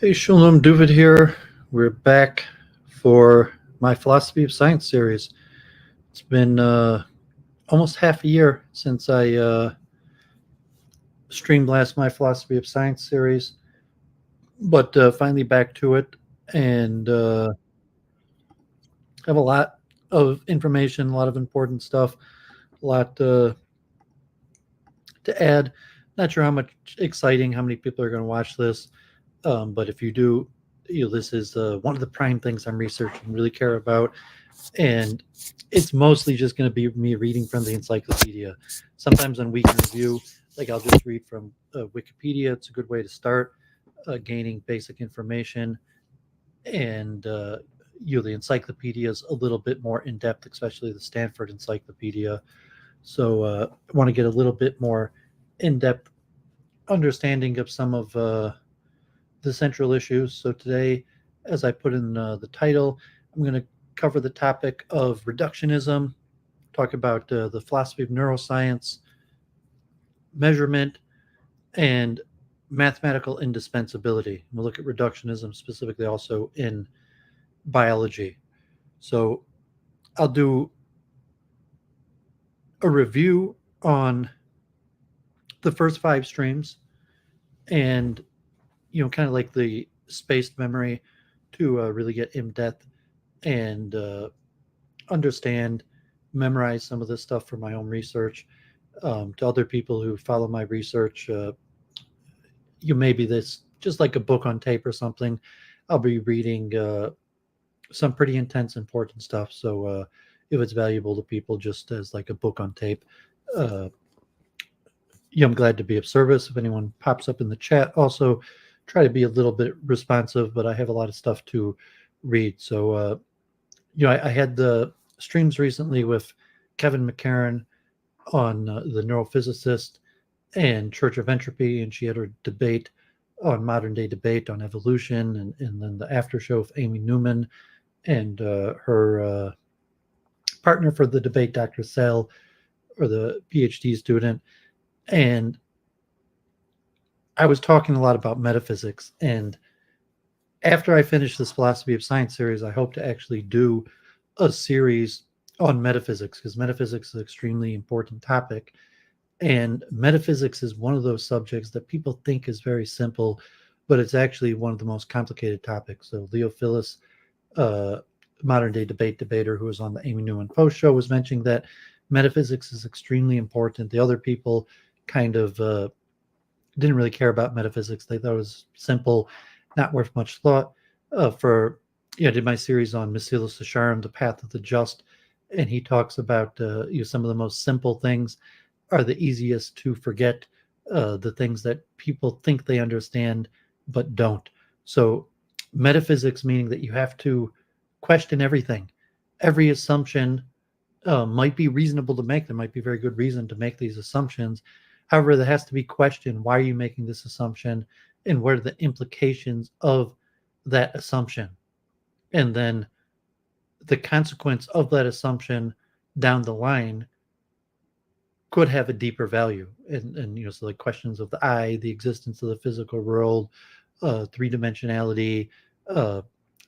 Hey, Shalom Duvid here. We're back for my Philosophy of Science series. It's been almost half a year since I streamed last my Philosophy of Science series, but finally back to it and have a lot of information, a lot of important stuff, a lot to add. Not sure how much exciting, how many people are going to watch this, but if you do, this is one of the prime things I'm researching, really care about. And it's mostly just going to be me reading from the encyclopedia. Sometimes on week in review, like I'll just read from Wikipedia. It's a good way to start gaining basic information. And the encyclopedia is a little bit more in depth, especially the Stanford Encyclopedia. So I want to get a little bit more in depth understanding of some of the central issues. So today, as I put in the title, I'm going to cover the topic of reductionism, talk about the philosophy of neuroscience, measurement, and mathematical indispensability. We'll look at reductionism specifically also in biology. So I'll do a review on the first five streams and, kind of like the spaced memory to really get in depth and understand, memorize some of this stuff for my own research. To other people who follow my research, maybe this just like a book on tape or something. I'll be reading some pretty intense, important stuff. So if it's valuable to people, just as like a book on tape, uh, I'm glad to be of service. If anyone pops up in the chat, also try to be a little bit responsive. But I have a lot of stuff to read, so I had the streams recently with Kevin McCarran on the neurophysicist and Church of Entropy, and she had a debate on modern day debate on evolution, and then the after show with Amy Newman and her partner for the debate, Dr. Sell, or the PhD student. And I was talking a lot about metaphysics. And after I finish this Philosophy of Science series, I hope to actually do a series on metaphysics, because metaphysics is an extremely important topic. And metaphysics is one of those subjects that people think is very simple, but it's actually one of the most complicated topics. So Leo Phillis, modern day debate debater who was on the Amy Newman Post show, was mentioning that metaphysics is extremely important. The other people kind of didn't really care about metaphysics. They thought it was simple, not worth much thought. I did my series on Mesilas Yesharim, The Path of the Just, and he talks about some of the most simple things are the easiest to forget, the things that people think they understand but don't. So metaphysics, meaning that you have to question everything. Every assumption might be reasonable to make. There might be very good reason to make these assumptions. However, there has to be questioned, why are you making this assumption, and what are the implications of that assumption? And then the consequence of that assumption down the line could have a deeper value. And so like questions of the eye, the existence of the physical world, three-dimensionality,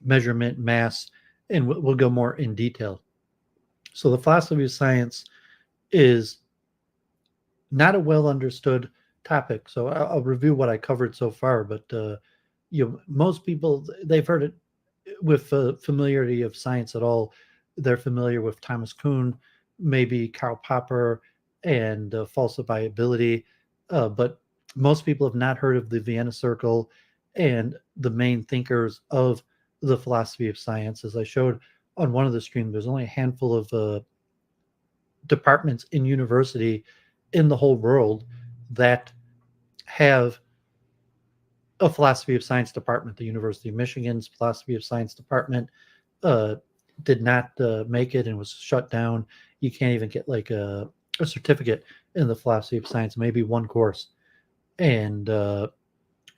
measurement, mass, and we'll go more in detail. So the philosophy of science is not a well understood topic. So I'll review what I covered so far, but most people, they've heard it with familiarity of science at all. They're familiar with Thomas Kuhn, maybe Karl Popper, and falsifiability, but most people have not heard of the Vienna Circle and the main thinkers of the philosophy of science. As I showed on one of the streams, there's only a handful of departments in university in the whole world that have a philosophy of science department. The University of Michigan's philosophy of science department did not make it and was shut down. You can't even get like a certificate in the philosophy of science, maybe one course. And the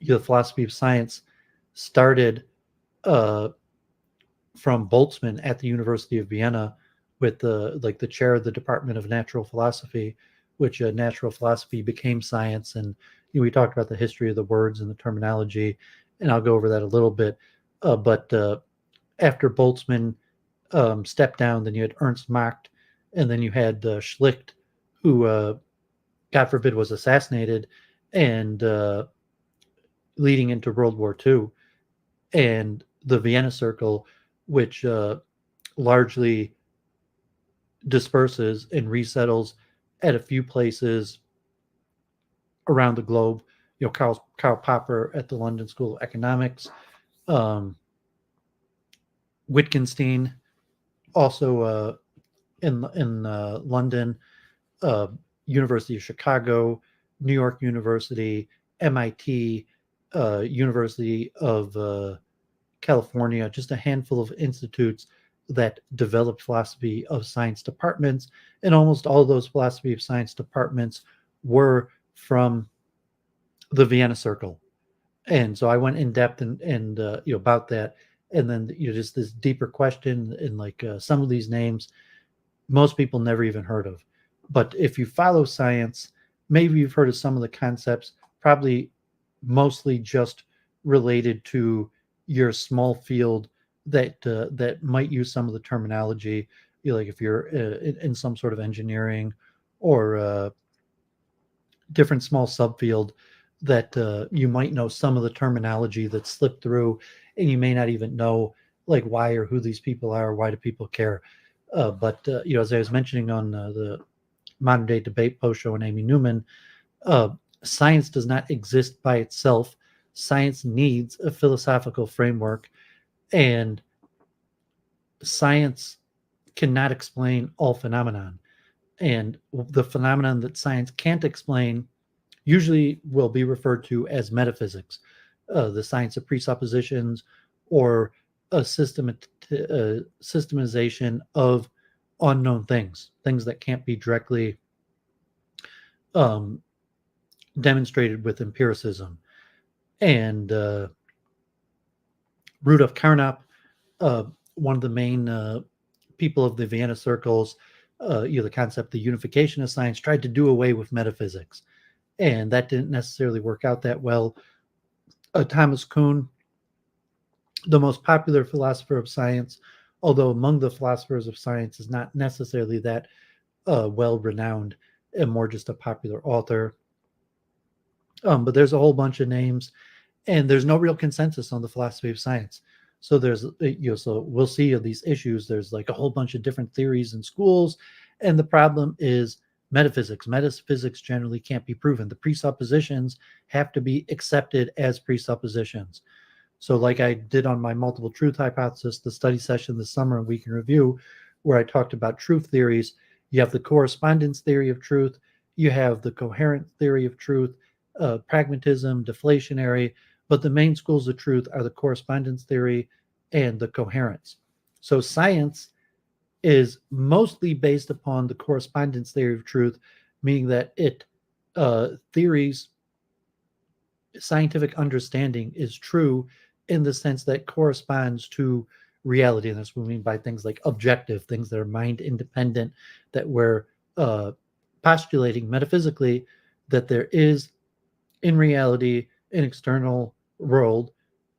philosophy of science started from Boltzmann at the University of Vienna with the chair of the Department of Natural Philosophy, which natural philosophy became science. And we talked about the history of the words and the terminology, and I'll go over that a little bit. But after Boltzmann stepped down, then you had Ernst Mach, and then you had Schlicht, who, God forbid, was assassinated, and leading into World War II, and the Vienna Circle, which largely disperses and resettles at a few places around the globe. Karl Popper at the London School of Economics, um, Wittgenstein also in London, uh, University of Chicago, New York University, MIT, University of California, just a handful of institutes that developed philosophy of science departments. And almost all of those philosophy of science departments were from the Vienna Circle. And so I went in depth and about that. And then just this deeper question, and like some of these names most people never even heard of. But if you follow science, maybe you've heard of some of the concepts, probably mostly just related to your small field that might use some of the terminology. Like if you're in some sort of engineering or different small subfield, that you might know some of the terminology that slipped through, and you may not even know like why or who these people are, why do people care. But as I was mentioning on the Modern Day Debate post show and Amy Newman, uh, science does not exist by itself. Science needs a philosophical framework, and science cannot explain all phenomenon. And the phenomenon that science can't explain usually will be referred to as metaphysics, the science of presuppositions, or a systemization of unknown things that can't be directly um, demonstrated with empiricism. And Rudolf Carnap, uh, one of the main people of the Vienna circles, the concept, the unification of science, tried to do away with metaphysics. And that didn't necessarily work out that well. Thomas Kuhn, the most popular philosopher of science, although among the philosophers of science is not necessarily that well renowned, and more just a popular author. But there's a whole bunch of names, and there's no real consensus on the philosophy of science. So so we'll see these issues. There's like a whole bunch of different theories in schools, and the problem is metaphysics. Metaphysics generally can't be proven. The presuppositions have to be accepted as presuppositions. So, like I did on my multiple truth hypothesis, the study session this summer in Week in Review, where I talked about truth theories, you have the correspondence theory of truth, you have the coherent theory of truth, pragmatism, deflationary, but the main schools of truth are the correspondence theory and the coherence. So, science is mostly based upon the correspondence theory of truth, meaning that it theories scientific understanding is true in the sense that corresponds to reality. And that's what we mean by things like objective, things that are mind independent, that we're postulating metaphysically that there is in reality an external world,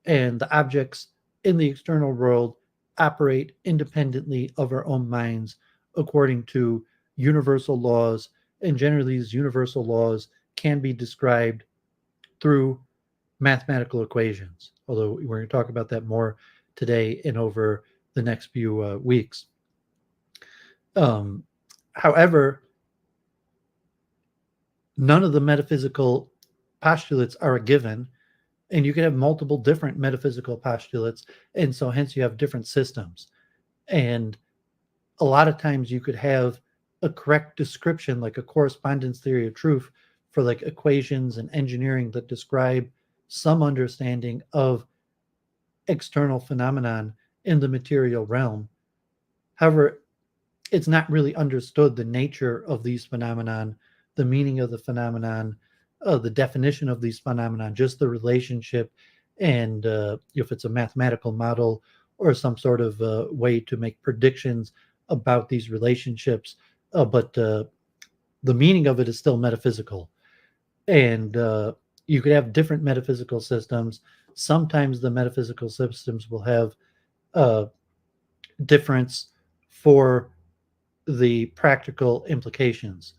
and the objects in the external world operate independently of our own minds according to universal laws. And generally, these universal laws can be described through mathematical equations, although we're going to talk about that more today and over the next few weeks. However, none of the metaphysical postulates are a given, and you can have multiple different metaphysical postulates, and so hence you have different systems. And a lot of times you could have a correct description, like a correspondence theory of truth, for like equations and engineering that describe some understanding of external phenomenon in the material realm. However, it's not really understood the nature of these phenomenon, the meaning of the phenomenon, the definition of these phenomenon, just the relationship, and if it's a mathematical model or some sort of way to make predictions about these relationships. But the meaning of it is still metaphysical. And you could have different metaphysical systems. Sometimes the metaphysical systems will have a difference for the practical implications.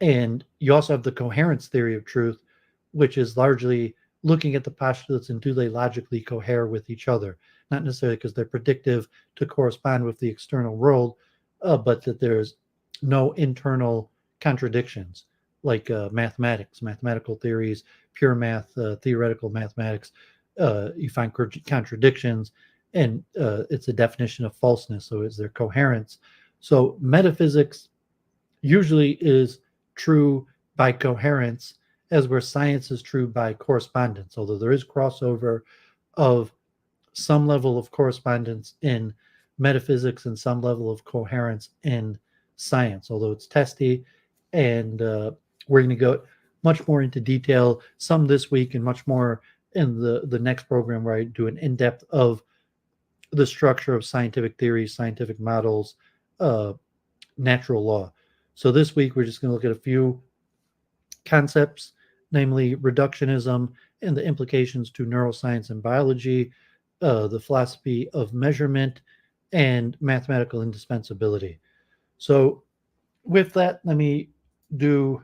And you also have the coherence theory of truth, which is largely looking at the postulates and do they logically cohere with each other? Not necessarily because they're predictive to correspond with the external world, but that there's no internal contradictions like mathematics, mathematical theories, pure math, theoretical mathematics. You find contradictions, and it's a definition of falseness. So is there coherence? So metaphysics usually is true by coherence, as where science is true by correspondence, although there is crossover of some level of correspondence in metaphysics and some level of coherence in science, although it's testy. And we're going to go much more into detail, some this week and much more in the next program, where I do an in-depth of the structure of scientific theories, scientific models, natural law. So this week, we're just going to look at a few concepts, namely reductionism and the implications to neuroscience and biology, the philosophy of measurement, and mathematical indispensability. So with that, let me do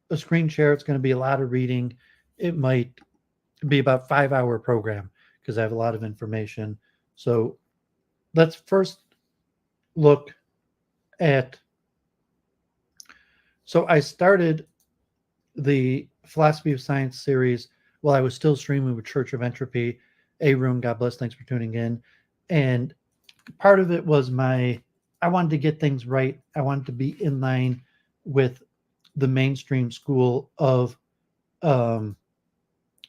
a screen share. It's going to be a lot of reading. It might be about a 5-hour program because I have a lot of information. So let's first look at, so I started the Philosophy of Science series while I was still streaming with Church of Entropy. Room, God bless, thanks for tuning in. And part of it was I wanted to get things right. I wanted to be in line with the mainstream school of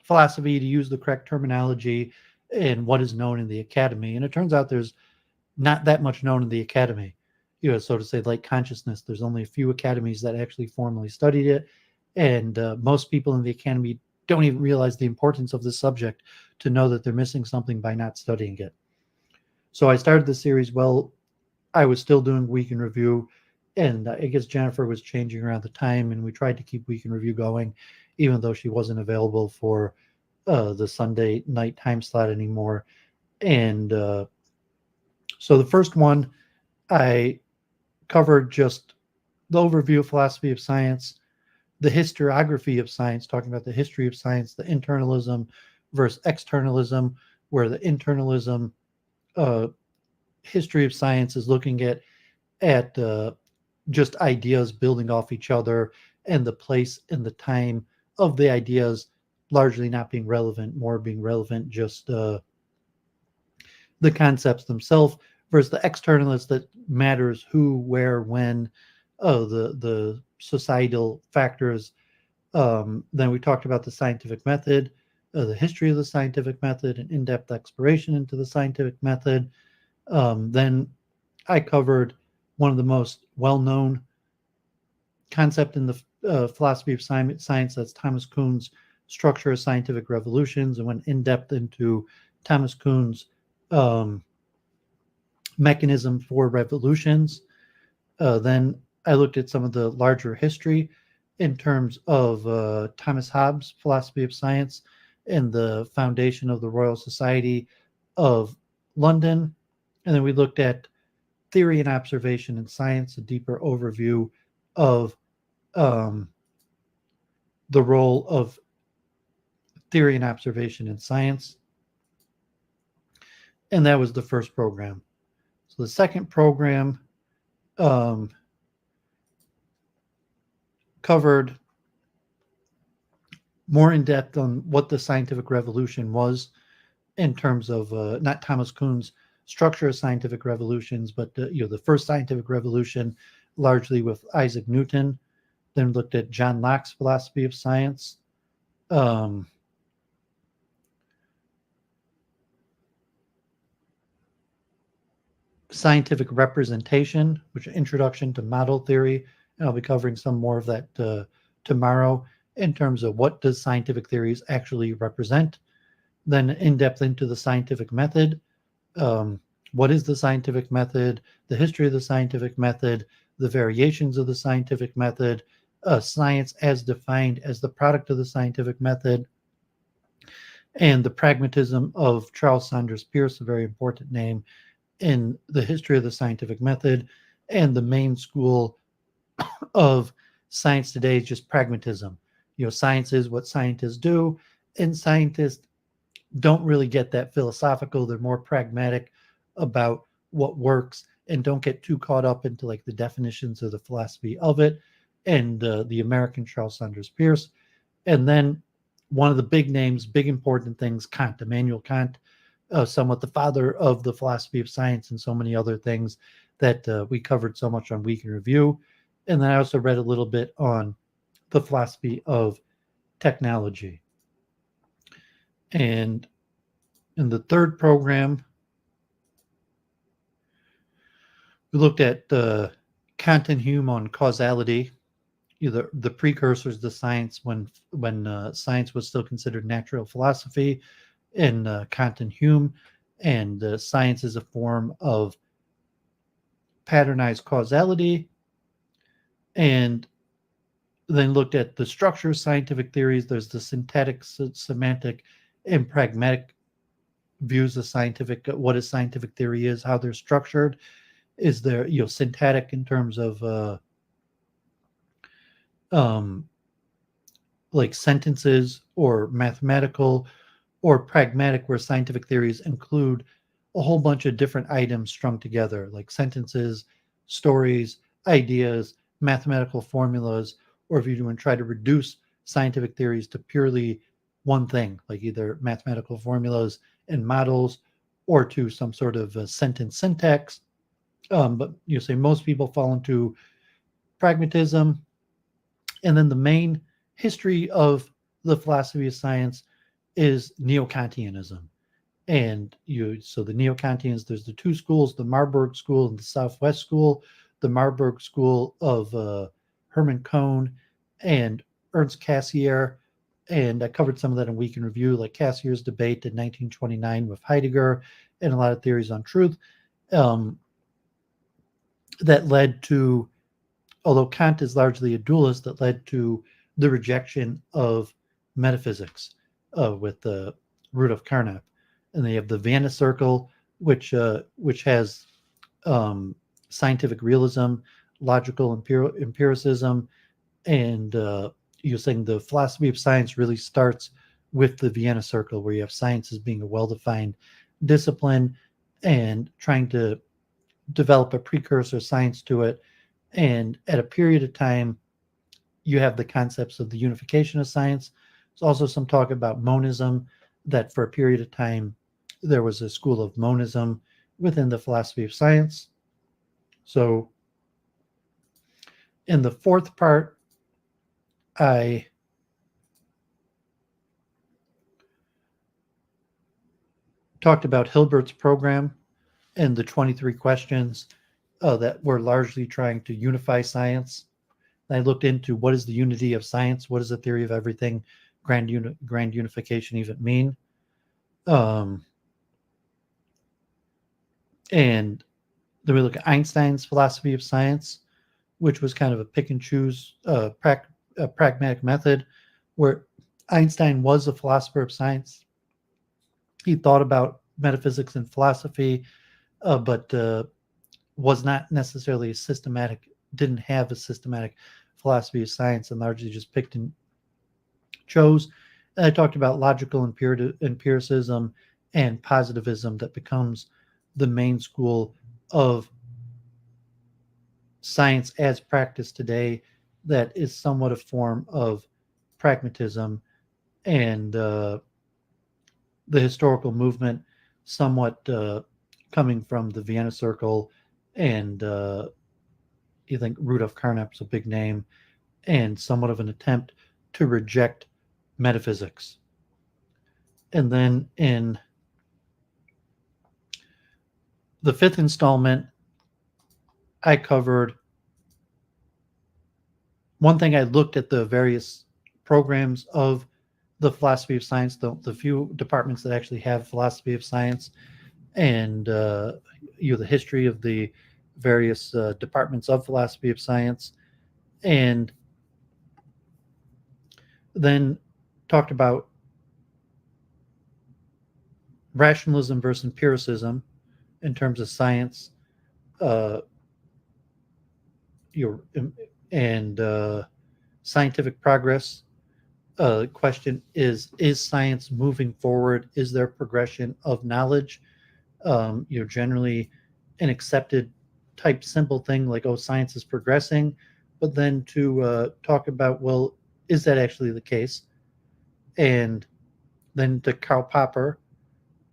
philosophy, to use the correct terminology and what is known in the academy. And it turns out there's not that much known in the academy. So to say, like consciousness, there's only a few academies that actually formally studied it. And most people in the academy don't even realize the importance of this subject to know that they're missing something by not studying it. So I started the series while I was still doing Week in Review, and I guess Jennifer was changing around the time, and we tried to keep Week in Review going, even though she wasn't available for the Sunday night time slot anymore. And so the first one, I covered just the overview of philosophy of science, the historiography of science, talking about the history of science, the internalism versus externalism, where the internalism history of science is looking at just ideas building off each other, and the place and the time of the ideas largely not being relevant, more being relevant just the concepts themselves, versus the externalist that matters who, where, when, the societal factors. Then we talked about the scientific method, the history of the scientific method, and in-depth exploration into the scientific method. Then I covered one of the most well-known concept in the philosophy of science, that's Thomas Kuhn's structure of scientific revolutions, and went in-depth into Thomas Kuhn's mechanism for revolutions. Then I looked at some of the larger history in terms of Thomas Hobbes' philosophy of science and the foundation of the Royal Society of London. And then we looked at theory and observation in science, a deeper overview of the role of theory and observation in science. And that was the first program. So the second program covered more in depth on what the scientific revolution was, in terms of not Thomas Kuhn's structure of scientific revolutions, but the first scientific revolution, largely with Isaac Newton. Then looked at John Locke's philosophy of science. Scientific representation, which is introduction to model theory, and I'll be covering some more of that tomorrow, in terms of what does scientific theories actually represent. Then in depth into the scientific method. What is the scientific method? The history of the scientific method, the variations of the scientific method, science as defined as the product of the scientific method, and the pragmatism of Charles Sanders Peirce, a very important name in the history of the scientific method, and the main school of science today is just pragmatism. Science is what scientists do, and scientists don't really get that philosophical. They're more pragmatic about what works and don't get too caught up into like the definitions or the philosophy of it. And the American Charles Sanders Peirce. And then one of the big names, big important things, Kant, Immanuel Kant, somewhat the father of the philosophy of science and so many other things that we covered so much on Week in Review. And then I also read a little bit on the philosophy of technology. And in the third program, we looked at Kant and Hume on causality, the precursors to science when science was still considered natural philosophy, in Kant and Hume, and science is a form of patternized causality, and then looked at the structure of scientific theories. There's the synthetic, semantic, and pragmatic views of scientific, what a scientific theory is, how they're structured. Is there, synthetic in terms of like sentences, or mathematical, or pragmatic, where scientific theories include a whole bunch of different items strung together, like sentences, stories, ideas, mathematical formulas, or if you want to try to reduce scientific theories to purely one thing, like either mathematical formulas and models, or to some sort of sentence syntax. But you say most people fall into pragmatism. And then the main history of the philosophy of science is Neo-Kantianism. And so the Neo-Kantians, there's the two schools, the Marburg School and the Southwest School. The Marburg School of Hermann Cohn and Ernst Cassirer, and I covered some of that in Week in Review, like Cassier's debate in 1929 with Heidegger, and a lot of theories on truth, that led to, although Kant is largely a dualist, that led to the rejection of metaphysics with Rudolf Carnap. And they have the Vienna Circle, which has scientific realism, logical empiricism, and you're saying the philosophy of science really starts with the Vienna Circle, where you have science as being a well-defined discipline and trying to develop a precursor science to it. And at a period of time, you have the concepts of the unification of science. There's also some talk about monism, that for a period of time, there was a school of monism within the philosophy of science. So in the fourth part, I talked about Hilbert's program and the 23 questions that were largely trying to unify science. I looked into what is the unity of science, what is the theory of everything, grand unification even mean, and then we look at Einstein's philosophy of science, which was kind of a pick and choose pragmatic method, where Einstein was a philosopher of science. He thought about metaphysics and philosophy, but was not necessarily systematic, didn't have a systematic philosophy of science, and largely just picked and chose. And I talked about logical empiricism and positivism that becomes the main school of science as practiced today, that is somewhat a form of pragmatism, and the historical movement somewhat coming from the Vienna Circle, and you think Rudolf Carnap's a big name, and somewhat of an attempt to reject metaphysics. And then in the fifth installment, I covered one thing. I looked at the various programs of the philosophy of science, the few departments that actually have philosophy of science, and the history of the various departments of philosophy of science. And Then talked about rationalism versus empiricism in terms of science, uh, your and scientific progress. Question is science moving forward? Is there progression of knowledge? Generally an accepted type simple thing like, oh, science is progressing, but then to talk about, well, is that actually the case? And then to Karl Popper,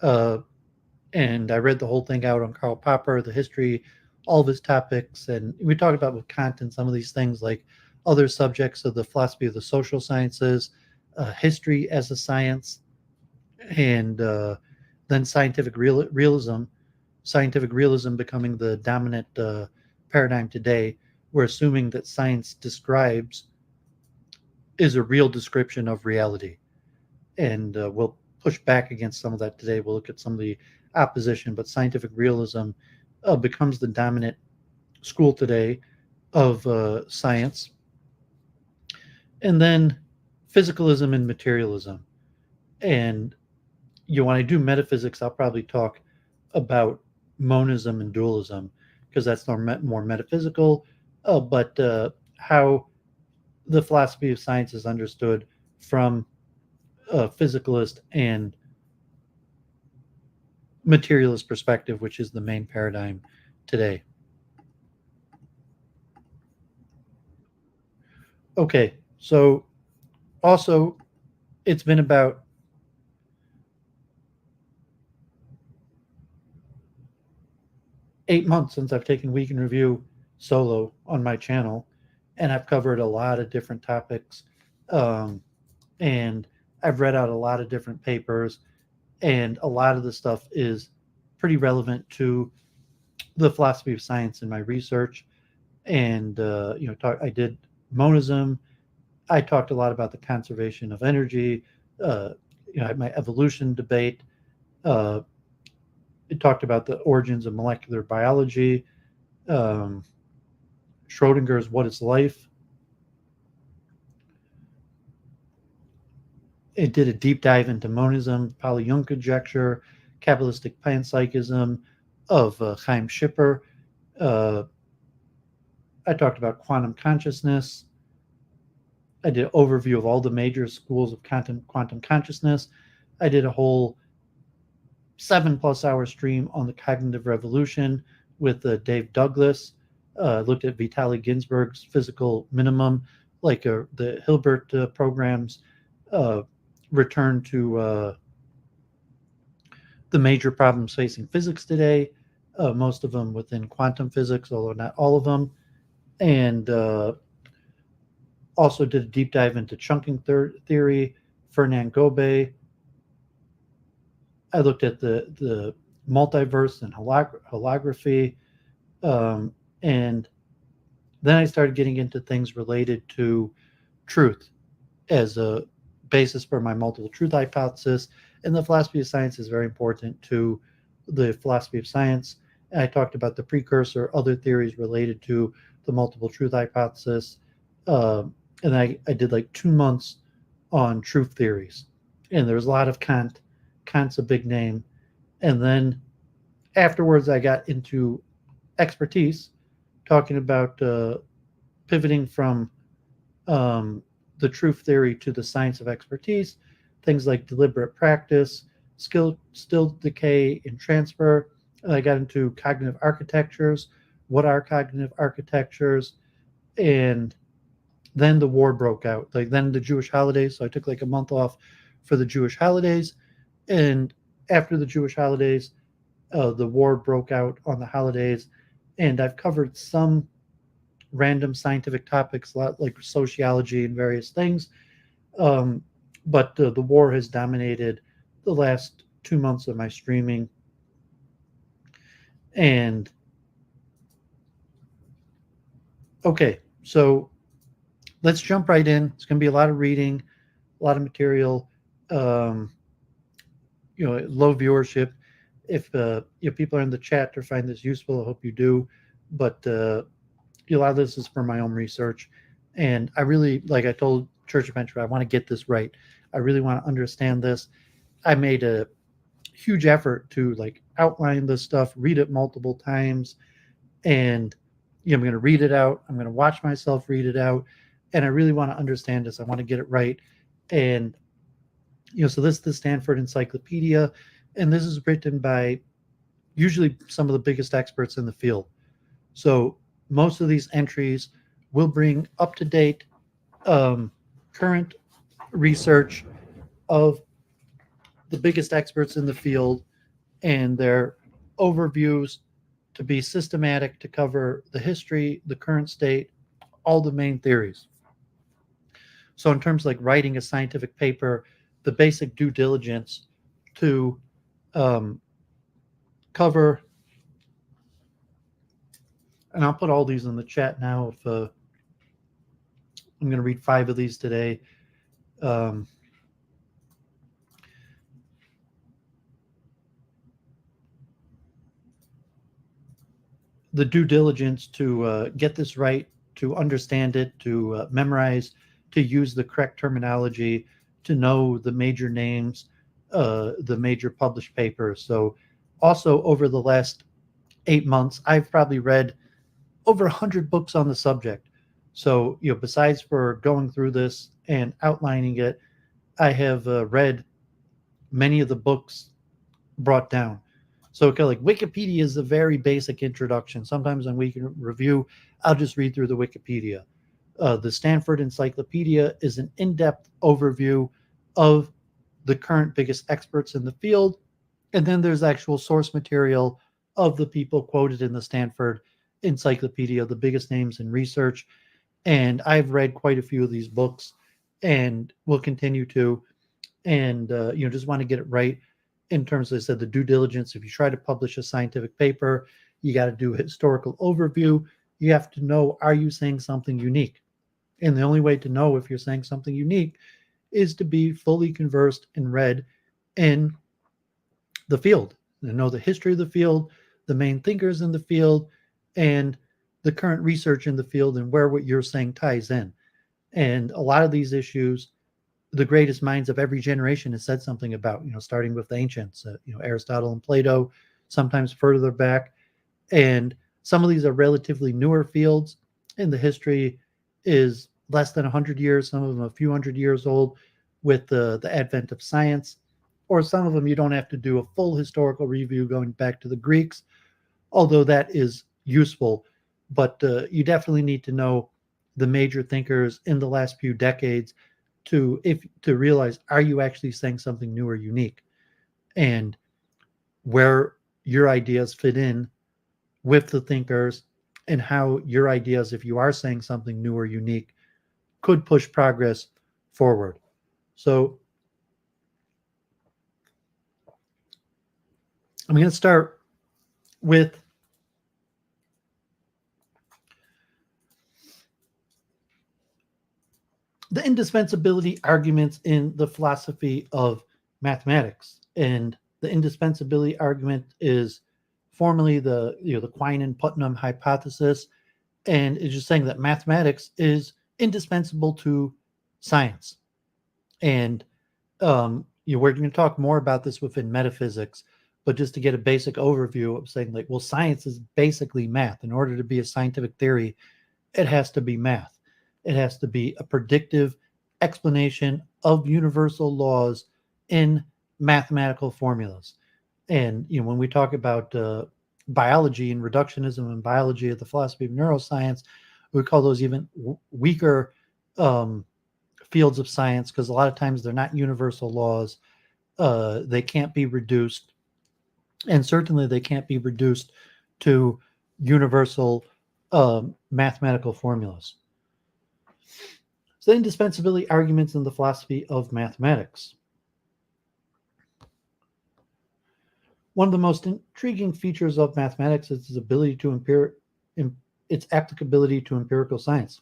uh, and I read the whole thing out on Karl Popper, the history, all of his topics, and we talked about with Kant and some of these things like other subjects of the philosophy of the social sciences, history as a science, and then realism. Scientific realism becoming the dominant paradigm today. We're assuming that science describes is a real description of reality, and we'll push back against some of that today. We'll look at some of the opposition, but scientific realism becomes the dominant school today of science. And then physicalism and materialism. And when I do metaphysics, I'll probably talk about monism and dualism because that's more metaphysical, but how the philosophy of science is understood from a physicalist and materialist perspective, which is the main paradigm today. Okay, so also it's been about 8 months since I've taken Week in Review solo on my channel, and I've covered a lot of different topics, um, and I've read out a lot of different papers, and a lot of the stuff is pretty relevant to the philosophy of science in my research. And I did monism. I talked a lot about the conservation of energy. I had my evolution debate. Uh, it talked about the origins of molecular biology. Um, Schrodinger's What is Life. It did a deep dive into monism, Pauli-Jung conjecture, Kabbalistic panpsychism of Chaim Schipper. Uh, I talked about quantum consciousness. I did an overview of all the major schools of quantum consciousness. I did a whole 7+ hour stream on the cognitive revolution with Dave Douglas. Looked at Vitaly Ginzburg's physical minimum, like the Hilbert programs, return to the major problems facing physics today, most of them within quantum physics, although not all of them. And also did a deep dive into chunking theory, Fernand Gobet. I looked at the multiverse and holography. And then I started getting into things related to truth as a basis for my multiple truth hypothesis. And the philosophy of science is very important to the philosophy of science. And I talked about the precursor, other theories related to the multiple truth hypothesis. And I did like 2 months on truth theories. And there was a lot of Kant. Kant's a big name. And then afterwards, I got into expertise, talking about pivoting from the truth theory to the science of expertise, things like deliberate practice, still decay and transfer. I got into cognitive architectures. What are cognitive architectures? And then the war broke out. Like then the Jewish holidays. So I took like a month off for the Jewish holidays. And after the Jewish holidays, the war broke out on the holidays. And I've covered some random scientific topics, a lot like sociology and various things. But the war has dominated the last 2 months of my streaming. And okay, so let's jump right in. It's going to be a lot of reading, a lot of material. Low viewership. If people are in the chat or find this useful, I hope you do. But a lot of this is for my own research, and I really, like I told Church of Entropy. I want to get this right. I really want to understand this. I made a huge effort to like outline this stuff, read it multiple times, and I'm going to read it out. I'm going to watch myself read it out, and I really want to understand this. I want to get it right. And so this is the Stanford Encyclopedia, and this is written by usually some of the biggest experts in the field. So most of these entries will bring up-to-date current research of the biggest experts in the field and their overviews to be systematic, to cover the history, the current state, all the main theories. So in terms of like writing a scientific paper, the basic due diligence to cover, and I'll put all these in the chat now. If I'm going to read 5 of these today. The due diligence to get this right, to understand it, to memorize, to use the correct terminology, to know the major names, the major published papers. So also over the last 8 months, I've probably read over 100 books on the subject. So, besides for going through this and outlining it, I have read many of the books brought down. So kind of like Wikipedia is a very basic introduction. Sometimes when we can review, I'll just read through the Wikipedia. The Stanford Encyclopedia is an in-depth overview of the current biggest experts in the field. And then there's actual source material of the people quoted in the Stanford Encyclopedia, the biggest names in research. And I've read quite a few of these books and will continue to. And, just want to get it right. In terms of, I said, the due diligence. If you try to publish a scientific paper, you got to do a historical overview. You have to know, are you saying something unique? And the only way to know if you're saying something unique is to be fully conversed and read in the field, and know the history of the field, the main thinkers in the field, and the current research in the field, and where what you're saying ties in. And a lot of these issues, the greatest minds of every generation has said something about, starting with the ancients, Aristotle and Plato, sometimes further back. And some of these are relatively newer fields, and the history is less than 100 years, some of them a few hundred years old with the advent of science, or some of them you don't have to do a full historical review going back to the Greeks, although that is useful. But you definitely need to know the major thinkers in the last few decades to realize, are you actually saying something new or unique, and where your ideas fit in with the thinkers, and how your ideas, if you are saying something new or unique, could push progress forward. So I'm going to start with the indispensability arguments in the philosophy of mathematics. And the indispensability argument is formally the Quine and Putnam hypothesis, and it's just saying that mathematics is indispensable to science. And we're going to talk more about this within metaphysics, but just to get a basic overview of saying, like, well, science is basically math. In order to be a scientific theory, it has to be math. It has to be a predictive explanation of universal laws in mathematical formulas. And when we talk about biology and reductionism and biology of the philosophy of neuroscience, we call those even weaker fields of science, because a lot of times they're not universal laws. They can't be reduced, and certainly they can't be reduced to universal mathematical formulas. So the indispensability arguments in the philosophy of mathematics. One of the most intriguing features of mathematics is its ability to its applicability to empirical science.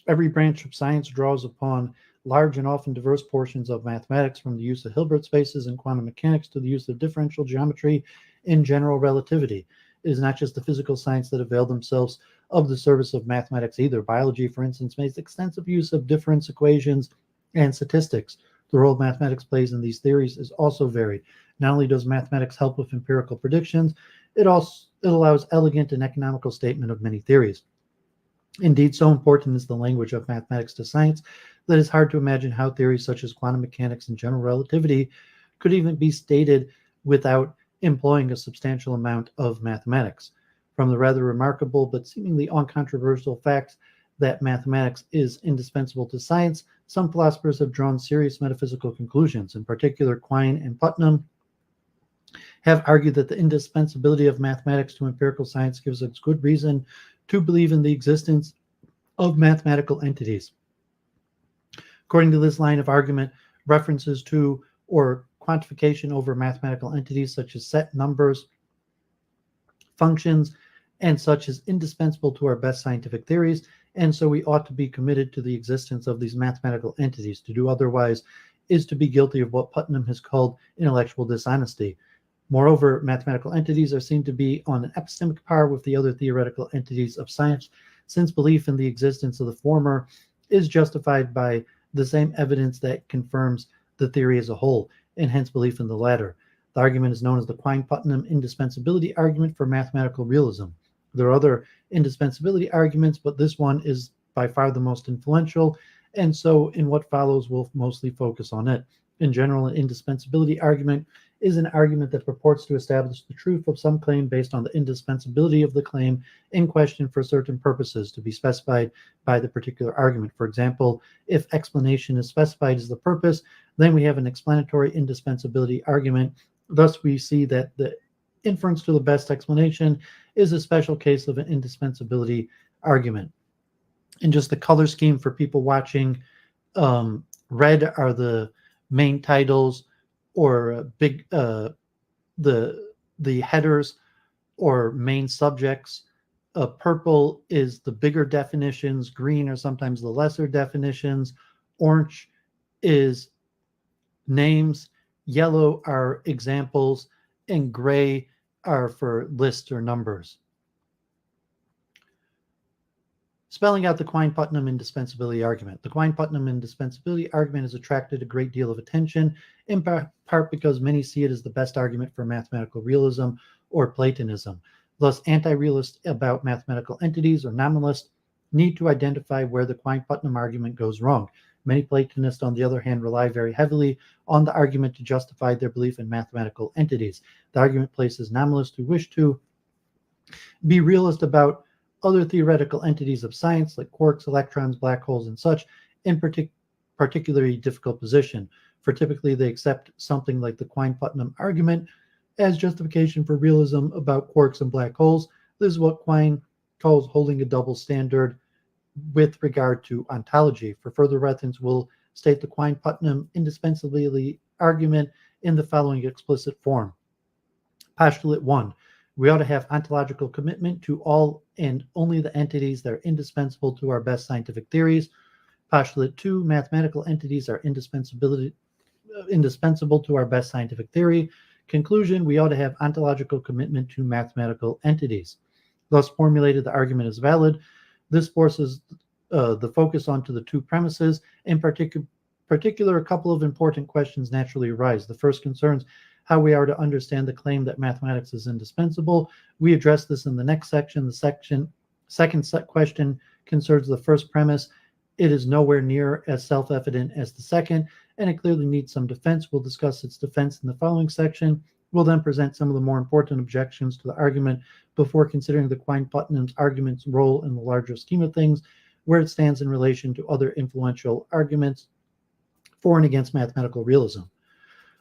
Every branch of science draws upon large and often diverse portions of mathematics, from the use of Hilbert spaces and quantum mechanics to the use of differential geometry in general relativity. It is not just the physical science that avail themselves of the service of mathematics either. Biology, for instance, makes extensive use of difference equations and statistics. The role mathematics plays in these theories is also varied. Not only does mathematics help with empirical predictions, it allows elegant and economical statement of many theories. Indeed, so important is the language of mathematics to science that it's hard to imagine how theories such as quantum mechanics and general relativity could even be stated without employing a substantial amount of mathematics. From the rather remarkable but seemingly uncontroversial fact that mathematics is indispensable to science, some philosophers have drawn serious metaphysical conclusions. In particular, Quine and Putnam have argued that the indispensability of mathematics to empirical science gives us good reason to believe in the existence of mathematical entities. According to this line of argument, references to or quantification over mathematical entities such as set numbers, functions, and such is indispensable to our best scientific theories, and so we ought to be committed to the existence of these mathematical entities. To do otherwise is to be guilty of what Putnam has called intellectual dishonesty. Moreover, mathematical entities are seen to be on an epistemic par with the other theoretical entities of science, since belief in the existence of the former is justified by the same evidence that confirms the theory as a whole, and hence belief in the latter. The argument is known as the Quine-Putnam indispensability argument for mathematical realism. There are other indispensability arguments, but this one is by far the most influential, and so in what follows we'll mostly focus on it. In general, an indispensability argument is an argument that purports to establish the truth of some claim based on the indispensability of the claim in question for certain purposes to be specified by the particular argument. For example, if explanation is specified as the purpose, then we have an explanatory indispensability argument. Thus, we see that the inference to the best explanation is a special case of an indispensability argument. And just the color scheme for people watching, red are the main titles or the headers or main subjects. Purple is the bigger definitions, green are sometimes the lesser definitions, orange is names, yellow are examples, and gray are for lists or numbers. Spelling out the Quine-Putnam indispensability argument. The Quine-Putnam indispensability argument has attracted a great deal of attention, in part because many see it as the best argument for mathematical realism or Platonism. Thus, anti-realists about mathematical entities or nominalists need to identify where the Quine-Putnam argument goes wrong. Many Platonists, on the other hand, rely very heavily on the argument to justify their belief in mathematical entities. The argument places nominalists who wish to be realist about other theoretical entities of science like quarks, electrons, black holes, and such in particularly difficult position. For typically they accept something like the Quine-Putnam argument as justification for realism about quarks and black holes. This is what Quine calls holding a double standard with regard to ontology. For further reference, we'll state the Quine-Putnam indispensability argument in the following explicit form. Postulate 1. We ought to have ontological commitment to all and only the entities that are indispensable to our best scientific theories. Postulate 2, mathematical entities are indispensable to our best scientific theory. Conclusion, we ought to have ontological commitment to mathematical entities. Thus formulated, the argument is valid. This forces the focus onto the two premises. In particular, a couple of important questions naturally arise. The first concerns how we are to understand the claim that mathematics is indispensable. We address this in the next section. The second question concerns the first premise. It is nowhere near as self-evident as the second, and it clearly needs some defense. We'll discuss its defense in the following section. We'll then present some of the more important objections to the argument before considering the Quine-Putnam's argument's role in the larger scheme of things, where it stands in relation to other influential arguments for and against mathematical realism.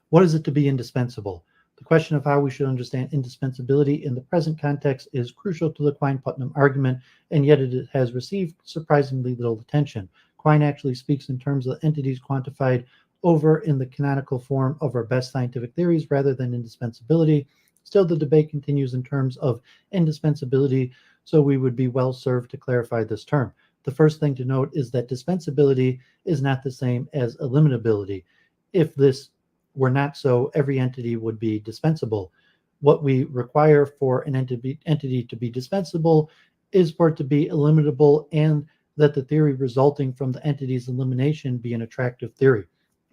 What is it to be indispensable? The question of how we should understand indispensability in the present context is crucial to the Quine-Putnam argument, and yet it has received surprisingly little attention. Quine actually speaks in terms of entities quantified over in the canonical form of our best scientific theories rather than indispensability. Still, the debate continues in terms of indispensability, so we would be well served to clarify this term. The first thing to note is that dispensability is not the same as eliminability. If this were not so, every entity would be dispensable. What we require for an entity to be dispensable is for it to be eliminable and that the theory resulting from the entity's elimination be an attractive theory.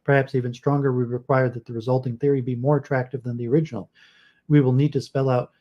Perhaps even stronger, we require that the resulting theory be more attractive than the original. We will need to spell out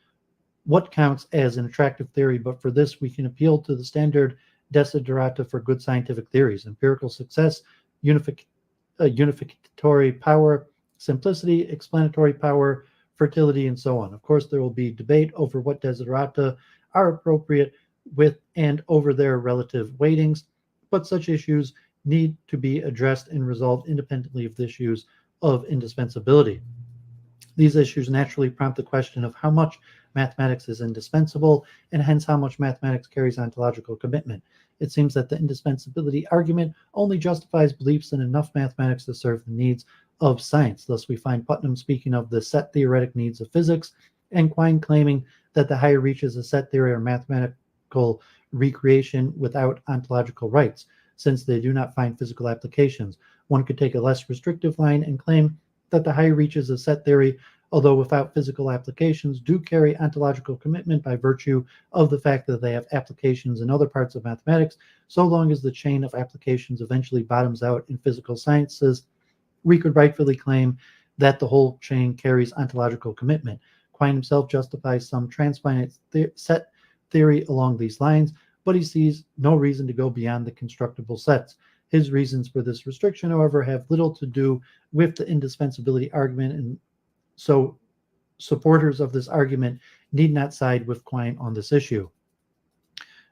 what counts as an attractive theory, but for this we can appeal to the standard desiderata for good scientific theories: empirical success, unificatory power, simplicity, explanatory power, fertility, and so on. Of course, there will be debate over what desiderata are appropriate with and over their relative weightings, but such issues need to be addressed and resolved independently of the issues of indispensability. These issues naturally prompt the question of how much mathematics is indispensable, and hence how much mathematics carries ontological commitment. It seems that the indispensability argument only justifies beliefs in enough mathematics to serve the needs of science. Thus, we find Putnam speaking of the set theoretic needs of physics, and Quine claiming that the higher reaches of set theory are mathematical recreation without ontological rights, since they do not find physical applications. One could take a less restrictive line and claim that the higher reaches of set theory, although without physical applications, do carry ontological commitment by virtue of the fact that they have applications in other parts of mathematics. So long as the chain of applications eventually bottoms out in physical sciences, we could rightfully claim that the whole chain carries ontological commitment. Quine himself justifies some transfinite set theory along these lines, but he sees no reason to go beyond the constructible sets. His reasons for this restriction, however, have little to do with the indispensability argument, and so supporters of this argument need not side with Quine on this issue.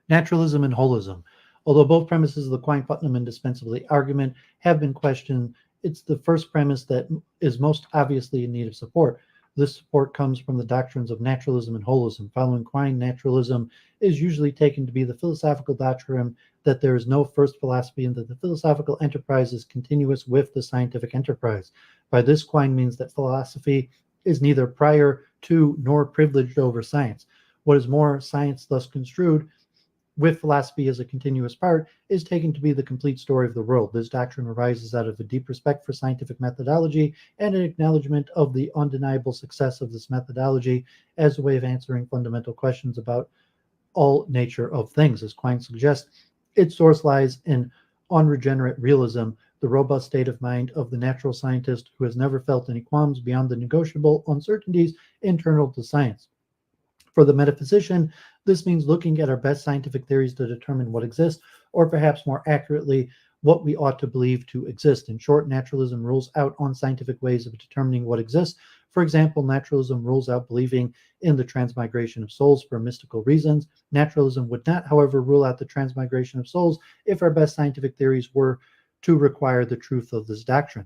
Naturalism and holism. Although both premises of the Quine-Putnam indispensability argument have been questioned, it's the first premise that is most obviously in need of support. This support comes from the doctrines of naturalism and holism. Following Quine, naturalism is usually taken to be the philosophical doctrine that there is no first philosophy and that the philosophical enterprise is continuous with the scientific enterprise. By this, Quine means that philosophy is neither prior to nor privileged over science. What is more, science thus construed, with philosophy as a continuous part, is taken to be the complete story of the world. This doctrine arises out of a deep respect for scientific methodology and an acknowledgement of the undeniable success of this methodology as a way of answering fundamental questions about all nature of things. As Quine suggests, its source lies in unregenerate realism, the robust state of mind of the natural scientist who has never felt any qualms beyond the negotiable uncertainties internal to science. For the metaphysician, this means looking at our best scientific theories to determine what exists, or perhaps more accurately, what we ought to believe to exist. In short, naturalism rules out unscientific ways of determining what exists. For example, naturalism rules out believing in the transmigration of souls for mystical reasons. Naturalism would not, however, rule out the transmigration of souls if our best scientific theories were to require the truth of this doctrine.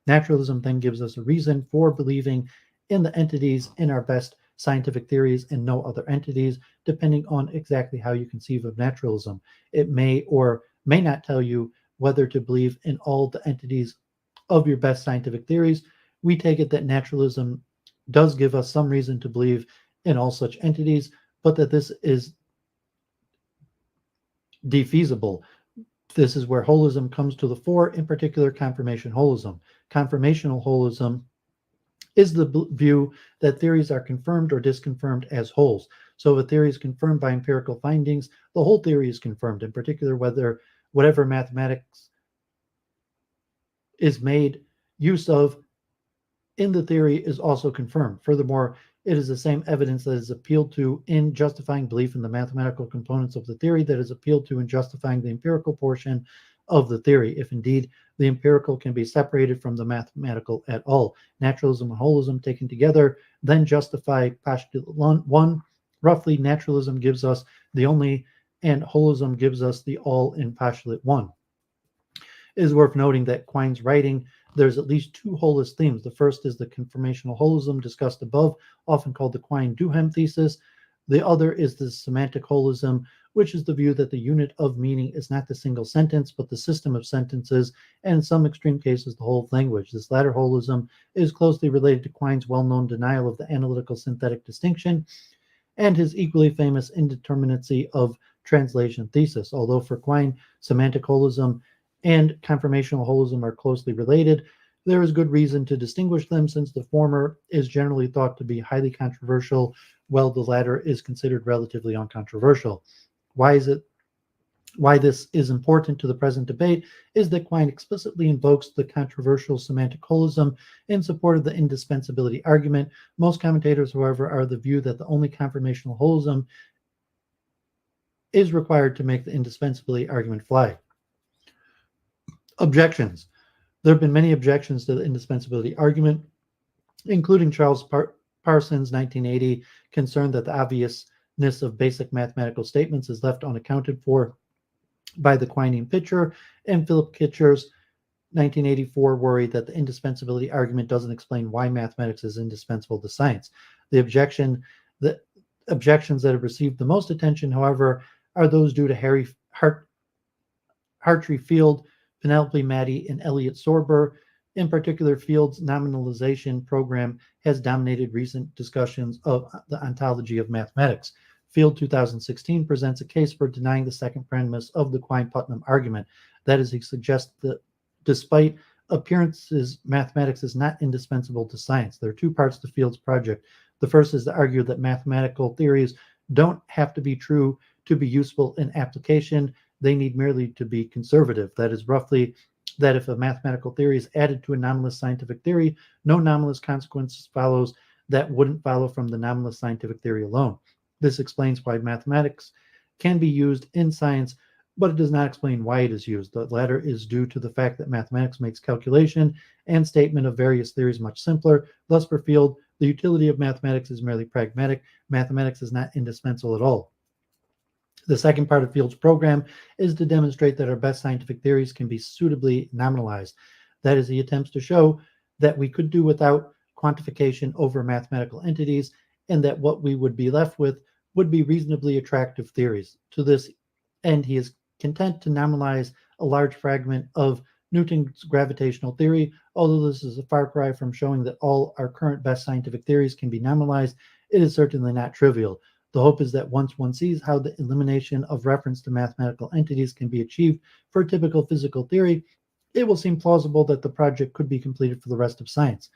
Naturalism then gives us a reason for believing in the entities in our best scientific theories and no other entities, depending on exactly how you conceive of naturalism. It may or may not tell you whether to believe in all the entities of your best scientific theories. We take it that naturalism does give us some reason to believe in all such entities, but that this is defeasible. This is where holism comes to the fore, in particular confirmation holism. Confirmational holism is the view that theories are confirmed or disconfirmed as wholes. So if a theory is confirmed by empirical findings, the whole theory is confirmed, in particular whatever mathematics is made use of in the theory is also confirmed. Furthermore, it is the same evidence that is appealed to in justifying belief in the mathematical components of the theory that is appealed to in justifying the empirical portion of the theory, if indeed the empirical can be separated from the mathematical at all. Naturalism and holism taken together then justify postulate 1. Roughly, naturalism gives us the only and holism gives us the all in postulate 1. It is worth noting that Quine's writing, there's at least two holist themes. The first is the confirmational holism discussed above, often called the Quine-Duhem thesis. The other is the semantic holism, which is the view that the unit of meaning is not the single sentence, but the system of sentences, and in some extreme cases, the whole language. This latter holism is closely related to Quine's well-known denial of the analytical synthetic distinction and his equally famous indeterminacy of translation thesis. Although for Quine, semantic holism and confirmational holism are closely related, there is good reason to distinguish them, since the former is generally thought to be highly controversial, while the latter is considered relatively uncontroversial. Why this is important to the present debate is that Quine explicitly invokes the controversial semantic holism in support of the indispensability argument. Most commentators, however, are of the view that the only confirmational holism is required to make the indispensability argument fly. Objections. There have been many objections to the indispensability argument, including Charles Parsons' 1980 concern that the obviousness of basic mathematical statements is left unaccounted for by the Quinean picture, and Philip Kitcher's 1984 worry that the indispensability argument doesn't explain why mathematics is indispensable to science. The objections that have received the most attention, however, are those due to Hartree Field, Penelope Maddie, and Elliot Sorber. In particular, Field's nominalization program has dominated recent discussions of the ontology of mathematics. Field 2016 presents a case for denying the second premise of the Quine-Putnam argument. That is, he suggests that despite appearances, mathematics is not indispensable to science. There are two parts to Field's project. The first is to argue that mathematical theories don't have to be true to be useful in application. They need merely to be conservative. That is roughly that if a mathematical theory is added to a nominalist scientific theory, no nominalist consequences follows that wouldn't follow from the nominalist scientific theory alone. This explains why mathematics can be used in science, but it does not explain why it is used. The latter is due to the fact that mathematics makes calculation and statement of various theories much simpler. Thus, for Field, the utility of mathematics is merely pragmatic. Mathematics is not indispensable at all. The second part of Field's program is to demonstrate that our best scientific theories can be suitably nominalized. That is, he attempts to show that we could do without quantification over mathematical entities, and that what we would be left with would be reasonably attractive theories. To this end, he is content to nominalize a large fragment of Newton's gravitational theory. Although this is a far cry from showing that all our current best scientific theories can be nominalized, it is certainly not trivial. The hope is that once one sees how the elimination of reference to mathematical entities can be achieved for a typical physical theory, it will seem plausible that the project could be completed for the rest of science.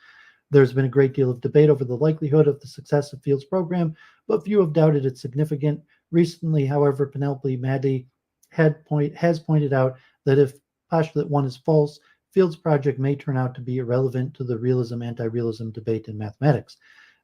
There's been a great deal of debate over the likelihood of the success of Field's program, but few have doubted its significance. Recently, however, Penelope Maddie has pointed out that if postulate 1 is false, Field's project may turn out to be irrelevant to the realism-anti-realism debate in mathematics.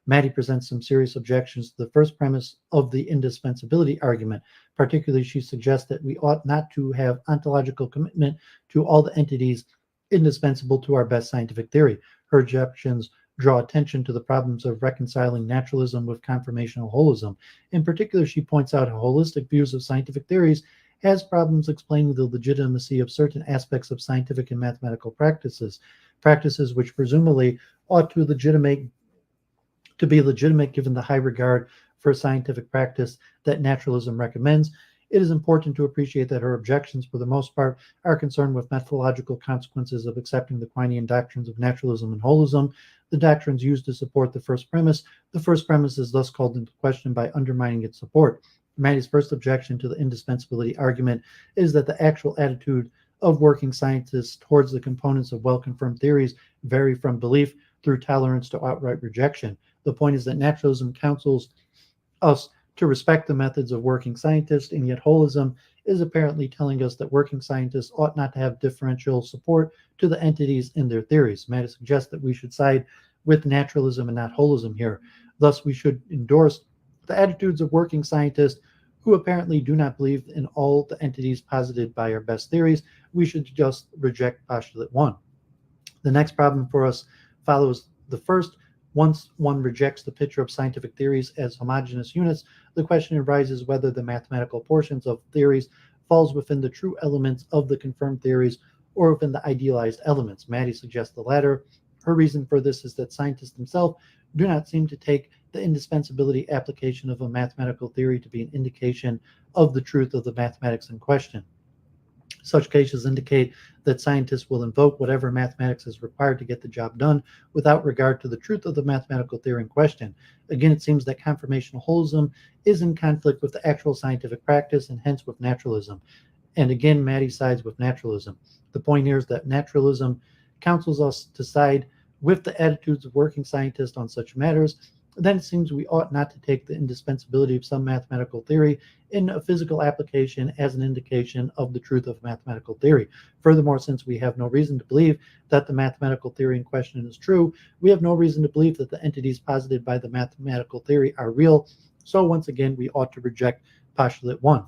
Maddie presents some serious objections to the first premise of the indispensability argument. Particularly, she suggests that we ought not to have ontological commitment to all the entities indispensable to our best scientific theory. Her objections draw attention to the problems of reconciling naturalism with confirmational holism. In particular, she points out how holistic views of scientific theories has problems explaining the legitimacy of certain aspects of scientific and mathematical practices which presumably ought to be legitimate given the high regard for scientific practice that naturalism recommends. It is important to appreciate that her objections, for the most part, are concerned with methodological consequences of accepting the Quinean doctrines of naturalism and holism, the doctrines used to support the first premise. The first premise is thus called into question by undermining its support. Maddie's first objection to the indispensability argument is that the actual attitude of working scientists towards the components of well-confirmed theories vary from belief through tolerance to outright rejection. The point is that naturalism counsels us to respect the methods of working scientists, and yet holism is apparently telling us that working scientists ought not to have differential support to the entities in their theories. Maddie suggests that we should side with naturalism and not holism here. Thus, we should endorse the attitudes of working scientists who apparently do not believe in all the entities posited by our best theories. We should just reject postulate 1. The next problem for us follows the first. Once one rejects the picture of scientific theories as homogeneous units, the question arises whether the mathematical portions of theories falls within the true elements of the confirmed theories or within the idealized elements. Maddie suggests the latter. Her reason for this is that scientists themselves do not seem to take the indispensability application of a mathematical theory to be an indication of the truth of the mathematics in question. Such cases indicate that scientists will invoke whatever mathematics is required to get the job done without regard to the truth of the mathematical theory in question. Again, it seems that confirmational holism is in conflict with the actual scientific practice and hence with naturalism. And again, Maddie sides with naturalism. The point here is that naturalism counsels us to side with the attitudes of working scientists on such matters, then it seems we ought not to take the indispensability of some mathematical theory in a physical application as an indication of the truth of mathematical theory. Furthermore, since we have no reason to believe that the mathematical theory in question is true, we have no reason to believe that the entities posited by the mathematical theory are real. So once again, we ought to reject postulate 1.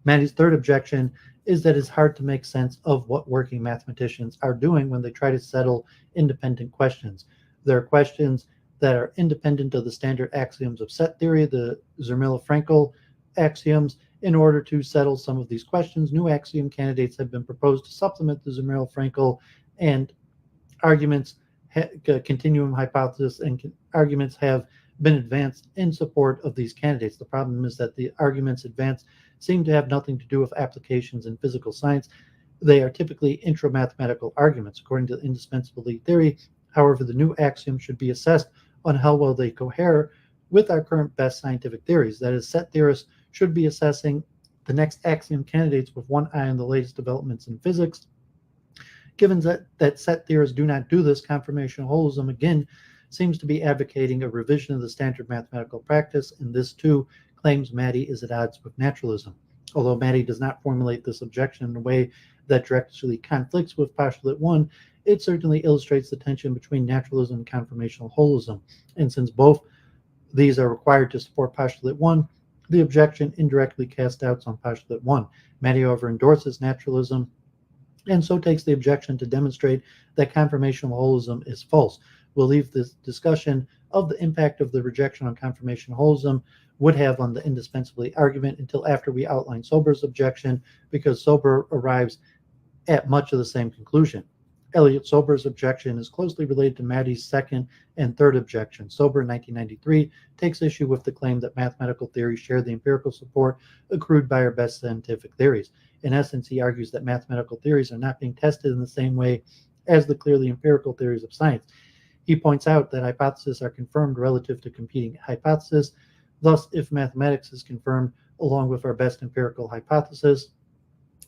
Maddie's third objection is that it's hard to make sense of what working mathematicians are doing when they try to settle independent questions. There are questions that are independent of the standard axioms of set theory, the Zermelo-Fraenkel axioms. In order to settle some of these questions, new axiom candidates have been proposed to supplement the Zermelo-Fraenkel and arguments, continuum hypothesis, and arguments have been advanced in support of these candidates. The problem is that the arguments advanced seem to have nothing to do with applications in physical science. They are typically intra-mathematical arguments. According to the indispensability theory, however, the new axioms should be assessed on how well they cohere with our current best scientific theories. That is, set theorists should be assessing the next axiom candidates with one eye on the latest developments in physics. Given that set theorists do not do this, confirmational holism again seems to be advocating a revision of the standard mathematical practice, and this too claims Maddie is at odds with naturalism. Although Maddie does not formulate this objection in a way that directly conflicts with postulate 1, it certainly illustrates the tension between naturalism and confirmational holism. And since both these are required to support postulate 1, the objection indirectly casts doubts on postulate 1. Maddie, however, endorses naturalism and so takes the objection to demonstrate that confirmational holism is false. We'll leave this discussion of the impact of the rejection on confirmational holism would have on the indispensability argument until after we outline Sober's objection, because Sober arrives at much of the same conclusion. Elliot Sober's objection is closely related to Maddie's second and third objection. Sober in 1993 takes issue with the claim that mathematical theories share the empirical support accrued by our best scientific theories. In essence, he argues that mathematical theories are not being tested in the same way as the clearly empirical theories of science. He points out that hypotheses are confirmed relative to competing hypotheses. Thus, if mathematics is confirmed along with our best empirical hypothesis,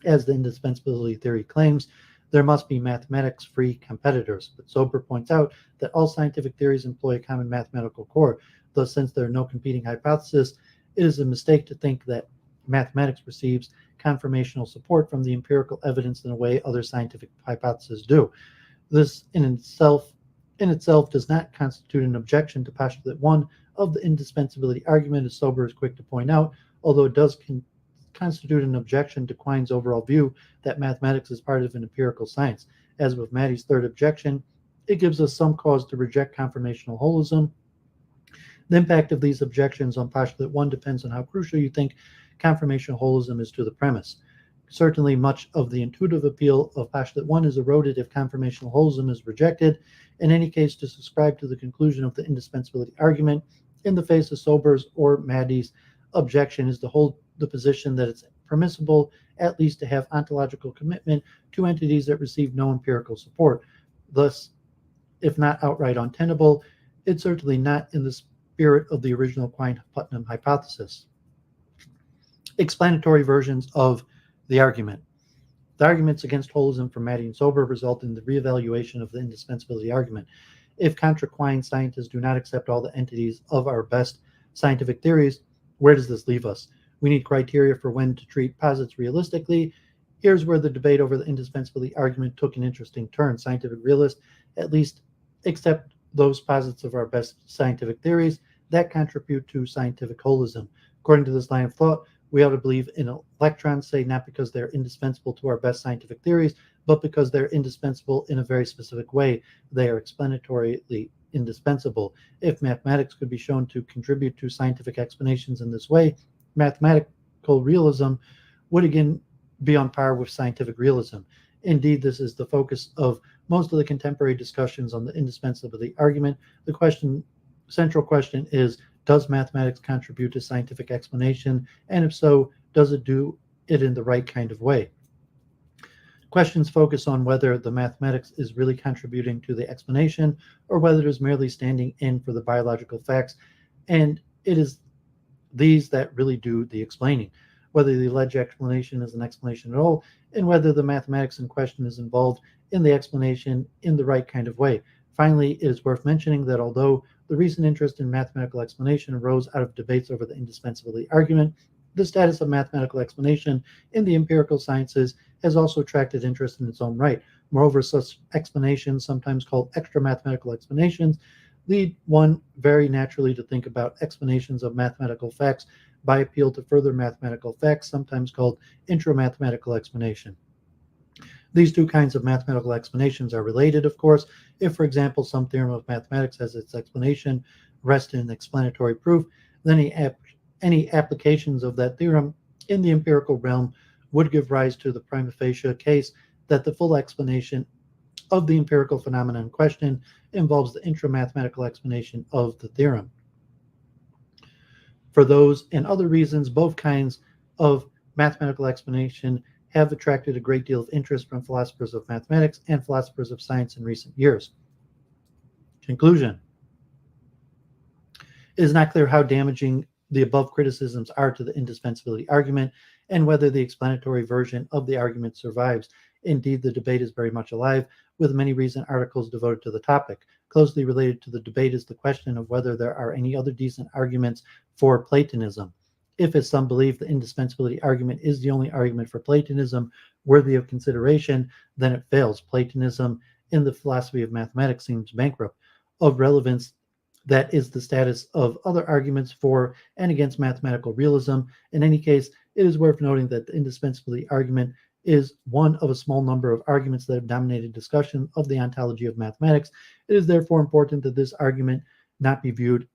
as the indispensability theory claims, there must be mathematics-free competitors. But Sober points out that all scientific theories employ a common mathematical core. Thus, since there are no competing hypotheses, it is a mistake to think that mathematics receives confirmational support from the empirical evidence in a way other scientific hypotheses do. This in itself does not constitute an objection to postulate 1 of the indispensability argument, as Sober is quick to point out, although it does constitute an objection to Quine's overall view that mathematics is part of an empirical science. As with Maddie's third objection, it gives us some cause to reject confirmational holism. The impact of these objections on postulate 1 depends on how crucial you think confirmational holism is to the premise. Certainly, much of the intuitive appeal of postulate 1 is eroded if confirmational holism is rejected. In any case, to subscribe to the conclusion of the indispensability argument in the face of Sober's or Maddie's objection is to hold the position that it's permissible at least to have ontological commitment to entities that receive no empirical support. Thus, if not outright untenable, it's certainly not in the spirit of the original Quine-Putnam hypothesis. Explanatory versions of the argument. The arguments against holism from Maddie and Sober result in the reevaluation of the indispensability argument. If contra Quine scientists do not accept all the entities of our best scientific theories, where does this leave us? We need criteria for when to treat posits realistically. Here's where the debate over the indispensability argument took an interesting turn. Scientific realists at least accept those posits of our best scientific theories that contribute to scientific holism. According to this line of thought, we ought to believe in electrons, say not because they're indispensable to our best scientific theories, but because they're indispensable in a very specific way. They are explanatorily indispensable. If mathematics could be shown to contribute to scientific explanations in this way, mathematical realism would again be on par with scientific realism. Indeed, this is the focus of most of the contemporary discussions on the indispensability argument. The central question is, does mathematics contribute to scientific explanation? And if so, does it do it in the right kind of way? Questions focus on whether the mathematics is really contributing to the explanation or whether it is merely standing in for the biological facts. And it is these that really do the explaining, whether the alleged explanation is an explanation at all, and whether the mathematics in question is involved in the explanation in the right kind of way. Finally, it is worth mentioning that although the recent interest in mathematical explanation arose out of debates over the indispensability argument, the status of mathematical explanation in the empirical sciences has also attracted interest in its own right. Moreover, such explanations, sometimes called extra mathematical explanations, lead one very naturally to think about explanations of mathematical facts by appeal to further mathematical facts, sometimes called intra-mathematical explanation. These two kinds of mathematical explanations are related, of course. If, for example, some theorem of mathematics has its explanation rest in explanatory proof, then any applications of that theorem in the empirical realm would give rise to the prima facie case that the full explanation of the empirical phenomenon in question involves the intra-mathematical explanation of the theorem. For those and other reasons, both kinds of mathematical explanation have attracted a great deal of interest from philosophers of mathematics and philosophers of science in recent years. Conclusion. It is not clear how damaging the above criticisms are to the indispensability argument and whether the explanatory version of the argument survives. Indeed, the debate is very much alive, with many recent articles devoted to the topic. Closely related to the debate is the question of whether there are any other decent arguments for Platonism. If, as some believe, the indispensability argument is the only argument for Platonism worthy of consideration, then it fails. Platonism in the philosophy of mathematics seems bankrupt. Of relevance, that is the status of other arguments for and against mathematical realism. In any case, it is worth noting that the indispensability argument is one of a small number of arguments that have dominated discussion of the ontology of mathematics. It is therefore important that this argument not be viewed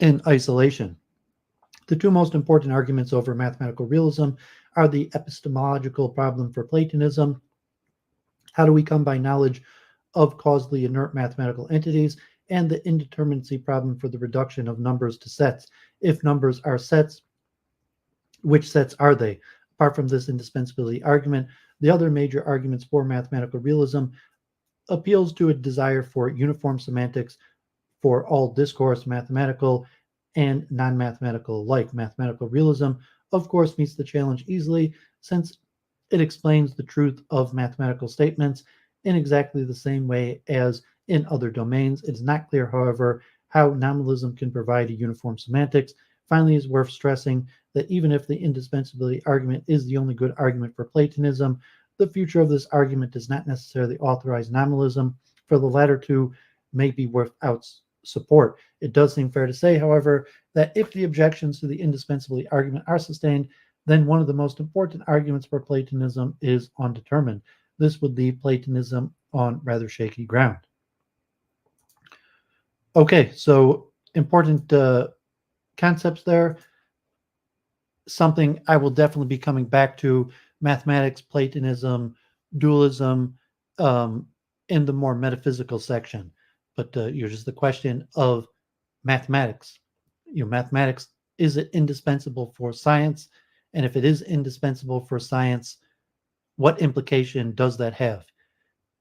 in isolation. The two most important arguments over mathematical realism are the epistemological problem for Platonism. How do we come by knowledge of causally inert mathematical entities, and the indeterminacy problem for the reduction of numbers to sets? If numbers are sets, which sets are they? Apart from this indispensability argument, the other major arguments for mathematical realism appeals to a desire for uniform semantics for all discourse, mathematical and non-mathematical alike. Mathematical realism, of course, meets the challenge easily since it explains the truth of mathematical statements in exactly the same way as in other domains. It is not clear, however, how nominalism can provide a uniform semantics. Finally, it is worth stressing that even if the indispensability argument is the only good argument for Platonism, the future of this argument does not necessarily authorize nominalism, for the latter two may be without support. It does seem fair to say, however, that if the objections to the indispensability argument are sustained, then one of the most important arguments for Platonism is undetermined. This would leave Platonism on rather shaky ground. Okay, so important concepts there. Something I will definitely be coming back to: mathematics, Platonism, dualism, in the more metaphysical section. But just the question of mathematics. Mathematics, is it indispensable for science? And if it is indispensable for science, what implication does that have?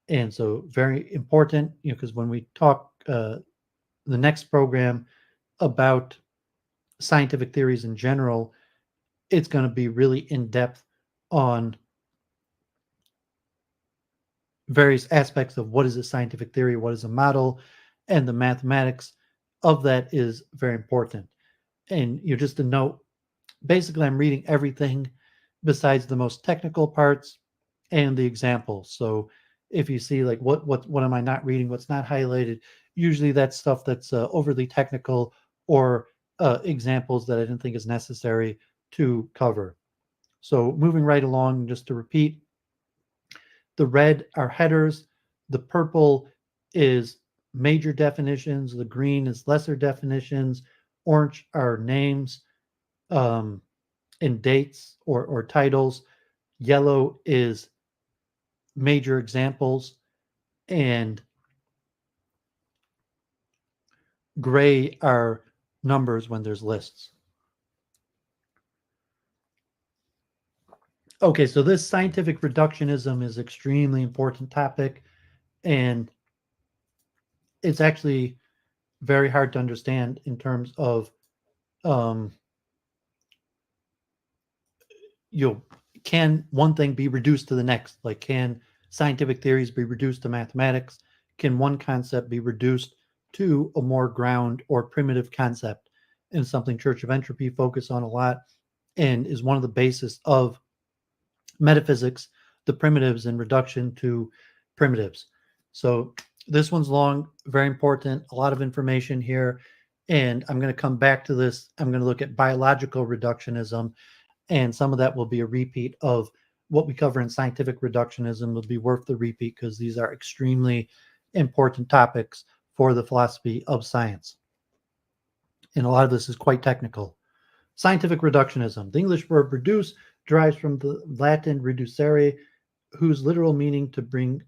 And so very important, because when we talk the next program about scientific theories in general, it's going to be really in depth on various aspects of what is a scientific theory, what is a model, and the mathematics of that is very important. And just to note, basically I'm reading everything besides the most technical parts and the examples. So if you see like what am I not reading, what's not highlighted, usually that's stuff that's overly technical or examples that I didn't think is necessary to cover. So moving right along, just to repeat, the red are headers, the purple is major definitions, the green is lesser definitions, orange are names and dates or titles, yellow is major examples, and gray are numbers when there's lists. Okay, so this scientific reductionism is extremely important topic, and it's actually very hard to understand in terms of um, can one thing be reduced to the next? Like, can scientific theories be reduced to mathematics? can one concept be reduced to a more ground or primitive concept, and something Church of Entropy focus on a lot and is one of the basis of metaphysics, the primitives and reduction to primitives. So this one's long, very important, a lot of information here. And I'm going to come back to this. I'm going to look at biological reductionism, and some of that will be a repeat of what we cover in scientific reductionism. Will be worth the repeat because these are extremely important topics for the philosophy of science. And a lot of this is quite technical. Scientific reductionism. The English verb reduce derives from the Latin reducere, whose literal meaning to bring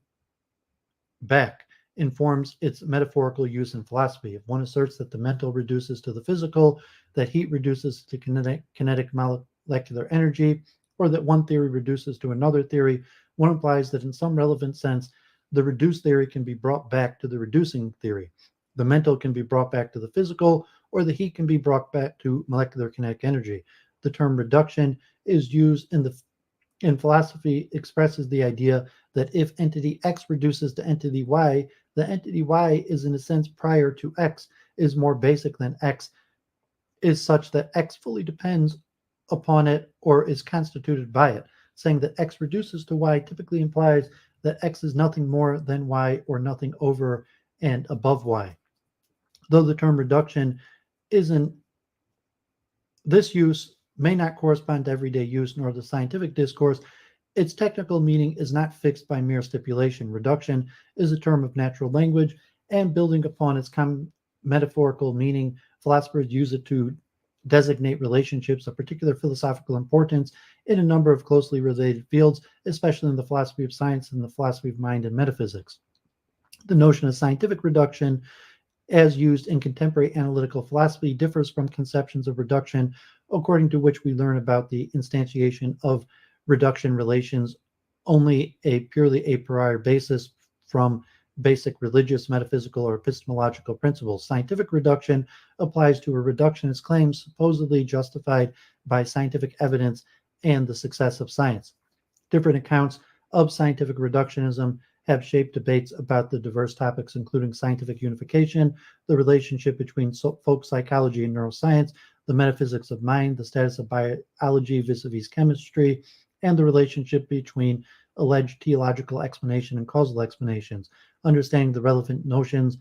back informs its metaphorical use in philosophy. If one asserts that the mental reduces to the physical, that heat reduces to kinetic molecular energy, or that one theory reduces to another theory, one implies that in some relevant sense, the reduced theory can be brought back to the reducing theory. The mental can be brought back to the physical, or the heat can be brought back to molecular kinetic energy. The term reduction is used in philosophy expresses the idea that if entity X reduces to entity Y, the entity Y is in a sense prior to X, is more basic than X, is such that X fully depends upon it or is constituted by it. Saying that X reduces to Y typically implies that X is nothing more than Y or nothing over and above Y. Though the term reduction isn't, this use may not correspond to everyday use nor the scientific discourse, its technical meaning is not fixed by mere stipulation. Reduction is a term of natural language, and building upon its metaphorical meaning, philosophers use it to designate relationships of particular philosophical importance in a number of closely related fields, especially in the philosophy of science and the philosophy of mind and metaphysics. The notion of scientific reduction as used in contemporary analytical philosophy differs from conceptions of reduction according to which we learn about the instantiation of reduction relations only a purely a priori basis from basic religious, metaphysical, or epistemological principles. Scientific reduction applies to a reductionist claim supposedly justified by scientific evidence and the success of science. Different accounts of scientific reductionism have shaped debates about the diverse topics, including scientific unification, the relationship between folk psychology and neuroscience, the metaphysics of mind, the status of biology vis-a-vis chemistry, and the relationship between alleged teleological explanation and causal explanations. Understanding the relevant notions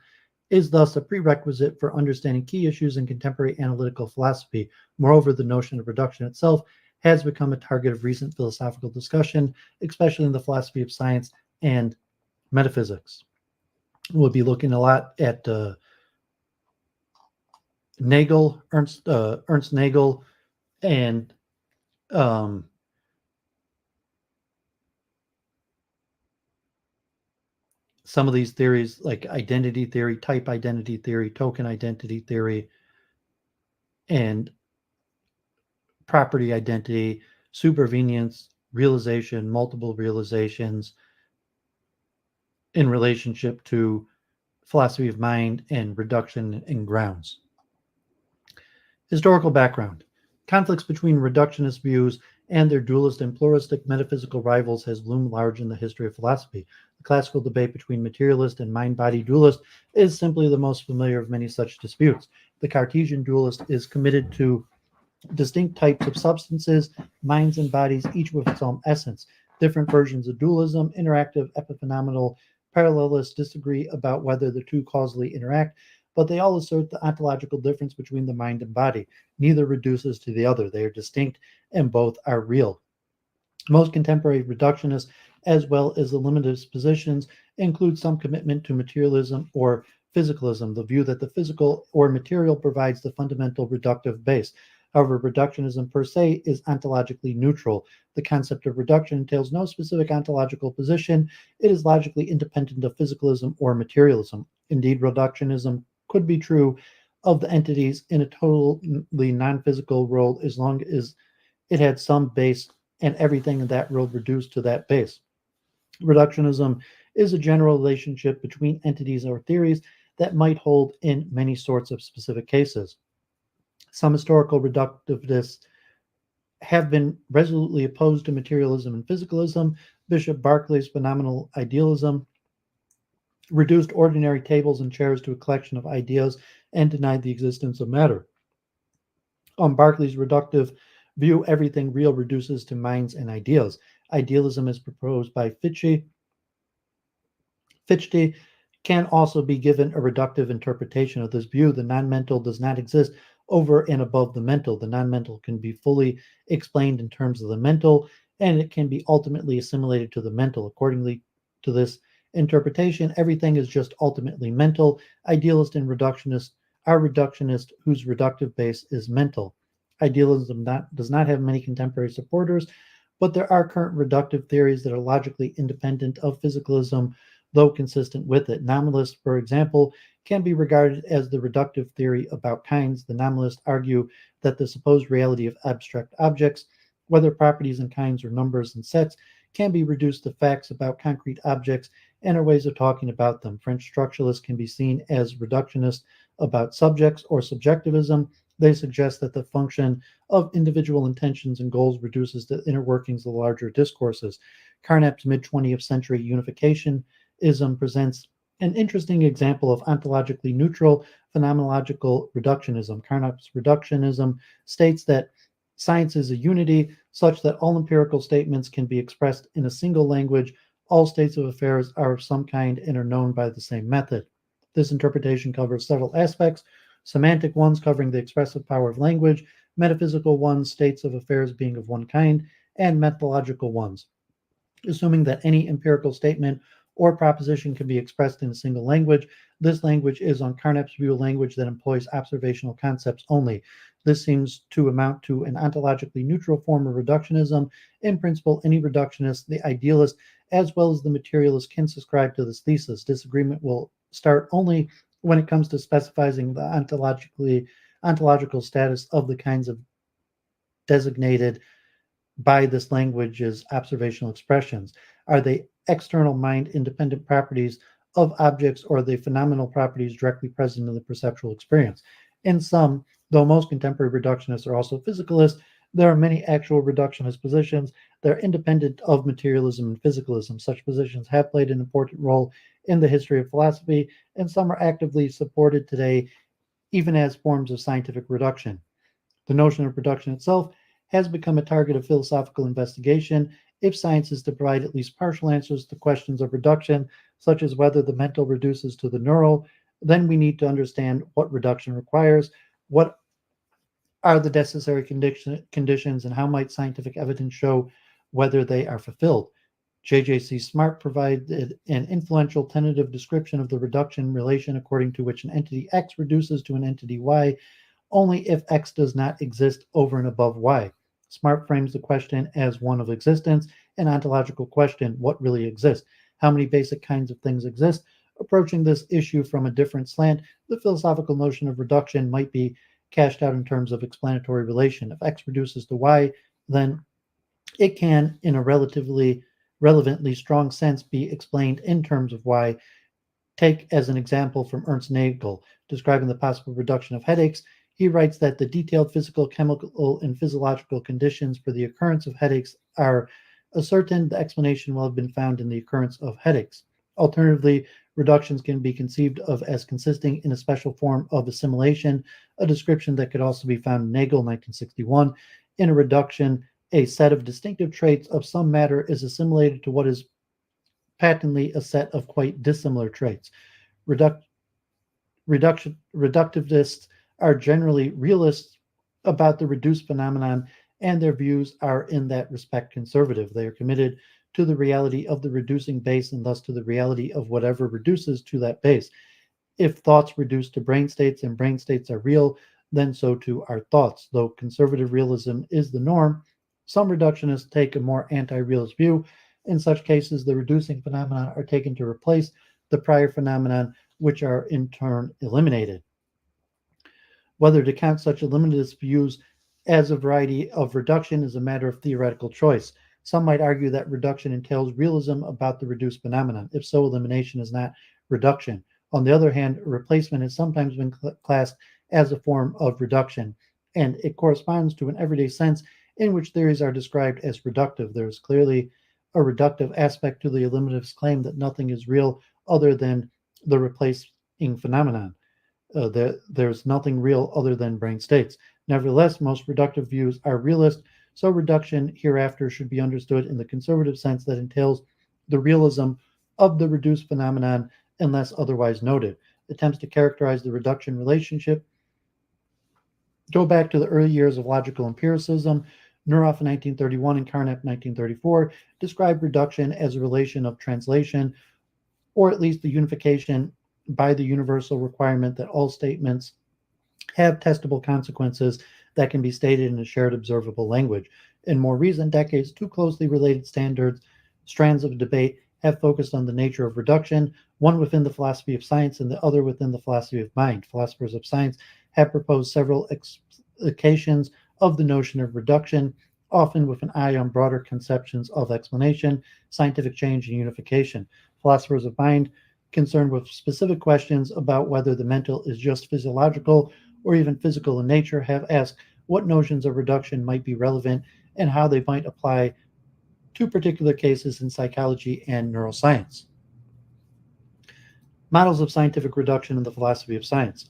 is thus a prerequisite for understanding key issues in contemporary analytical philosophy. Moreover, the notion of reduction itself has become a target of recent philosophical discussion, especially in the philosophy of science and metaphysics. We'll be looking a lot at Ernst Nagel, and some of these theories like identity theory, type identity theory, token identity theory, and property identity, supervenience, realization, multiple realizations in relationship to philosophy of mind and reduction in grounds. Historical background. Conflicts between reductionist views and their dualist and pluralistic metaphysical rivals has loomed large in the history of philosophy. The classical debate between materialist and mind-body dualist is simply the most familiar of many such disputes. The Cartesian dualist is committed to distinct types of substances, minds and bodies, each with its own essence. Different versions of dualism, interactive, epiphenomenal, parallelists disagree about whether the two causally interact, but they all assert the ontological difference between the mind and body. Neither reduces to the other. They are distinct and both are real. Most contemporary reductionists, as well as the limitist positions, include some commitment to materialism or physicalism, the view that the physical or material provides the fundamental reductive base. However, reductionism per se is ontologically neutral. The concept of reduction entails no specific ontological position. It is logically independent of physicalism or materialism. Indeed, reductionism could be true of the entities in a totally non-physical world as long as it had some base and everything in that world reduced to that base. Reductionism is a general relationship between entities or theories that might hold in many sorts of specific cases. Some historical reductivists have been resolutely opposed to materialism and physicalism. Bishop Berkeley's phenomenal idealism reduced ordinary tables and chairs to a collection of ideas, and denied the existence of matter. Berkeley's reductive view, everything real reduces to minds and ideas. Idealism, as proposed by Fichte, can also be given a reductive interpretation of this view. The non mental does not exist over and above the mental. The non mental can be fully explained in terms of the mental, and it can be ultimately assimilated to the mental. Accordingly to this interpretation, everything is just ultimately mental. Idealist and reductionist are reductionist whose reductive base is mental. Idealism does not have many contemporary supporters, but there are current reductive theories that are logically independent of physicalism, though consistent with it. Nominalists, for example, can be regarded as the reductive theory about kinds. The nominalists argue that the supposed reality of abstract objects, whether properties and kinds or numbers and sets, can be reduced to facts about concrete objects and are ways of talking about them. French structuralists can be seen as reductionists about subjects or subjectivism. They suggest that the function of individual intentions and goals reduces the inner workings of larger discourses. Carnap's mid 20th century unificationism presents an interesting example of ontologically neutral phenomenological reductionism. Carnap's reductionism states that science is a unity such that all empirical statements can be expressed in a single language. All states of affairs are of some kind and are known by the same method. This interpretation covers several aspects: semantic ones covering the expressive power of language, metaphysical ones, states of affairs being of one kind, and methodological ones. Assuming that any empirical statement or proposition can be expressed in a single language, this language is, on Carnap's view, a language that employs observational concepts only. This seems to amount to an ontologically neutral form of reductionism. In principle, any reductionist, the idealist, as well as the materialist, can subscribe to this thesis. Disagreement will start only when it comes to specifying the ontological status of the kinds of designated by this language as observational expressions. Are they external mind independent properties of objects, or are they phenomenal properties directly present in the perceptual experience? In some, though most contemporary reductionists are also physicalists, there are many actual reductionist positions that are independent of materialism and physicalism. Such positions have played an important role in the history of philosophy, and some are actively supported today, even as forms of scientific reduction. The notion of reduction itself has become a target of philosophical investigation. If science is to provide at least partial answers to questions of reduction, such as whether the mental reduces to the neural, then we need to understand what reduction requires, what are the necessary conditions, and how might scientific evidence show whether they are fulfilled. J.J.C. Smart provided an influential tentative description of the reduction relation according to which an entity X reduces to an entity Y only if X does not exist over and above Y. Smart frames the question as one of existence, an ontological question: what really exists? How many basic kinds of things exist? Approaching this issue from a different slant, the philosophical notion of reduction might be cashed out in terms of explanatory relation. If X reduces to Y, then it can, in a relevantly strong sense, be explained in terms of Y. Take as an example from Ernst Nagel, describing the possible reduction of headaches. He writes that the detailed physical, chemical, and physiological conditions for the occurrence of headaches are ascertained. The explanation will have been found in the occurrence of headaches. Alternatively, reductions can be conceived of as consisting in a special form of assimilation, a description that could also be found in Nagel, 1961. In a reduction, a set of distinctive traits of some matter is assimilated to what is patently a set of quite dissimilar traits. Reduc- reductivists are generally realists about the reduced phenomenon, and their views are in that respect conservative. They are committed to the reality of the reducing base and thus to the reality of whatever reduces to that base. If thoughts reduce to brain states and brain states are real, then so too are thoughts. Though conservative realism is the norm, some reductionists take a more anti realist view. In such cases, the reducing phenomena are taken to replace the prior phenomenon, which are in turn eliminated. Whether to count such eliminative views as a variety of reduction is a matter of theoretical choice. Some might argue that reduction entails realism about the reduced phenomenon. If so, elimination is not reduction. On the other hand, replacement has sometimes been classed as a form of reduction, and it corresponds to an everyday sense in which theories are described as reductive. There is clearly a reductive aspect to the eliminativist claim that nothing is real other than the replacing phenomenon. There's nothing real other than brain states. Nevertheless, most reductive views are realist, so reduction hereafter should be understood in the conservative sense that entails the realism of the reduced phenomenon unless otherwise noted. Attempts to characterize the reduction relationship go back to the early years of logical empiricism. Nuroff in 1931 and Carnap in 1934 described reduction as a relation of translation, or at least the unification by the universal requirement that all statements have testable consequences that can be stated in a shared observable language. In more recent decades, two closely related strands of debate have focused on the nature of reduction, one within the philosophy of science and the other within the philosophy of mind. Philosophers of science have proposed several explications of the notion of reduction, often with an eye on broader conceptions of explanation, scientific change, and unification. Philosophers of mind, concerned with specific questions about whether the mental is just physiological or even physical in nature, have asked what notions of reduction might be relevant and how they might apply to particular cases in psychology and neuroscience. Models of scientific reduction in the philosophy of science.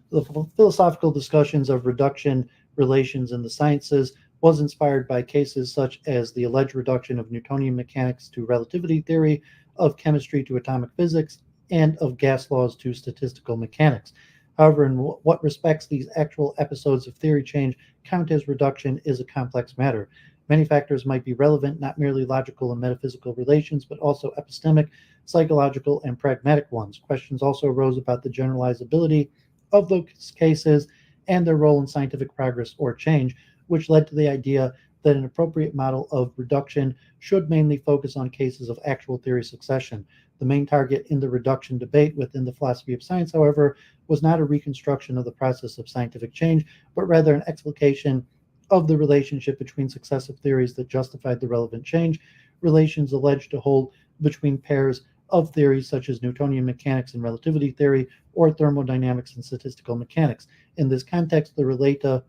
The philosophical discussions of reduction relations in the sciences was inspired by cases such as the alleged reduction of Newtonian mechanics to relativity theory, of chemistry to atomic physics, and of gas laws to statistical mechanics. However, in what respects these actual episodes of theory change count as reduction is a complex matter. Many factors might be relevant, not merely logical and metaphysical relations, but also epistemic, psychological, and pragmatic ones. Questions also arose about the generalizability of those cases and their role in scientific progress or change, which led to the idea that an appropriate model of reduction should mainly focus on cases of actual theory succession. The main target in the reduction debate within the philosophy of science, however, was not a reconstruction of the process of scientific change, but rather an explication of the relationship between successive theories that justified the relevant change, relations alleged to hold between pairs of theories such as Newtonian mechanics and relativity theory, or thermodynamics and statistical mechanics. In this context, the relata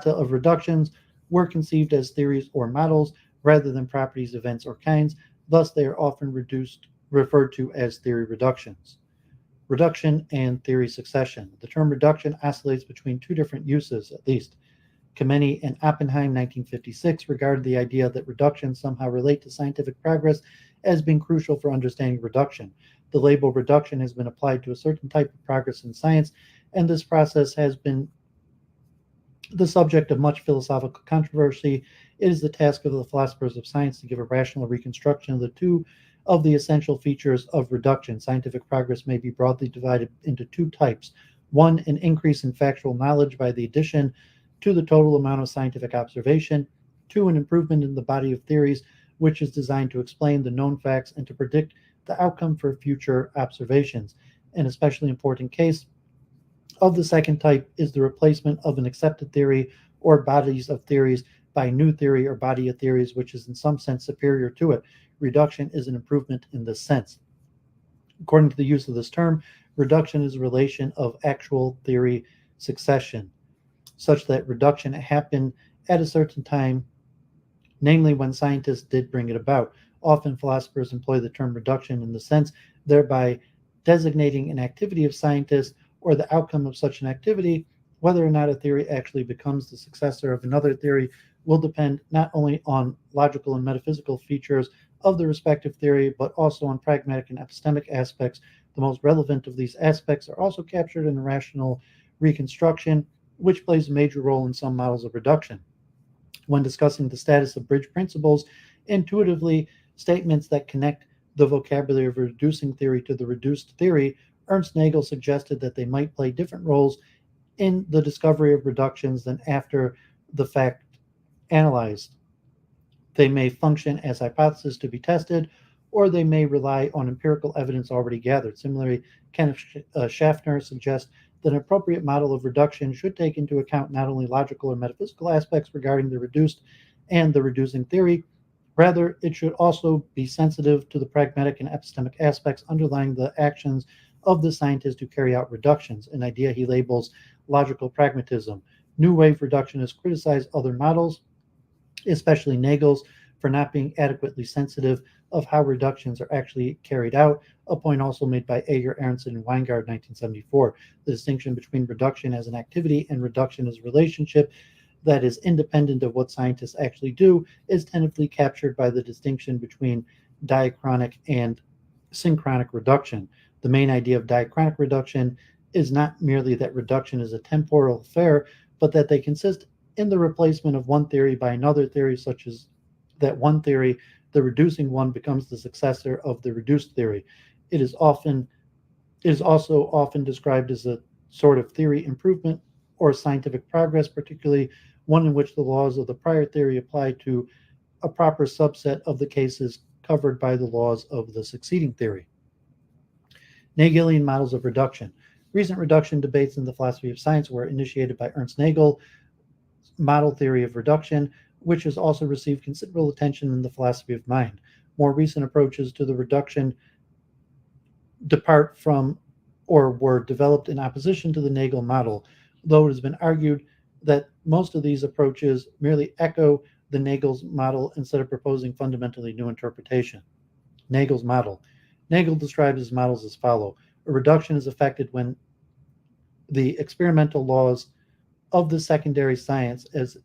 of reductions were conceived as theories or models rather than properties, events, or kinds. Thus, they are often referred to as theory reductions. Reduction and theory succession. The term reduction oscillates between two different uses, at least. Kameny and Oppenheim, 1956, regarded the idea that reductions somehow relate to scientific progress as being crucial for understanding reduction. The label reduction has been applied to a certain type of progress in science, and this process has been the subject of much philosophical controversy. It is the task of the philosophers of science to give a rational reconstruction of the essential features of reduction. Scientific progress may be broadly divided into two types. One, an increase in factual knowledge by the addition to the total amount of scientific observation. Two, an improvement in the body of theories, which is designed to explain the known facts and to predict the outcome for future observations. An especially important case of the second type is the replacement of an accepted theory or bodies of theories by a new theory or body of theories which is in some sense superior to it. Reduction is an improvement in this sense. According to the use of this term, reduction is a relation of actual theory succession, such that reduction happened at a certain time, namely when scientists did bring it about. Often philosophers employ the term reduction in the sense thereby designating an activity of scientists or the outcome of such an activity. Whether or not a theory actually becomes the successor of another theory will depend not only on logical and metaphysical features of the respective theory, but also on pragmatic and epistemic aspects. The most relevant of these aspects are also captured in rational reconstruction, which plays a major role in some models of reduction. When discussing the status of bridge principles, intuitively, statements that connect the vocabulary of reducing theory to the reduced theory, Ernst Nagel suggested that they might play different roles in the discovery of reductions than after the fact analyzed. They may function as hypotheses to be tested, or they may rely on empirical evidence already gathered. Similarly, Kenneth Schaffner suggests that an appropriate model of reduction should take into account not only logical or metaphysical aspects regarding the reduced and the reducing theory, rather, it should also be sensitive to the pragmatic and epistemic aspects underlying the actions of the scientist who carry out reductions, an idea he labels logical pragmatism. New wave reductionists criticize other models, especially Nagel's, for not being adequately sensitive of how reductions are actually carried out, a point also made by Ager, Aronson, and Weingart in 1974. The distinction between reduction as an activity and reduction as a relationship that is independent of what scientists actually do is tentatively captured by the distinction between diachronic and synchronic reduction. The main idea of diachronic reduction is not merely that reduction is a temporal affair, but that they consist in the replacement of one theory by another theory, such as that one theory, the reducing one, becomes the successor of the reduced theory. It is also often described as a sort of theory improvement or scientific progress, particularly one in which the laws of the prior theory apply to a proper subset of the cases covered by the laws of the succeeding theory. Nagelian models of reduction. Recent reduction debates in the philosophy of science were initiated by Ernst Nagel's model theory of reduction, which has also received considerable attention in the philosophy of mind. More recent approaches to the reduction depart from or were developed in opposition to the Nagel model, though it has been argued that most of these approaches merely echo the Nagel's model instead of proposing fundamentally new interpretation. Nagel's model. Nagel describes his models as follows. A reduction is effected when the experimental laws of the secondary science, as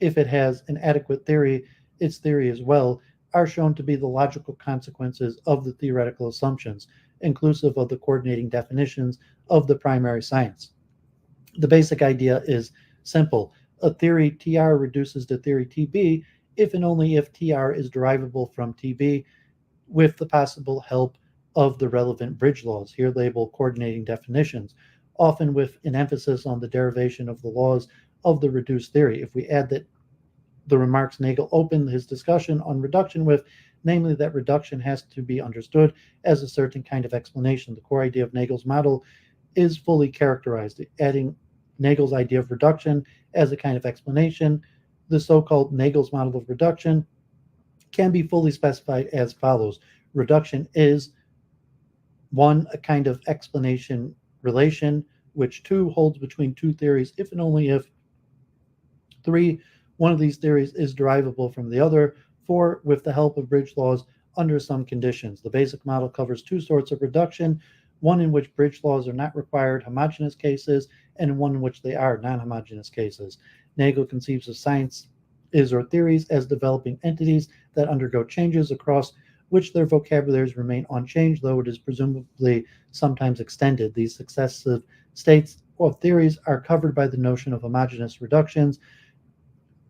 if it has an adequate theory, its theory as well, are shown to be the logical consequences of the theoretical assumptions, inclusive of the coordinating definitions of the primary science. The basic idea is simple. A theory TR reduces to theory TB if and only if TR is derivable from TB with the possible help of the relevant bridge laws, here labeled coordinating definitions, often with an emphasis on the derivation of the laws of the reduced theory. If we add that the remarks Nagel opened his discussion on reduction with, namely that reduction has to be understood as a certain kind of explanation. The core idea of Nagel's model is fully characterized, adding Nagel's idea of reduction as a kind of explanation. The so-called Nagel's model of reduction can be fully specified as follows. Reduction is, one, a kind of explanation relation, which two, holds between two theories if and only if, three, one of these theories is derivable from the other, four, with the help of bridge laws under some conditions. The basic model covers two sorts of reduction, one in which bridge laws are not required, homogeneous cases, and one in which they are, non-homogeneous cases. Nagel conceives of science or theories as developing entities that undergo changes across which their vocabularies remain unchanged, though it is presumably sometimes extended. These successive states of theories are covered by the notion of homogeneous reductions.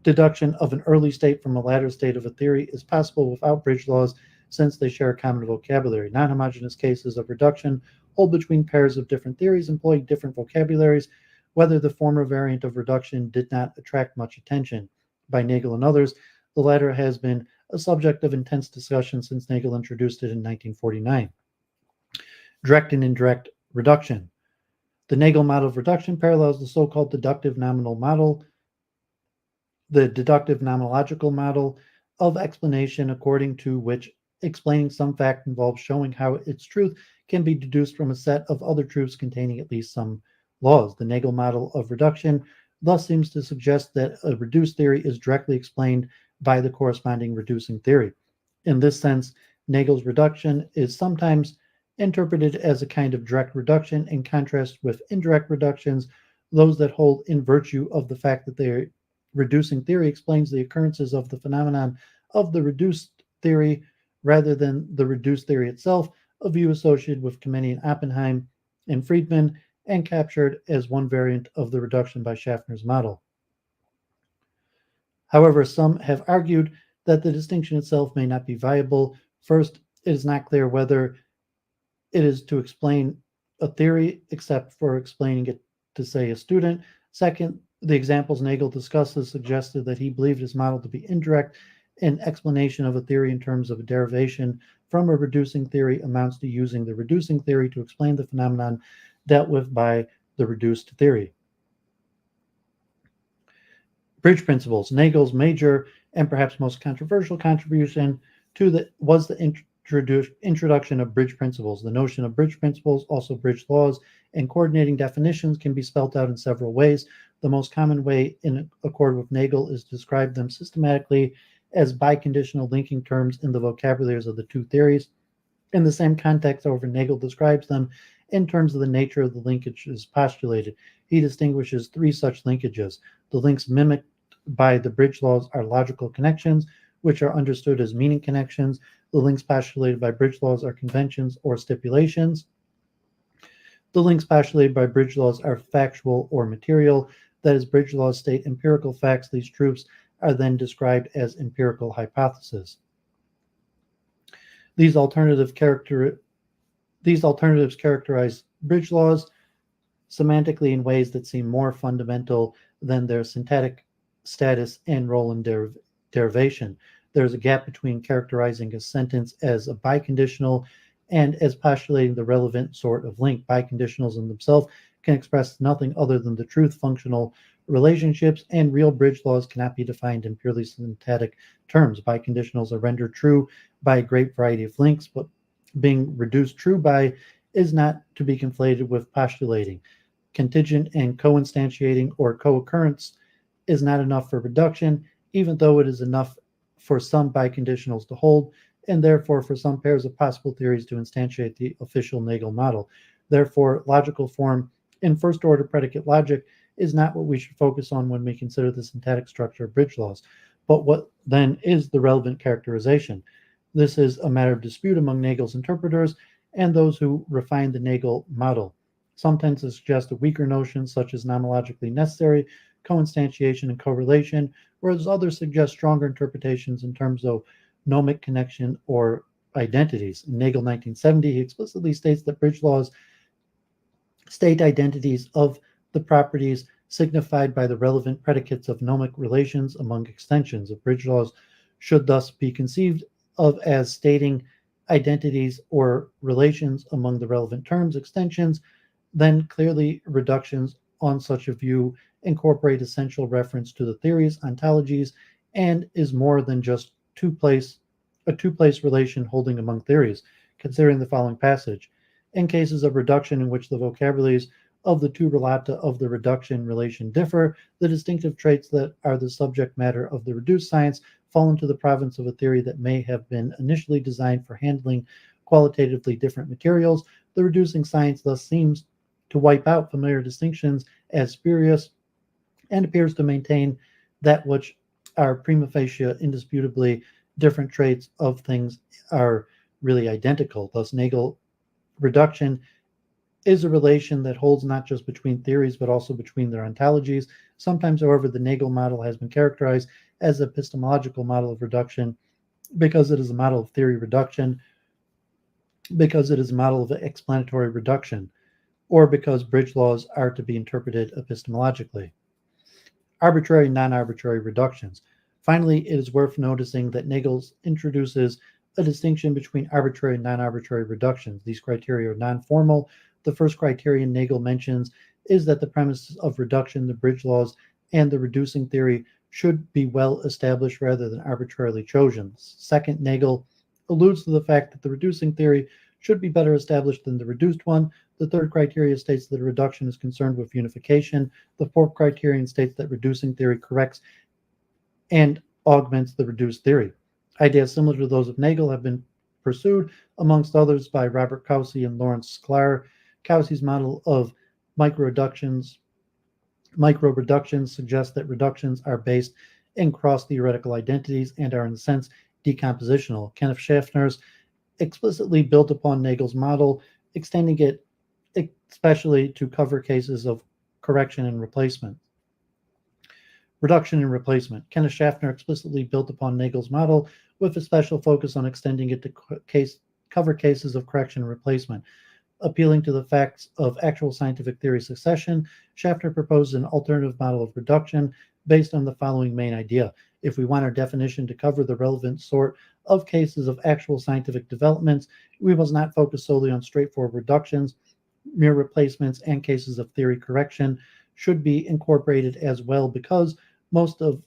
Deduction of an early state from a latter state of a theory is possible without bridge laws, since they share a common vocabulary. Non-homogeneous cases of reduction hold between pairs of different theories employing different vocabularies, whether the former variant of reduction did not attract much attention by Nagel and others. The latter has been a subject of intense discussion since Nagel introduced it in 1949. Direct and indirect reduction. The Nagel model of reduction parallels the so-called deductive nominal model, the deductive nomological model of explanation, according to which explaining some fact involves showing how its truth can be deduced from a set of other truths containing at least some laws. The Nagel model of reduction thus seems to suggest that a reduced theory is directly explained by the corresponding reducing theory. In this sense, Nagel's reduction is sometimes interpreted as a kind of direct reduction in contrast with indirect reductions, those that hold in virtue of the fact that their reducing theory explains the occurrences of the phenomenon of the reduced theory rather than the reduced theory itself, a view associated with Kamenian, Oppenheim, and Friedman, and captured as one variant of the reduction by Schaffner's model. However, some have argued that the distinction itself may not be viable. First, it is not clear whether it is to explain a theory except for explaining it to, say, a student. Second, the examples Nagel discusses suggested that he believed his model to be indirect. An explanation of a theory in terms of a derivation from a reducing theory amounts to using the reducing theory to explain the phenomenon dealt with by the reduced theory. Bridge principles. Nagel's major and perhaps most controversial contribution was the introduction of bridge principles. The notion of bridge principles, also bridge laws, and coordinating definitions can be spelled out in several ways. The most common way, in accord with Nagel, is to describe them systematically as biconditional linking terms in the vocabularies of the two theories. In the same context, however, Nagel describes them in terms of the nature of the linkages postulated. He distinguishes three such linkages. The links mimicked by the bridge laws are logical connections, which are understood as meaning connections. The links postulated by bridge laws are conventions or stipulations. The links postulated by bridge laws are factual or material. That is, bridge laws state empirical facts. These truths are then described as empirical hypotheses. These alternatives characterize bridge laws semantically in ways that seem more fundamental than their syntactic status and role in derivation. There's a gap between characterizing a sentence as a biconditional and as postulating the relevant sort of link. Biconditionals in themselves can express nothing other than the truth functional relationships, and real bridge laws cannot be defined in purely syntactic terms. Biconditionals are rendered true by a great variety of links, but being reduced true by is not to be conflated with postulating. Contingent and co-instantiating or co-occurrence is not enough for reduction, even though it is enough for some biconditionals to hold, and therefore for some pairs of possible theories to instantiate the official Nagel model. Therefore, logical form in first-order predicate logic is not what we should focus on when we consider the syntactic structure of bridge laws, but what then is the relevant characterization. This is a matter of dispute among Nagel's interpreters and those who refine the Nagel model. Some tend to suggest a weaker notion, such as nomologically necessary, co-instantiation, and correlation, whereas others suggest stronger interpretations in terms of nomic connection or identities. In Nagel 1970, he explicitly states that bridge laws state identities of the properties signified by the relevant predicates of nomic relations among extensions. Of bridge laws should thus be conceived of as stating identities or relations among the relevant terms, extensions. Then clearly reductions on such a view incorporate essential reference to the theories, ontologies, and is more than just a two-place relation holding among theories. Considering the following passage, in cases of reduction in which the vocabularies of the two relata of the reduction relation differ, the distinctive traits that are the subject matter of the reduced science fall into the province of a theory that may have been initially designed for handling qualitatively different materials. The reducing science thus seems to wipe out familiar distinctions as spurious and appears to maintain that which are prima facie indisputably different traits of things are really identical. Thus, Nagel reduction is a relation that holds not just between theories but also between their ontologies. Sometimes, however, the Nagel model has been characterized as an epistemological model of reduction because it is a model of theory reduction, because it is a model of explanatory reduction, or because bridge laws are to be interpreted epistemologically. Arbitrary and non-arbitrary reductions. Finally, it is worth noticing that Nagel introduces a distinction between arbitrary and non-arbitrary reductions. These criteria are non-formal. The first criterion Nagel mentions is that the premises of reduction, the bridge laws, and the reducing theory should be well established rather than arbitrarily chosen. Second, Nagel alludes to the fact that the reducing theory should be better established than the reduced one. The third criterion states that a reduction is concerned with unification. The fourth criterion states that reducing theory corrects and augments the reduced theory. Ideas similar to those of Nagel have been pursued, amongst others, by Robert Cauchy and Lawrence Sklar. Cauchy's model of micro-reductions suggests that reductions are based in cross-theoretical identities and are, in a sense, decompositional. Kenneth Schaffner's explicitly built upon Nagel's model, extending it especially to cover cases of correction and replacement. Reduction and replacement. Kenneth Schaffner explicitly built upon Nagel's model with a special focus on extending it to cover cases of correction and replacement. Appealing to the facts of actual scientific theory succession, Schaffner proposed an alternative model of reduction based on the following main idea. If we want our definition to cover the relevant sort of cases of actual scientific developments, we must not focus solely on straightforward reductions. Mere replacements and cases of theory correction should be incorporated as well, because most of,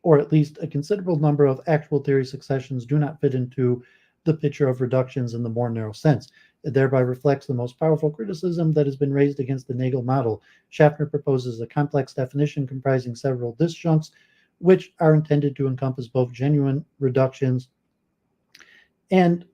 or at least a considerable number of actual theory successions do not fit into the picture of reductions in the more narrow sense. It thereby reflects the most powerful criticism that has been raised against the Nagel model. Schaffner proposes a complex definition comprising several disjuncts which are intended to encompass both genuine reductions and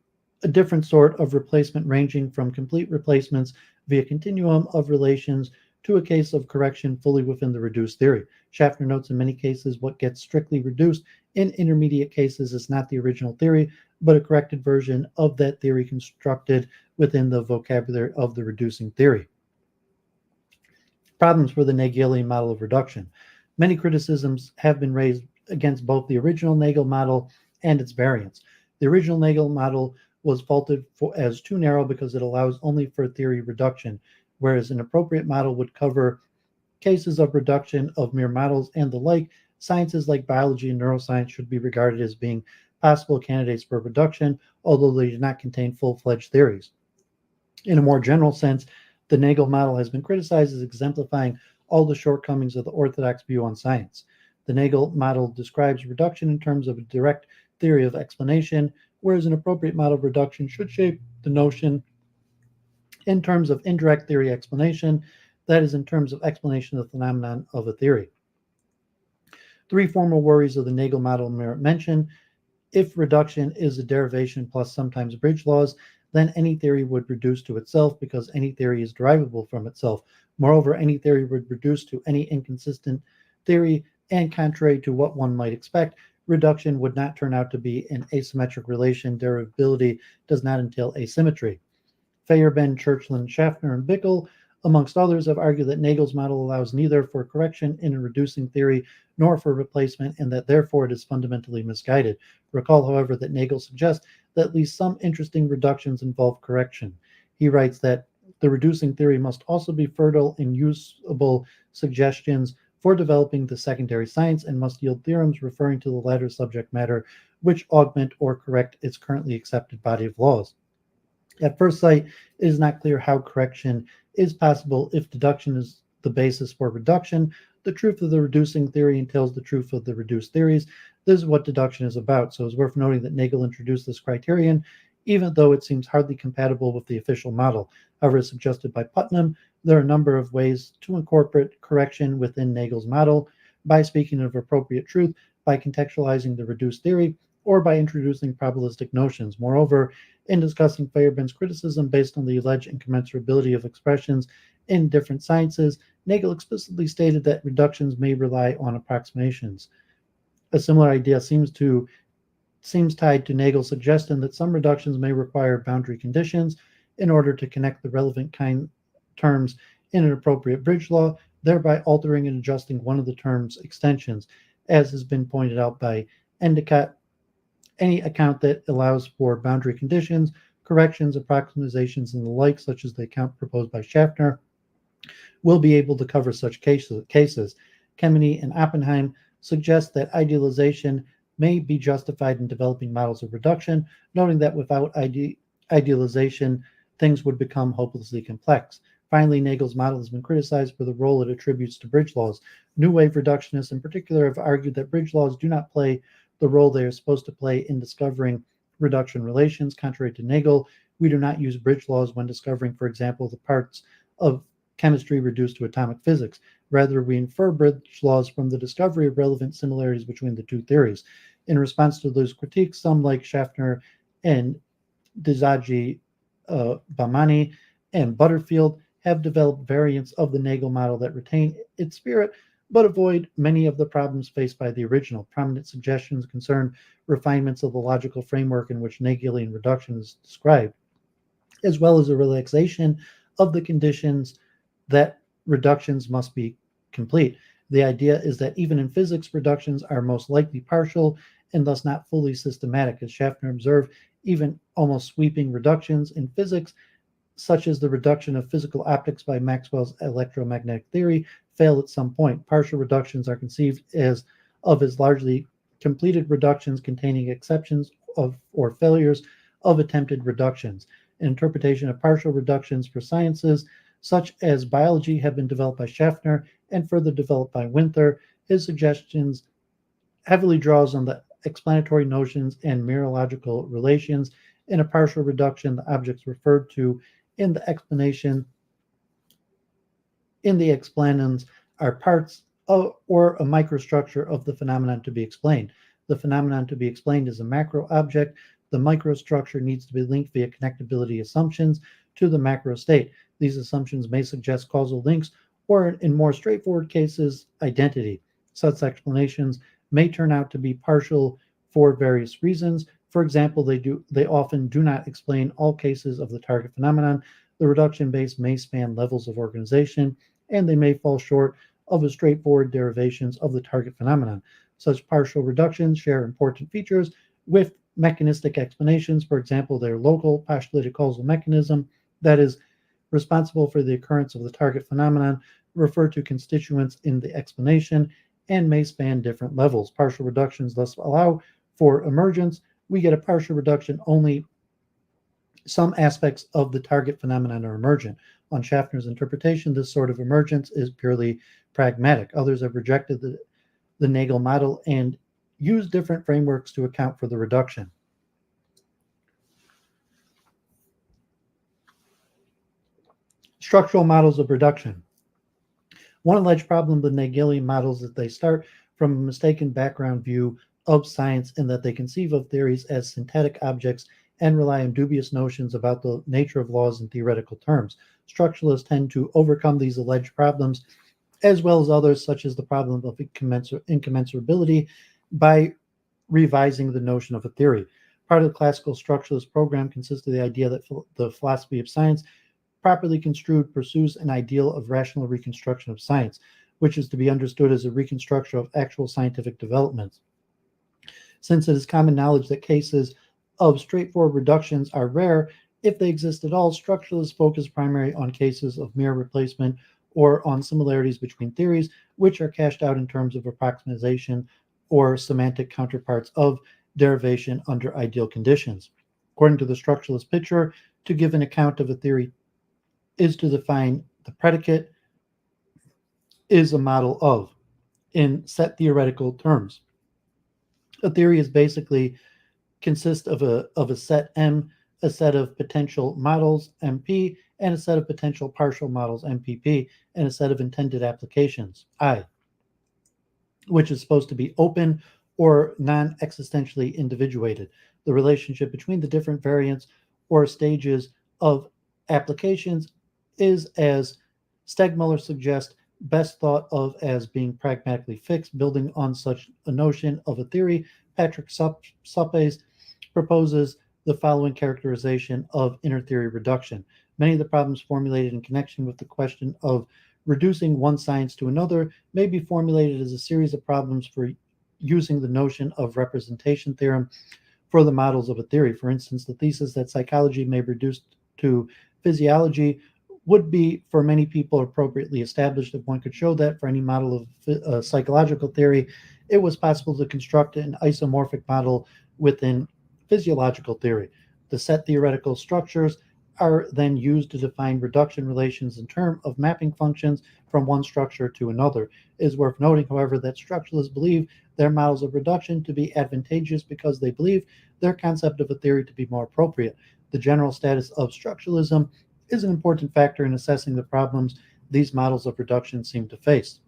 a different sort of replacement ranging from complete replacements via continuum of relations to a case of correction fully within the reduced theory. Schaffner notes in many cases what gets strictly reduced in intermediate cases is not the original theory, but a corrected version of that theory constructed within the vocabulary of the reducing theory. Problems for the Nagelian model of reduction. Many criticisms have been raised against both the original Nagel model and its variants. The original Nagel model was faulted as too narrow because it allows only for theory reduction, whereas an appropriate model would cover cases of reduction of mere models and the like. Sciences like biology and neuroscience should be regarded as being possible candidates for reduction, although they do not contain full-fledged theories. In a more general sense, the Nagel model has been criticized as exemplifying all the shortcomings of the orthodox view on science. The Nagel model describes reduction in terms of a direct theory of explanation, whereas an appropriate model of reduction should shape the notion in terms of indirect theory explanation, that is, in terms of explanation of the phenomenon of a theory. Three formal worries of the Nagel model merit mention. If reduction is a derivation plus sometimes bridge laws, then any theory would reduce to itself because any theory is derivable from itself. Moreover, any theory would reduce to any inconsistent theory, and contrary to what one might expect, reduction would not turn out to be an asymmetric relation. Derivability does not entail asymmetry. Feyerabend, Churchland, Schaffner, and Bickel, amongst others, have argued that Nagel's model allows neither for correction in a reducing theory nor for replacement, and that therefore it is fundamentally misguided. Recall, however, that Nagel suggests that at least some interesting reductions involve correction. He writes that the reducing theory must also be fertile in usable suggestions for developing the secondary science and must yield theorems referring to the latter subject matter, which augment or correct its currently accepted body of laws. At first sight, it is not clear how correction is possible if deduction is the basis for reduction. The truth of the reducing theory entails the truth of the reduced theories. This is what deduction is about, so it's worth noting that Nagel introduced this criterion, even though it seems hardly compatible with the official model. However, as suggested by Putnam, there are a number of ways to incorporate correction within Nagel's model: by speaking of appropriate truth, by contextualizing the reduced theory, or by introducing probabilistic notions. Moreover, in discussing Feyerabend's criticism based on the alleged incommensurability of expressions in different sciences, Nagel explicitly stated that reductions may rely on approximations. A similar idea seems tied to Nagel's suggestion that some reductions may require boundary conditions in order to connect the relevant terms in an appropriate bridge law, thereby altering and adjusting one of the term's extensions. As has been pointed out by Endicott, any account that allows for boundary conditions, corrections, approximations, and the like, such as the account proposed by Schaffner, will be able to cover such cases. Kemeny and Oppenheim suggest that idealization may be justified in developing models of reduction, noting that without idealization, things would become hopelessly complex. Finally, Nagel's model has been criticized for the role it attributes to bridge laws. New wave reductionists in particular have argued that bridge laws do not play the role they are supposed to play in discovering reduction relations. Contrary to Nagel, we do not use bridge laws when discovering, for example, the parts of chemistry reduced to atomic physics. Rather, we infer bridge laws from the discovery of relevant similarities between the two theories. In response to those critiques, some like Schaffner and Dzaji, Bamani, and Butterfield have developed variants of the Nagel model that retain its spirit but avoid many of the problems faced by the original. Prominent suggestions concern refinements of the logical framework in which Nagelian reduction is described, as well as a relaxation of the conditions that reductions must be complete. The idea is that even in physics, reductions are most likely partial and thus not fully systematic. As Schaffner observed, even almost sweeping reductions in physics, such as the reduction of physical optics by Maxwell's electromagnetic theory, fail at some point. Partial reductions are conceived as largely completed reductions containing exceptions of or failures of attempted reductions. An interpretation of partial reductions for sciences such as biology have been developed by Schaffner and further developed by Winther. His suggestions heavily draws on the explanatory notions and mereological relations. In a partial reduction, the objects referred to in the explanation in the explanans are parts or a microstructure of the phenomenon to be explained. The phenomenon to be explained is a macro object. The microstructure needs to be linked via connectability assumptions to the macro state. These assumptions may suggest causal links or, in more straightforward cases, identity. Such explanations may turn out to be partial for various reasons. For example, they often do not explain all cases of the target phenomenon. The reduction base may span levels of organization, and they may fall short of the straightforward derivations of the target phenomenon. Such partial reductions share important features with mechanistic explanations. For example, their local postulated causal mechanism, that is responsible for the occurrence of the target phenomenon, refer to constituents in the explanation and may span different levels. Partial reductions thus allow for emergence. We get a partial reduction only some aspects of the target phenomenon are emergent. On Schaffner's interpretation, this sort of emergence is purely pragmatic. Others have rejected the Nagel model and used different frameworks to account for the reduction. Structural models of reduction. One alleged problem with Nagelian models is that they start from a mistaken background view of science and that they conceive of theories as synthetic objects and rely on dubious notions about the nature of laws in theoretical terms. Structuralists tend to overcome these alleged problems, as well as others, such as the problem of incommensurability, by revising the notion of a theory. Part of the classical structuralist program consists of the idea that the philosophy of science, properly construed, pursues an ideal of rational reconstruction of science, which is to be understood as a reconstruction of actual scientific developments. Since it is common knowledge that cases of straightforward reductions are rare, if they exist at all, structuralists focus primarily on cases of mere replacement or on similarities between theories, which are cashed out in terms of approximation or semantic counterparts of derivation under ideal conditions. According to the structuralist picture, to give an account of a theory is to define the predicate is a model of in set theoretical terms. A theory is basically consists of a set M, a set of potential models MP, and a set of potential partial models MPP, and a set of intended applications I, which is supposed to be open or non-existentially individuated. The relationship between the different variants or stages of applications is, as Stegmuller suggests, best thought of as being pragmatically fixed. Building on such a notion of a theory, Patrick Suppes proposes the following characterization of inner theory reduction. Many of the problems formulated in connection with the question of reducing one science to another may be formulated as a series of problems for using the notion of representation theorem for the models of a theory. For instance, the thesis that psychology may be reduced to physiology would be, for many people, appropriately established if one could show that for any model of psychological theory, it was possible to construct an isomorphic model within physiological theory. The set theoretical structures are then used to define reduction relations in terms of mapping functions from one structure to another. It is worth noting, however, that structuralists believe their models of reduction to be advantageous because they believe their concept of a theory to be more appropriate. The general status of structuralism is an important factor in assessing the problems these models of reduction seem to face.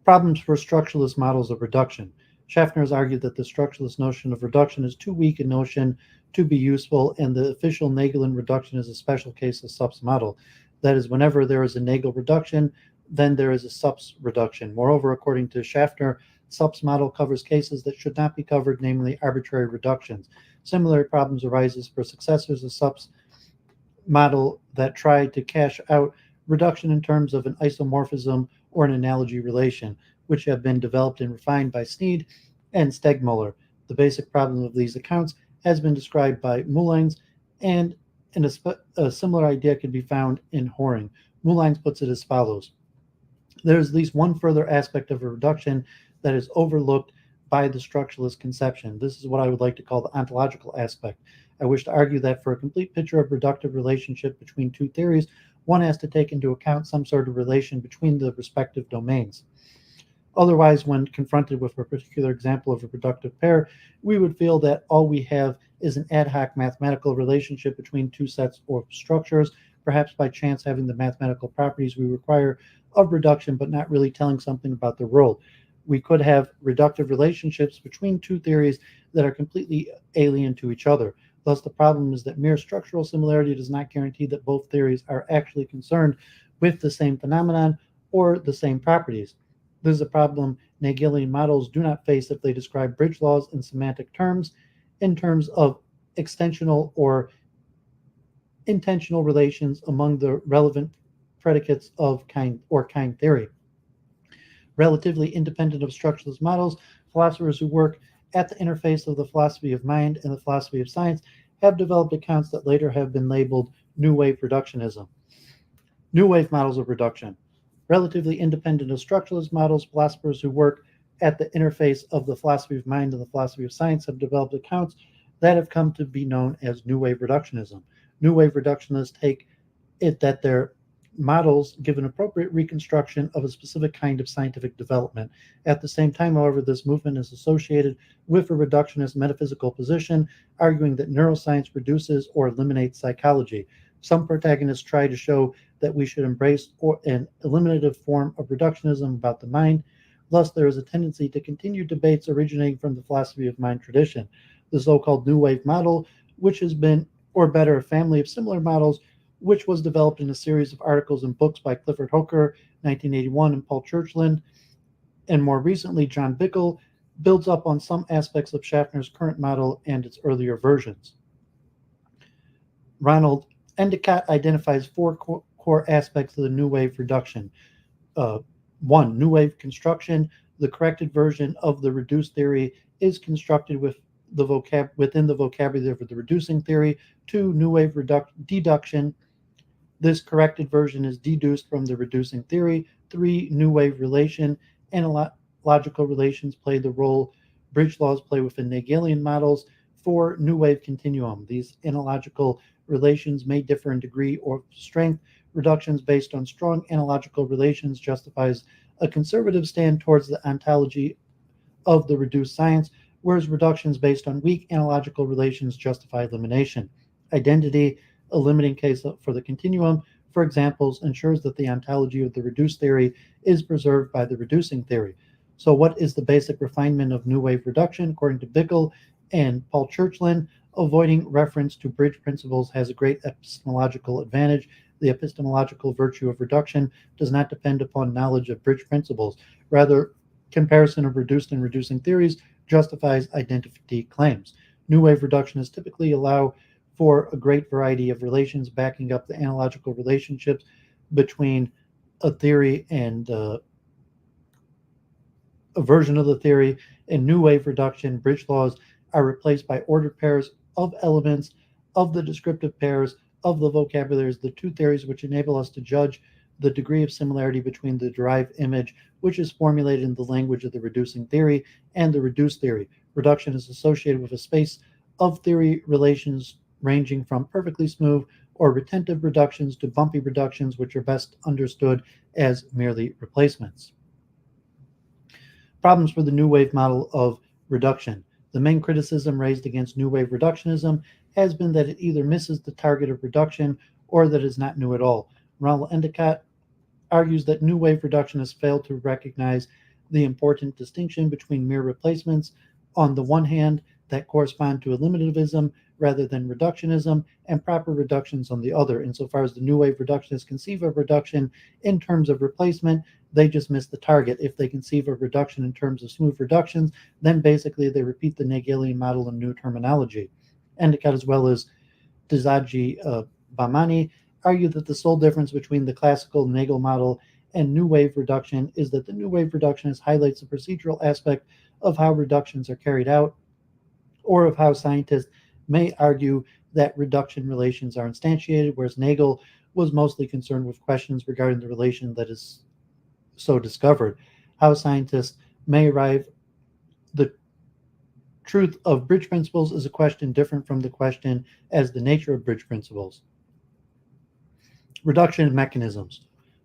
Problems for structuralist models of reduction. Schaffner has argued that the structuralist notion of reduction is too weak a notion to be useful, and the official Nagelian reduction is a special case of Supp's model. That is, whenever there is a Nagel reduction, then there is a Supp's reduction. Moreover, according to Schaffner, Supp's model covers cases that should not be covered, namely arbitrary reductions. Similar problems arises for successors of Supp's model that tried to cash out reduction in terms of an isomorphism or an analogy relation, which have been developed and refined by Sneed and Stegmuller. The basic problem of these accounts has been described by Moulins, and a similar idea can be found in Horing. Moulins puts it as follows. There is at least one further aspect of a reduction that is overlooked by the structuralist conception. This is what I would like to call the ontological aspect. I wish to argue that for a complete picture of reductive relationship between two theories, one has to take into account some sort of relation between the respective domains. Otherwise, when confronted with a particular example of a reductive pair, we would feel that all we have is an ad hoc mathematical relationship between two sets of structures perhaps by chance having the mathematical properties we require of reduction, but not really telling something about the world. We could have reductive relationships between two theories that are completely alien to each other. Thus, the problem is that mere structural similarity does not guarantee that both theories are actually concerned with the same phenomenon or the same properties. This is a problem Hegelian models do not face if they describe bridge laws in semantic terms, in terms of extensional or intentional relations among the relevant predicates of kind theory. Relatively independent of structuralist models, philosophers who work at the interface of the philosophy of mind and the philosophy of science have developed accounts that later have been labeled New Wave Reductionism. New Wave models of reduction. Relatively independent of structuralist models, philosophers who work at the interface of the philosophy of mind and the philosophy of science have developed accounts that have come to be known as New Wave Reductionism. New Wave Reductionists take it that their models give an appropriate reconstruction of a specific kind of scientific development. At the same time, however, this movement is associated with a reductionist metaphysical position, arguing that neuroscience reduces or eliminates psychology. Some protagonists try to show that we should embrace an eliminative form of reductionism about the mind. Thus, there is a tendency to continue debates originating from the philosophy of mind tradition. The so-called New Wave model, which has been, or better, a family of similar models, which was developed in a series of articles and books by Clifford Hooker, 1981, and Paul Churchland, and more recently John Bickel, builds up on some aspects of Schaffner's current model and its earlier versions. Ronald Endicott identifies four core aspects of the New Wave reduction. One, New Wave construction. The corrected version of the reduced theory is constructed with within the vocabulary of the reducing theory. Two, New Wave deduction. This corrected version is deduced from the reducing theory. Three, New Wave relation. Analogical relations play the role bridge laws play within Hegelian models. Four, New Wave continuum. These analogical relations may differ in degree or strength. Reductions based on strong analogical relations justifies a conservative stand towards the ontology of the reduced science, whereas reductions based on weak analogical relations justify elimination. Identity, a limiting case for the continuum, for examples, ensures that the ontology of the reduced theory is preserved by the reducing theory. So what is the basic refinement of New Wave reduction? According to Bickel and Paul Churchland, avoiding reference to bridge principles has a great epistemological advantage. The epistemological virtue of reduction does not depend upon knowledge of bridge principles. Rather, comparison of reduced and reducing theories justifies identity claims. New Wave reductionists typically allow for a great variety of relations backing up the analogical relationships between a theory and a version of the theory. In New Wave reduction, bridge laws are replaced by ordered pairs of elements of the descriptive pairs of the vocabularies, the two theories which enable us to judge the degree of similarity between the derived image, which is formulated in the language of the reducing theory, and the reduced theory. Reduction is associated with a space of theory relations ranging from perfectly smooth or retentive reductions to bumpy reductions, which are best understood as merely replacements. Problems for the New Wave model of reduction. The main criticism raised against New Wave reductionism has been that it either misses the target of reduction or that it is not new at all. Ronald Endicott argues that New Wave reductionists fail to recognize the important distinction between mere replacements on the one hand that correspond to eliminativism rather than reductionism, and proper reductions on the other. Insofar as the New Wave reductionists conceive of reduction in terms of replacement, they just miss the target. If they conceive of reduction in terms of smooth reductions, then basically they repeat the Hegelian model in new terminology. Endicott, as well as Dizaji Bahmani, argue that the sole difference between the classical Nagel model and New Wave reduction is that the New Wave reductionist highlights the procedural aspect of how reductions are carried out, or of how scientists may argue that reduction relations are instantiated, whereas Nagel was mostly concerned with questions regarding the relation that is so discovered. How scientists may arrive the truth of bridge principles is a question different from the question as the nature of bridge principles. Reduction mechanisms.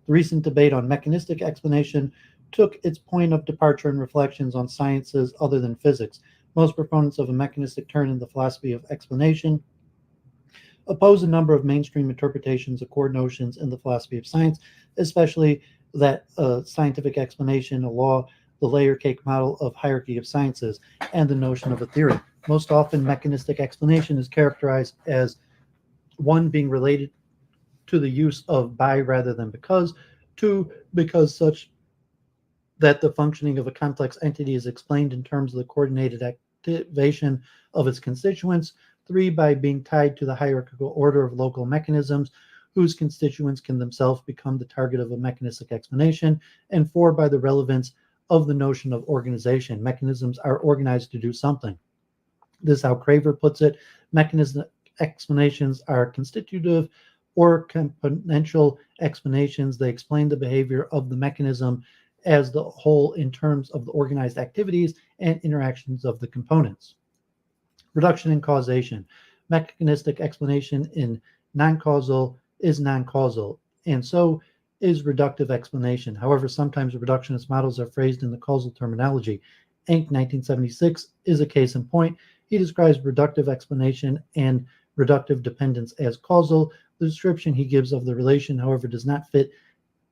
The recent debate on mechanistic explanation took its point of departure in reflections on sciences other than physics. Most proponents of a mechanistic turn in the philosophy of explanation oppose a number of mainstream interpretations of core notions in the philosophy of science, especially that scientific explanation, a law, the layer cake model of hierarchy of sciences, and the notion of a theory. Most often, mechanistic explanation is characterized as one, being related to the use of by rather than because, two, because such that the functioning of a complex entity is explained in terms of the coordinated activation of its constituents, three, by being tied to the hierarchical order of local mechanisms whose constituents can themselves become the target of a mechanistic explanation, and four, by the relevance of the notion of organization. Mechanisms are organized to do something. This is how Craver puts it. Mechanism explanations are constitutive or componential explanations. They explain the behavior of the mechanism as the whole in terms of the organized activities and interactions of the components. Reduction and causation. Mechanistic explanation in non-causal is non-causal, and so is reductive explanation. However, sometimes reductionist models are phrased in the causal terminology. Enck, 1976, is a case in point. He describes reductive explanation and reductive dependence as causal. The description he gives of the relation, however, does not fit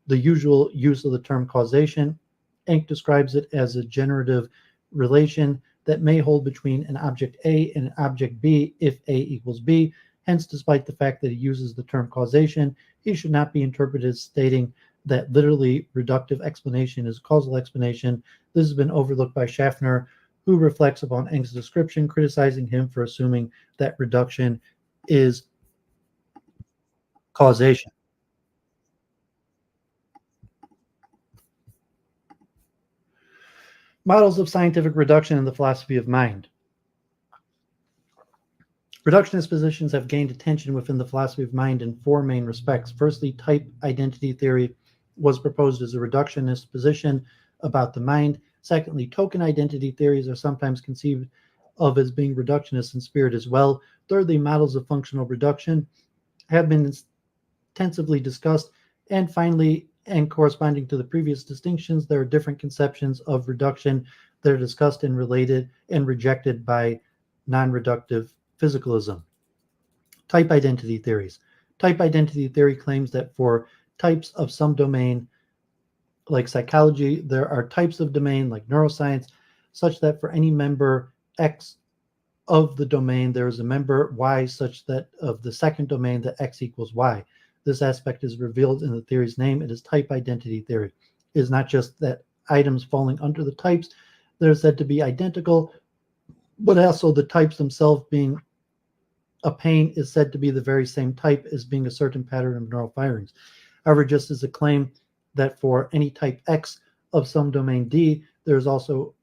the usual use of the term causation. Enck describes it as a generative relation that may hold between an object A and an object B if A equals B. Hence, despite the fact that he uses the term causation, he should not be interpreted as stating that literally reductive explanation is causal explanation. This has been overlooked by Schaffner, who reflects upon Enck's description, criticizing him for assuming that reduction is causation. Models of scientific reduction in the philosophy of mind. Reductionist positions have gained attention within the philosophy of mind in four main respects. Firstly, type identity theory was proposed as a reductionist position about the mind. Secondly, token identity theories are sometimes conceived of as being reductionist in spirit as well. Thirdly, models of functional reduction have been intensively discussed. And finally, and corresponding to the previous distinctions, there are different conceptions of reduction that are discussed and related and rejected by non-reductive physicalism. Type identity theories. Type identity theory claims that for types of some domain, like psychology, there are types of domain, like neuroscience, such that for any member X of the domain, there is a member Y such that of the second domain that X equals Y. This aspect is revealed in the theory's name. It is type identity theory. It is not just that items falling under the types that are said to be identical, but also the types themselves being a pain is said to be the very same type as being a certain pattern of neural firings. However, just as a claim that for any type X of some domain D, there is also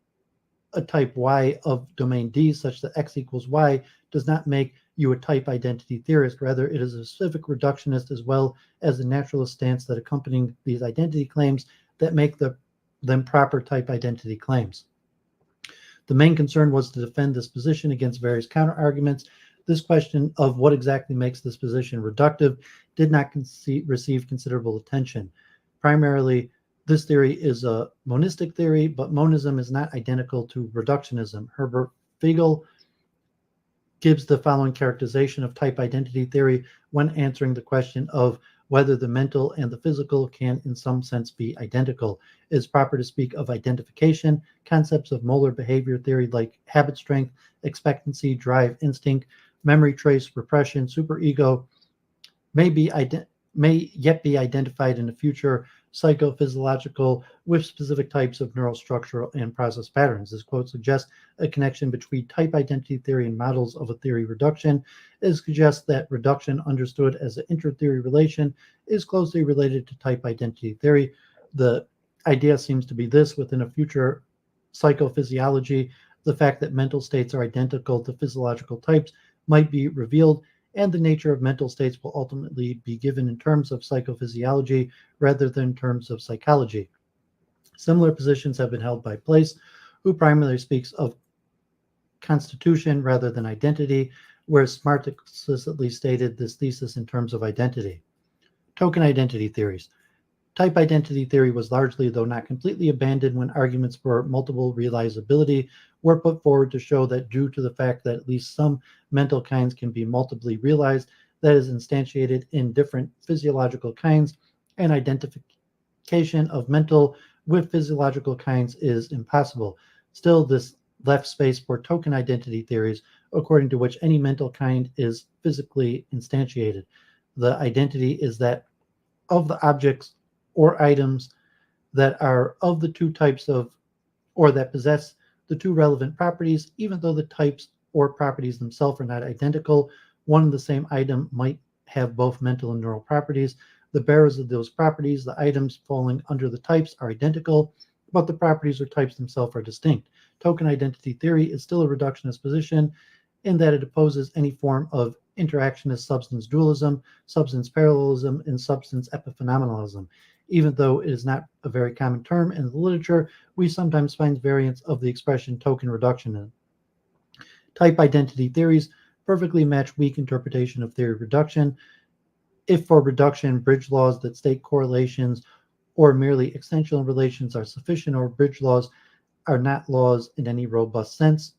a type Y of domain D such that X equals Y does not make you a type identity theorist. Rather, it is a specific reductionist as well as the naturalist stance that accompanying these identity claims that make them proper type identity claims. The main concern was to defend this position against various counterarguments. This question of what exactly makes this position reductive did not receive considerable attention. Primarily, this theory is a monistic theory, but monism is not identical to reductionism. Herbert Feigl gives the following characterization of type identity theory when answering the question of whether the mental and the physical can in some sense be identical. It is proper to speak of identification. Concepts of molar behavior theory like habit strength, expectancy, drive, instinct, memory trace, repression, superego may yet be identified in the future psychophysiological with specific types of neural structural and process patterns. This quote suggests a connection between type identity theory and models of a theory reduction. It suggests that reduction understood as an inter-theory relation is closely related to type identity theory. The idea seems to be this: within a future psychophysiology, the fact that mental states are identical to physiological types might be revealed, and the nature of mental states will ultimately be given in terms of psychophysiology rather than in terms of psychology. Similar positions have been held by Place, who primarily speaks of constitution rather than identity, whereas Smart explicitly stated this thesis in terms of identity. Token identity theories. Type identity theory was largely, though not completely, abandoned when arguments for multiple realizability were put forward to show that due to the fact that at least some mental kinds can be multiply realized, that is instantiated in different physiological kinds, and identification of mental with physiological kinds is impossible. Still, this left space for token identity theories, according to which any mental kind is physically instantiated. The identity is that of the objects or items that are of the two types of, or that possess the two relevant properties, even though the types or properties themselves are not identical. One and the same item might have both mental and neural properties. The bearers of those properties, the items falling under the types, are identical, but the properties or types themselves are distinct. Token identity theory is still a reductionist position in that it opposes any form of interactionist substance dualism, substance parallelism, and substance epiphenomenalism. Even though it is not a very common term in the literature, we sometimes find variants of the expression token reductionism. Type identity theories perfectly match weak interpretation of theory of reduction. If for reduction, bridge laws that state correlations or merely extensional relations are sufficient, or bridge laws are not laws in any robust sense,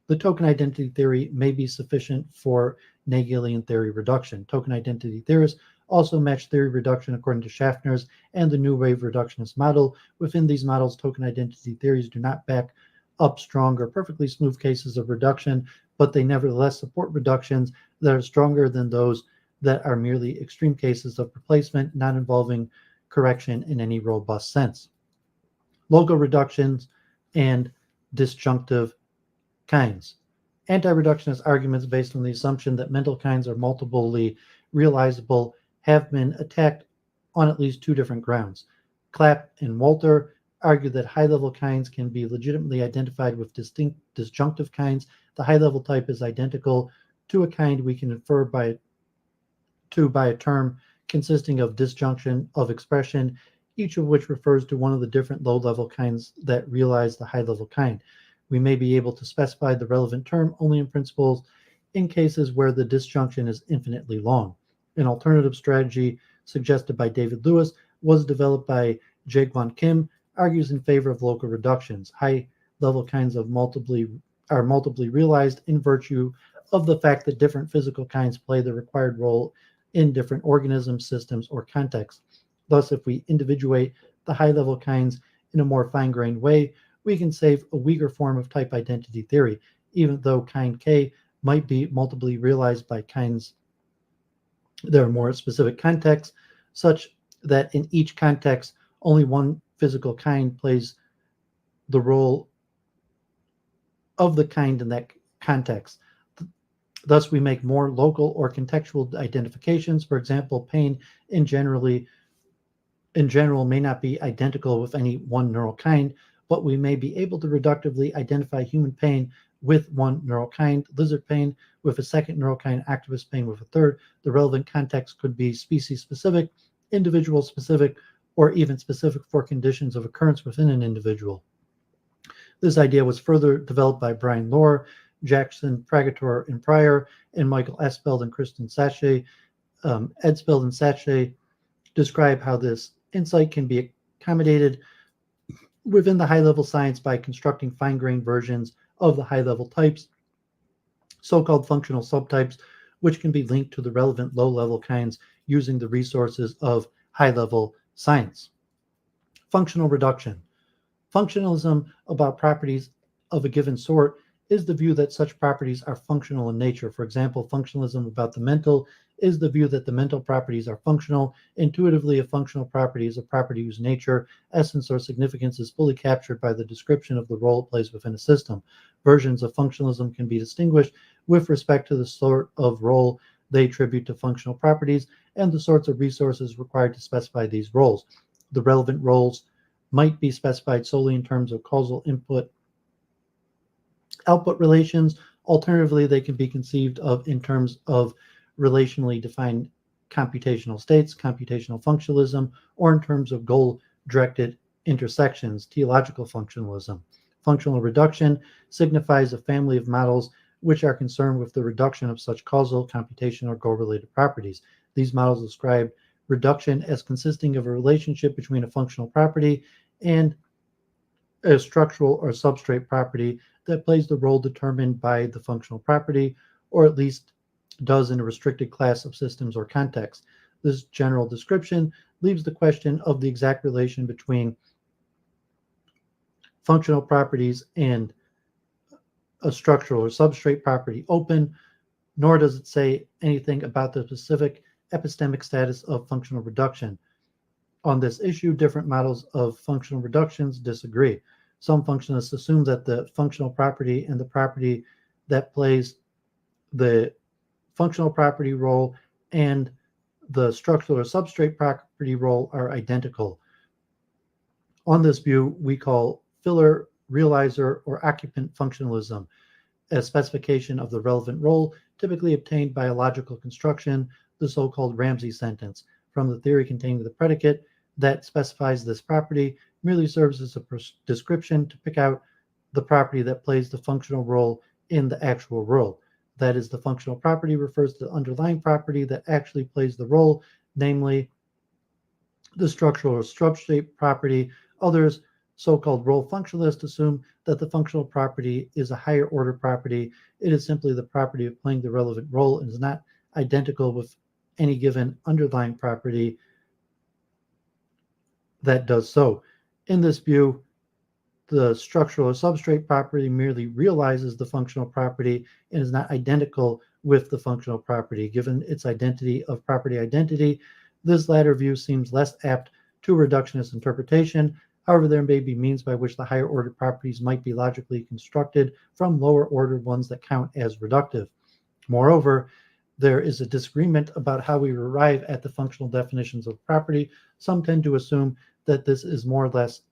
the token identity theory may be sufficient for Hegelian theory reduction. Token identity theorists also match theory reduction according to Schaffner's and the New Wave reductionist model. Within these models, token identity theories do not back up strong or perfectly smooth cases of reduction, but they nevertheless support reductions that are stronger than those that are merely extreme cases of replacement, not involving correction in any robust sense. Local reductions and disjunctive kinds. Anti-reductionist arguments based on the assumption that mental kinds are multiply realizable have been attacked on at least two different grounds. Clapp and Walter argue that high-level kinds can be legitimately identified with distinct disjunctive kinds. The high-level type is identical to a kind we can infer by a term consisting of disjunction of expression, each of which refers to one of the different low-level kinds that realize the high-level kind. We may be able to specify the relevant term only in principles in cases where the disjunction is infinitely long. An alternative strategy suggested by David Lewis was developed by Jaegwon Kim, argues in favor of local reductions. High-level kinds are multiply realized in virtue of the fact that different physical kinds play the required role in different organisms, systems, or contexts. Thus, if we individuate the high-level kinds in a more fine-grained way, we can save a weaker form of type identity theory, even though kind K might be multiply realized by kinds that are more specific contexts, such that in each context, only one physical kind plays the role of the kind in that context. Thus, we make more local or contextual identifications. For example, pain in general may not be identical with any one neural kind, but we may be able to reductively identify human pain with one neural kind, lizard pain with a second neural kind, octopus pain with a third. The relevant context could be species-specific, individual-specific, or even specific for conditions of occurrence within an individual. This idea was further developed by Brian Lohr, Jackson Pragator and Pryor, and Michael Espeld and Kristen Sachet. Edspeld and Sachet describe how this insight can be accommodated within the high-level science by constructing fine-grained versions of the high-level types, so-called functional subtypes, which can be linked to the relevant low-level kinds using the resources of high-level science. Functional reduction. Functionalism about properties of a given sort is the view that such properties are functional in nature. For example, functionalism about the mental is the view that the mental properties are functional. Intuitively, a functional property is a property whose nature, essence, or significance is fully captured by the description of the role it plays within a system. Versions of functionalism can be distinguished with respect to the sort of role they attribute to functional properties and the sorts of resources required to specify these roles. The relevant roles might be specified solely in terms of causal input-output relations. Alternatively, they can be conceived of in terms of relationally defined computational states, computational functionalism, or in terms of goal-directed intersections, teleological functionalism. Functional reduction signifies a family of models which are concerned with the reduction of such causal, computational, or goal-related properties. These models describe reduction as consisting of a relationship between a functional property and a structural or substrate property that plays the role determined by the functional property, or at least does in a restricted class of systems or contexts. This general description leaves the question of the exact relation between functional properties and a structural or substrate property open, nor does it say anything about the specific epistemic status of functional reduction. On this issue, different models of functional reductions disagree. Some functionalists assume that the functional property and the property that plays the functional property role and the structural or substrate property role are identical. On this view, we call filler, realizer, or occupant functionalism, a specification of the relevant role typically obtained by a logical construction, the so-called Ramsey sentence, from the theory containing the predicate that specifies this property merely serves as a description to pick out the property that plays the functional role in the actual role. That is, the functional property refers to the underlying property that actually plays the role, namely the structural or substrate property. Others, so-called role functionalists, assume that the functional property is a higher order property. It is simply the property of playing the relevant role and is not identical with any given underlying property that does so. In this view, the structural or substrate property merely realizes the functional property and is not identical with the functional property. Given its identity of property identity, this latter view seems less apt to reductionist interpretation. However, there may be means by which the higher order properties might be logically constructed from lower ordered ones that count as reductive. Moreover, there is a disagreement about how we arrive at the functional definitions of property. Some tend to assume that this is more or less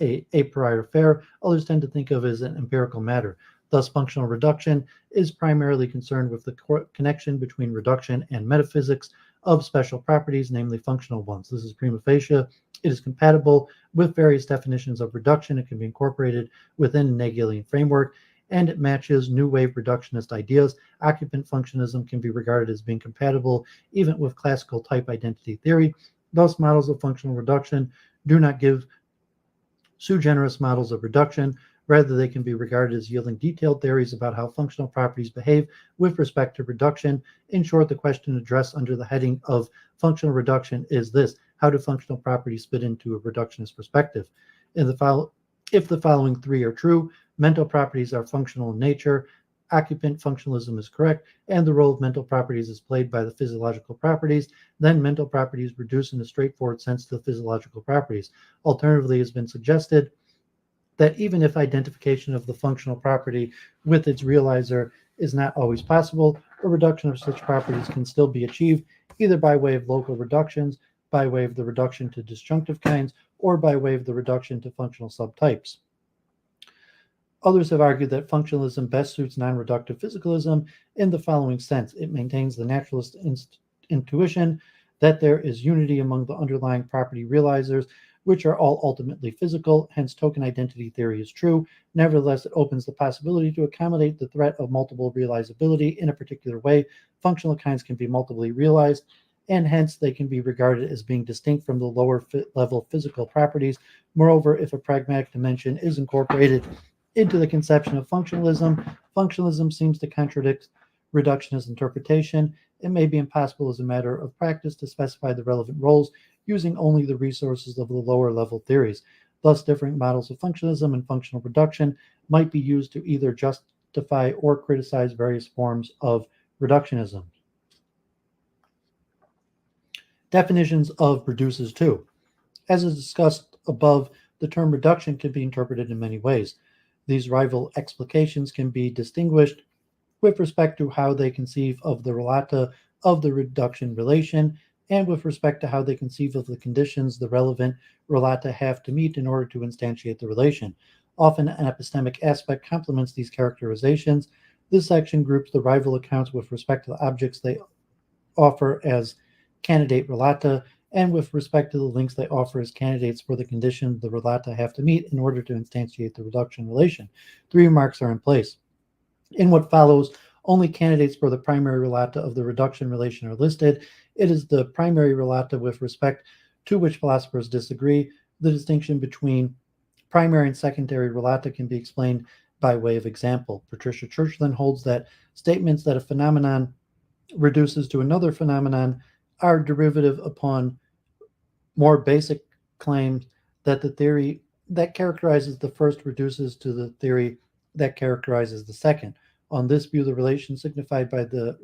a priori affair. Others tend to think of it as an empirical matter. Thus, functional reduction is primarily concerned with the connection between reduction and metaphysics of special properties, namely functional ones. This is prima facie. It is compatible with various definitions of reduction. It can be incorporated within a Hegelian framework, and it matches new wave reductionist ideas. Occupant functionalism can be regarded as being compatible even with classical type identity theory. Thus, models of functional reduction do not give sui generis models of reduction. Rather, they can be regarded as yielding detailed theories about how functional properties behave with respect to reduction. In short, the question addressed under the heading of functional reduction is this: how do functional properties fit into a reductionist perspective? If the following three are true, mental properties are functional in nature, occupant functionalism is correct, and the role of mental properties is played by the physiological properties, then mental properties reduce in a straightforward sense to the physiological properties. Alternatively, it has been suggested that even if identification of the functional property with its realizer is not always possible, a reduction of such properties can still be achieved either by way of local reductions, by way of the reduction to disjunctive kinds, or by way of the reduction to functional subtypes. Others have argued that functionalism best suits non-reductive physicalism in the following sense: it maintains the naturalist intuition that there is unity among the underlying property realizers, which are all ultimately physical, hence token identity theory is true. Nevertheless, it opens the possibility to accommodate the threat of multiple realizability in a particular way. Functional kinds can be multiply realized, and hence they can be regarded as being distinct from the lower level physical properties. Moreover, if a pragmatic dimension is incorporated into the conception of functionalism, functionalism seems to contradict reductionist interpretation. It may be impossible as a matter of practice to specify the relevant roles using only the resources of the lower level theories. Thus, different models of functionalism and functional reduction might be used to either justify or criticize various forms of reductionism. Definitions of reduces to. As is discussed above, the term reduction can be interpreted in many ways. These rival explications can be distinguished with respect to how they conceive of the relata of the reduction relation, and with respect to how they conceive of the conditions the relevant relata have to meet in order to instantiate the relation. Often an epistemic aspect complements these characterizations. This section groups the rival accounts with respect to the objects they offer as candidate relata, and with respect to the links they offer as candidates for the condition the relata have to meet in order to instantiate the reduction relation. Three remarks are in place. In what follows, only candidates for the primary relata of the reduction relation are listed. It is the primary relata with respect to which philosophers disagree. The distinction between primary and secondary relata can be explained by way of example. Patricia Church then holds that statements that a phenomenon reduces to another phenomenon are derivative upon more basic claims that the theory that characterizes the first reduces to the theory that characterizes the second. On this view, the relation signified by the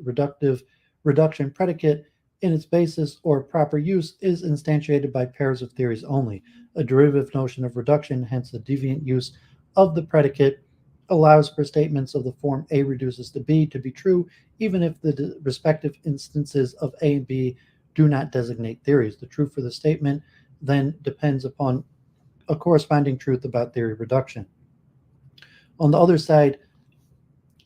reduction predicate in its basis or proper use is instantiated by pairs of theories only. A derivative notion of reduction, hence the deviant use of the predicate, allows for statements of the form A reduces to B to be true, even if the respective instances of A and B do not designate theories. The truth for the statement then depends upon a corresponding truth about theory reduction. On the other side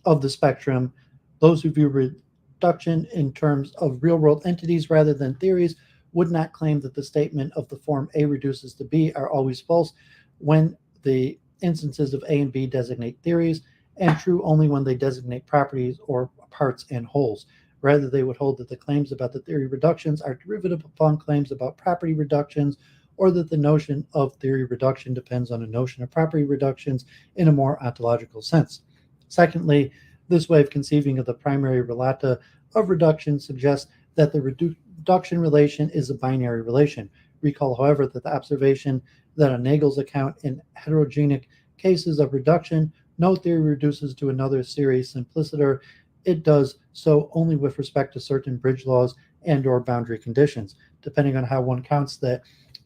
of the spectrum, those who view reduction in terms of real world entities rather than theories would not claim that the statement of the form A reduces to B are always false when the instances of A and B designate theories, and true only when they designate properties or parts and wholes. Rather, they would hold that the claims about the theory reductions are derivative upon claims about property reductions, or that the notion of theory reduction depends on a notion of property reductions in a more ontological sense. Secondly, this way of conceiving of the primary relata of reduction suggests that the reduction relation is a binary relation. Recall, however, that the observation that on Nagel's account in heterogenic cases of reduction, no theory reduces to another series simpliciter. It does so only with respect to certain bridge laws and or boundary conditions. Depending on how one counts the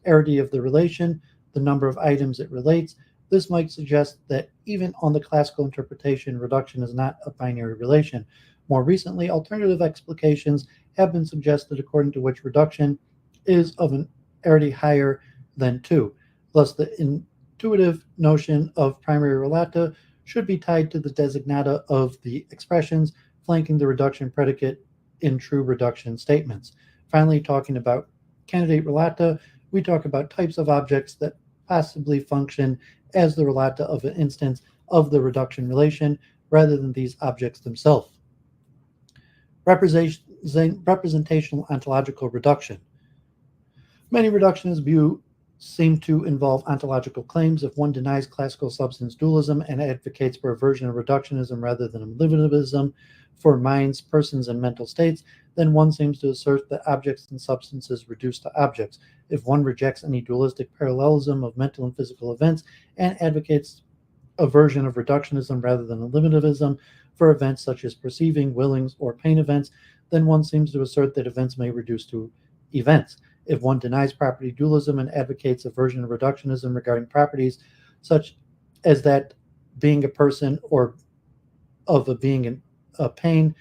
arity of the relation, the number of items it relates, this might suggest that even on the classical interpretation, reduction is not a binary relation. More recently, alternative explications have been suggested according to which reduction is of an arity higher than 2. Thus, the intuitive notion of primary relata should be tied to the designata of the expressions flanking the reduction predicate in true reduction statements. Finally, talking about candidate relata, we talk about types of objects that possibly function as the relata of an instance of the reduction relation rather than these objects themselves. Representational ontological reduction. Many reductionist views seem to involve ontological claims. If one denies classical substance dualism and advocates for a version of reductionism rather than eliminativism for minds, persons, and mental states, then one seems to assert that objects and substances reduce to objects. If one rejects any dualistic parallelism of mental and physical events and advocates a version of reductionism rather than eliminativism for events such as perceiving, willings, or pain events, then one seems to assert that events may reduce to events. If one denies property dualism and advocates a version of reductionism regarding properties, such as that being a person or of a being in a pain,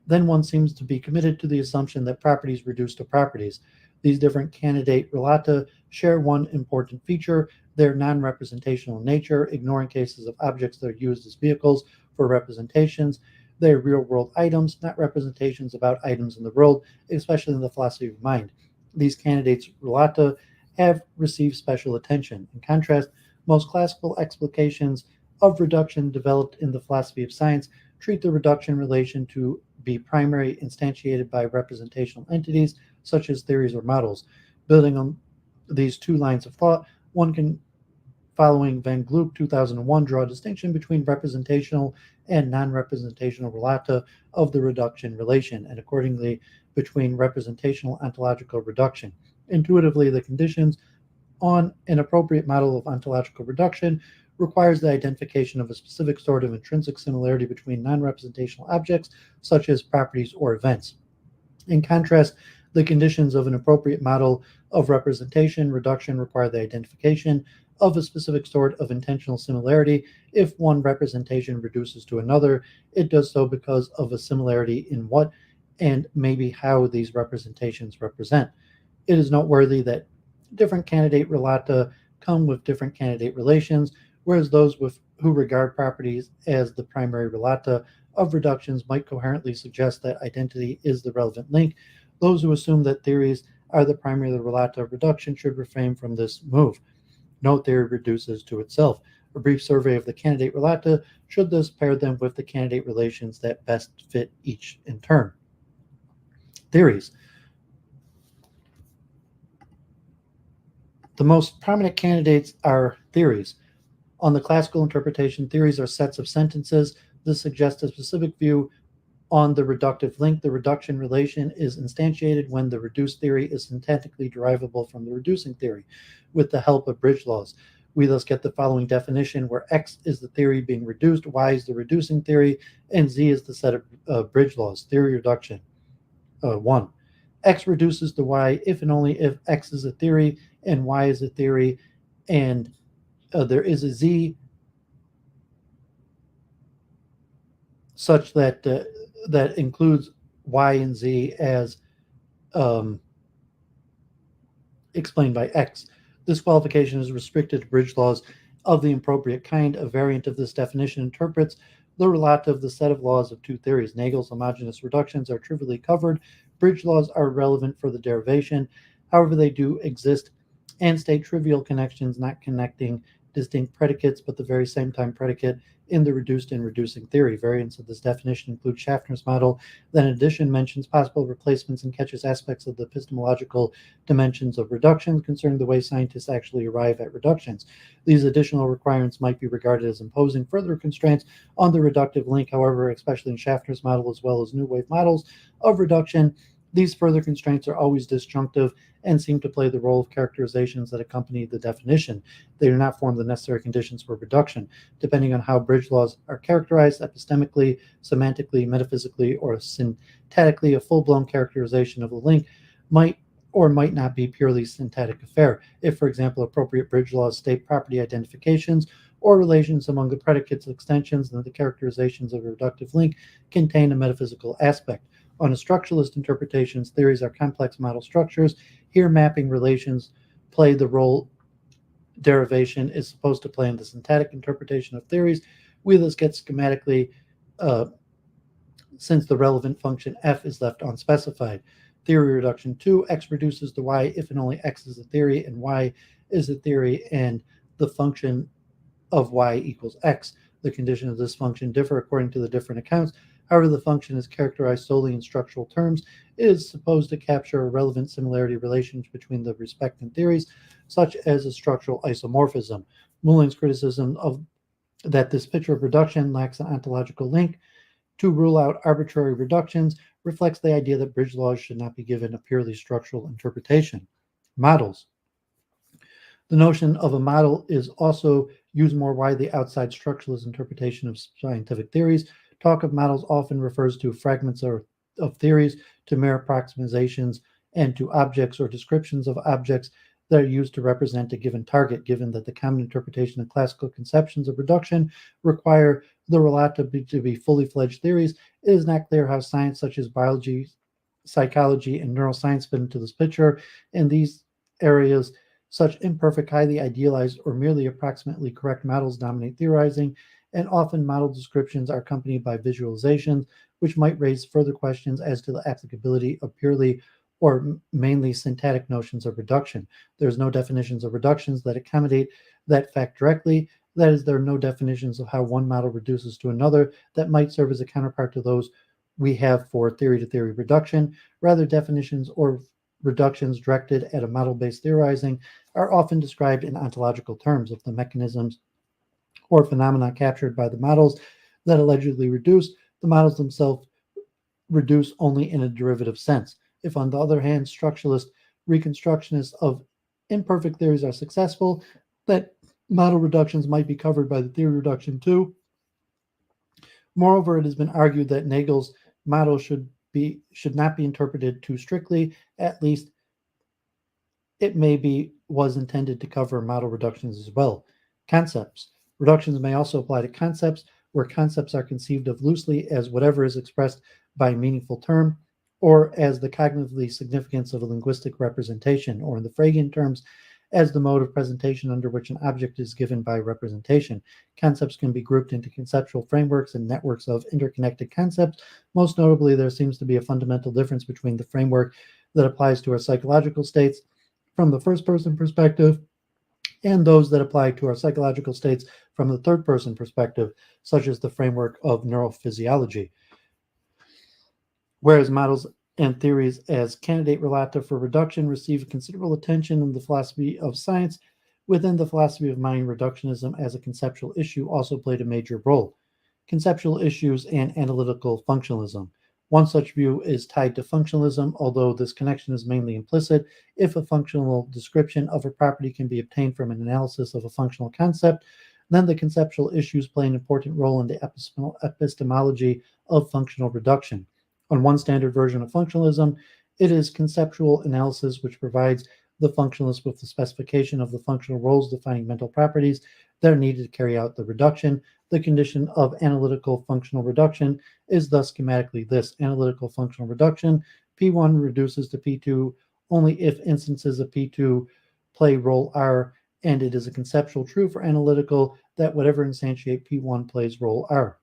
then one seems to be committed to the assumption that properties reduce to properties. These different candidate relata share one important feature: their non-representational nature, ignoring cases of objects that are used as vehicles for representations. They are real-world items, not representations about items in the world, especially in the philosophy of mind. These candidates relata have received special attention. In contrast, most classical explications of reduction developed in the philosophy of science treat the reduction relation to be primary, instantiated by representational entities such as theories or models. Building on these two lines of thought, one can, following Van Gloop 2001, draw a distinction between representational and non-representational relata of the reduction relation, and accordingly between representational ontological reduction. Intuitively, the conditions on an appropriate model of ontological reduction requires the identification of a specific sort of intrinsic similarity between non-representational objects, such as properties or events. In contrast, the conditions of an appropriate model of representation reduction require the identification of a specific sort of intentional similarity. If one representation reduces to another, it does so because of a similarity in what and maybe how these representations represent. It is noteworthy that different candidate relata come with different candidate relations, whereas those who regard properties as the primary relata of reductions might coherently suggest that identity is the relevant link. Those who assume that theories are the primary relata of reduction should refrain from this move. No theory reduces to itself. A brief survey of the candidate relata should thus pair them with the candidate relations that best fit each in turn. Theories. The most prominent candidates are theories. On the classical interpretation, theories are sets of sentences. This suggests a specific view on the reductive link. The reduction relation is instantiated when the reduced theory is syntactically derivable from the reducing theory with the help of bridge laws. We thus get the following definition, where X is the theory being reduced, Y is the reducing theory, and Z is the set of bridge laws. Theory reduction. 1. X reduces to Y if and only if X is a theory and Y is a theory, and there is a Z such that that includes Y and Z as explained by X. This qualification is restricted to bridge laws of the appropriate kind. A variant of this definition interprets the relative of the set of laws of two theories. Nagel's homogeneous reductions are trivially covered. Bridge laws are relevant for the derivation. However, they do exist and state trivial connections, not connecting distinct predicates, but the very same time predicate in the reduced and reducing theory. Variants of this definition include Schaffner's model, that in addition mentions possible replacements and catches aspects of the epistemological dimensions of reductions concerning the way scientists actually arrive at reductions. These additional requirements might be regarded as imposing further constraints on the reductive link. However, especially in Schaffner's model as well as new wave models of reduction, these further constraints are always disjunctive and seem to play the role of characterizations that accompany the definition. They do not form the necessary conditions for reduction. Depending on how bridge laws are characterized epistemically, semantically, metaphysically, or syntactically, a full-blown characterization of the link might or might not be purely syntactic affair. If, for example, appropriate bridge laws state property identifications or relations among the predicates extensions, then the characterizations of a reductive link contain a metaphysical aspect. On a structuralist interpretations, theories are complex model structures. Here, mapping relations play the role derivation is supposed to play in the syntactic interpretation of theories. We thus get schematically, since the relevant function f is left unspecified. Theory reduction 2, x reduces to y if and only x is a theory and y is a theory and the function of y equals x. The conditions of this function differ according to the different accounts. However, the function is characterized solely in structural terms. It is supposed to capture a relevant similarity relations between the respective theories, such as a structural isomorphism. Moulin's criticism of that this picture of reduction lacks an ontological link to rule out arbitrary reductions reflects the idea that bridge laws should not be given a purely structural interpretation. Models. The notion of a model is also used more widely outside structuralist interpretation of scientific theories. Talk of models often refers to fragments of theories, to mere approximations, and to objects or descriptions of objects that are used to represent a given target. Given that the common interpretation of classical conceptions of reduction require the relata to be fully fledged theories, it is not clear how science such as biology, psychology, and neuroscience fit into this picture. In these areas, such imperfect, highly idealized, or merely approximately correct models dominate theorizing, and often model descriptions are accompanied by visualizations, which might raise further questions as to the applicability of purely or mainly syntactic notions of reduction. There's no definitions of reductions that accommodate that fact directly. That is, there are no definitions of how one model reduces to another that might serve as a counterpart to those we have for theory-to-theory reduction. Rather, definitions or reductions directed at a model-based theorizing are often described in ontological terms of the mechanisms or phenomena captured by the models that allegedly reduce. The models themselves reduce only in a derivative sense. If, on the other hand, structuralist reconstructionists of imperfect theories are successful, that model reductions might be covered by the theory reduction too. Moreover, it has been argued that Nagel's model should not be interpreted too strictly. At least it was intended to cover model reductions as well. Concepts. Reductions may also apply to concepts, where concepts are conceived of loosely as whatever is expressed by a meaningful term, or as the cognitively significance of a linguistic representation, or in the Fregean terms, as the mode of presentation under which an object is given by representation. Concepts can be grouped into conceptual frameworks and networks of interconnected concepts. Most notably, there seems to be a fundamental difference between the framework that applies to our psychological states from the first-person perspective and those that apply to our psychological states from the third-person perspective, such as the framework of neurophysiology. Whereas models and theories as candidate relata for reduction receive considerable attention in the philosophy of science, Within the philosophy of mind, reductionism as a conceptual issue also played a major role. Conceptual issues and analytical functionalism. One such view is tied to functionalism, although this connection is mainly implicit. If a functional description of a property can be obtained from an analysis of a functional concept, then the conceptual issues play an important role in the epistemology of functional reduction. On one standard version of functionalism, it is conceptual analysis which provides the functionalist with the specification of the functional roles defining mental properties that are needed to carry out the reduction. The condition of analytical functional reduction is thus schematically this: analytical functional reduction. P1 reduces to P2 only if instances of P2 play role R, and it is a conceptual truth for analytical that whatever instantiate P1 plays role R.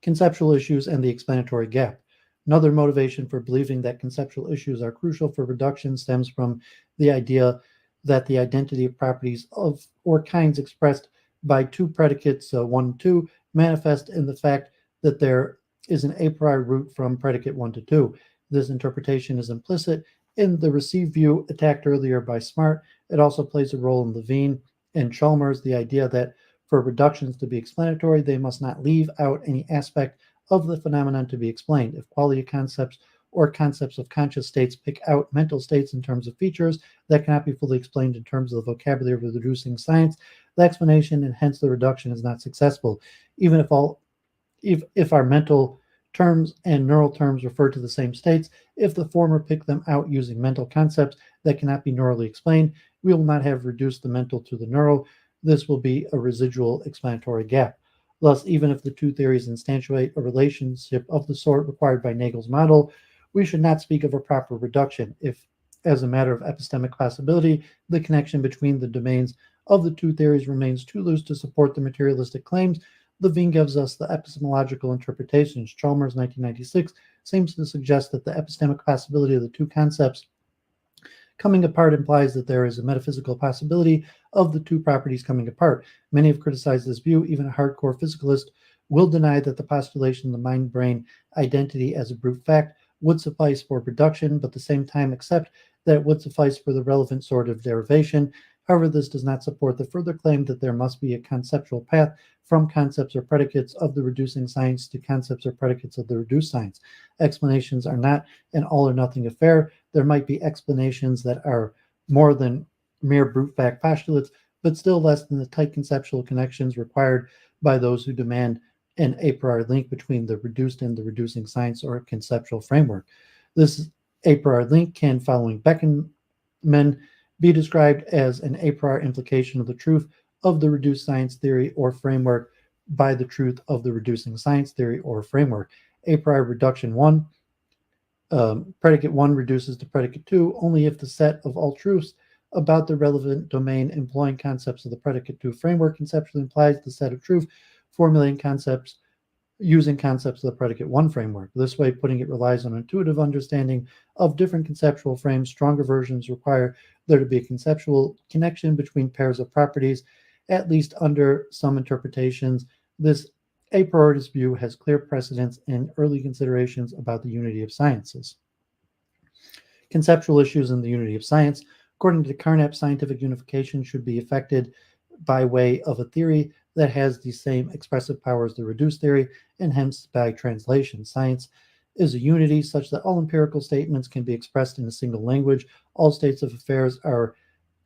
Conceptual issues and the explanatory gap. Another motivation for believing that conceptual issues are crucial for reduction stems from the idea that the identity of properties of or kinds expressed by two predicates, 1 and 2, manifest in the fact that there is an a priori root from predicate 1 to 2. This interpretation is implicit in the received view attacked earlier by Smart. It also plays a role in Levine and Chalmers, the idea that for reductions to be explanatory, they must not leave out any aspect of the phenomenon to be explained. If quality concepts or concepts of conscious states pick out mental states in terms of features that cannot be fully explained in terms of the vocabulary of the reducing science, the explanation and hence the reduction is not successful, even if our mental terms and neural terms refer to the same states. If the former pick them out using mental concepts that cannot be neurally explained, we will not have reduced the mental to the neural. This will be a residual explanatory gap. Thus, even if the two theories instantiate a relationship of the sort required by Nagel's model, we should not speak of a proper reduction if, as a matter of epistemic possibility, the connection between the domains of the two theories remains too loose to support the materialistic claims. Levine gives us the epistemological interpretations. Chalmers, 1996, seems to suggest that the epistemic possibility of the two concepts coming apart implies that there is a metaphysical possibility of the two properties coming apart. Many have criticized this view. Even a hardcore physicalist will deny that the postulation of the mind-brain identity as a brute fact would suffice for reduction, but at the same time accept that it would suffice for the relevant sort of derivation. However, this does not support the further claim that there must be a conceptual path from concepts or predicates of the reducing science to concepts or predicates of the reduced science. Explanations are not an all or nothing affair. There might be explanations that are more than mere brute fact postulates, but still less than the tight conceptual connections required by those who demand an a priori link between the reduced and the reducing science or conceptual framework. This a priori link can, following Beckman, be described as an a priori implication of the truth of the reduced science theory or framework by the truth of the reducing science theory or framework. A priori reduction 1, predicate 1 reduces to predicate 2 only if the set of all truths about the relevant domain employing concepts of the predicate 2 framework conceptually implies the set of truth formulating concepts using concepts of the predicate 1 framework. This way, putting it relies on intuitive understanding of different conceptual frames. Stronger versions require there to be a conceptual connection between pairs of properties, at least under some interpretations. This a priorist view has clear precedence in early considerations about the unity of sciences. Conceptual issues in the unity of science. According to Carnap, scientific unification should be effected by way of a theory that has the same expressive power as the reduced theory, and hence by translation. Science is a unity such that all empirical statements can be expressed in a single language. All states of affairs are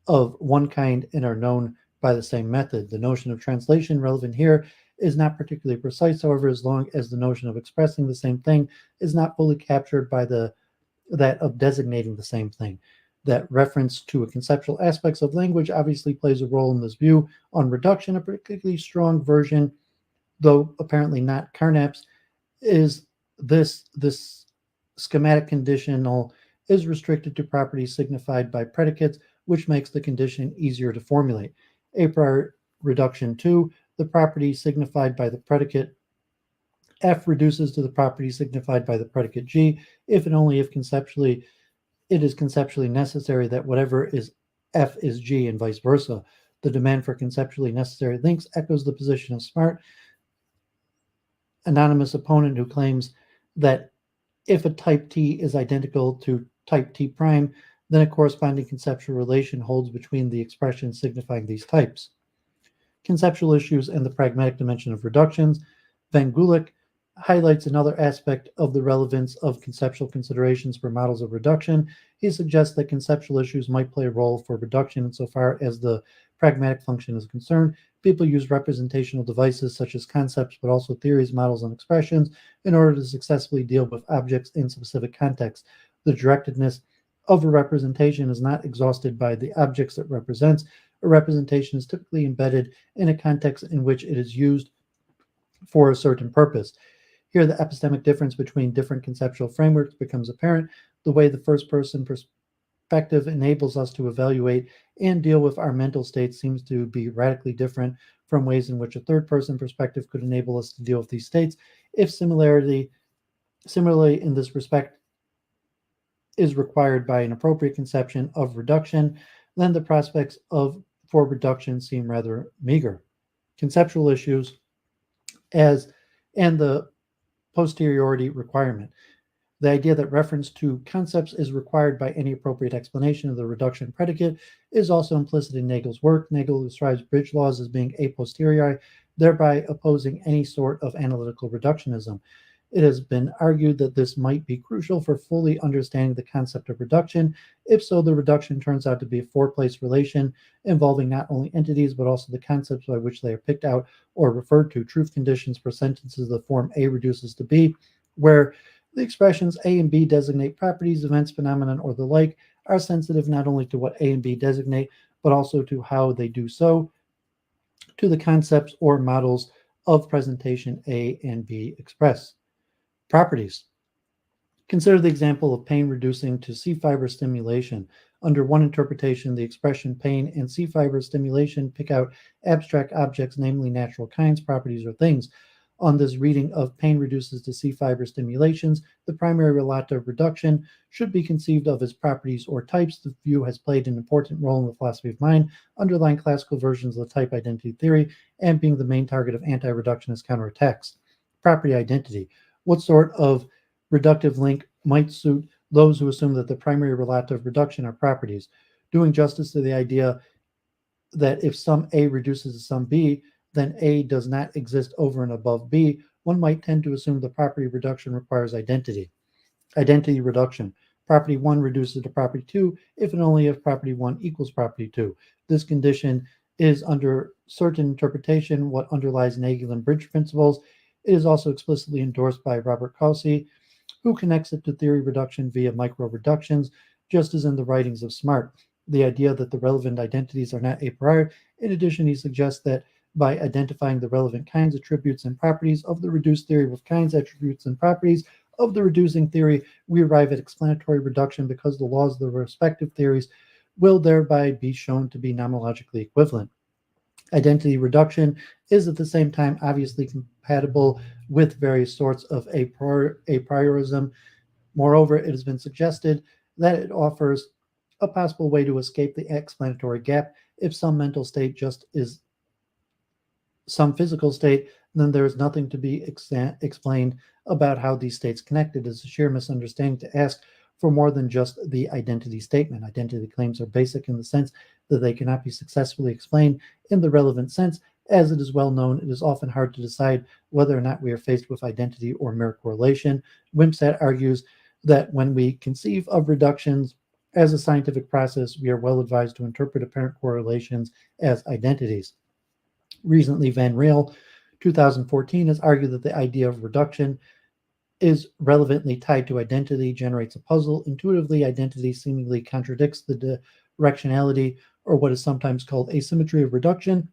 of one kind and are known by the same method. The notion of translation relevant here is not particularly precise, however, as long as the notion of expressing the same thing is not fully captured by that of designating the same thing. That reference to a conceptual aspects of language obviously plays a role in this view. On reduction, a particularly strong version, though apparently not Carnap's, is this schematic conditional is restricted to properties signified by predicates, which makes the condition easier to formulate. A priori reduction 2, the property signified by the predicate F reduces to the property signified by the predicate G, if and only if it is conceptually necessary that whatever is F is G and vice versa. The demand for conceptually necessary links echoes the position of Smart, anonymous opponent who claims that if a type T is identical to type T prime, then a corresponding conceptual relation holds between the expressions signifying these types. Conceptual issues and the pragmatic dimension of reductions. Van Gulik highlights another aspect of the relevance of conceptual considerations for models of reduction. He suggests that conceptual issues might play a role for reduction insofar as the pragmatic function is concerned. People use representational devices such as concepts, but also theories, models, and expressions in order to successfully deal with objects in specific contexts. The directedness of a representation is not exhausted by the objects it represents. A representation is typically embedded in a context in which it is used for a certain purpose. Here, the epistemic difference between different conceptual frameworks becomes apparent. The way the first person perspective enables us to evaluate and deal with our mental states seems to be radically different from ways in which a third person perspective could enable us to deal with these states. If similarly in this respect is required by an appropriate conception of reduction, then the prospects for reduction seem rather meager. Conceptual issues as and the posteriority requirement. The idea that reference to concepts is required by any appropriate explanation of the reduction predicate is also implicit in Nagel's work. Nagel describes bridge laws as being a posteriori, thereby opposing any sort of analytical reductionism. It has been argued that this might be crucial for fully understanding the concept of reduction. If so, the reduction turns out to be a four-place relation involving not only entities but also the concepts by which they are picked out or referred to. Truth conditions for sentences of the form A reduces to B, where the expressions A and B designate properties, events, phenomenon, or the like, are sensitive not only to what A and B designate, but also to how they do so, to the concepts or models of presentation A and B express. Properties. Consider the example of pain reducing to C fiber stimulation. Under one interpretation, the expression pain and C fiber stimulation pick out abstract objects, namely natural kinds, properties, or things. On this reading of pain reduces to C fiber stimulations, the primary relata of reduction should be conceived of as properties or types. The view has played an important role in the philosophy of mind, underlying classical versions of the type identity theory, and being the main target of anti-reductionist counterattacks. Property identity. What sort of reductive link might suit those who assume that the primary relata of reduction are properties, doing justice to the idea that if some A reduces to some B, then A does not exist over and above B. One might tend to assume the property reduction requires identity. Identity reduction. Property 1 reduces to property 2 if and only if property 1 equals property 2. This condition is, under certain interpretation, what underlies Nagel and bridge principles. It is also explicitly endorsed by Robert Cauchy, who connects it to theory reduction via micro-reductions, just as in the writings of Smart. The idea that the relevant identities are not a priori. In addition, he suggests that by identifying the relevant kinds, attributes, and properties of the reduced theory with kinds, attributes, and properties of the reducing theory, we arrive at explanatory reduction because the laws of the respective theories will thereby be shown to be nomologically equivalent. Identity reduction is at the same time obviously compatible with various sorts of a priorism. Moreover, it has been suggested that it offers a possible way to escape the explanatory gap. If some mental state just is some physical state, then there is nothing to be explained about how these states connect. It is a sheer misunderstanding to ask for more than just the identity statement. Identity claims are basic in the sense that they cannot be successfully explained in the relevant sense. As it is well known, it is often hard to decide whether or not we are faced with identity or mere correlation. Wimsatt argues that when we conceive of reductions as a scientific process, we are well advised to interpret apparent correlations as identities. Recently, Van Riel, 2014, has argued that the idea of reduction is relevantly tied to identity, generates a puzzle. Intuitively, identity seemingly contradicts the directionality, or what is sometimes called asymmetry of reduction.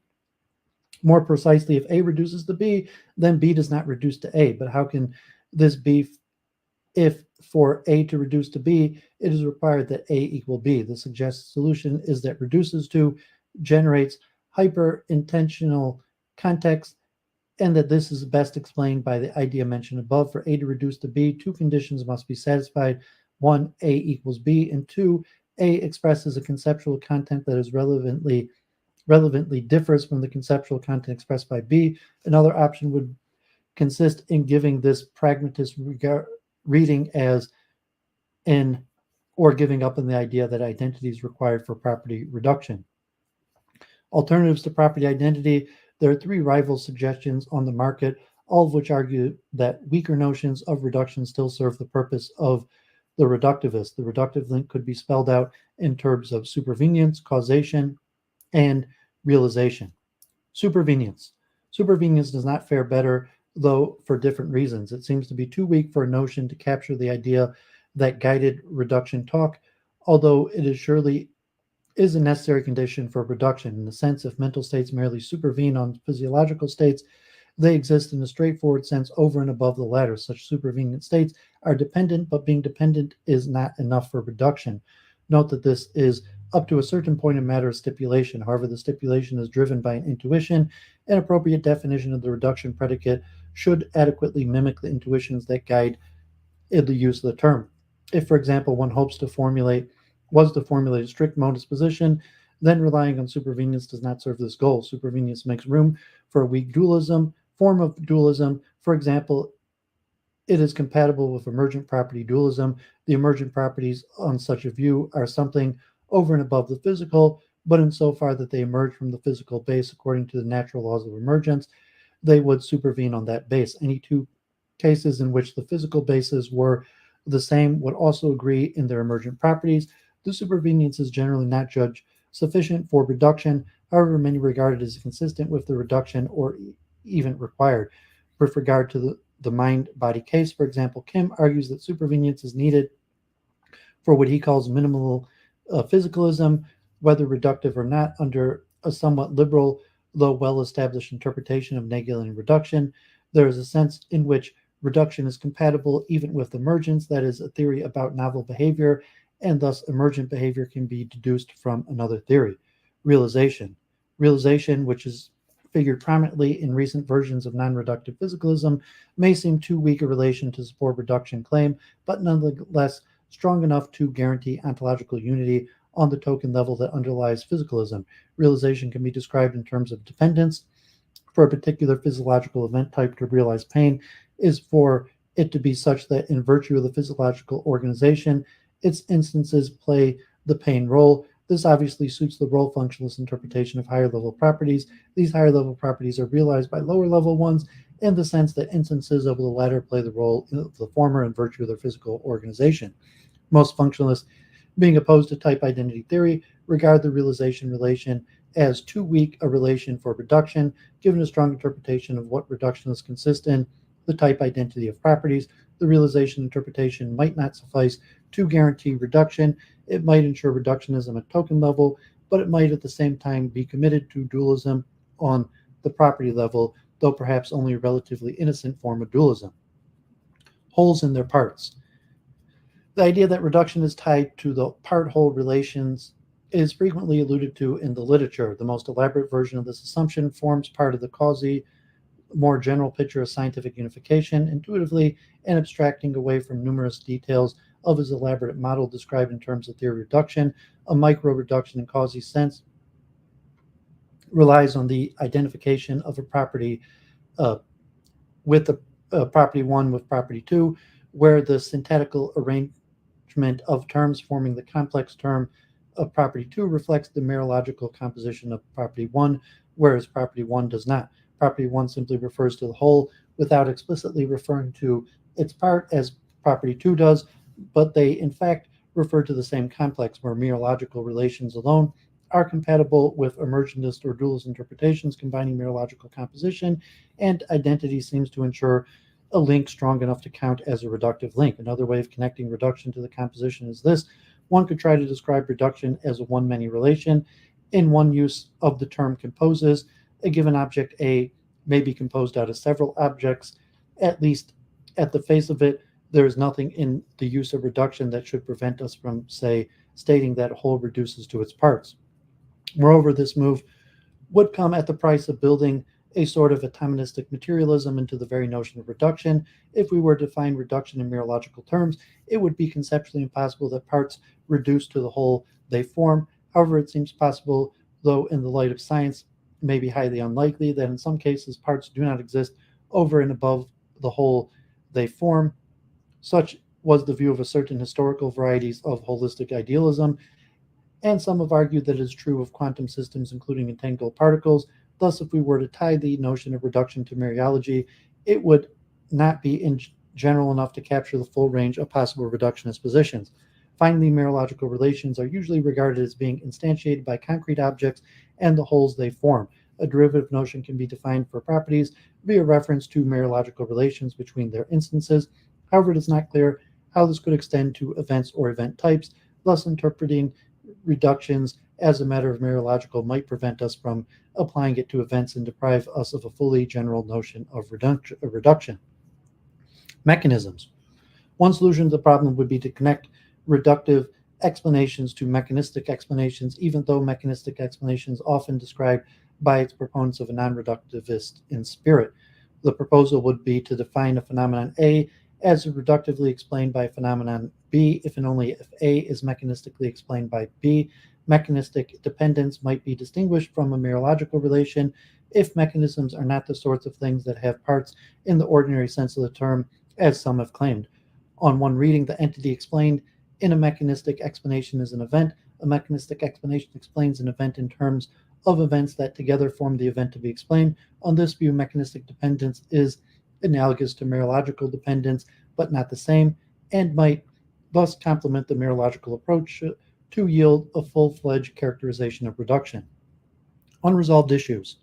More precisely, if A reduces to B, then B does not reduce to A. But how can this be if for A to reduce to B, it is required that A equal B? The suggested solution is that reduces to generates hyper-intentional context, and that this is best explained by the idea mentioned above. For A to reduce to B, two conditions must be satisfied. One, A equals B, and two, A expresses a conceptual content that is relevantly differs from the conceptual content expressed by B. Another option would consist in giving this pragmatist reading as in or giving up on the idea that identity is required for property reduction. Alternatives to property identity, there are three rival suggestions on the market, all of which argue that weaker notions of reduction still serve the purpose of the reductivist. The reductive link could be spelled out in terms of supervenience, causation, and realization. Supervenience. Supervenience does not fare better, though, for different reasons. It seems to be too weak for a notion to capture the idea that guided reduction talk, although it is surely is a necessary condition for reduction. In the sense, if mental states merely supervene on physiological states, they exist in a straightforward sense over and above the latter. Such supervenient states are dependent, but being dependent is not enough for reduction. Note that this is up to a certain point a matter of stipulation. However, the stipulation is driven by an intuition. An appropriate definition of the reduction predicate should adequately mimic the intuitions that guide in the use of the term. If, for example, one hopes to formulate was to formulate a strict modus position, then relying on supervenience does not serve this goal. Supervenience makes room for a weak dualism, form of dualism. For example, it is compatible with emergent property dualism. The emergent properties on such a view are something over and above the physical, but insofar that they emerge from the physical base according to the natural laws of emergence, they would supervene on that base. Any two cases in which the physical bases were the same would also agree in their emergent properties. The supervenience is generally not judged sufficient for reduction. However, many regard it as consistent with the reduction or even required. With regard to the mind body case, for example, Kim argues that supervenience is needed for what he calls minimal physicalism, whether reductive or not, under a somewhat liberal, though well established interpretation of negative reduction. There is a sense in which reduction is compatible even with emergence, that is, a theory about novel behavior, and thus emergent behavior can be deduced from another theory. Realization. Realization, which is figured prominently in recent versions of non reductive physicalism, may seem too weak a relation to support reduction claim, but nonetheless strong enough to guarantee ontological unity on the token level that underlies physicalism. Realization can be described in terms of dependence. For a particular physiological event type to realize pain is for it to be such that in virtue of the physiological organization, its instances play the pain role. This obviously suits the role functionalist interpretation of higher level properties. These higher level properties are realized by lower level ones in the sense that instances of the latter play the role of the former in virtue of their physical organization. Most functionalists, being opposed to type identity theory, regard the realization relation as too weak a relation for reduction, given a strong interpretation of what reductionists consist in, the type identity of properties. The realization interpretation might not suffice to guarantee reduction. It might ensure reductionism at token level, but it might at the same time be committed to dualism on the property level, though perhaps only a relatively innocent form of dualism. Wholes in their parts. The idea that reduction is tied to the part-whole relations is frequently alluded to in the literature. The most elaborate version of this assumption forms part of the quasi more general picture of scientific unification, intuitively and abstracting away from numerous details of his elaborate model described in terms of theory reduction. A micro-reduction in quasi sense relies on the identification of a property uh, with the property 1 with property 2, where the syntactical arrangement of terms forming the complex term of property 2 reflects the merological composition of property 1, whereas property 1 does not. Property 1 simply refers to the whole without explicitly referring to its part as property 2 does, but they in fact refer to the same complex where merological relations alone are compatible with emergentist or dualist interpretations combining merological composition, and identity seems to ensure a link strong enough to count as a reductive link. Another way of connecting reduction to the composition is this. One could try to describe reduction as a one-many relation. In one use of the term composes, a given object A may be composed out of several objects. At least at the face of it, there is nothing in the use of reduction that should prevent us from, say, stating that a whole reduces to its parts. Moreover, this move would come at the price of building a sort of atomistic materialism into the very notion of reduction. If we were to define reduction in merological terms, it would be conceptually impossible that parts reduce to the whole they form. However, it seems possible, though in the light of science may be highly unlikely, that in some cases parts do not exist over and above the whole they form. Such was the view of a certain historical varieties of holistic idealism, and some have argued that it is true of quantum systems, including entangled particles. Thus, if we were to tie the notion of reduction to mereology, it would not be in general enough to capture the full range of possible reductionist positions. Finally, mereological relations are usually regarded as being instantiated by concrete objects and the wholes they form. A derivative notion can be defined for properties via reference to mereological relations between their instances. However, it is not clear how this could extend to events or event types, thus interpreting reductions as a matter of mereological might prevent us from applying it to events and deprive us of a fully general notion of reduction. Mechanisms. One solution to the problem would be to connect reductive explanations to mechanistic explanations, even though mechanistic explanations often described by its proponents of a non-reductivist in spirit. The proposal would be to define a phenomenon A as reductively explained by a phenomenon B if and only if A is mechanistically explained by B. Mechanistic dependence might be distinguished from a mereological relation if mechanisms are not the sorts of things that have parts in the ordinary sense of the term, as some have claimed. On one reading, the entity explained in a mechanistic explanation is an event. A mechanistic explanation explains an event in terms of events that together form the event to be explained. On this view, mechanistic dependence is analogous to mereological dependence, but not the same, and might thus complement the mereological approach to yield a full-fledged characterization of reduction. Unresolved issues.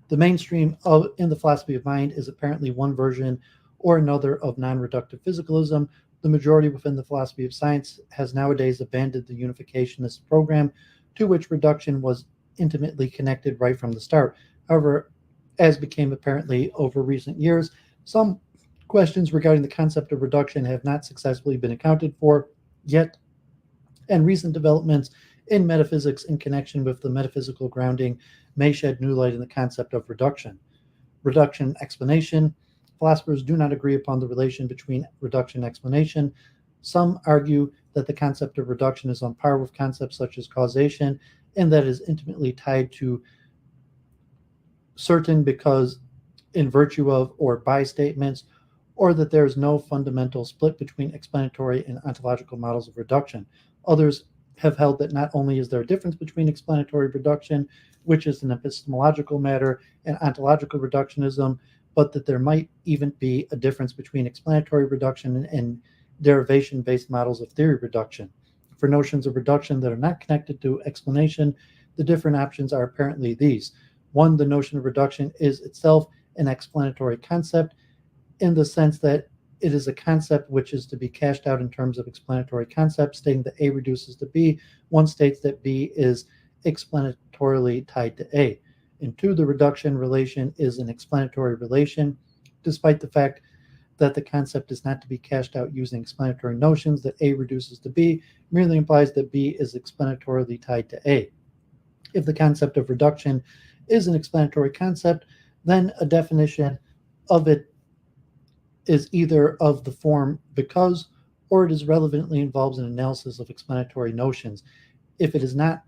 The mainstream in the philosophy of mind is apparently one version or another of non-reductive physicalism. The majority within the philosophy of science has nowadays abandoned the unificationist program to which reduction was intimately connected right from the start. However, as became apparently over recent years, some questions regarding the concept of reduction have not successfully been accounted for yet, and recent developments in metaphysics in connection with the metaphysical grounding may shed new light on the concept of reduction. Reduction explanation. Philosophers do not agree upon the relation between reduction and explanation. Some argue that the concept of reduction is on par with concepts such as causation, and that it is intimately tied to certain because, in virtue of, or by statements, or that there is no fundamental split between explanatory and ontological models of reduction. Others have held that not only is there a difference between explanatory reduction, which is an epistemological matter, and ontological reductionism, but that there might even be a difference between explanatory reduction and derivation-based models of theory reduction. For notions of reduction that are not connected to explanation, the different options are apparently these. One, the notion of reduction is itself an explanatory concept in the sense that it is a concept which is to be cashed out in terms of explanatory concepts, stating that A reduces to B. One states that B is explanatorily tied to A. And two, the reduction relation is an explanatory relation, despite the fact that the concept is not to be cashed out using explanatory notions that A reduces to B, merely implies that B is explanatorily tied to A. If the concept of reduction is an explanatory concept, then a definition of it is either of the form because, or it is relevantly involves an analysis of explanatory notions. If it is not,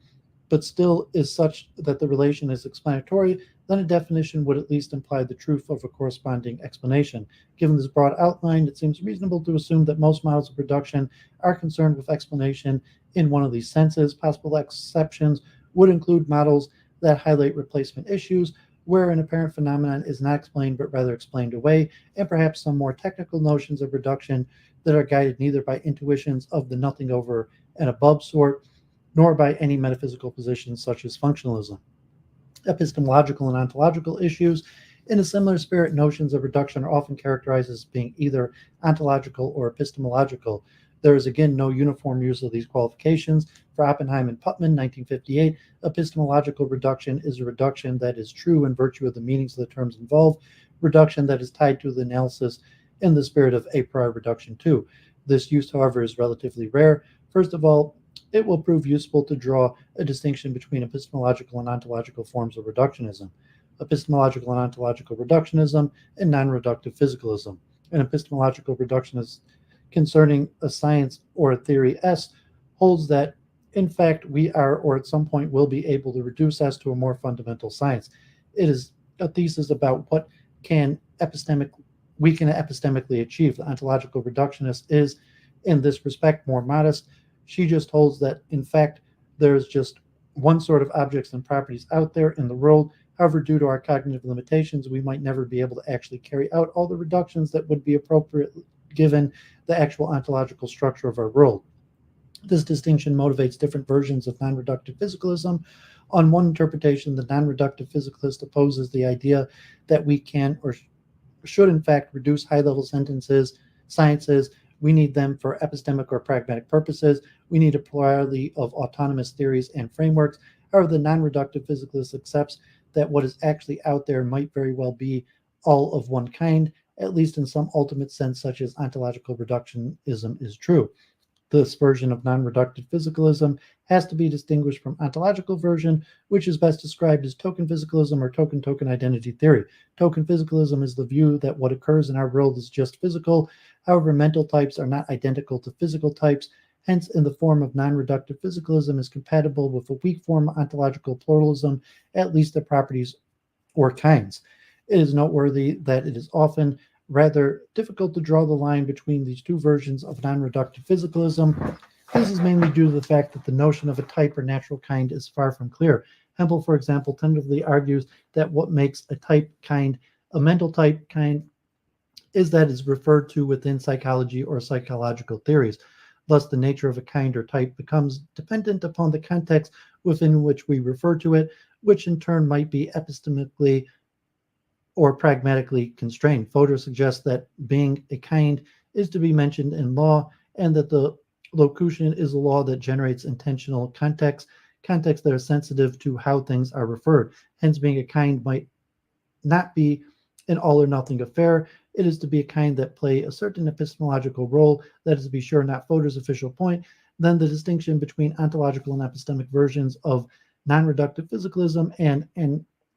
but still is such that the relation is explanatory, then a definition would at least imply the truth of a corresponding explanation. Given this broad outline, it seems reasonable to assume that most models of reduction are concerned with explanation in one of these senses. Possible exceptions would include models that highlight replacement issues, where an apparent phenomenon is not explained but rather explained away, and perhaps some more technical notions of reduction that are guided neither by intuitions of the nothing over and above sort, nor by any metaphysical positions such as functionalism. Epistemological and ontological issues. In a similar spirit, notions of reduction are often characterized as being either ontological or epistemological. There is again no uniform use of these qualifications. For Oppenheim and Putman, 1958, epistemological reduction is a reduction that is true in virtue of the meanings of the terms involved, reduction that is tied to the analysis in the spirit of a priori reduction too. This use, however, is relatively rare. First of all, it will prove useful to draw a distinction between epistemological and ontological forms of reductionism. Epistemological and ontological reductionism and non-reductive physicalism. An epistemological reductionist concerning a science or a theory S holds that, in fact, we are or at some point will be able to reduce S to a more fundamental science. It is a thesis about what can epistemically we can epistemically achieve. The ontological reductionist is, in this respect, more modest. She just holds that, in fact, there's just one sort of objects and properties out there in the world. However, due to our cognitive limitations, we might never be able to actually carry out all the reductions that would be appropriate given the actual ontological structure of our world. This distinction motivates different versions of non-reductive physicalism. On one interpretation, the non-reductive physicalist opposes the idea that we can or should in fact reduce high-level sciences. We need them for epistemic or pragmatic purposes. We need a plurality of autonomous theories and frameworks. However, the non-reductive physicalist accepts that what is actually out there might very well be all of one kind, at least in some ultimate sense, such as ontological reductionism is true. This version of non-reductive physicalism has to be distinguished from ontological version, which is best described as token physicalism or token-token identity theory. Token physicalism is the view that what occurs in our world is just physical. However, mental types are not identical to physical types. Hence, in the form of non-reductive physicalism is compatible with a weak form of ontological pluralism, at least the properties or kinds. It is noteworthy that it is often rather difficult to draw the line between these two versions of non-reductive physicalism. This is mainly due to the fact that the notion of a type or natural kind is far from clear. Hempel, for example, tentatively argues that what makes a type kind a mental type kind is that it is referred to within psychology or psychological theories. Thus, the nature of a kind or type becomes dependent upon the context within which we refer to it, which in turn might be epistemically or pragmatically constrained. Fodor suggests that being a kind is to be mentioned in law, and that the locution is a law that generates intentional contexts that are sensitive to how things are referred. Hence, being a kind might not be an all or nothing affair. It is to be a kind that play a certain epistemological role. That is, to be sure, not Fodor's official point. Then the distinction between ontological and epistemic versions of non-reductive physicalism and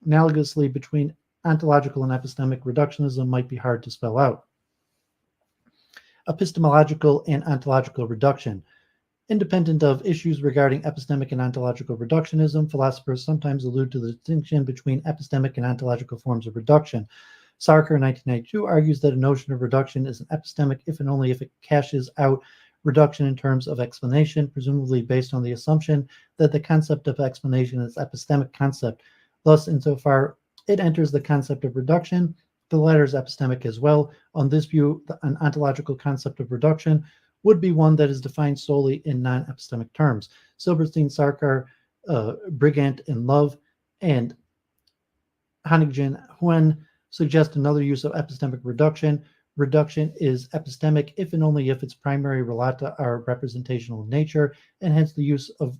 analogously between ontological and epistemic reductionism might be hard to spell out. Epistemological and ontological reduction. Independent of issues regarding epistemic and ontological reductionism, philosophers sometimes allude to the distinction between epistemic and ontological forms of reduction. Sarkar in 1992 argues that a notion of reduction is an epistemic if and only if it cashes out reduction in terms of explanation, presumably based on the assumption that the concept of explanation is epistemic concept. Thus, insofar it enters the concept of reduction, the latter is epistemic as well. On this view, an ontological concept of reduction would be one that is defined solely in non-epistemic terms. Silberstein, Sarkar, Brigant, and Love, and Hanigjian Huen suggest another use of epistemic reduction. Reduction is epistemic if and only if its primary relata are representational in nature, and hence the use of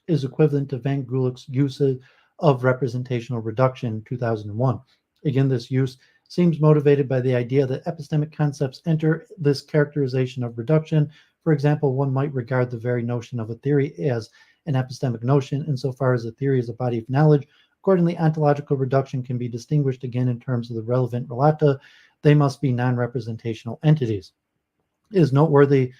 is equivalent to Van Gulik's usage of representational reduction, 2001. Again, this use seems motivated by the idea that epistemic concepts enter this characterization of reduction. For example, one might regard the very notion of a theory as an epistemic notion insofar as a theory is a body of knowledge. Accordingly, ontological reduction can be distinguished again in terms of the relevant relata. They must be non-representational entities. It is noteworthy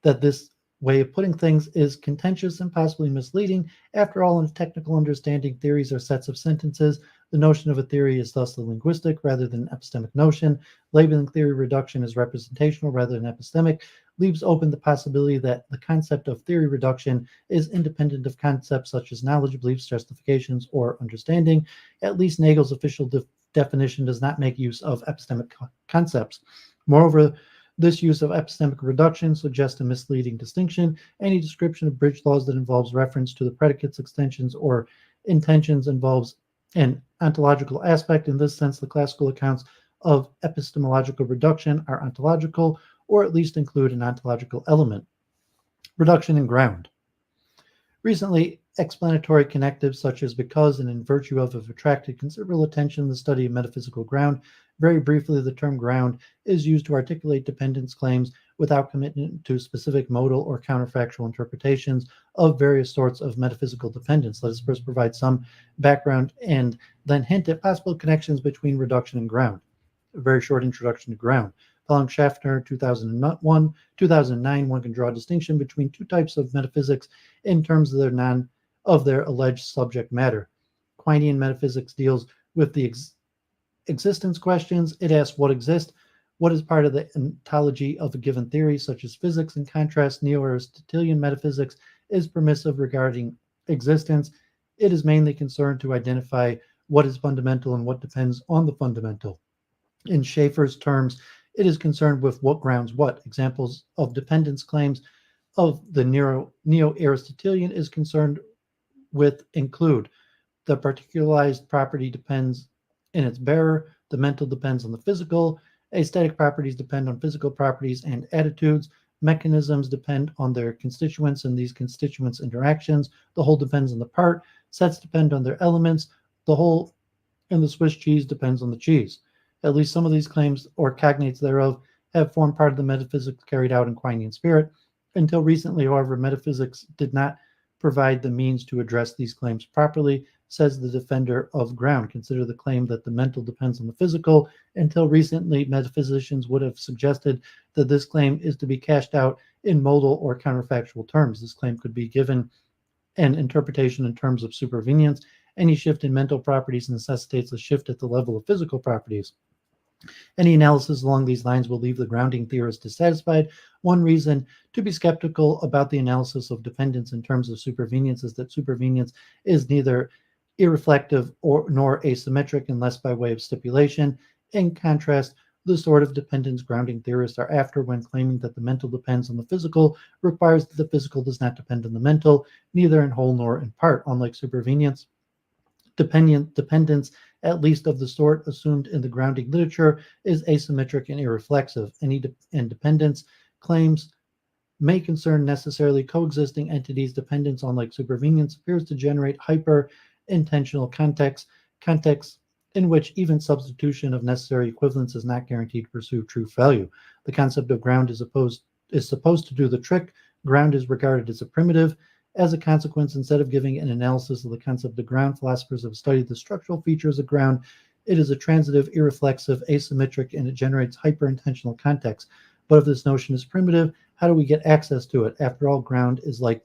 that this way of putting things is contentious and possibly misleading. After all, in a technical understanding, theories are sets of sentences. The notion of a theory is thus a linguistic rather than an epistemic notion. Labeling theory reduction as representational rather than epistemic leaves open the possibility that the concept of theory reduction is independent of concepts such as knowledge, beliefs, justifications, or understanding. At least Nagel's official definition does not make use of epistemic concepts. Moreover, this use of epistemic reduction suggests a misleading distinction. Any description of bridge laws that involves reference to the predicates, extensions, or intentions involves an ontological aspect. In this sense, the classical accounts of epistemological reduction are ontological, or at least include an ontological element. Reduction in ground. Recently, explanatory connectives such as because and in virtue of have attracted considerable attention in the study of metaphysical ground. Very briefly, the term ground is used to articulate dependence claims without commitment to specific modal or counterfactual interpretations of various sorts of metaphysical dependence. Let us first provide some background and then hint at possible connections between reduction and ground. A very short introduction to ground. Following Schaffner, 2009, one can draw a distinction between two types of metaphysics in terms of their alleged subject matter. Quinian metaphysics deals with the existence questions. It asks what exists, What is part of the ontology of a given theory, such as physics. In contrast, Neo-Aristotelian metaphysics is permissive regarding existence. It is mainly concerned to identify what is fundamental and what depends on the fundamental. In Schaeffer's terms, it is concerned with what grounds what. Examples of dependence claims of the Neo-Aristotelian is concerned with include the particularized property depends in its bearer, the mental depends on the physical, aesthetic properties depend on physical properties and attitudes, mechanisms depend on their constituents and these constituents' interactions, the whole depends on the part, sets depend on their elements, the whole and the Swiss cheese depends on the cheese. At least some of these claims or cognates thereof have formed part of the metaphysics carried out in Quinian spirit. Until recently, however, metaphysics did not provide the means to address these claims properly, says the defender of ground. Consider the claim that the mental depends on the physical. Until recently, metaphysicians would have suggested that this claim is to be cashed out in modal or counterfactual terms. This claim could be given an interpretation in terms of supervenience. Any shift in mental properties necessitates a shift at the level of physical properties. Any analysis along these lines will leave the grounding theorist dissatisfied. One reason to be skeptical about the analysis of dependence in terms of supervenience is that supervenience is neither irreflective nor asymmetric unless by way of stipulation. In contrast, the sort of dependence grounding theorists are after when claiming that the mental depends on the physical requires that the physical does not depend on the mental, neither in whole nor in part. Unlike supervenience, dependence, at least of the sort assumed in the grounding literature, is asymmetric and irreflexive. Any independence claims may concern necessarily coexisting entities. Dependence, unlike supervenience, appears to generate hyper-intentional contexts in which even substitution of necessary equivalence is not guaranteed to pursue true value. The concept of ground is supposed to do the trick. Ground is regarded as a primitive. As a consequence, instead of giving an analysis of the concept of ground, philosophers have studied the structural features of ground. It is a transitive, irreflexive, asymmetric, and it generates hyper-intentional context. But if this notion is primitive, how do we get access to it? After all, ground is like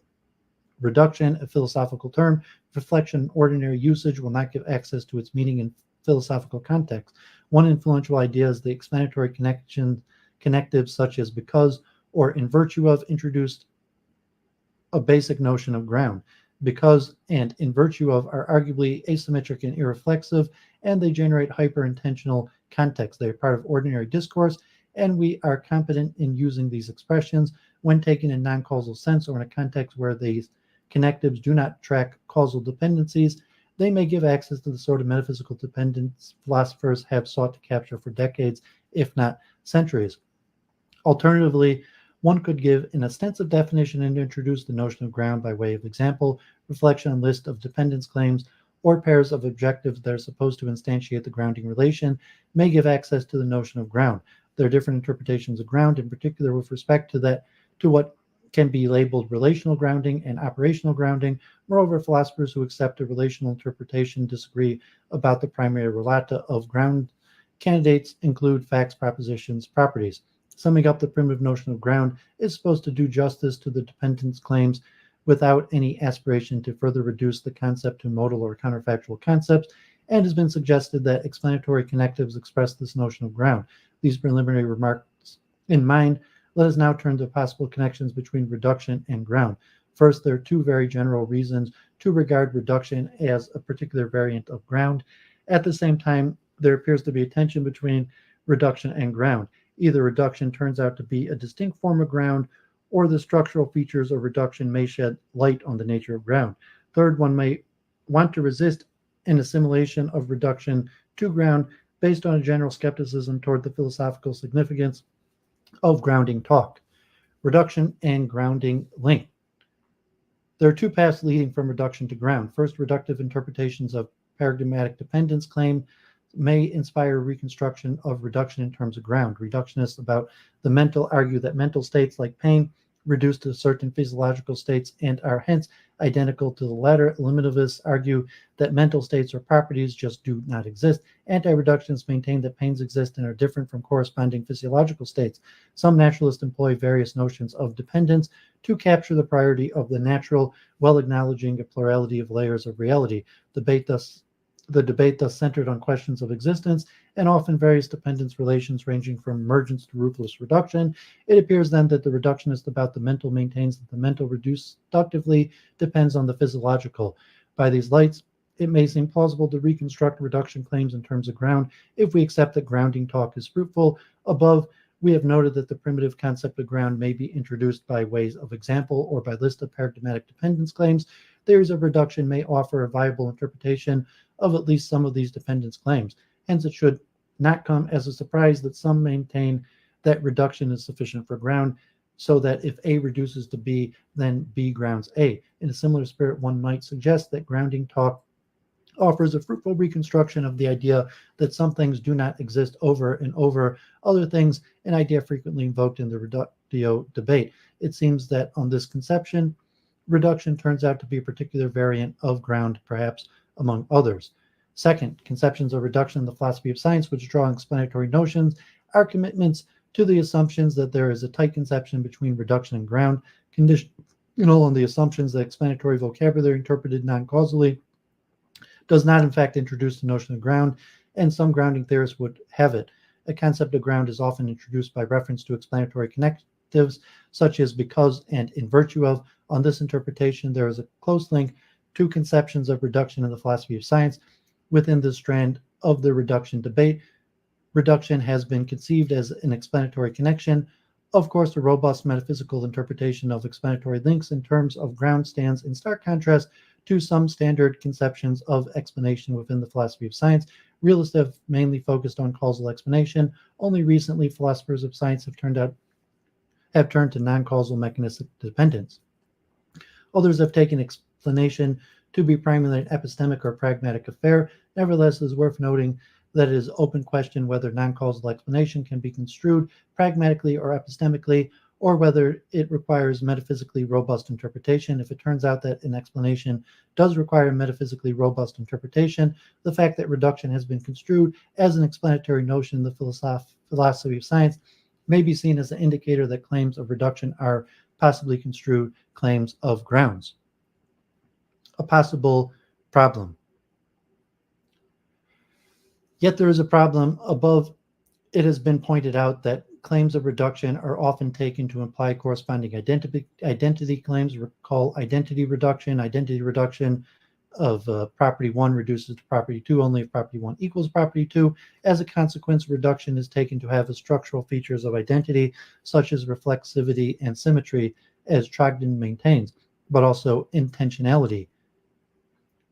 reduction, a philosophical term. Reflection in ordinary usage will not give access to its meaning in philosophical context. One influential idea is the explanatory connectives such as because or in virtue of introduced a basic notion of ground. Because and in virtue of are arguably asymmetric and irreflexive, and they generate hyper-intentional context. They are part of ordinary discourse, and we are competent in using these expressions when taken in non-causal sense or in a context where these connectives do not track causal dependencies. They may give access to the sort of metaphysical dependence philosophers have sought to capture for decades, if not centuries. Alternatively, one could give an extensive definition and introduce the notion of ground by way of example, reflection on list of dependence claims, or pairs of objectives that are supposed to instantiate the grounding relation may give access to the notion of ground. There are different interpretations of ground, in particular with respect to what can be labeled relational grounding and operational grounding. Moreover, philosophers who accept a relational interpretation disagree about the primary relata of ground. Candidates include facts, propositions, properties. Summing up, the primitive notion of ground is supposed to do justice to the dependence claims without any aspiration to further reduce the concept to modal or counterfactual concepts, and has been suggested that explanatory connectives express this notion of ground. These preliminary remarks in mind, let us now turn to possible connections between reduction and ground. First, there are two very general reasons to regard reduction as a particular variant of ground. At the same time, there appears to be a tension between reduction and ground. Either reduction turns out to be a distinct form of ground, or the structural features of reduction may shed light on the nature of ground. Third, one may want to resist an assimilation of reduction to ground based on a general skepticism toward the philosophical significance of grounding talk. Reduction and grounding link. There are two paths leading from reduction to ground. First, reductive interpretations of paradigmatic dependence claim may inspire reconstruction of reduction in terms of ground. Reductionists about the mental argue that mental states like pain reduce to certain physiological states and are hence identical to the latter. Eliminativists argue that mental states or properties just do not exist. Anti-reductionists maintain that pains exist and are different from corresponding physiological states. Some naturalists employ various notions of dependence to capture the priority of the natural, while acknowledging a plurality of layers of reality. Debate thus The debate thus centered on questions of existence and often various dependence relations ranging from emergence to ruthless reduction. It appears then that the reductionist about the mental maintains that the mental reductively depends on the physiological. By these lights, it may seem plausible to reconstruct reduction claims in terms of ground if we accept that grounding talk is fruitful. Above, we have noted that the primitive concept of ground may be introduced by ways of example or by list of paradigmatic dependence claims. Theories of reduction may offer a viable interpretation of at least some of these dependence claims. Hence, it should not come as a surprise that some maintain that reduction is sufficient for ground, so that if A reduces to B, then B grounds A. In a similar spirit, one might suggest that grounding talk offers a fruitful reconstruction of the idea that some things do not exist over and over other things, an idea frequently invoked in the reductio debate. It seems that on this conception, reduction turns out to be a particular variant of ground, perhaps among others. Second, conceptions of reduction in the philosophy of science, which draw on explanatory notions, are commitments to the assumptions that there is a tight conception between reduction and ground, conditional on the assumptions that explanatory vocabulary interpreted non-causally does not in fact introduce the notion of ground, and some grounding theorists would have it. A concept of ground is often introduced by reference to explanatory connectives, such as because and in virtue of. On this interpretation, there is a close link to conceptions of reduction in the philosophy of science. Within this strand of the reduction debate, reduction has been conceived as an explanatory connection. Of course, a robust metaphysical interpretation of explanatory links in terms of ground stands in stark contrast to some standard conceptions of explanation within the philosophy of science. Realists have mainly focused on causal explanation. Only recently, philosophers of science have turned to non-causal mechanistic dependence. Others have taken explanation to be primarily an epistemic or pragmatic affair. Nevertheless, it is worth noting that it is an open question whether non-causal explanation can be construed pragmatically or epistemically, or whether it requires metaphysically robust interpretation. If it turns out that an explanation does require metaphysically robust interpretation, the fact that reduction has been construed as an explanatory notion in the philosophy of science may be seen as an indicator that claims of reduction are possibly construed claims of grounds. A possible problem. Yet there is a problem. Above, it has been pointed out that claims of reduction are often taken to imply corresponding identity claims. Recall identity reduction. Identity reduction of property 1 reduces to property 2 only if property 1 equals property 2. As a consequence, reduction is taken to have the structural features of identity, such as reflexivity and symmetry, as Trogdon maintains, but also intentionality.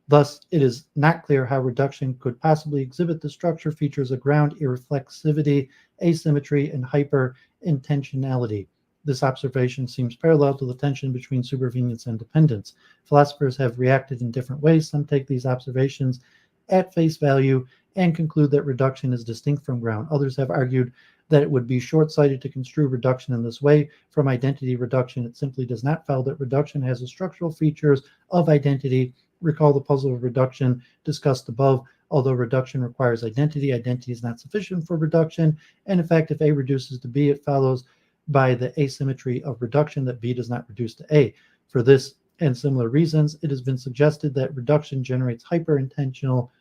Thus, it is not clear how reduction could possibly exhibit the structure features of ground, irreflexivity, asymmetry, and hyper-intentionality. This observation seems parallel to the tension between supervenience and dependence. Philosophers have reacted in different ways. Some take these observations at face value and conclude that reduction is distinct from ground. Others have argued that it would be short-sighted to construe reduction in this way. From identity reduction, it simply does not follow that reduction has the structural features of identity. Recall the puzzle of reduction discussed above. Although reduction requires identity, identity is not sufficient for reduction. And in fact, if A reduces to B, it follows by the asymmetry of reduction that B does not reduce to A. For this and similar reasons, it has been suggested that reduction generates hyper-intentional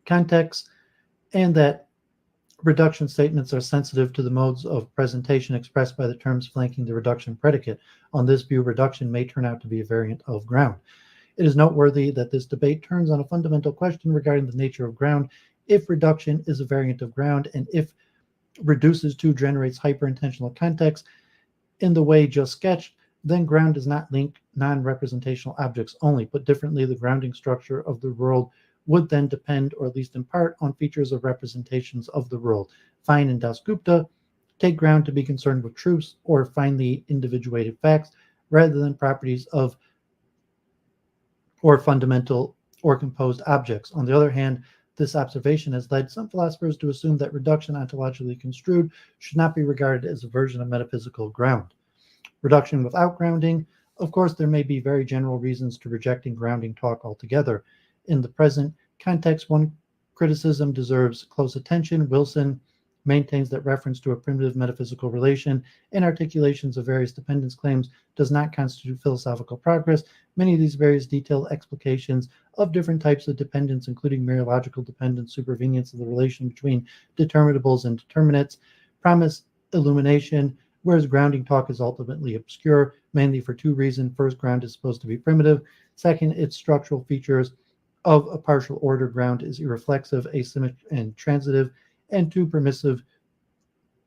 contexts, and that reduction statements are sensitive to the modes of presentation expressed by the terms flanking the reduction predicate. On this view, reduction may turn out to be a variant of ground. It is noteworthy that this debate turns on a fundamental question regarding the nature of ground. If reduction is a variant of ground, and if reduces to generates hyper-intentional context in the way just sketched, then ground does not link non-representational objects only. Put differently, the grounding structure of the world would then depend, or at least in part, on features of representations of the world. Fine and Dasgupta take ground to be concerned with truths or finely individuated facts rather than properties of or fundamental or composed objects. On the other hand, this observation has led some philosophers to assume that reduction ontologically construed should not be regarded as a version of metaphysical ground. Reduction without grounding. Of course, there may be very general reasons to rejecting grounding talk altogether. In the present context, one criticism deserves close attention. Wilson maintains that reference to a primitive metaphysical relation and articulations of various dependence claims does not constitute philosophical progress. Many of these various detailed explications of different types of dependence, including mereological dependence, supervenience of the relation between determinables and determinates, promise illumination, whereas grounding talk is ultimately obscure, mainly for two reasons. First, ground is supposed to be primitive. Second, its structural features of a partial order ground is irreflexive, asymmetric, and transitive, and too permissive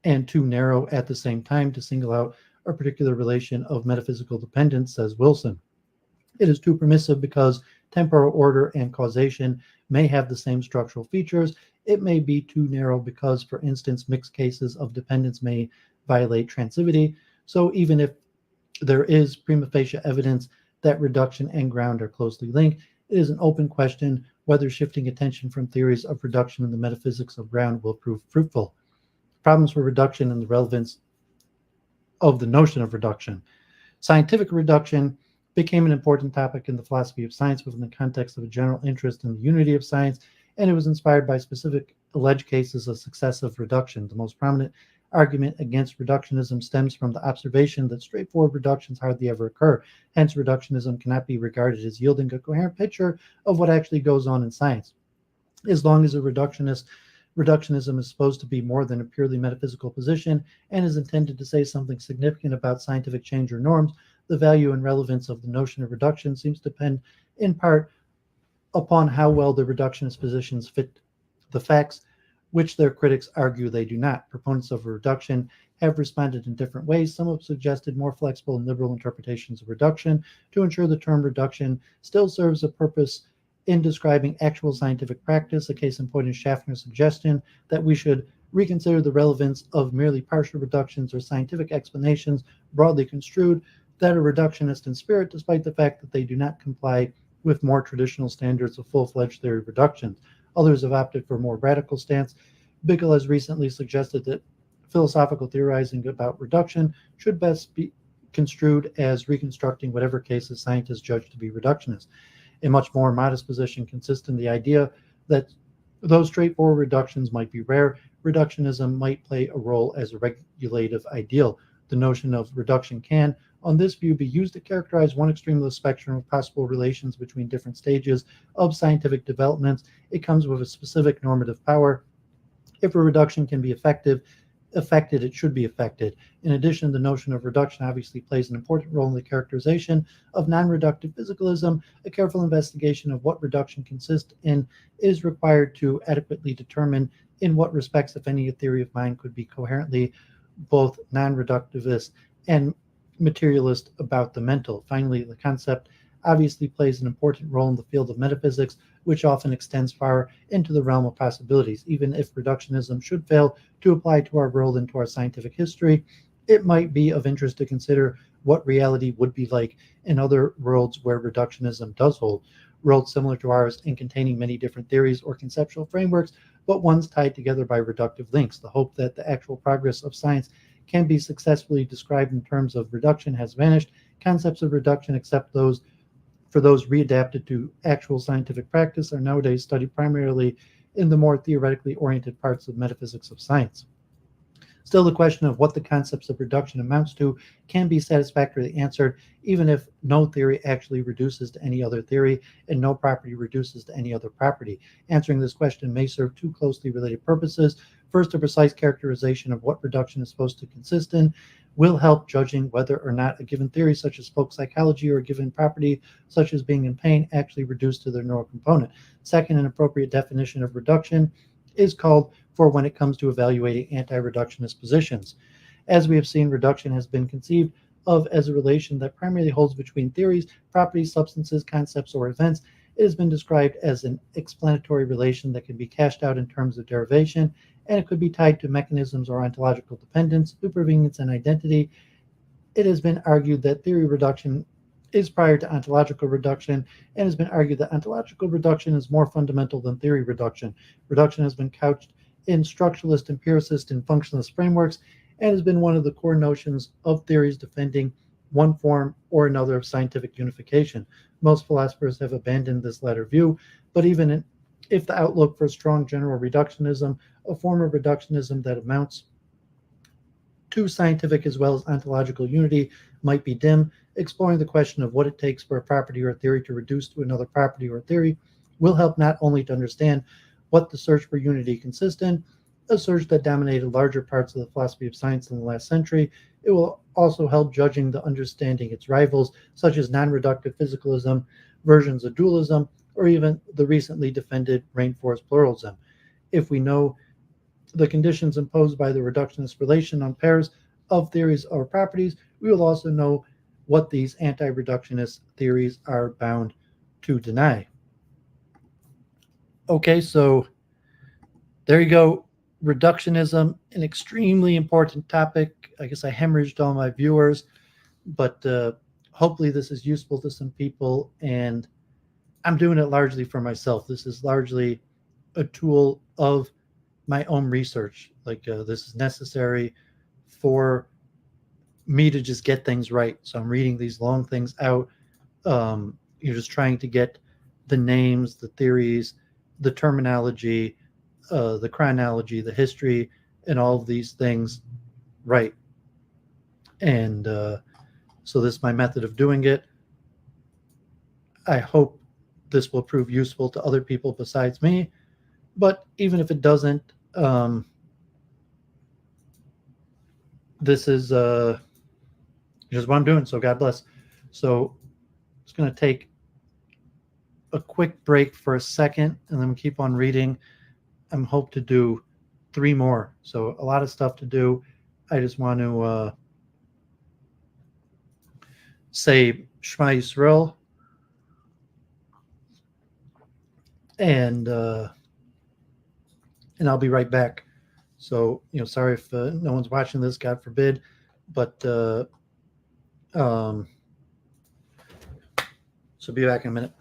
and too narrow at the same time to single out a particular relation of metaphysical dependence, says Wilson. It is too permissive because temporal order and causation may have the same structural features. It may be too narrow because, for instance, mixed cases of dependence may violate transitivity. So even if there is prima facie evidence that reduction and ground are closely linked, it is an open question whether shifting attention from theories of reduction in the metaphysics of ground will prove fruitful. Problems for reduction and the relevance of the notion of reduction. Scientific reduction became an important topic in the philosophy of science within the context of a general interest in the unity of science, and it was inspired by specific alleged cases of successive reduction. The most prominent argument against reductionism stems from the observation that straightforward reductions hardly ever occur. Hence, reductionism cannot be regarded as yielding a coherent picture of what actually goes on in science. As long as reductionism is supposed to be more than a purely metaphysical position and is intended to say something significant about scientific change or norms, the value and relevance of the notion of reduction seems to depend in part upon how well the reductionist positions fit the facts, which their critics argue they do not. Proponents of reduction have responded in different ways. Some have suggested more flexible and liberal interpretations of reduction to ensure the term reduction still serves a purpose in describing actual scientific practice. A case in point is Schaffner's suggestion that we should reconsider the relevance of merely partial reductions or scientific explanations broadly construed that are reductionist in spirit, despite the fact that they do not comply with more traditional standards of full-fledged theory of reductions. Others have opted for a more radical stance. Bickel has recently suggested that philosophical theorizing about reduction should best be construed as reconstructing whatever cases scientists judge to be reductionist. A much more modest position consists in the idea that though straightforward reductions might be rare, reductionism might play a role as a regulative ideal. The notion of reduction can, on this view, be used to characterize one extreme of the spectrum of possible relations between different stages of scientific developments. It comes with a specific normative power. If a reduction can be affected, it should be affected. In addition, the notion of reduction obviously plays an important role in the characterization of non-reductive physicalism. A careful investigation of what reduction consists in is required to adequately determine in what respects, if any, a theory of mind could be coherently both non-reductivist and materialist about the mental. Finally, the concept obviously plays an important role in the field of metaphysics, which often extends far into the realm of possibilities. Even if reductionism should fail to apply to our world and to our scientific history, it might be of interest to consider what reality would be like in other worlds where reductionism does hold. Worlds similar to ours and containing many different theories or conceptual frameworks, but ones tied together by reductive links. The hope that the actual progress of science can be successfully described in terms of reduction has vanished. Concepts of reduction, except those readapted to actual scientific practice, are nowadays studied primarily in the more theoretically oriented parts of metaphysics of science. Still, the question of what the concepts of reduction amounts to can be satisfactorily answered, even if no theory actually reduces to any other theory and no property reduces to any other property. Answering this question may serve two closely related purposes. First, a precise characterization of what reduction is supposed to consist in will help judging whether or not a given theory, such as folk psychology, or a given property, such as being in pain, actually reduced to their neural component. Second, an appropriate definition of reduction is called for when it comes to evaluating anti-reductionist positions. As we have seen, reduction has been conceived of as a relation that primarily holds between theories, properties, substances, concepts, or events. It has been described as an explanatory relation that can be cashed out in terms of derivation, and it could be tied to mechanisms or ontological dependence, supervenience, and identity. It has been argued that theory reduction is prior to ontological reduction, and has been argued that ontological reduction is more fundamental than theory reduction. Reduction has been couched in structuralist, empiricist, and functionalist frameworks, and has been one of the core notions of theories defending one form or another of scientific unification. Most philosophers have abandoned this latter view, but even if the outlook for strong general reductionism, a form of reductionism that amounts to scientific as well as ontological unity, might be dim, exploring the question of what it takes for a property or a theory to reduce to another property or theory will help not only to understand what the search for unity consists in, a search that dominated larger parts of the philosophy of science in the last century. It will also help judging the understanding its rivals, such as non-reductive physicalism, versions of dualism, or even the recently defended rainforest pluralism. If we know the conditions imposed by the reductionist relation on pairs of theories or properties, we will also know what these anti-reductionist theories are bound to deny. Okay, so there you go. Reductionism, an extremely important topic. I guess I hemorrhaged all my viewers, but hopefully this is useful to some people, and I'm doing it largely for myself. This is largely a tool of my own research. Like this is necessary for me to just get things right. So I'm reading these long things out. You're just trying to get the names, the theories, the terminology, the chronology, the history, and all of these things right. And so this is my method of doing it. I hope this will prove useful to other people besides me. But even if it doesn't, this is just what I'm doing. So God bless. So I'm just going to take a quick break for a second, and then we'll keep on reading. I'm hope to do 3 more. So a lot of stuff to do. I just want to say Shema Yisrael, and I'll be right back. So sorry if no one's watching this, God forbid, but so be back in a minute.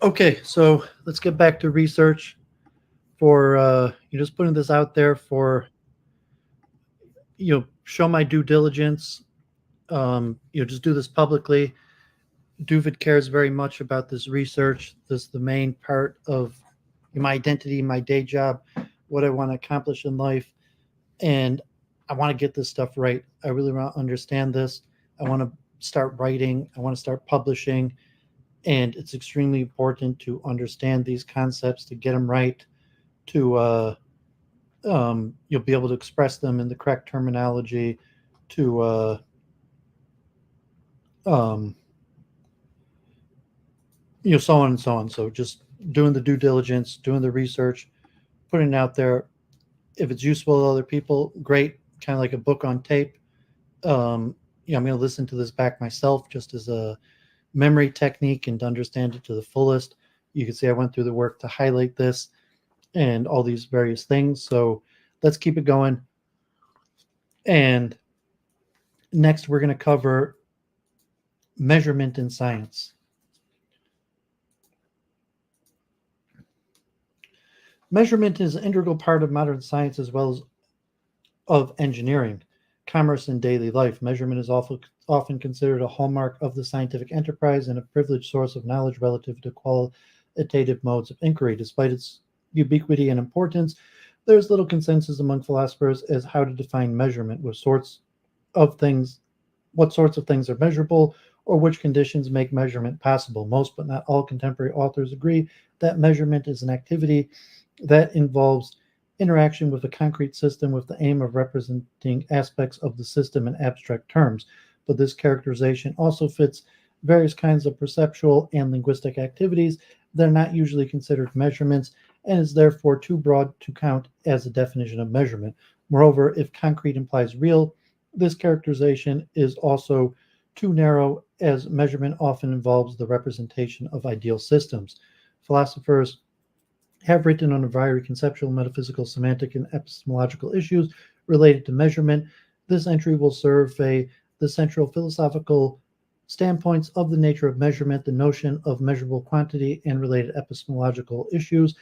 Okay, so let's get back to research. For you're just putting this out there for show my due diligence. Just do this publicly. Duvid cares very much about this research. This is the main part of my identity, my day job, what I want to accomplish in life, and I want to get this stuff right. I really want to understand this. I want to start writing. I want to start publishing, and it's extremely important to understand these concepts, to get them right, to you'll be able to express them in the correct terminology, to so on and so on. So just doing the due diligence, doing the research, putting it out there. If it's useful to other people, great. Kind of like a book on tape. I'm going to listen to this back myself just as a memory technique and to understand it to the fullest. You can see I went through the work to highlight this and all these various things. So let's keep it going. And next, we're going to cover measurement in science. Measurement is an integral part of modern science as well as of engineering, commerce, and daily life. Measurement is often considered a hallmark of the scientific enterprise and a privileged source of knowledge relative to qualitative modes of inquiry. Despite its ubiquity and importance, there is little consensus among philosophers as how to define measurement, what sorts of things are measurable, or which conditions make measurement possible. Most, but not all, contemporary authors agree that measurement is an activity that involves interaction with a concrete system with the aim of representing aspects of the system in abstract terms. but this characterization also fits various kinds of perceptual and linguistic activities that are not usually considered measurements and is therefore too broad to count as a definition of measurement. Moreover, if concrete implies real, this characterization is also too narrow, as measurement often involves the representation of ideal systems. Philosophers have written on a variety of conceptual, metaphysical, semantic, and epistemological issues related to measurement. This entry will survey the central philosophical standpoints of the nature of measurement, the notion of measurable quantity, and related epistemological issues.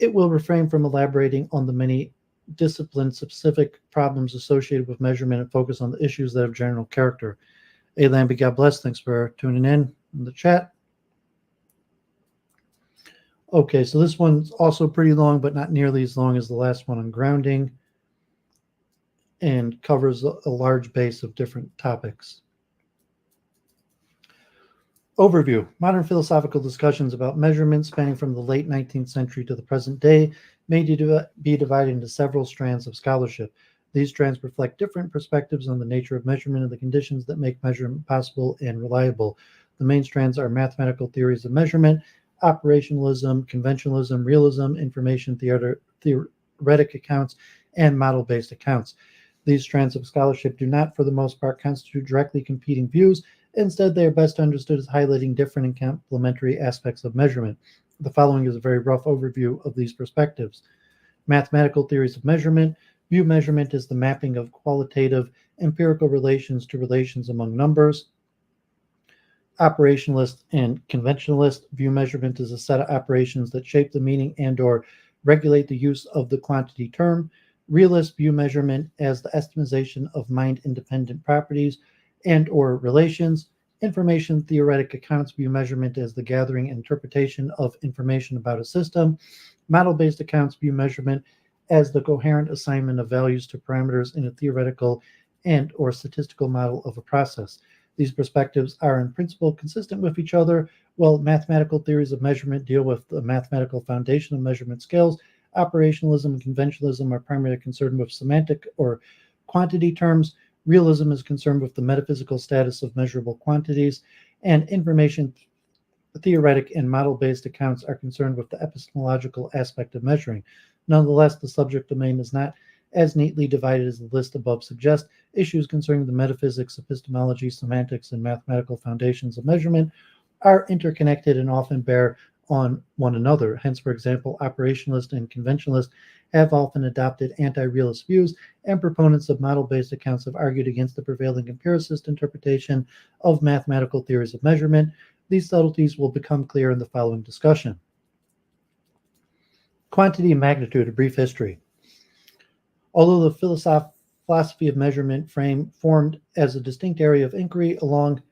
It will refrain from elaborating on the many discipline-specific problems associated with measurement and focus on the issues that have general character. Hey, Lambie, God bless. Thanks for tuning in the chat. Okay, so this one's also pretty long, but not nearly as long as the last one on grounding, and covers a large base of different topics. Overview. Modern philosophical discussions about measurement spanning from the late 19th century to the present day may be divided into several strands of scholarship. These strands reflect different perspectives on the nature of measurement and the conditions that make measurement possible and reliable. The main strands are mathematical theories of measurement, operationalism, conventionalism, realism, information theoretic accounts, and model-based accounts. These strands of scholarship do not, for the most part, constitute directly competing views. Instead, they are best understood as highlighting different and complementary aspects of measurement. The following is a very rough overview of these perspectives. Mathematical theories of measurement view measurement as the mapping of qualitative empirical relations to relations among numbers. Operationalists and conventionalists view measurement as a set of operations that shape the meaning and/or regulate the use of the quantity term. Realists view measurement as the estimation of mind-independent properties and/or relations. Information theoretic accounts view measurement as the gathering and interpretation of information about a system. Model-based accounts view measurement as the coherent assignment of values to parameters in a theoretical and/or statistical model of a process. These perspectives are in principle consistent with each other. While mathematical theories of measurement deal with the mathematical foundation of measurement scales, operationalism and conventionalism are primarily concerned with semantic or quantity terms. Realism is concerned with the metaphysical status of measurable quantities, and information theoretic and model-based accounts are concerned with the epistemological aspect of measuring. Nonetheless, the subject domain is not as neatly divided as the list above suggests. Issues concerning the metaphysics, epistemology, semantics, and mathematical foundations of measurement are interconnected and often bear on one another. Hence, for example, operationalists and conventionalists have often adopted anti-realist views, and proponents of model-based accounts have argued against the prevailing empiricist interpretation of mathematical theories of measurement. These subtleties will become clear in the following discussion. Quantity and magnitude, a brief history. Although the philosophy of measurement formed as a distinct area of inquiry along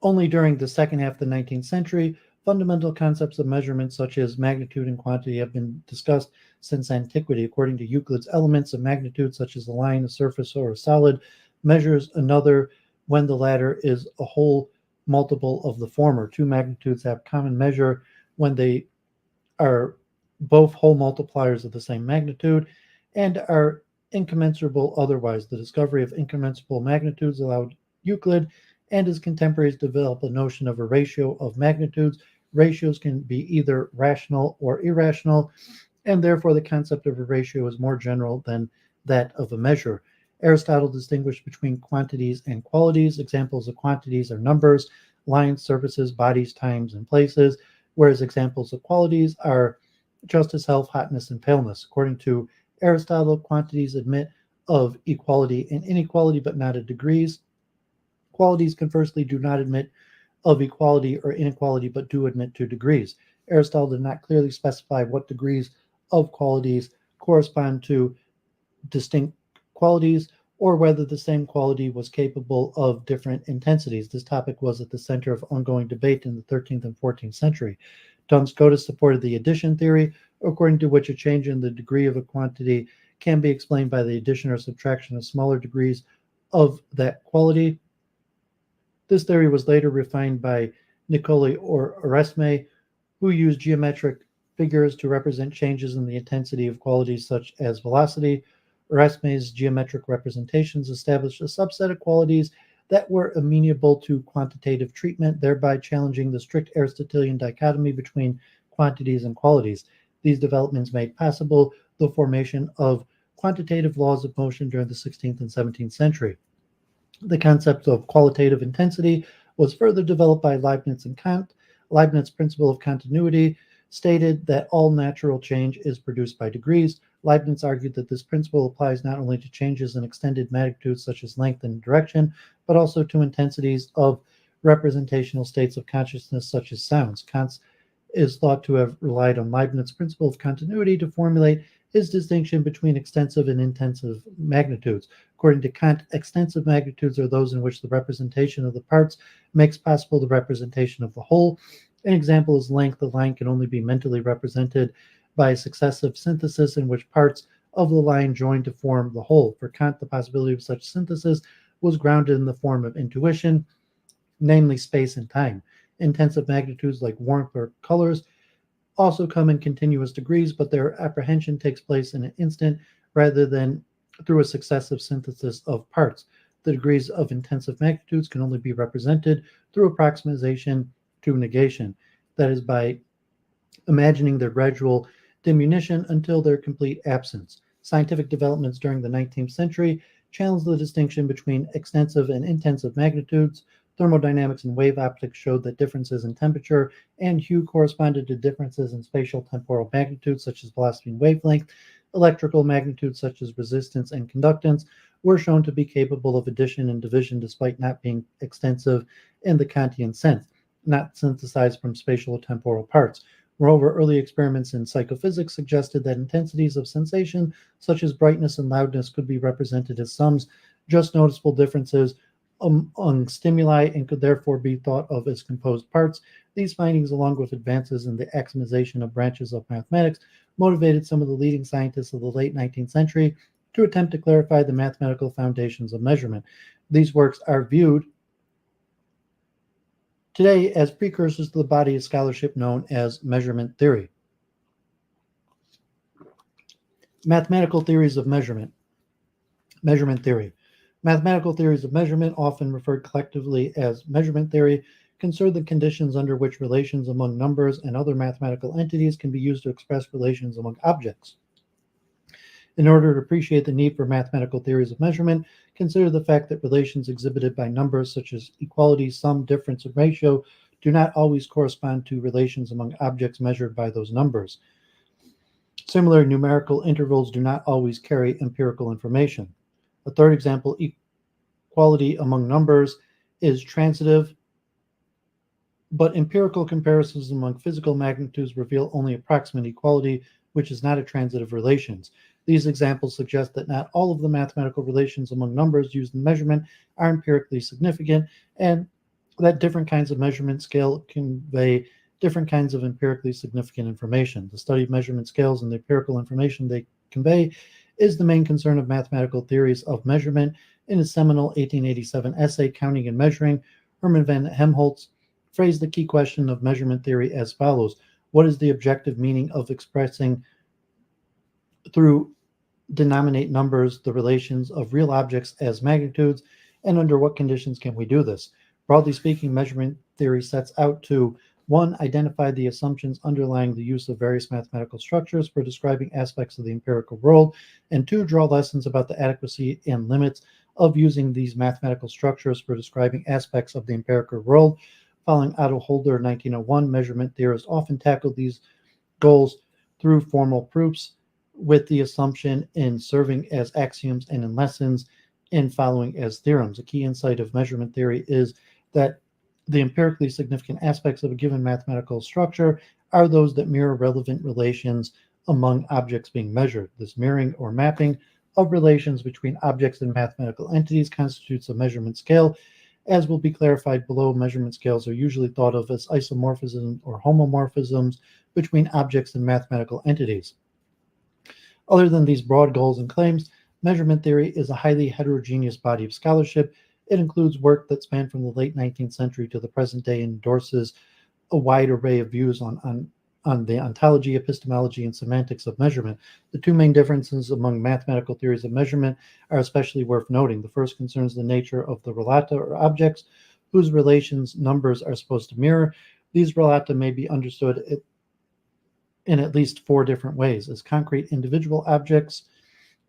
only during the second half of the 19th century, fundamental concepts of measurement such as magnitude and quantity have been discussed since antiquity. According to Euclid's elements of magnitude, such as a line, a surface, or a solid, measures another when the latter is a whole multiple of the former. Two magnitudes have common measure when they are both whole multipliers of the same magnitude and are incommensurable otherwise. The discovery of incommensurable magnitudes allowed Euclid and his contemporaries develop a notion of a ratio of magnitudes. Ratios can be either rational or irrational, and therefore the concept of a ratio is more general than that of a measure. Aristotle distinguished between quantities and qualities. Examples of quantities are numbers, lines, surfaces, bodies, times, and places, whereas examples of qualities are justice, health, hotness, and paleness. According to Aristotle, quantities admit of equality and inequality, but not of degrees. Qualities, conversely, do not admit of equality or inequality, but do admit to degrees. Aristotle did not clearly specify what degrees of qualities correspond to distinct qualities, or whether the same quality was capable of different intensities. This topic was at the center of ongoing debate in the 13th and 14th century. Duns Scotus supported the addition theory, according to which a change in the degree of a quantity can be explained by the addition or subtraction of smaller degrees of that quality. This theory was later refined by Nicole or Oresme, who used geometric figures to represent changes in the intensity of qualities such as velocity. Erasmus's geometric representations established a subset of qualities that were amenable to quantitative treatment, thereby challenging the strict Aristotelian dichotomy between quantities and qualities. These developments made possible the formation of quantitative laws of motion during the 16th and 17th century. The concept of qualitative intensity was further developed by Leibniz and Kant. Leibniz's principle of continuity stated that all natural change is produced by degrees. Leibniz argued that this principle applies not only to changes in extended magnitudes such as length and direction, but also to intensities of representational states of consciousness such as sounds. Kant is thought to have relied on Leibniz's principle of continuity to formulate his distinction between extensive and intensive magnitudes. According to Kant, extensive magnitudes are those in which the representation of the parts makes possible the representation of the whole. An example is length. The line can only be mentally represented by a successive synthesis in which parts of the line join to form the whole. For Kant, the possibility of such synthesis was grounded in the form of intuition, namely space and time. Intensive magnitudes like warmth or colors also come in continuous degrees, but their apprehension takes place in an instant rather than through a successive synthesis of parts. The degrees of intensive magnitudes can only be represented through approximation to negation, that is, by imagining their gradual diminution until their complete absence. Scientific developments during the 19th century challenged the distinction between extensive and intensive magnitudes. Thermodynamics and wave optics showed that differences in temperature and hue corresponded to differences in spatial temporal magnitudes such as velocity and wavelength. Electrical magnitudes such as resistance and conductance were shown to be capable of addition and division despite not being extensive in the Kantian sense, not synthesized from spatial or temporal parts. Moreover, early experiments in psychophysics suggested that intensities of sensation, such as brightness and loudness, could be represented as sums, just noticeable differences among stimuli, and could therefore be thought of as composed parts. These findings, along with advances in the axiomatization of branches of mathematics, motivated some of the leading scientists of the late 19th century to attempt to clarify the mathematical foundations of measurement. These works are viewed today as precursors to the body of scholarship known as measurement theory. Mathematical theories of measurement. Measurement theory. Mathematical theories of measurement, often referred collectively as measurement theory, concern the conditions under which relations among numbers and other mathematical entities can be used to express relations among objects. In order to appreciate the need for mathematical theories of measurement, consider the fact that relations exhibited by numbers such as equality, sum, difference, and ratio do not always correspond to relations among objects measured by those numbers. Similar numerical intervals do not always carry empirical information. A third example, equality among numbers, is transitive, but empirical comparisons among physical magnitudes reveal only approximate equality, which is not a transitive relations. These examples suggest that not all of the mathematical relations among numbers used in measurement are empirically significant, and that different kinds of measurement scale convey different kinds of empirically significant information. The study of measurement scales and the empirical information they convey is the main concern of mathematical theories of measurement. In his seminal 1887 essay, Counting and Measuring, Herman van Helmholtz phrased the key question of measurement theory as follows: what is the objective meaning of expressing through denominate numbers the relations of real objects as magnitudes, and under what conditions can we do this? Broadly speaking, measurement theory sets out to 1. Identify the assumptions underlying the use of various mathematical structures for describing aspects of the empirical world, and 2. Draw lessons about the adequacy and limits of using these mathematical structures for describing aspects of the empirical world. Following Otto Holder 1901, measurement theorists often tackled these goals through formal proofs, with the assumption in serving as axioms and in lessons in following as theorems. A key insight of measurement theory is that the empirically significant aspects of a given mathematical structure are those that mirror relevant relations among objects being measured. This mirroring or mapping of relations between objects and mathematical entities constitutes a measurement scale. As will be clarified below, measurement scales are usually thought of as isomorphisms or homomorphisms between objects and mathematical entities. Other than these broad goals and claims, measurement theory is a highly heterogeneous body of scholarship. It includes work that spanned from the late 19th century to the present day and endorses a wide array of views on on the ontology, epistemology, and semantics of measurement. The two main differences among mathematical theories of measurement are especially worth noting. The first concerns the nature of the relata or objects whose relations numbers are supposed to mirror. These relata may be understood in at least four different ways: as concrete individual objects,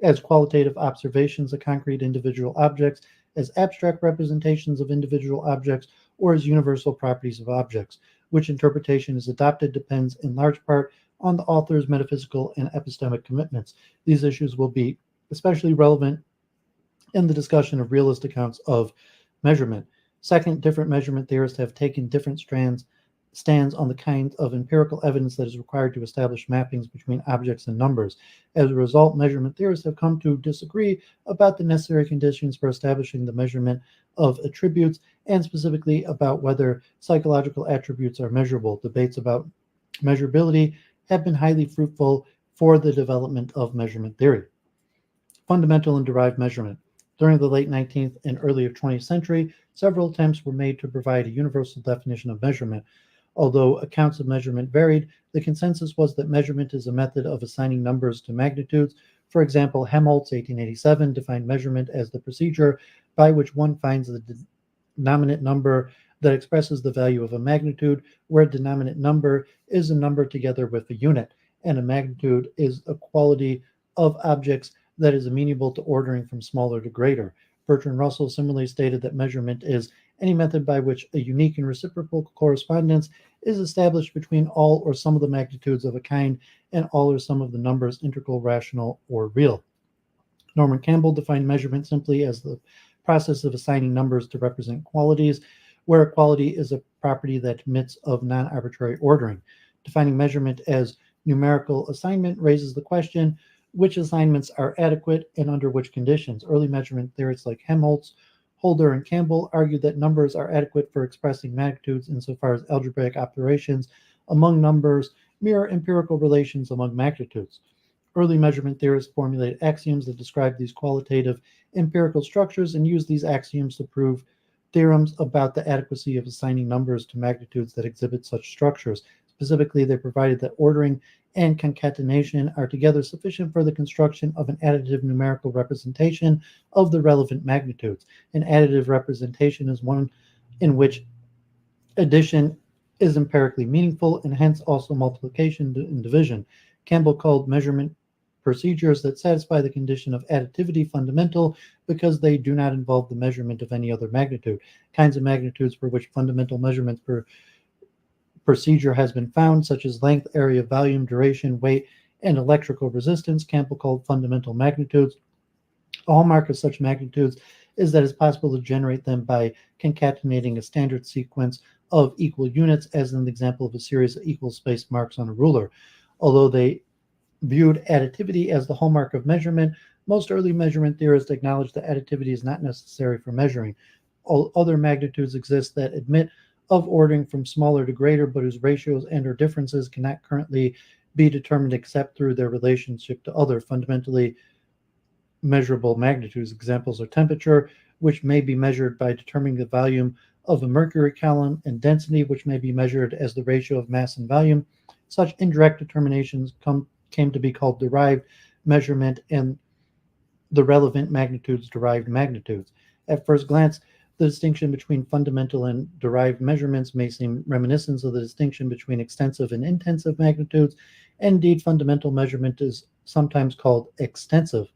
as qualitative observations of concrete individual objects, as abstract representations of individual objects, or as universal properties of objects. Which interpretation is adopted depends in large part on the author's metaphysical and epistemic commitments. These issues will be especially relevant in the discussion of realist accounts of measurement. Second, different measurement theorists have taken different stands on the kind of empirical evidence that is required to establish mappings between objects and numbers. As a result, measurement theorists have come to disagree about the necessary conditions for establishing the measurement of attributes, and specifically about whether psychological attributes are measurable. Debates about measurability have been highly fruitful for the development of measurement theory. Fundamental and derived measurement. During the late 19th and early 20th century, several attempts were made to provide a universal definition of measurement. Although accounts of measurement varied, the consensus was that measurement is a method of assigning numbers to magnitudes. For example, Helmholtz, 1887, defined measurement as the procedure by which one finds the denominate number that expresses the value of a magnitude, where a denominate number is a number together with a unit, and a magnitude is a quality of objects that is amenable to ordering from smaller to greater. Bertrand Russell similarly stated that measurement is any method by which a unique and reciprocal correspondence is established between all or some of the magnitudes of a kind and all or some of the numbers integral, rational, or real. Norman Campbell defined measurement simply as the process of assigning numbers to represent qualities, where a quality is a property that admits of non-arbitrary ordering. Defining measurement as numerical assignment raises the question: which assignments are adequate and under which conditions? Early measurement theorists like Helmholtz, Holder, and Campbell argued that numbers are adequate for expressing magnitudes insofar as algebraic operations among numbers mirror empirical relations among magnitudes. Early measurement theorists formulated axioms that describe these qualitative empirical structures and used these axioms to prove theorems about the adequacy of assigning numbers to magnitudes that exhibit such structures. Specifically, they provided that ordering and concatenation are together sufficient for the construction of an additive numerical representation of the relevant magnitudes. An additive representation is one in which addition is empirically meaningful and hence also multiplication and division. Campbell called measurement procedures that satisfy the condition of additivity fundamental because they do not involve the measurement of any other magnitude. Kinds of magnitudes for which fundamental measurements procedure has been found, such as length, area, volume, duration, weight, and electrical resistance, Campbell called fundamental magnitudes. A hallmark of such magnitudes is that it's possible to generate them by concatenating a standard sequence of equal units, as in the example of a series of equal spaced marks on a ruler. Although they viewed additivity as the hallmark of measurement, most early measurement theorists acknowledged that additivity is not necessary for measuring. All other magnitudes exist that admit of ordering from smaller to greater, but whose ratios and or differences cannot currently be determined except through their relationship to other fundamentally measurable magnitudes. Examples are temperature, which may be measured by determining the volume of a mercury column, and density, which may be measured as the ratio of mass and volume. Such indirect determinations came to be called derived measurement, and the relevant magnitudes derived magnitudes. At first glance, the distinction between fundamental and derived measurements may seem reminiscent of the distinction between extensive and intensive magnitudes, and indeed fundamental measurement is sometimes called extensive.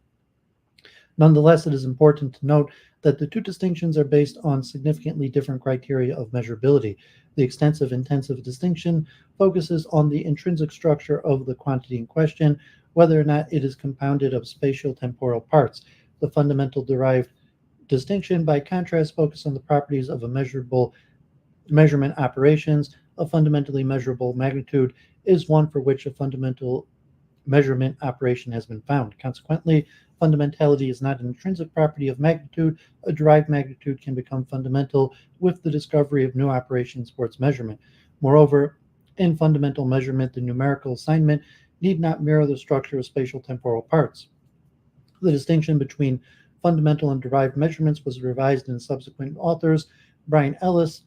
Nonetheless, it is important to note that the two distinctions are based on significantly different criteria of measurability. The extensive-intensive distinction focuses on the intrinsic structure of the quantity in question, whether or not it is compounded of spatial-temporal parts. The fundamental derived distinction, by contrast, focuses on the properties of a measurement operations. A fundamentally measurable magnitude is one for which a fundamental measurement operation has been found. Consequently, fundamentality is not an intrinsic property of magnitude. A derived magnitude can become fundamental with the discovery of new operations for its measurement. Moreover, in fundamental measurement, the numerical assignment need not mirror the structure of spatial temporal parts. The distinction between fundamental and derived measurements was revised in subsequent authors. Brian Ellis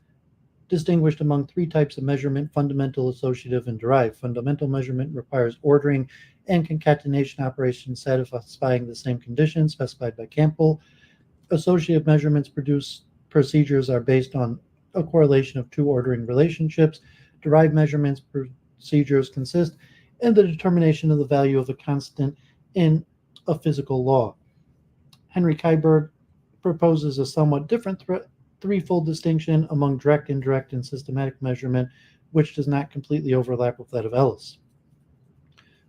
distinguished among three types of measurement: fundamental, associative, and derived. Fundamental measurement requires ordering and concatenation operations satisfying the same conditions specified by Campbell. Associative measurements procedures are based on a correlation of two ordering relationships. Derived measurements procedures consist in the determination of the value of a constant in a physical law. Henry Keiberg proposes a somewhat different threefold distinction among direct, indirect, and systematic measurement, which does not completely overlap with that of Ellis.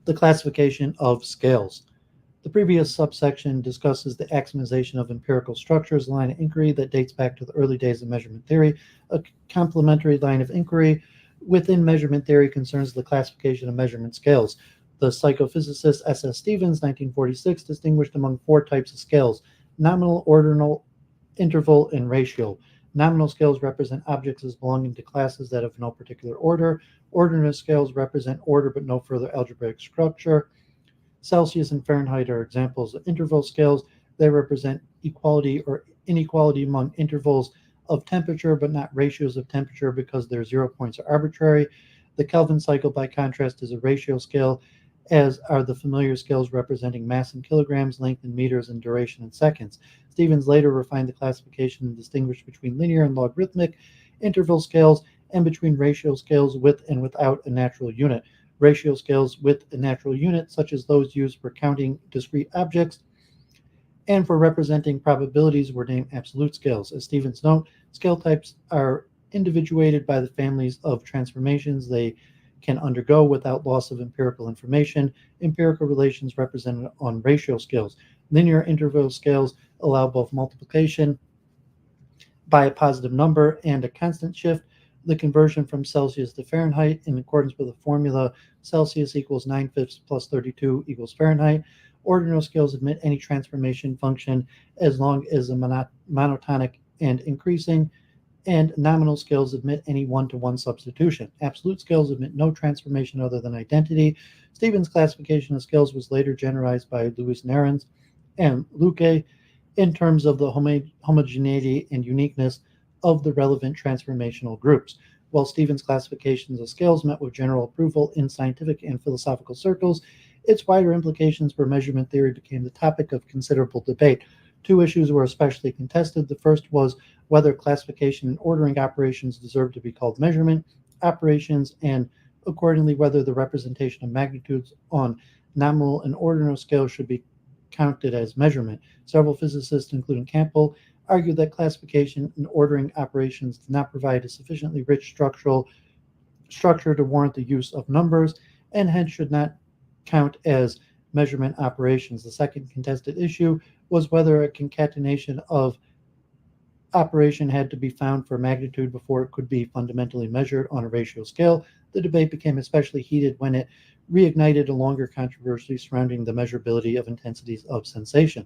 The classification of scales. The previous subsection discusses the axiomatization of empirical structures, a line of inquiry that dates back to the early days of measurement theory. A complementary line of inquiry within measurement theory concerns the classification of measurement scales. The psychophysicist S.S. Stevens, 1946, distinguished among four types of scales: nominal, ordinal, interval, and ratio. Nominal scales represent objects as belonging to classes that have no particular order. Ordinal scales represent order but no further algebraic structure. Celsius and Fahrenheit are examples of interval scales. They represent equality or inequality among intervals of temperature, but not ratios of temperature because their 0 points are arbitrary. The Kelvin cycle, by contrast, is a ratio scale, as are the familiar scales representing mass in kilograms, length in meters, and duration in seconds. Stevens later refined the classification and distinguished between linear and logarithmic interval scales and between ratio scales with and without a natural unit. Ratio scales with a natural unit, such as those used for counting discrete objects and for representing probabilities, were named absolute scales. As Stevens notes, scale types are individuated by the families of transformations they can undergo without loss of empirical information. Empirical relations represented on ratio scales. Linear interval scales allow both multiplication by a positive number and a constant shift. The conversion from Celsius to Fahrenheit in accordance with the formula Celsius equals 9/5 plus 32 equals Fahrenheit. Ordinal scales admit any transformation function as long as a monotonic and increasing, and nominal scales admit any one-to-one substitution. Absolute scales admit no transformation other than identity. Stevens' classification of scales was later generalized by Louis Nerens and Luque in terms of the homogeneity and uniqueness of the relevant transformational groups. While Stevens' classifications of scales met with general approval in scientific and philosophical circles, its wider implications for measurement theory became the topic of considerable debate. Two issues were especially contested. The first was whether classification and ordering operations deserved to be called measurement operations, and accordingly whether the representation of magnitudes on nominal and ordinal scales should be counted as measurement. Several physicists, including Campbell, argued that classification and ordering operations did not provide a sufficiently rich structure to warrant the use of numbers, and hence should not count as measurement operations. The second contested issue was whether a concatenation of operation had to be found for magnitude before it could be fundamentally measured on a ratio scale. The debate became especially heated when it reignited a longer controversy surrounding the measurability of intensities of sensation.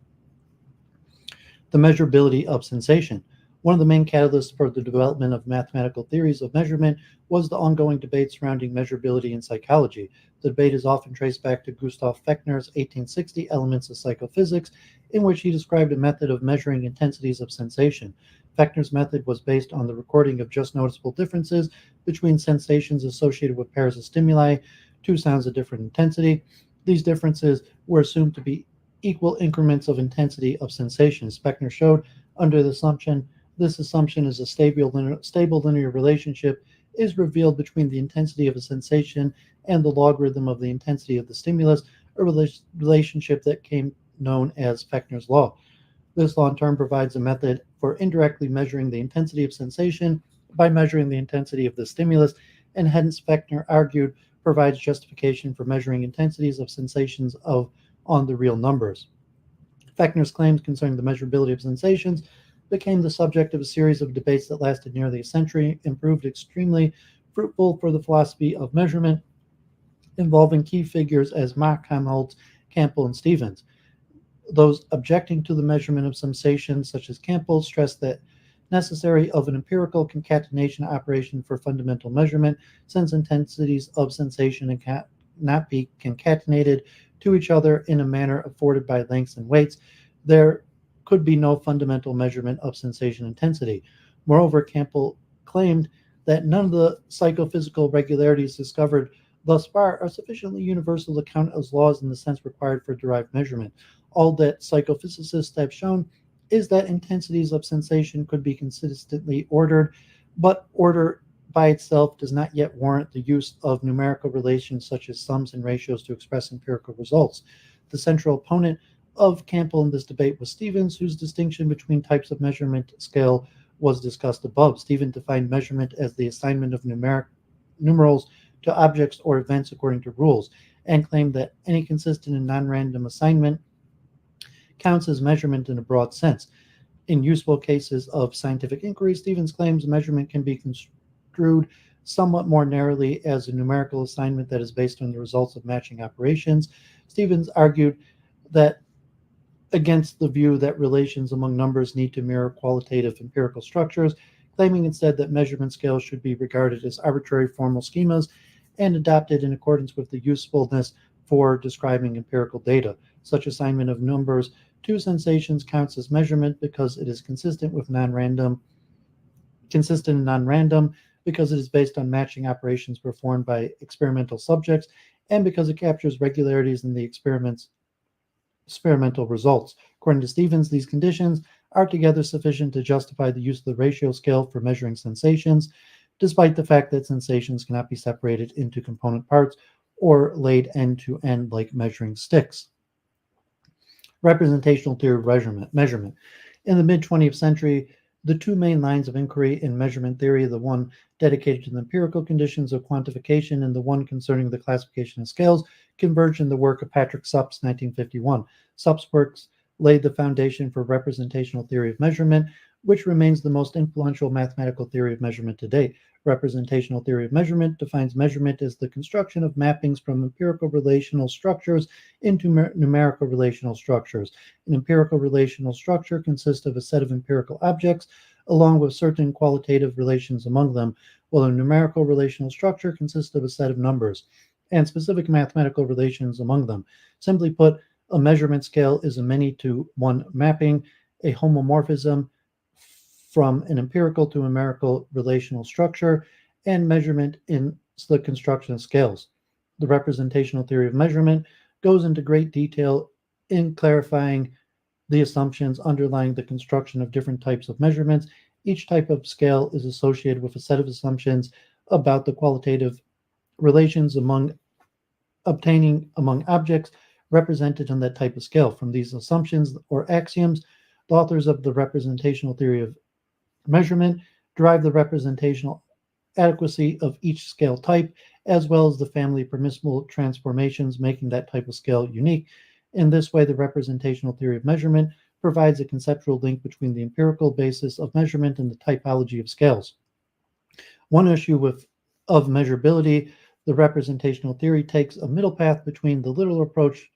The measurability of sensation. One of the main catalysts for the development of mathematical theories of measurement was the ongoing debate surrounding measurability in psychology. The debate is often traced back to Gustav Fechner's 1860 Elements of Psychophysics, in which he described a method of measuring intensities of sensation. Fechner's method was based on the recording of just noticeable differences between sensations associated with pairs of stimuli, two sounds of different intensity. These differences were assumed to be equal increments of intensity of sensation. Fechner showed under the assumption this assumption is a stable linear relationship is revealed between the intensity of a sensation and the logarithm of the intensity of the stimulus, a relationship that came known as Fechner's law. This law in turn provides a method for indirectly measuring the intensity of sensation by measuring the intensity of the stimulus, and hence Fechner argued provides justification for measuring intensities of sensations on the real numbers. Fechner's claims concerning the measurability of sensations became the subject of a series of debates that lasted nearly a century and proved extremely fruitful for the philosophy of measurement, involving key figures as Mach, Helmholtz, Campbell, and Stevens. Those objecting to the measurement of sensations, such as Campbell, stressed that necessary of an empirical concatenation operation for fundamental measurement, since intensities of sensation cannot be concatenated to each other in a manner afforded by lengths and weights, there could be no fundamental measurement of sensation intensity. Moreover, Campbell claimed that none of the psychophysical regularities discovered thus far are sufficiently universal to count as laws in the sense required for derived measurement. All that psychophysicists have shown is that intensities of sensation could be consistently ordered, but order by itself does not yet warrant the use of numerical relations such as sums and ratios to express empirical results. The central opponent of Campbell in this debate was Stevens, whose distinction between types of measurement scale was discussed above. Stevens defined measurement as the assignment of numerals to objects or events according to rules, and claimed that any consistent and non-random assignment counts as measurement in a broad sense. In useful cases of scientific inquiry, Stevens claims measurement can be construed somewhat more narrowly as a numerical assignment that is based on the results of matching operations. Stevens argued that against the view that relations among numbers need to mirror qualitative empirical structures, claiming instead that measurement scales should be regarded as arbitrary formal schemas and adopted in accordance with the usefulness for describing empirical data. Such assignment of numbers to sensations counts as measurement because it is consistent and non-random, because it is based on matching operations performed by experimental subjects, and because it captures regularities in the experimental results. According to Stevens, these conditions are together sufficient to justify the use of the ratio scale for measuring sensations, despite the fact that sensations cannot be separated into component parts or laid end to end like measuring sticks. Representational theory of measurement. In the mid-20th century, the two main lines of inquiry in measurement theory, the one dedicated to the empirical conditions of quantification and the one concerning the classification of scales, converged in the work of Patrick Supp's 1951. Supp's works laid the foundation for representational theory of measurement, which remains the most influential mathematical theory of measurement to date. Representational theory of measurement defines measurement as the construction of mappings from empirical relational structures into numerical relational structures. An empirical relational structure consists of a set of empirical objects along with certain qualitative relations among them, while a numerical relational structure consists of a set of numbers and specific mathematical relations among them. Simply put, a measurement scale is a many-to-one mapping, a homomorphism from an empirical to numerical relational structure, and measurement in the construction of scales. The representational theory of measurement goes into great detail in clarifying the assumptions underlying the construction of different types of measurements. Each type of scale is associated with a set of assumptions about the qualitative relations obtaining among objects represented on that type of scale. From these assumptions or axioms, the authors of the representational theory of measurement derive the representational adequacy of each scale type, as well as the family permissible transformations making that type of scale unique. In this way, the representational theory of measurement provides a conceptual link between the empirical basis of measurement and the typology of scales. One issue of measurability, the representational theory takes a middle path between the literal approach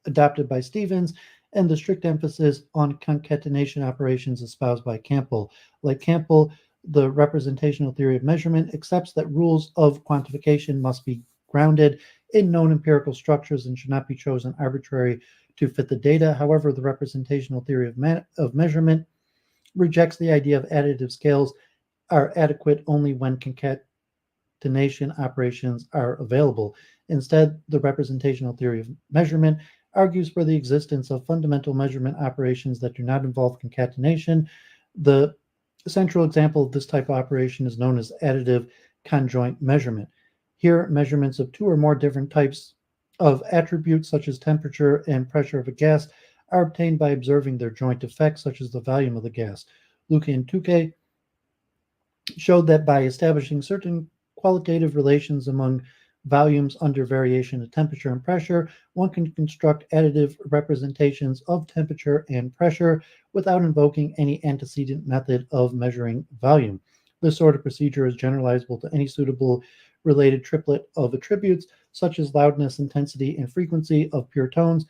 adopted by Stevens and the strict emphasis on concatenation operations espoused by Campbell. Like Campbell, the representational theory of measurement accepts that rules of quantification must be grounded in known empirical structures and should not be chosen arbitrary to fit the data. However, the representational theory of measurement rejects the idea of additive scales are adequate only when concatenation operations are available. Instead, the representational theory of measurement argues for the existence of fundamental measurement operations that do not involve concatenation. The central example of this type of operation is known as additive conjoint measurement. Here, measurements of two or more different types of attributes, such as temperature and pressure of a gas, are obtained by observing their joint effects, such as the volume of the gas. Luque and Touquet showed that by establishing certain qualitative relations among volumes under variation of temperature and pressure, one can construct additive representations of temperature and pressure without invoking any antecedent method of measuring volume. This sort of procedure is generalizable to any suitable related triplet of attributes, such as loudness, intensity, and frequency of pure tones,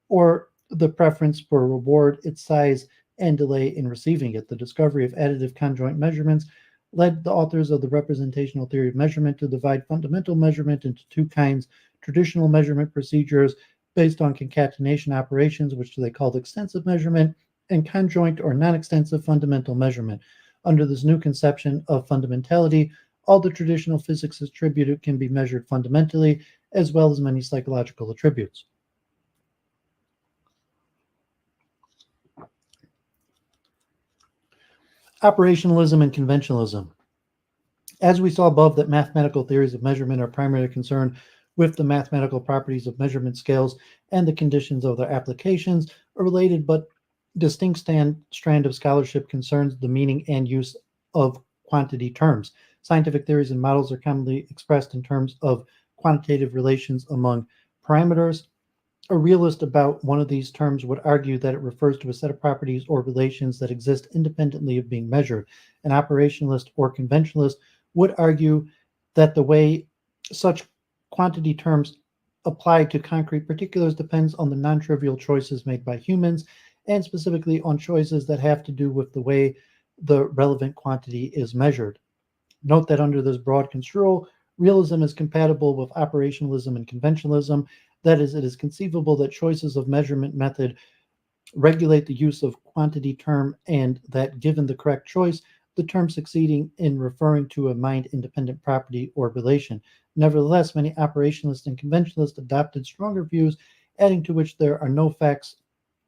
or the preference for reward, its size, and delay in receiving it. The discovery of additive conjoint measurements led the authors of the representational theory of measurement to divide fundamental measurement into two kinds: traditional measurement procedures based on concatenation operations, which they called extensive measurement, and conjoint or non-extensive fundamental measurement. Under this new conception of fundamentality, all the traditional physics attributes can be measured fundamentally, as well as many psychological attributes. Operationalism and conventionalism. As we saw above, that mathematical theories of measurement are primarily concerned with the mathematical properties of measurement scales and the conditions of their applications. A related but distinct strand of scholarship concerns the meaning and use of quantity terms. Scientific theories and models are commonly expressed in terms of quantitative relations among parameters. A realist about one of these terms would argue that it refers to a set of properties or relations that exist independently of being measured. An operationalist or conventionalist would argue that the way such quantity terms apply to concrete particulars depends on the non-trivial choices made by humans, and specifically on choices that have to do with the way the relevant quantity is measured. Note that under this broad construal, realism is compatible with operationalism and conventionalism. That is, it is conceivable that choices of measurement method regulate the use of quantity term, and that given the correct choice, the term succeeding in referring to a mind-independent property or relation. Nevertheless, many operationalists and conventionalists adopted stronger views, adding to which there are no facts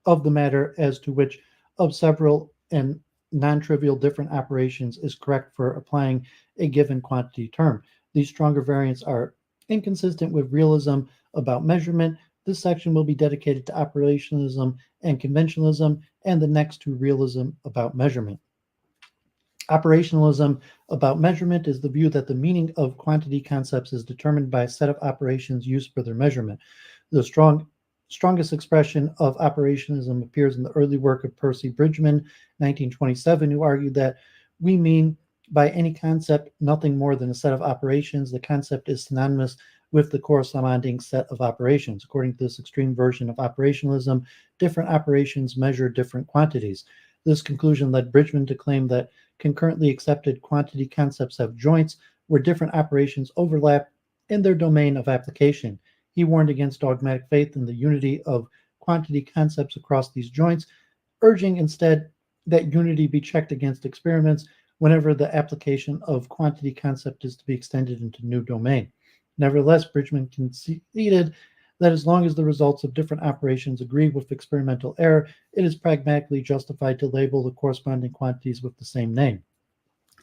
of the matter as to which of several and non-trivial different operations is correct for applying a given quantity term. These stronger variants are inconsistent with realism about measurement. This section will be dedicated to operationalism and conventionalism, and the next to realism about measurement. Operationalism about measurement is the view that the meaning of quantity concepts is determined by a set of operations used for their measurement. The strongest expression of operationalism appears in the early work of Percy Bridgman, 1927, who argued that we mean by any concept nothing more than a set of operations. The concept is synonymous with the corresponding set of operations. According to this extreme version of operationalism, different operations measure different quantities. This conclusion led Bridgman to claim that concurrently accepted quantity concepts have joints where different operations overlap in their domain of application. He warned against dogmatic faith in the unity of quantity concepts across these joints, urging instead that unity be checked against experiments whenever the application of quantity concept is to be extended into new domain. Nevertheless, Bridgman conceded that as long as the results of different operations agree with experimental error, it is pragmatically justified to label the corresponding quantities with the same name.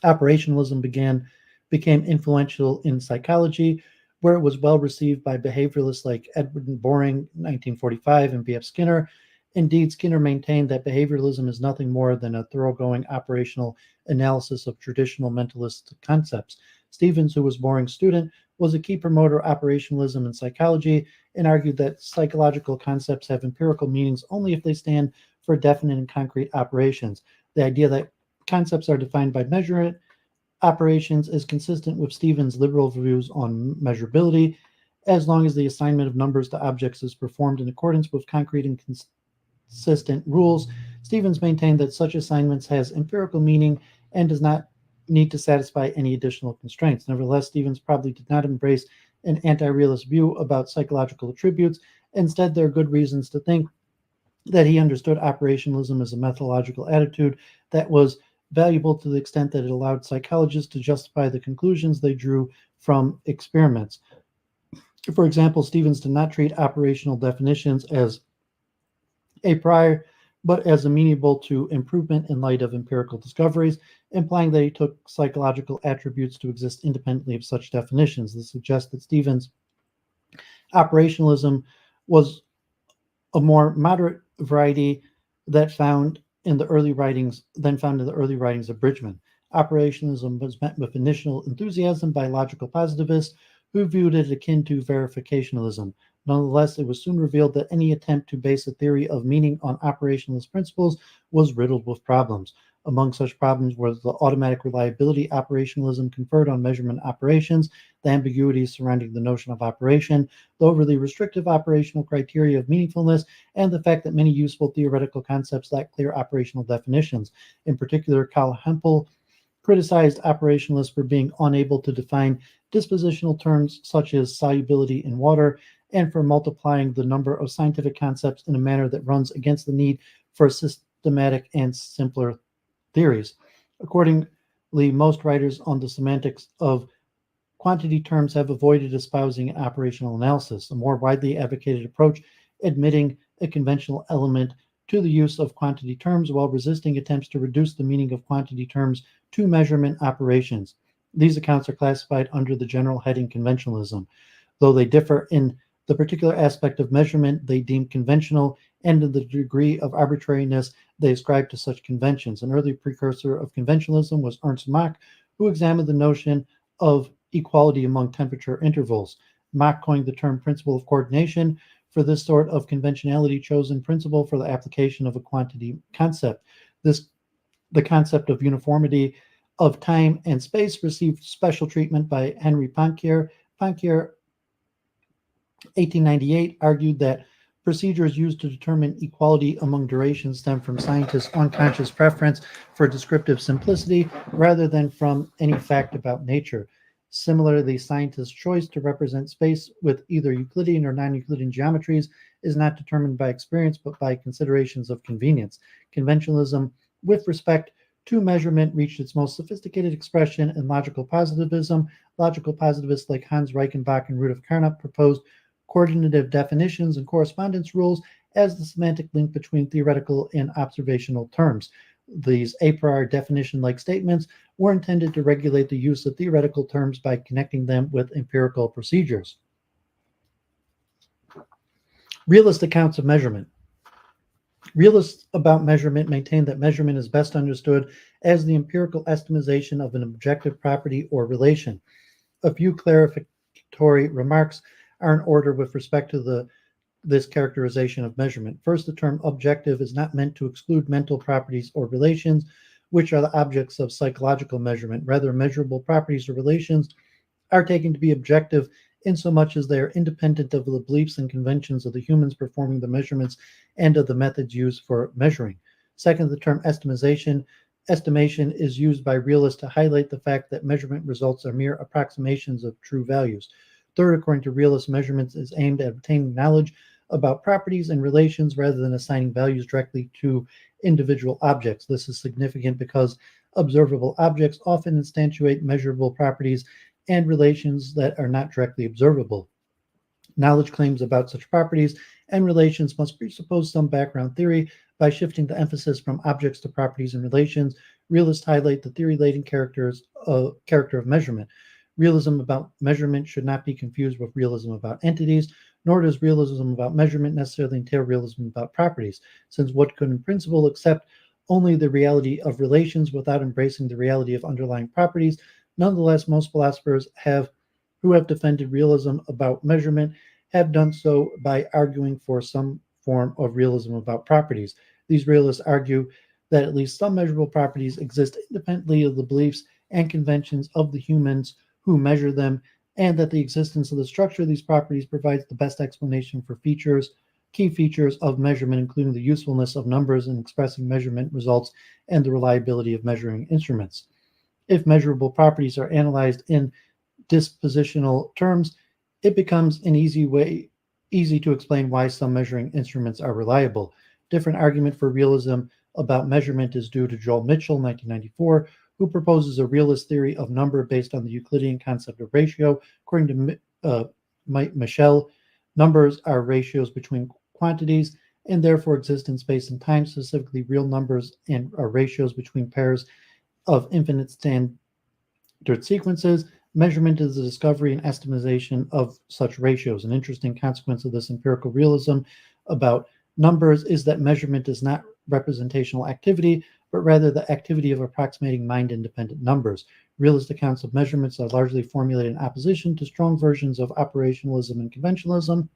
Operationalism became influential in psychology, where it was well received by behavioralists like Edward Boring, 1945, and B.F. Skinner. Indeed, Skinner maintained that behavioralism is nothing more than a thoroughgoing operational analysis of traditional mentalist concepts. Stevens, who was Boring's student, was a key promoter of operationalism in psychology and argued that psychological concepts have empirical meanings only if they stand for definite and concrete operations. The idea that concepts are defined by measurement operations is consistent with Stevens' liberal views on measurability, as long as the assignment of numbers to objects is performed in accordance with concrete and consistent rules. Stevens maintained that such assignments has empirical meaning and does not need to satisfy any additional constraints. Nevertheless, Stevens probably did not embrace an anti-realist view about psychological attributes. Instead, there are good reasons to think that he understood operationalism as a methodological attitude that was valuable to the extent that it allowed psychologists to justify the conclusions they drew from experiments. For example, Stevens did not treat operational definitions as a prior, but as amenable to improvement in light of empirical discoveries, implying that he took psychological attributes to exist independently of such definitions. This suggests that Stevens' operationalism was a more moderate variety that found in the early writings of Bridgman. Operationalism was met with initial enthusiasm by logical positivists who viewed it akin to verificationalism. Nonetheless, it was soon revealed that any attempt to base a theory of meaning on operationalist principles was riddled with problems. Among such problems was the automatic reliability operationalism conferred on measurement operations, the ambiguities surrounding the notion of operation, the overly restrictive operational criteria of meaningfulness, and the fact that many useful theoretical concepts lack clear operational definitions. In particular, Karl Hempel criticized operationalists for being unable to define dispositional terms such as solubility in water, and for multiplying the number of scientific concepts in a manner that runs against the need for systematic and simpler theories. According most writers on the semantics of quantity terms have avoided espousing operational analysis, a more widely advocated approach admitting a conventional element to the use of quantity terms while resisting attempts to reduce the meaning of quantity terms to measurement operations. These accounts are classified under the general heading conventionalism. Though they differ in the particular aspect of measurement they deem conventional and in the degree of arbitrariness they ascribe to such conventions. An early precursor of conventionalism was Ernst Mach, who examined the notion of equality among temperature intervals. Mach coined the term principle of coordination for this sort of conventionality chosen principle for the application of a quantity concept. The concept of uniformity of time and space received special treatment by Henry Poincare. Poincare 1898 argued that procedures used to determine equality among durations stem from scientists' unconscious preference for descriptive simplicity rather than from any fact about nature. Similarly, scientists' choice to represent space with either Euclidean or non-Euclidean geometries is not determined by experience but by considerations of convenience. Conventionalism, with respect to measurement, reached its most sophisticated expression in logical positivism. Logical positivists like Hans Reichenbach and Rudolf Carnap proposed coordinative definitions and correspondence rules as the semantic link between theoretical and observational terms. These a priori definition-like statements were intended to regulate the use of theoretical terms by connecting them with empirical procedures. Realist accounts of measurement. Realists about measurement maintain that measurement is best understood as the empirical estimation of an objective property or relation. A few clarificatory remarks are in order with respect to this characterization of measurement. First, the term objective is not meant to exclude mental properties or relations, which are the objects of psychological measurement. Rather, measurable properties or relations are taken to be objective insomuch as they are independent of the beliefs and conventions of the humans performing the measurements and of the methods used for measuring. Second, the term estimation is used by realists to highlight the fact that measurement results are mere approximations of true values. Third, according to realists, measurements is aimed at obtaining knowledge about properties and relations rather than assigning values directly to individual objects. This is significant because observable objects often instantiate measurable properties and relations that are not directly observable. Knowledge claims about such properties and relations must presuppose some background theory. By shifting the emphasis from objects to properties and relations, realists highlight the theory-laden character of measurement. Realism about measurement should not be confused with realism about entities, nor does realism about measurement necessarily entail realism about properties, since one could in principle accept only the reality of relations without embracing the reality of underlying properties. Nonetheless, most philosophers who have defended realism about measurement have done so by arguing for some form of realism about properties. These realists argue that at least some measurable properties exist independently of the beliefs and conventions of the humans who measure them, and that the existence of the structure of these properties provides the best explanation for key features of measurement, including the usefulness of numbers in expressing measurement results and the reliability of measuring instruments. If measurable properties are analyzed in dispositional terms, it becomes an easy to explain why some measuring instruments are reliable. Different argument for realism about measurement is due to Joel Mitchell, 1994, who proposes a realist theory of number based on the Euclidean concept of ratio. According to Michel, numbers are ratios between quantities and therefore exist in space and time. Specifically, real numbers and are ratios between pairs of infinite standard sequences. Measurement is the discovery and estimation of such ratios. An interesting consequence of this empirical realism about numbers is that measurement is not representational activity, but rather the activity of approximating mind-independent numbers. Realist accounts of measurements are largely formulated in opposition to strong versions of operationalism and conventionalism,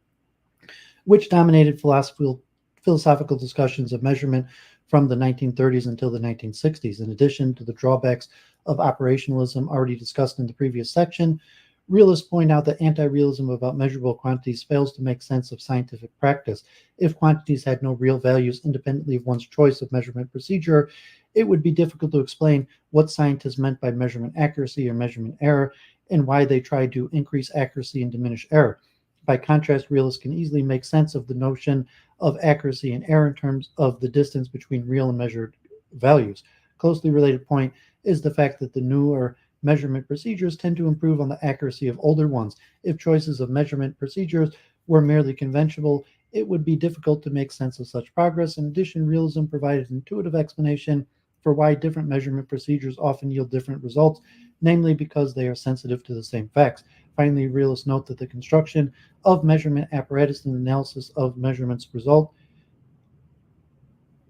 which dominated philosophical discussions of measurement from the 1930s until the 1960s. In addition to the drawbacks of operationalism already discussed in the previous section, realists point out that anti-realism about measurable quantities fails to make sense of scientific practice. If quantities had no real values independently of one's choice of measurement procedure, it would be difficult to explain what scientists meant by measurement accuracy or measurement error and why they tried to increase accuracy and diminish error. By contrast, realists can easily make sense of the notion of accuracy and error in terms of the distance between real and measured values. Closely related point is the fact that the newer measurement procedures tend to improve on the accuracy of older ones. If choices of measurement procedures were merely conventional, it would be difficult to make sense of such progress. In addition, realism provided an intuitive explanation for why different measurement procedures often yield different results, namely because they are sensitive to the same facts. Finally, realists note that the construction of measurement apparatus and analysis of measurements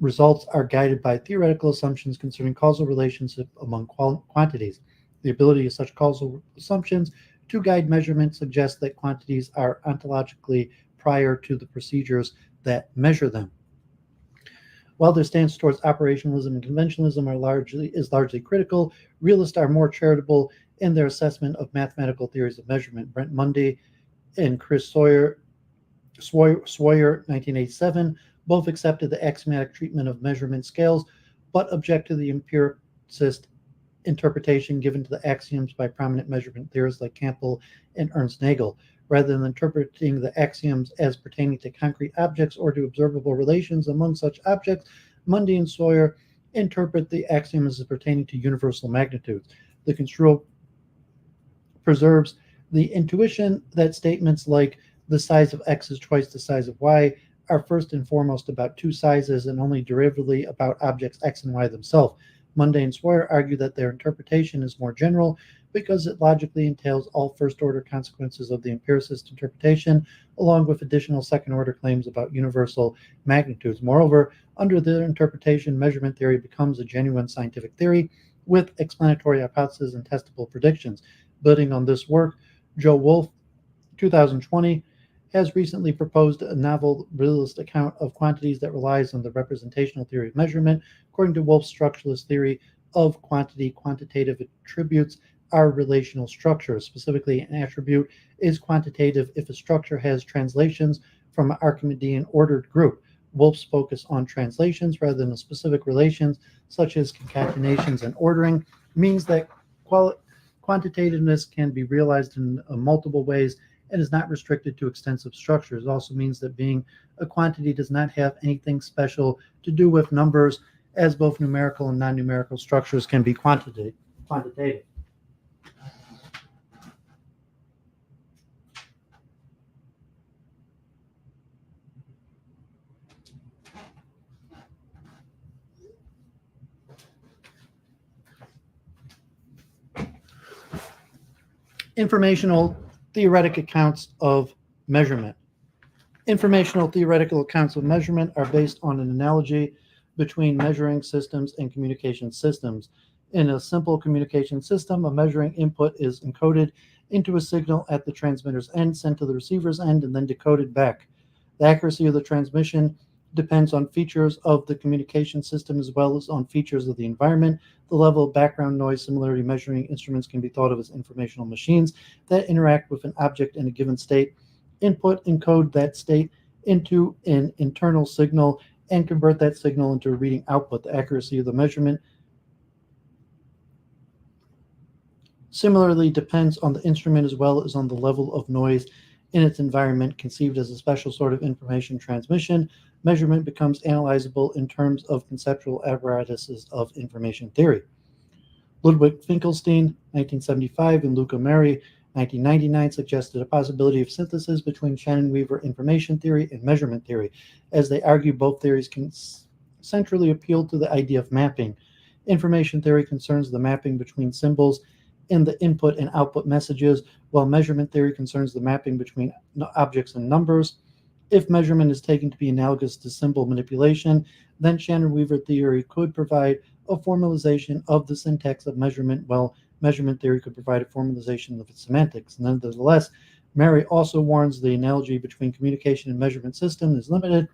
results are guided by theoretical assumptions concerning causal relationship among quantities. The ability of such causal assumptions to guide measurement suggests that quantities are ontologically prior to the procedures that measure them. While their stance towards operationalism and conventionalism is largely critical, realists are more charitable in their assessment of mathematical theories of measurement. Brent Mundy and Chris Sawyer, 1987, both accepted the axiomatic treatment of measurement scales, but object to the empiricist interpretation given to the axioms by prominent measurement theorists like Campbell and Ernst Nagel. Rather than interpreting the axioms as pertaining to concrete objects or to observable relations among such objects, Mundy and Sawyer interpret the axioms as pertaining to universal magnitudes. The construal preserves the intuition that statements like the size of x is twice the size of y are first and foremost about two sizes and only derivatively about objects x and y themselves. Mundy and Sawyer argue that their interpretation is more general because it logically entails all first-order consequences of the empiricist interpretation, along with additional second-order claims about universal magnitudes. Moreover, under their interpretation, measurement theory becomes a genuine scientific theory with explanatory hypotheses and testable predictions. Building on this work, Joe Wolfe, 2020, has recently proposed a novel realist account of quantities that relies on the representational theory of measurement. According to Wolfe's structuralist theory of quantity, quantitative attributes are relational structures. Specifically, an attribute is quantitative if a structure has translations from an Archimedean ordered group. Wolfe's focus on translations rather than specific relations, such as concatenations and ordering, means that quantitativeness can be realized in multiple ways and is not restricted to extensive structures. It also means that being a quantity does not have anything special to do with numbers, as both numerical and non-numerical structures can be quantitative. Informational theoretic accounts of measurement. Informational theoretical accounts of measurement are based on an analogy between measuring systems and communication systems. In a simple communication system, a measuring input is encoded into a signal at the transmitter's end, sent to the receiver's end, and then decoded back. The accuracy of the transmission depends on features of the communication system as well as on features of the environment. The level of background noise similarity measuring instruments can be thought of as informational machines that interact with an object in a given state, input, encode that state into an internal signal, and convert that signal into a reading output. The accuracy of the measurement similarly depends on the instrument as well as on the level of noise in its environment. Conceived as a special sort of information transmission, measurement becomes analyzable in terms of conceptual apparatuses of information theory. Ludwig Finkelstein, 1975, and Luca Meri, 1999, suggested a possibility of synthesis between Shannon-Weaver information theory and measurement theory. As they argue, both theories can centrally appeal to the idea of mapping. Information theory concerns the mapping between symbols in the input and output messages, while measurement theory concerns the mapping between objects and numbers. If measurement is taken to be analogous to symbol manipulation, then Shannon-Weaver theory could provide a formalization of the syntax of measurement, while measurement theory could provide a formalization of its semantics. Nonetheless, Meri also warns the analogy between communication and measurement system is limited,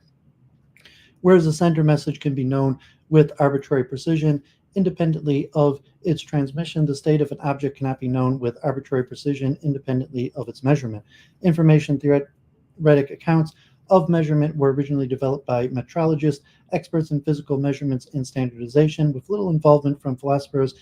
whereas the sender message can be known with arbitrary precision independently of its transmission. The state of an object cannot be known with arbitrary precision independently of its measurement. Information theoretic accounts of measurement were originally developed by metrologists, experts in physical measurements and standardization, with little involvement from philosophers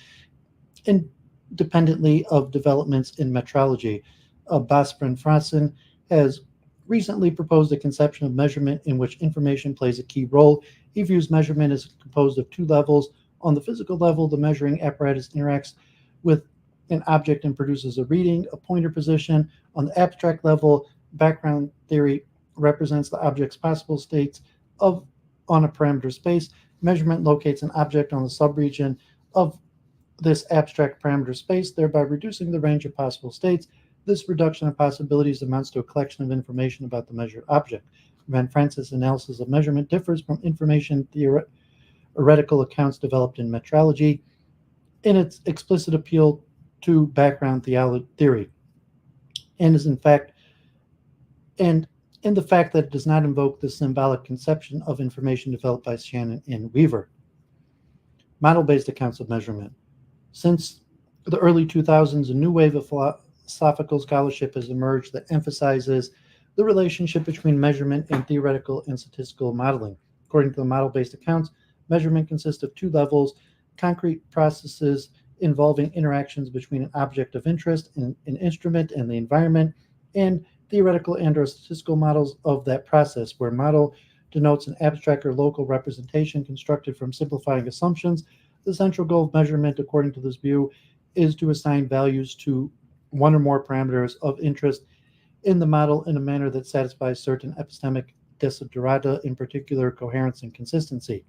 independently of developments in metrology. Basfran Franzen has recently proposed a conception of measurement in which information plays a key role. He views measurement as composed of two levels. On the physical level, the measuring apparatus interacts with an object and produces a reading, a pointer position. On the abstract level, background theory represents the object's possible states of on a parameter space. Measurement locates an object on the subregion of this abstract parameter space, thereby reducing the range of possible states. This reduction of possibilities amounts to a collection of information about the measured object. Van Francis' analysis of measurement differs from information theoretical accounts developed in metrology in its explicit appeal to background theory, and is in fact and in the fact that it does not invoke the symbolic conception of information developed by Shannon and Weaver. Model-based accounts of measurement. Since the early 2000s, a new wave of philosophical scholarship has emerged that emphasizes the relationship between measurement and theoretical and statistical modeling. According to the model-based accounts, measurement consists of two levels: concrete processes involving interactions between an object of interest, an instrument, and the environment, and theoretical and or statistical models of that process, where model denotes an abstract or local representation constructed from simplifying assumptions. The central goal of measurement, according to this view, is to assign values to one or more parameters of interest in the model in a manner that satisfies certain epistemic desiderata, in particular coherence and consistency.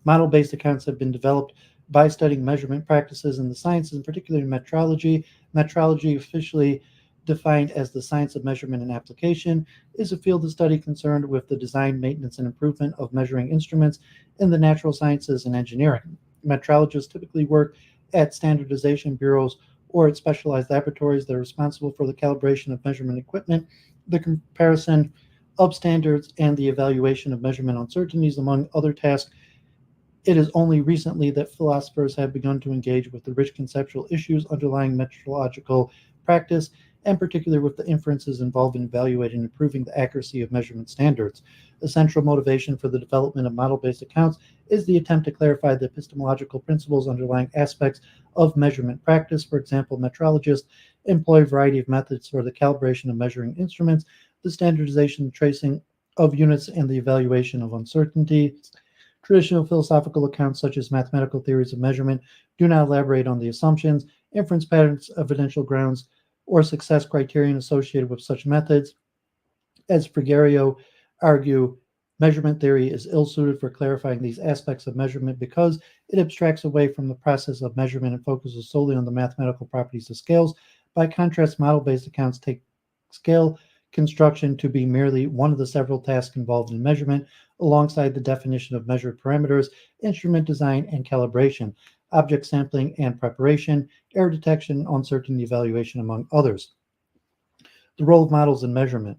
Model-based accounts have been developed by studying measurement practices in the sciences, in particular metrology. Metrology, officially defined as the science of measurement and application, is a field of study concerned with the design, maintenance, and improvement of measuring instruments in the natural sciences and engineering. Metrologists typically work at standardization bureaus or at specialized laboratories that are responsible for the calibration of measurement equipment, the comparison of standards, and the evaluation of measurement uncertainties, among other tasks. It is only recently that philosophers have begun to engage with the rich conceptual issues underlying metrological practice, and particularly with the inferences involved in evaluating and improving the accuracy of measurement standards. The central motivation for the development of model-based accounts is the attempt to clarify the epistemological principles underlying aspects of measurement practice. For example, metrologists employ a variety of methods for the calibration of measuring instruments, the standardization and tracing of units, and the evaluation of uncertainty. Traditional philosophical accounts, such as mathematical theories of measurement, do not elaborate on the assumptions, inference patterns, evidential grounds, or success criterion associated with such methods. As Frigerio argue, measurement theory is ill-suited for clarifying these aspects of measurement because it abstracts away from the process of measurement and focuses solely on the mathematical properties of scales. By contrast, model-based accounts take scale construction to be merely one of the several tasks involved in measurement, alongside the definition of measured parameters, instrument design and calibration, object sampling and preparation, error detection, uncertainty evaluation, among others. The role of models in measurement.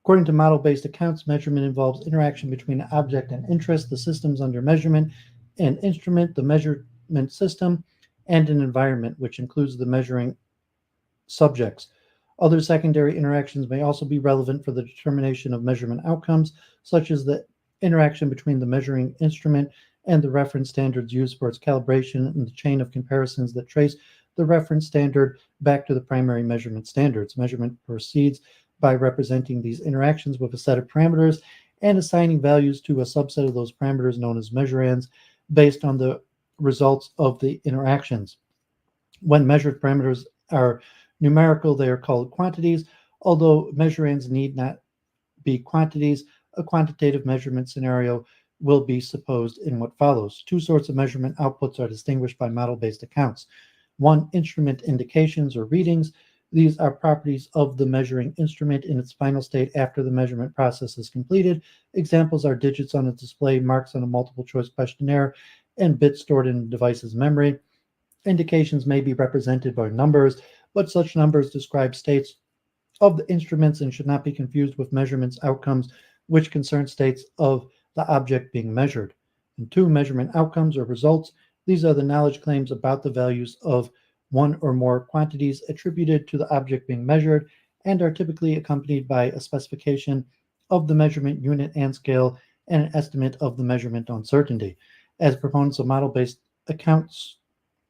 According to model-based accounts, measurement involves interaction between an object and interest, the systems under measurement, an instrument, the measurement system, and an environment, which includes the measuring subjects. Other secondary interactions may also be relevant for the determination of measurement outcomes, such as the interaction between the measuring instrument and the reference standards used for its calibration, and the chain of comparisons that trace the reference standard back to the primary measurement standards. Measurement proceeds by representing these interactions with a set of parameters and assigning values to a subset of those parameters known as measurands based on the results of the interactions. When measured parameters are numerical, they are called quantities. Although measurands need not be quantities, a quantitative measurement scenario will be supposed in what follows. Two sorts of measurement outputs are distinguished by model-based accounts. One, instrument indications or readings. These are properties of the measuring instrument in its final state after the measurement process is completed. Examples are digits on a display, marks on a multiple choice questionnaire, and bits stored in a device's memory. Indications may be represented by numbers, but such numbers describe states of the instruments and should not be confused with measurements outcomes, which concern states of the object being measured. And two, measurement outcomes or results. These are the knowledge claims about the values of one or more quantities attributed to the object being measured, and are typically accompanied by a specification of the measurement unit and scale and an estimate of the measurement uncertainty. As proponents of model-based accounts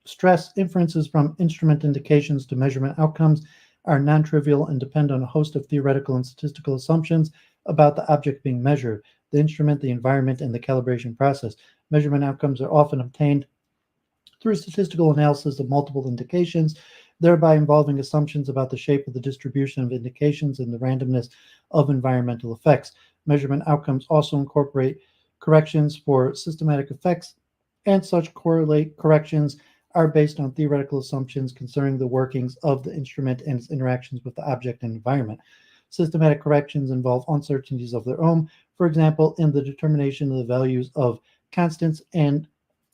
stress, inferences from instrument indications to measurement outcomes are non-trivial and depend on a host of theoretical and statistical assumptions about the object being measured, the instrument, the environment, and the calibration process. Measurement outcomes are often obtained through statistical analysis of multiple indications, thereby involving assumptions about the shape of the distribution of indications and the randomness of environmental effects. Measurement outcomes also incorporate corrections for systematic effects, and such correlate corrections are based on theoretical assumptions concerning the workings of the instrument and its interactions with the object and environment. Systematic corrections involve uncertainties of their own, for example, in the determination of the values of constants, and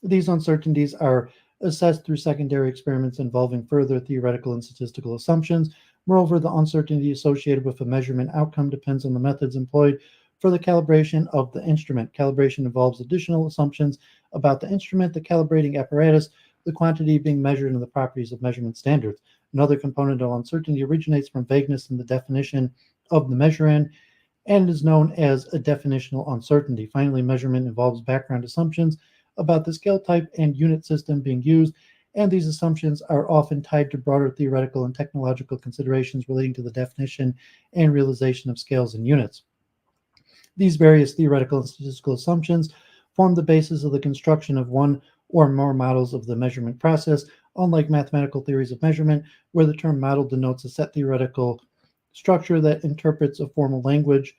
these uncertainties are assessed through secondary experiments involving further theoretical and statistical assumptions. Moreover, the uncertainty associated with a measurement outcome depends on the methods employed for the calibration of the instrument. Calibration involves additional assumptions about the instrument, the calibrating apparatus, the quantity being measured, and the properties of measurement standards. Another component of uncertainty originates from vagueness in the definition of the measurand and is known as a definitional uncertainty. Finally, measurement involves background assumptions about the scale type and unit system being used, and these assumptions are often tied to broader theoretical and technological considerations relating to the definition and realization of scales and units. These various theoretical and statistical assumptions form the basis of the construction of one or more models of the measurement process, unlike mathematical theories of measurement, where the term model denotes a set theoretical structure that interprets a formal language.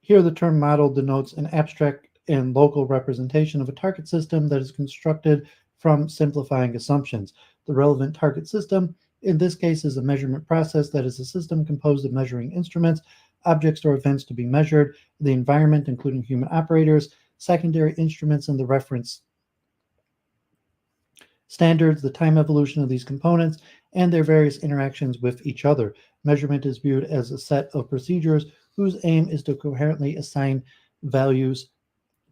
Here, the term model denotes an abstract and local representation of a target system that is constructed from simplifying assumptions. The relevant target system, in this case, is a measurement process that is a system composed of measuring instruments, objects or events to be measured, the environment, including human operators, secondary instruments, and the reference standards, the time evolution of these components, and their various interactions with each other. Measurement is viewed as a set of procedures whose aim is to coherently assign values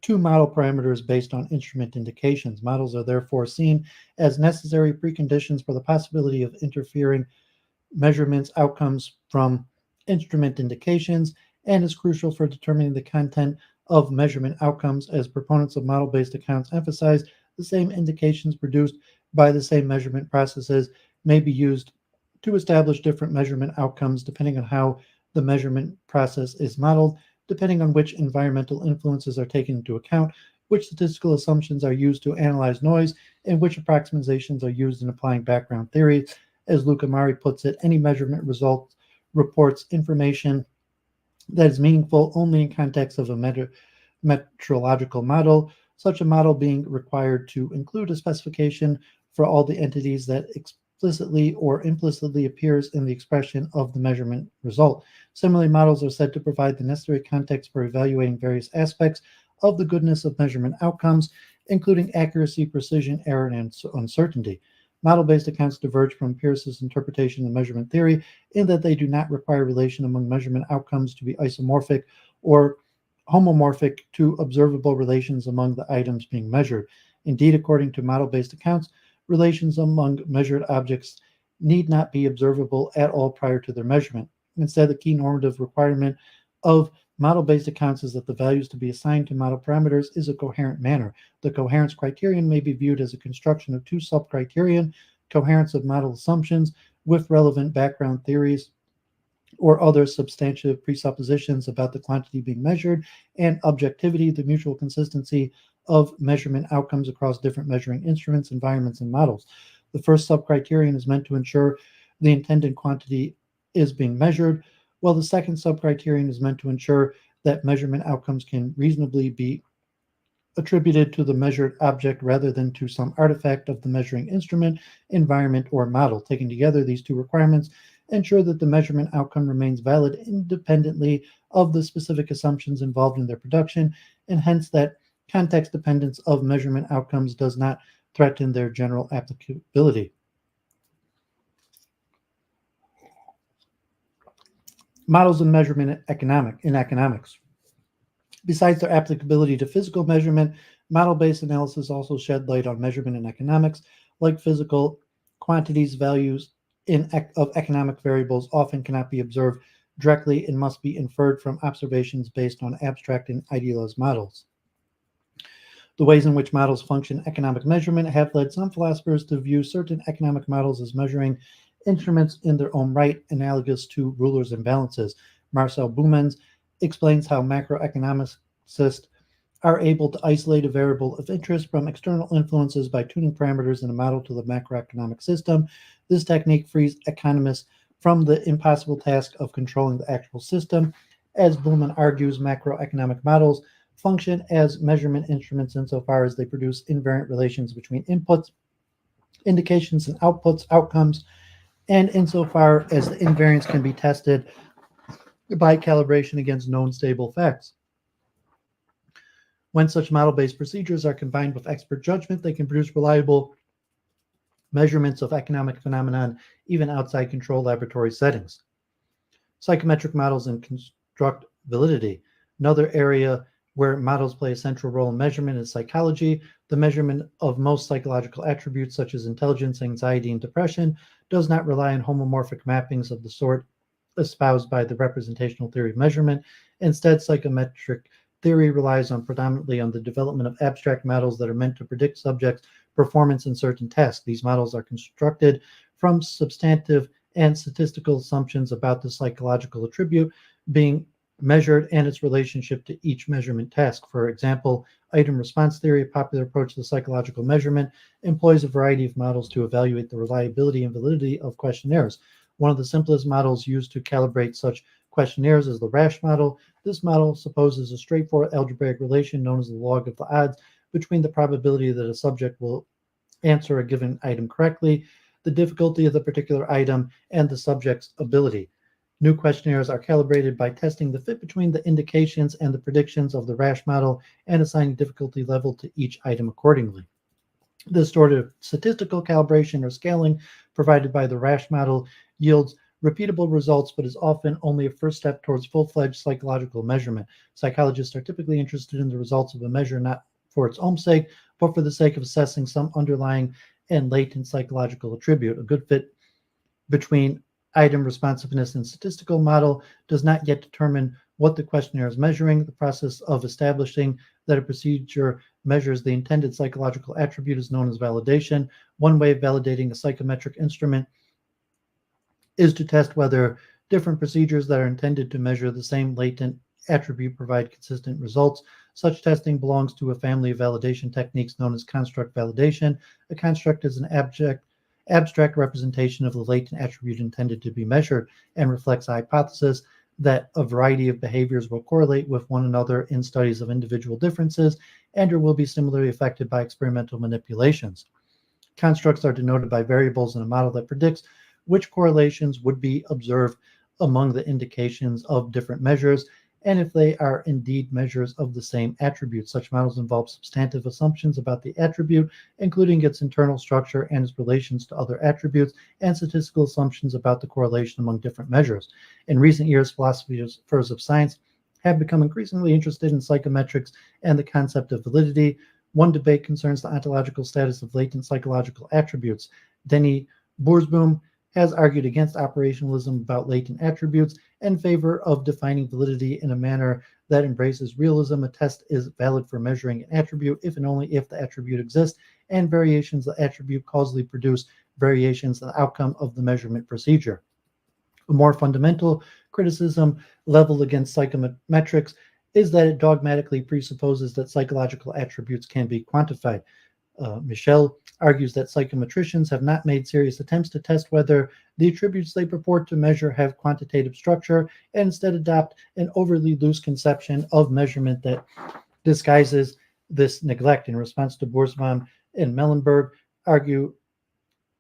to model parameters based on instrument indications. Models are therefore seen as necessary preconditions for the possibility of interfering measurements outcomes from instrument indications, and is crucial for determining the content of measurement outcomes. As proponents of model-based accounts emphasize, the same indications produced by the same measurement processes may be used to establish different measurement outcomes depending on how the measurement process is modeled, depending on which environmental influences are taken into account, which statistical assumptions are used to analyze noise, and which approximations are used in applying background theory. As Luca Mari puts it, any measurement result reports information that is meaningful only in context of a metrological model, such a model being required to include a specification for all the entities that explicitly or implicitly appears in the expression of the measurement result. Similarly, models are said to provide the necessary context for evaluating various aspects of the goodness of measurement outcomes, including accuracy, precision, error, and uncertainty. Model-based accounts diverge from empiricist interpretation of measurement theory in that they do not require relation among measurement outcomes to be isomorphic or homomorphic to observable relations among the items being measured. Indeed, according to model-based accounts, relations among measured objects need not be observable at all prior to their measurement. Instead, the key normative requirement of model-based accounts is that the values to be assigned to model parameters is a coherent manner. The coherence criterion may be viewed as a construction of two sub-criterion: coherence of model assumptions with relevant background theories or other substantive presuppositions about the quantity being measured, and objectivity, the mutual consistency of measurement outcomes across different measuring instruments, environments, and models. The first sub-criterion is meant to ensure the intended quantity is being measured, while the second sub-criterion is meant to ensure that measurement outcomes can reasonably be attributed to the measured object rather than to some artifact of the measuring instrument, environment, or model. Taken together, these two requirements ensure that the measurement outcome remains valid independently of the specific assumptions involved in their production, and hence that context dependence of measurement outcomes does not threaten their general applicability. Models of measurement in economics. Besides their applicability to physical measurement, model-based analysis also shed light on measurement in economics. Like physical quantities, values of economic variables often cannot be observed directly and must be inferred from observations based on abstract and idealized models. The ways in which models function in economic measurement have led some philosophers to view certain economic models as measuring instruments in their own right, analogous to rulers and balances. Marcel Boumans explains how macroeconomicists are able to isolate a variable of interest from external influences by tuning parameters in a model to the macroeconomic system. This technique frees economists from the impossible task of controlling the actual system. As Blumen argues, macroeconomic models function as measurement instruments insofar as they produce invariant relations between inputs, indications, and outcomes, and insofar as the invariance can be tested by calibration against known stable facts. When such model-based procedures are combined with expert judgment, they can produce reliable measurements of economic phenomenon even outside controlled laboratory settings. Psychometric models and construct validity. Another area where models play a central role in measurement is psychology. The measurement of most psychological attributes, such as intelligence, anxiety, and depression, does not rely on homomorphic mappings of the sort espoused by the representational theory of measurement. Instead, psychometric theory relies predominantly on the development of abstract models that are meant to predict subjects' performance in certain tasks. These models are constructed from substantive and statistical assumptions about the psychological attribute being measured and its relationship to each measurement task. For example, item response theory, a popular approach to psychological measurement, employs a variety of models to evaluate the reliability and validity of questionnaires. One of the simplest models used to calibrate such questionnaires is the Rasch model. This model supposes a straightforward algebraic relation known as the log of the odds between the probability that a subject will answer a given item correctly, the difficulty of the particular item, and the subject's ability. New questionnaires are calibrated by testing the fit between the indications and the predictions of the Rasch model and assigning difficulty level to each item accordingly. This sort of statistical calibration or scaling provided by the Rasch model yields repeatable results, but is often only a first step towards full-fledged psychological measurement. Psychologists are typically interested in the results of a measure not for its own sake, but for the sake of assessing some underlying and latent psychological attribute. A good fit between item responsiveness and statistical model does not yet determine what the questionnaire is measuring. The process of establishing that a procedure measures the intended psychological attribute is known as validation. One way of validating a psychometric instrument is to test whether different procedures that are intended to measure the same latent attribute provide consistent results. Such testing belongs to a family of validation techniques known as construct validation. A construct is an abstract representation of the latent attribute intended to be measured and reflects a hypothesis that a variety of behaviors will correlate with one another in studies of individual differences and or will be similarly affected by experimental manipulations. Constructs are denoted by variables in a model that predicts which correlations would be observed among the indications of different measures, and if they are indeed measures of the same attribute. Such models involve substantive assumptions about the attribute, including its internal structure and its relations to other attributes, and statistical assumptions about the correlation among different measures. In recent years, philosophers of science have become increasingly interested in psychometrics and the concept of validity. One debate concerns the ontological status of latent psychological attributes. Denis Burzboom has argued against operationalism about latent attributes in favor of defining validity in a manner that embraces realism. A test is valid for measuring an attribute if and only if the attribute exists, and variations of the attribute causally produce variations in the outcome of the measurement procedure. A more fundamental criticism leveled against psychometrics is that it dogmatically presupposes that psychological attributes can be quantified. Michel argues that psychometricians have not made serious attempts to test whether the attributes they purport to measure have quantitative structure and instead adopt an overly loose conception of measurement that disguises this neglect. In response to Burzbaum and Mellenberg argue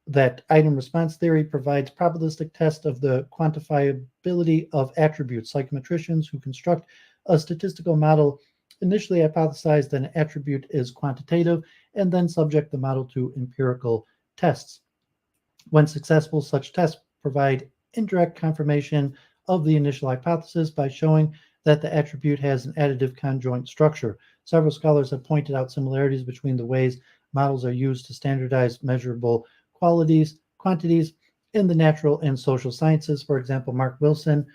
that item response theory provides probabilistic test of the quantifiability of attributes. Psychometricians who construct a statistical model initially hypothesize that an attribute is quantitative and then subject the model to empirical tests. When successful, such tests provide indirect confirmation of the initial hypothesis by showing that the attribute has an additive conjoint structure. Several scholars have pointed out similarities between the ways models are used to standardize measurable quantities in the natural and social sciences. For example, Mark Wilson,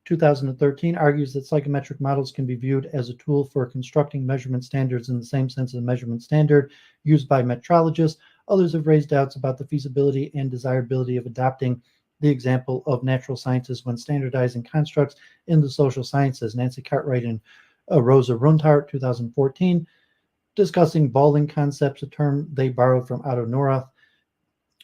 2013, argues that psychometric models can be viewed as a tool for constructing measurement standards in the same sense as a measurement standard used by metrologists. Others have raised doubts about the feasibility and desirability of adopting the example of natural sciences when standardizing constructs in the social sciences. Nancy Cartwright and Rosa Rundhart, 2014, discussing balling concepts, a term they borrowed from Otto Neurath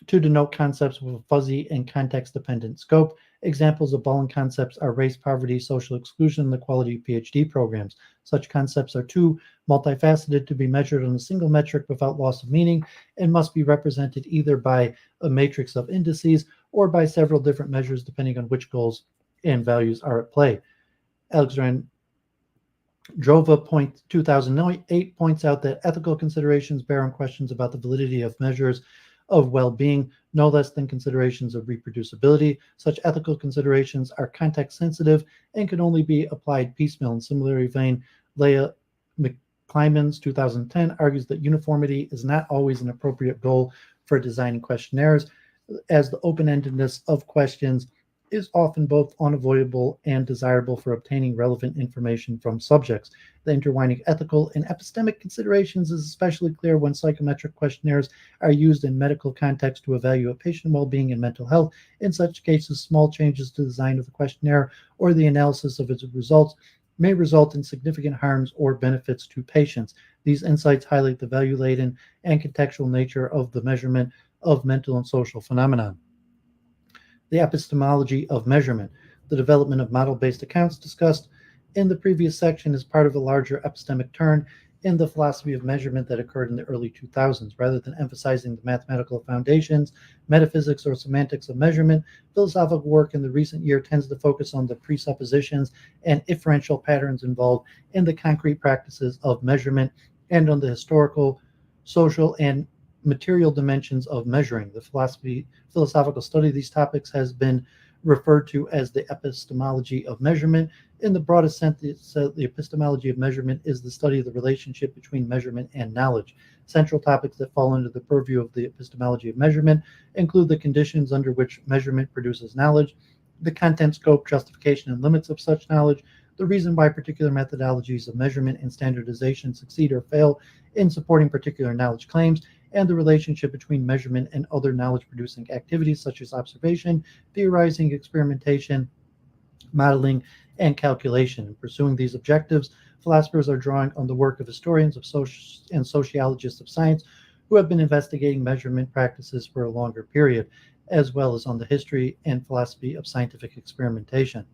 to denote concepts with a fuzzy and context-dependent scope. Examples of balling concepts are race, poverty, social exclusion, and the quality of PhD programs. Such concepts are too multifaceted to be measured on a single metric without loss of meaning and must be represented either by a matrix of indices or by several different measures depending on which goals and values are at play. Alexandra Drova, 2008, points out that ethical considerations bear on questions about the validity of measures of well-being, no less than considerations of reproducibility. Such ethical considerations are context-sensitive and can only be applied piecemeal. In similar vein, Leah McClymans, 2010, argues that uniformity is not always an appropriate goal for designing questionnaires, as the open-endedness of questions is often both unavoidable and desirable for obtaining relevant information from subjects. The intertwining ethical and epistemic considerations is especially clear when psychometric questionnaires are used in medical context to evaluate patient well-being and mental health. In such cases, small changes to the design of the questionnaire or the analysis of its results may result in significant harms or benefits to patients. These insights highlight the value-laden and contextual nature of the measurement of mental and social phenomena. The epistemology of measurement. The development of model-based accounts discussed in the previous section is part of a larger epistemic turn in the philosophy of measurement that occurred in the early 2000s. Rather than emphasizing the mathematical foundations, metaphysics, or semantics of measurement, philosophical work in the recent year tends to focus on the presuppositions and inferential patterns involved in the concrete practices of measurement and on the historical, social, and material dimensions of measuring. The philosophical study of these topics has been referred to as the epistemology of measurement. In the broadest sense, the epistemology of measurement is the study of the relationship between measurement and knowledge. Central topics that fall under the purview of the epistemology of measurement include the conditions under which measurement produces knowledge, the content, scope, justification, and limits of such knowledge, the reason why particular methodologies of measurement and standardization succeed or fail in supporting particular knowledge claims, and the relationship between measurement and other knowledge-producing activities such as observation, theorizing, experimentation, modeling, and calculation. In pursuing these objectives, philosophers are drawing on the work of historians and sociologists of science who have been investigating measurement practices for a longer period, as well as on the history and philosophy of scientific experimentation.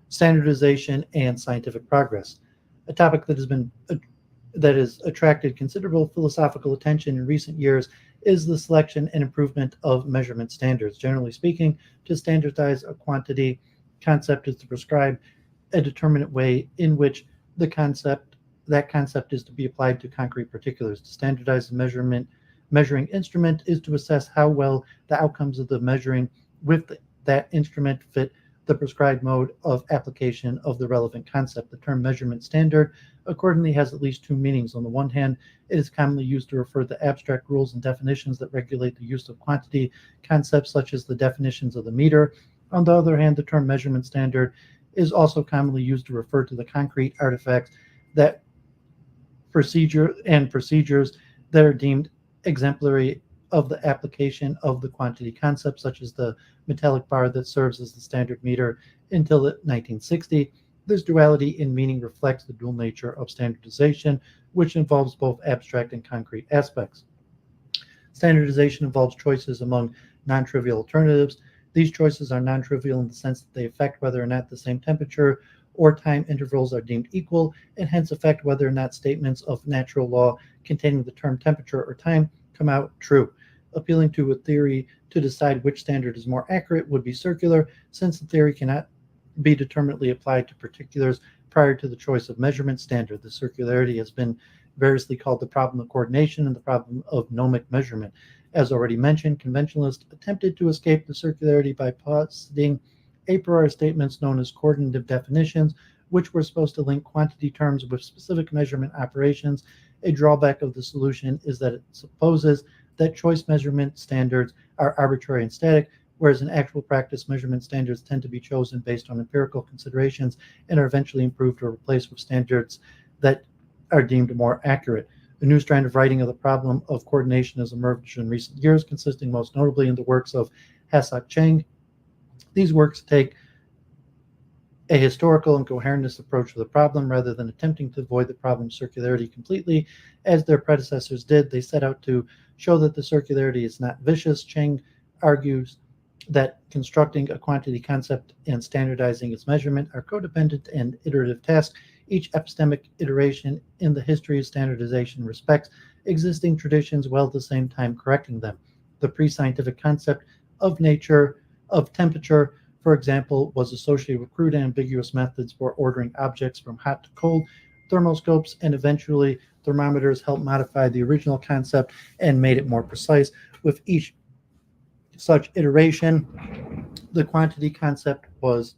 Standardization and scientific progress. A topic that has attracted considerable philosophical attention in recent years is the selection and improvement of measurement standards. Generally speaking, to standardize a concept is to prescribe a determinate way in which that concept is to be applied to concrete particulars. To standardize the measuring instrument is to assess how well the outcomes of the measuring with that instrument fit the prescribed mode of application of the relevant concept. The term measurement standard accordingly has at least two meanings. On the one hand, it is commonly used to refer to abstract rules and definitions that regulate the use of quantity concepts such as the definitions of the meter. On the other hand, the term measurement standard is also commonly used to refer to the concrete artifacts that procedures that are deemed exemplary of the application of the quantity concept, such as the metallic bar that serves as the standard meter until 1960. This duality in meaning reflects the dual nature of standardization, which involves both abstract and concrete aspects. Standardization involves choices among non-trivial alternatives. These choices are non-trivial in the sense that they affect whether or not the same temperature or time intervals are deemed equal, and hence affect whether or not statements of natural law containing the term temperature or time come out true. Appealing to a theory to decide which standard is more accurate would be circular, since the theory cannot be determinately applied to particulars prior to the choice of measurement standard. The circularity has been variously called the problem of coordination and the problem of gnomic measurement. As already mentioned, conventionalists attempted to escape the circularity by positing a priori statements known as coordinative definitions, which were supposed to link quantity terms with specific measurement operations. A drawback of the solution is that it supposes that choice measurement standards are arbitrary and static, whereas in actual practice, measurement standards tend to be chosen based on empirical considerations and are eventually improved or replaced with standards that are deemed more accurate. A new strand of writing of the problem of coordination has emerged in recent years, consisting most notably in the works of Hasok Cheng. These works take a historical and coherentist approach to the problem rather than attempting to avoid the problem's circularity completely, as their predecessors did. They set out to show that the circularity is not vicious. Cheng argues that constructing a quantity concept and standardizing its measurement are codependent and iterative tasks. Each epistemic iteration in the history of standardization respects existing traditions while at the same time correcting them. The pre-scientific concept of nature, of temperature, for example, was associated with crude and ambiguous methods for ordering objects from hot to cold. Thermoscopes and eventually thermometers helped modify the original concept and made it more precise. With each such iteration, the quantity concept was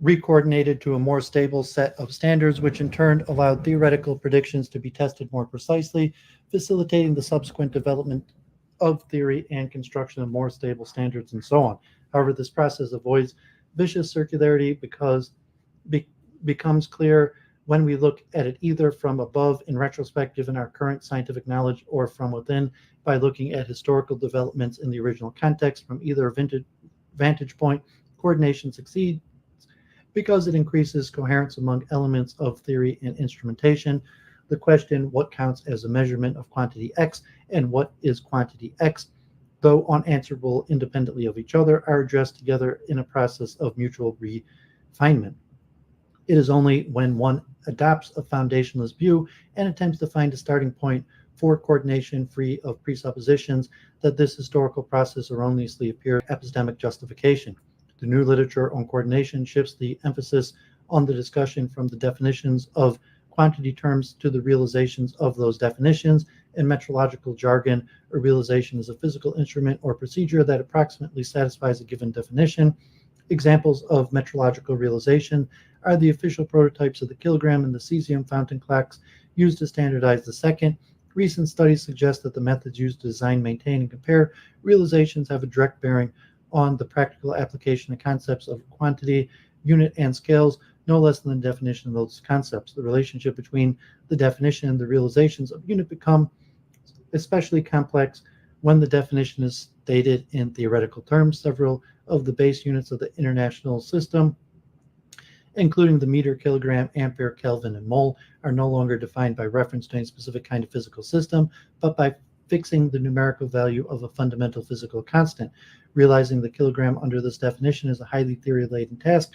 recoordinated to a more stable set of standards, which in turn allowed theoretical predictions to be tested more precisely, facilitating the subsequent development of theory and construction of more stable standards and so on. However, this process avoids vicious circularity because be, becomes clear when we look at it either from above in retrospect given our current scientific knowledge or from within by looking at historical developments in the original context from either vantage point. Coordination succeeds because it increases coherence among elements of theory and instrumentation. The question, what counts as a measurement of quantity X and what is quantity X, though unanswerable independently of each other, are addressed together in a process of mutual refinement. It is only when one adopts a foundationalist view and attempts to find a starting point for coordination free of presuppositions that this historical process erroneously appears epistemic justification. The new literature on coordination shifts the emphasis on the discussion from the definitions of quantity terms to the realizations of those definitions. In metrological jargon, a realization is a physical instrument or procedure that approximately satisfies a given definition. Examples of metrological realization are the official prototypes of the kilogram and the cesium fountain clocks used to standardize the second. Recent studies suggest that the methods used to design, maintain, and compare realizations have a direct bearing on the practical application of concepts of quantity, unit, and scales, no less than the definition of those concepts. The relationship between the definition and the realizations of unit become especially complex when the definition is stated in theoretical terms. Several of the base units of the international system, including the meter, kilogram, ampere, Kelvin, and mole, are no longer defined by reference to any specific kind of physical system, but by fixing the numerical value of a fundamental physical constant. Realizing the kilogram under this definition is a highly theory-laden task.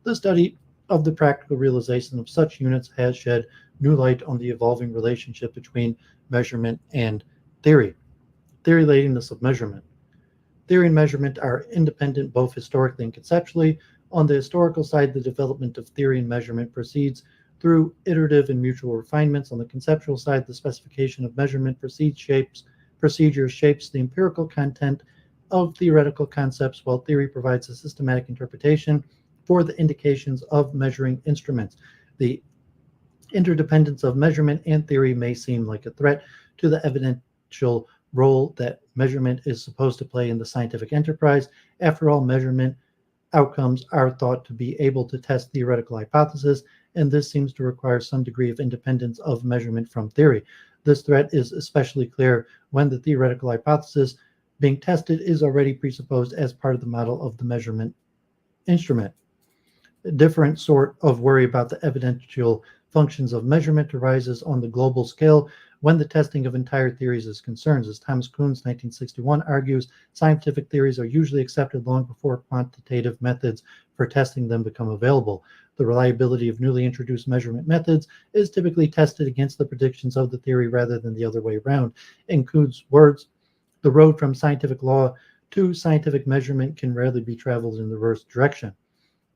The study of the practical realization of such units has shed new light on the evolving relationship between measurement and theory. Theory-latedness of measurement. Theory and measurement are independent both historically and conceptually. On the historical side, the development of theory and measurement proceeds through iterative and mutual refinements. On the conceptual side, the specification of measurement procedures shapes the empirical content of theoretical concepts, while theory provides a systematic interpretation for the indications of measuring instruments. The interdependence of measurement and theory may seem like a threat to the evidential role that measurement is supposed to play in the scientific enterprise. After all, measurement outcomes are thought to be able to test theoretical hypotheses, and this seems to require some degree of independence of measurement from theory. This threat is especially clear when the theoretical hypothesis being tested is already presupposed as part of the model of the measurement instrument. A different sort of worry about the evidential functions of measurement arises on the global scale when the testing of entire theories is concerned. As Thomas Kuhn's 1961 argues, scientific theories are usually accepted long before quantitative methods for testing them become available. The reliability of newly introduced measurement methods is typically tested against the predictions of the theory rather than the other way around. In Kuhn's words, the road from scientific law to scientific measurement can rarely be traveled in the reverse direction.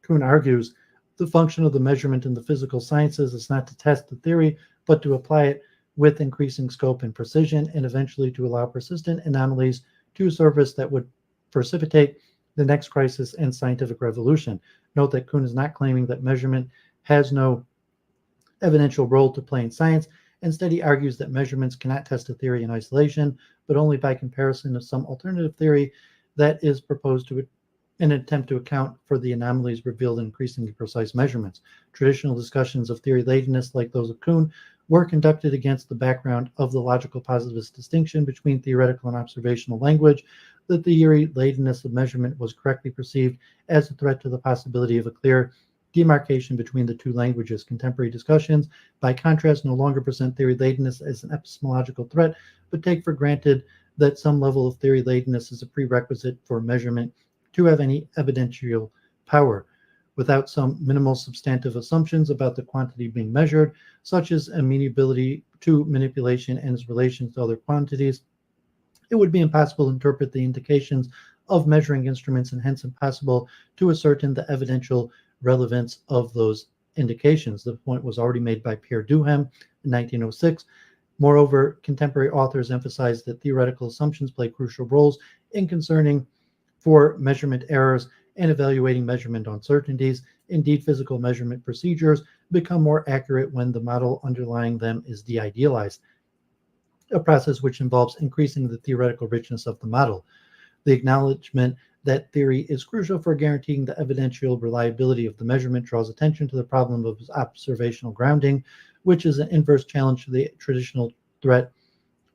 Kuhn argues the function of the measurement in the physical sciences is not to test the theory, but to apply it with increasing scope and precision, and eventually to allow persistent anomalies to surface that would precipitate the next crisis and scientific revolution. Note that Kuhn is not claiming that measurement has no evidential role to play in science. Instead, he argues that measurements cannot test a theory in isolation, but only by comparison of some alternative theory that is proposed to an attempt to account for the anomalies revealed in increasingly precise measurements. Traditional discussions of theory latedness, like those of Kuhn, were conducted against the background of the logical positivist distinction between theoretical and observational language, the theory-latedness of measurement was correctly perceived as a threat to the possibility of a clear demarcation between the two languages. Contemporary discussions, by contrast, no longer present theory-latedness as an epistemological threat, but take for granted that some level of theory-latedness is a prerequisite for measurement to have any evidential power. Without some minimal substantive assumptions about the quantity being measured, such as amenability to manipulation and its relations to other quantities, it would be impossible to interpret the indications of measuring instruments and hence impossible to ascertain the evidential relevance of those indications. The point was already made by Pierre Duhem in 1906. Moreover, contemporary authors emphasize that theoretical assumptions play crucial roles in concerning for measurement errors and evaluating measurement uncertainties. Indeed, physical measurement procedures become more accurate when the model underlying them is de-idealized, a process which involves increasing the theoretical richness of the model. The acknowledgement that theory is crucial for guaranteeing the evidential reliability of the measurement draws attention to the problem of observational grounding, which is an inverse challenge to the traditional threat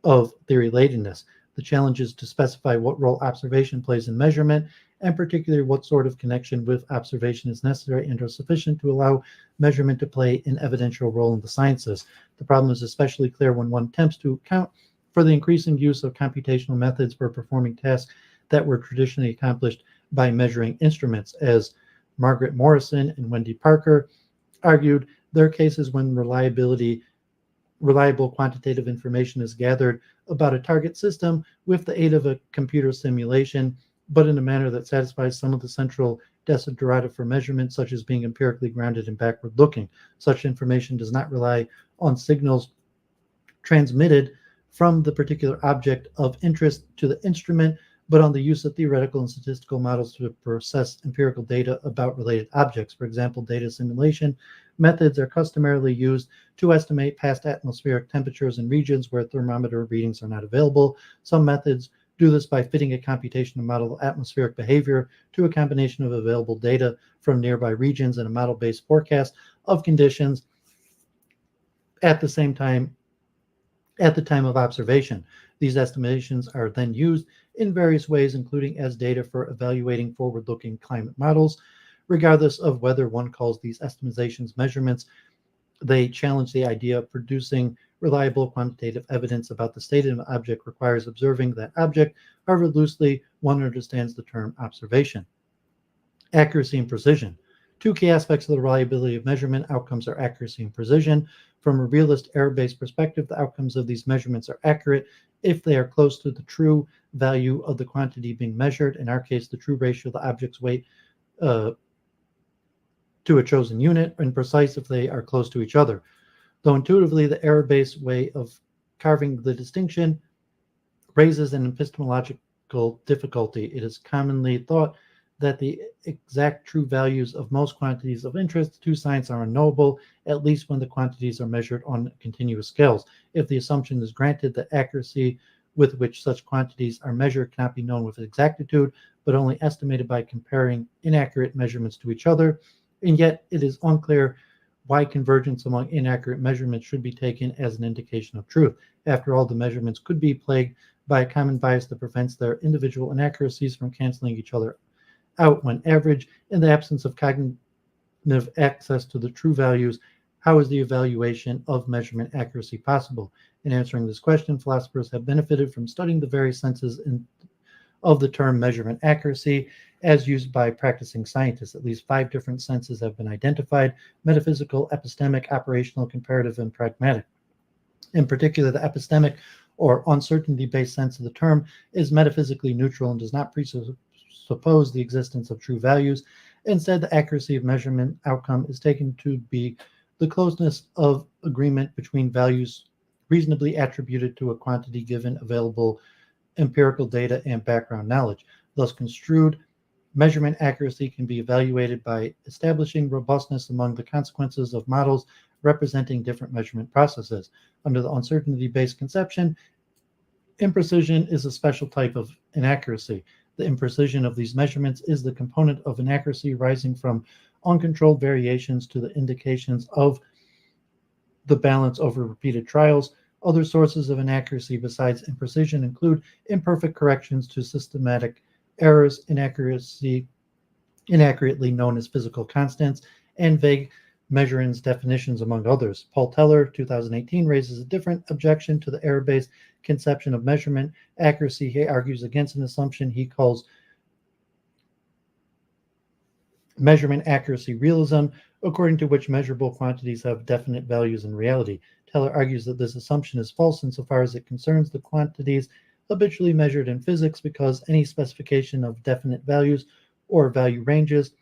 of theory-latedness. The challenge is to specify what role observation plays in measurement, and particularly what sort of connection with observation is necessary and are sufficient to allow measurement to play an evidential role in the sciences. The problem is especially clear when one attempts to account for the increasing use of computational methods for performing tasks that were traditionally accomplished by measuring instruments. As Margaret Morrison and Wendy Parker argued, there are cases when reliable quantitative information is gathered about a target system with the aid of a computer simulation, but in a manner that satisfies some of the central desiderata for measurement, such as being empirically grounded and backward looking. Such information does not rely on signals transmitted from the particular object of interest to the instrument, but on the use of theoretical and statistical models to process empirical data about related objects. For example, data simulation methods are customarily used to estimate past atmospheric temperatures in regions where thermometer readings are not available. Some methods do this by fitting a computational model of atmospheric behavior to a combination of available data from nearby regions and a model-based forecast of conditions at the time of observation. These estimations are then used in various ways, including as data for evaluating forward-looking climate models. Regardless of whether one calls these estimations measurements, they challenge the idea of producing reliable quantitative evidence about the state of an object requires observing that object, however loosely one understands the term observation. Accuracy and precision. Two key aspects of the reliability of measurement outcomes are accuracy and precision. From a realist error-based perspective, the outcomes of these measurements are accurate if they are close to the true value of the quantity being measured, in our case, the true ratio of the object's weight to a chosen unit, and precise if they are close to each other. Though intuitively the error-based way of carving the distinction raises an epistemological difficulty, it is commonly thought that the exact true values of most quantities of interest to science are unknowable, at least when the quantities are measured on continuous scales. If the assumption is granted that accuracy with which such quantities are measured cannot be known with exactitude, but only estimated by comparing inaccurate measurements to each other, and yet it is unclear why convergence among inaccurate measurements should be taken as an indication of truth. After all, the measurements could be plagued by a common bias that prevents their individual inaccuracies from canceling each other out when averaged. In the absence of cognitive access to the true values, how is the evaluation of measurement accuracy possible? In answering this question, philosophers have benefited from studying the various senses of the term measurement accuracy as used by practicing scientists. At least 5 different senses have been identified: metaphysical, epistemic, operational, comparative, and pragmatic. In particular, the epistemic or uncertainty-based sense of the term is metaphysically neutral and does not presuppose the existence of true values. Instead, the accuracy of measurement outcome is taken to be the closeness of agreement between values reasonably attributed to a quantity given available empirical data and background knowledge. Thus construed, measurement accuracy can be evaluated by establishing robustness among the consequences of models representing different measurement processes. Under the uncertainty-based conception, imprecision is a special type of inaccuracy. The imprecision of these measurements is the component of inaccuracy rising from uncontrolled variations to the indications of the balance over repeated trials. Other sources of inaccuracy besides imprecision include imperfect corrections to systematic errors, inaccurately known as physical constants, and vague measurements definitions, among others. Paul Teller, 2018, raises a different objection to the error-based conception of measurement accuracy. He argues against an assumption he calls measurement accuracy realism, according to which measurable quantities have definite values in reality. Teller argues that this assumption is false insofar as it concerns the quantities habitually measured in physics, because any specification of definite values or value ranges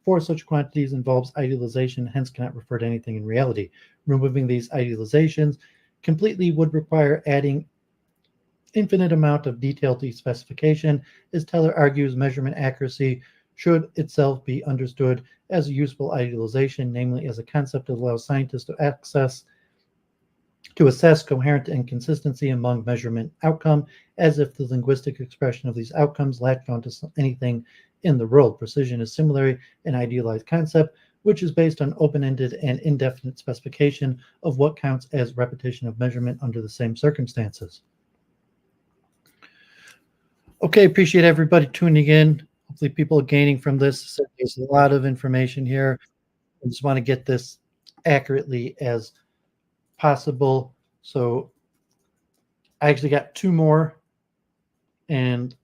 for such quantities involves idealization, hence cannot refer to anything in reality. Removing these idealizations completely would require adding infinite amount of detail to each specification. As Teller argues, measurement accuracy should itself be understood as a useful idealization, namely as a concept that allows scientists to assess coherent inconsistency among measurement outcome, as if the linguistic expression of these outcomes latched onto anything in the world. Precision is similarly an idealized concept, which is based on open-ended and indefinite specification of what counts as repetition of measurement under the same circumstances. Okay, appreciate everybody tuning in. Hopefully people are gaining from this. There's a lot of information here. I just want to get this accurately as possible. So I actually got two more, and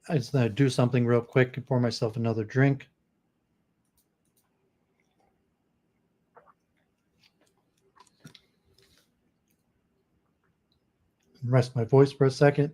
I just want to do something real quick and pour myself another drink. Rest my voice for a second.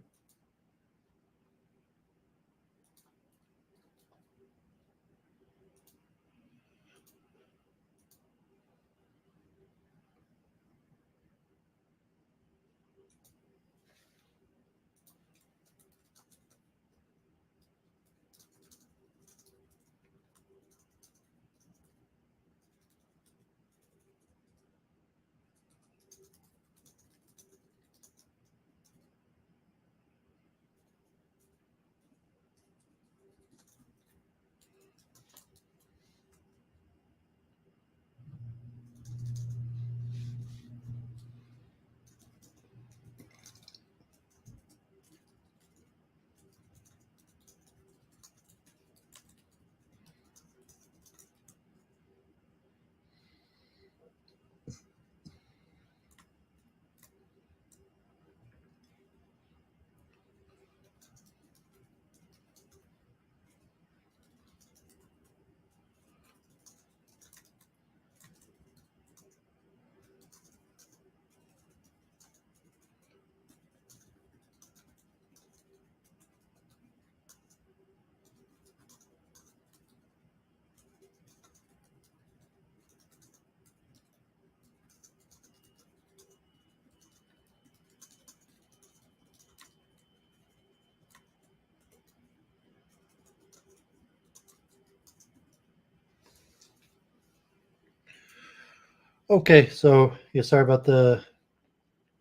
Okay, so yeah, sorry about the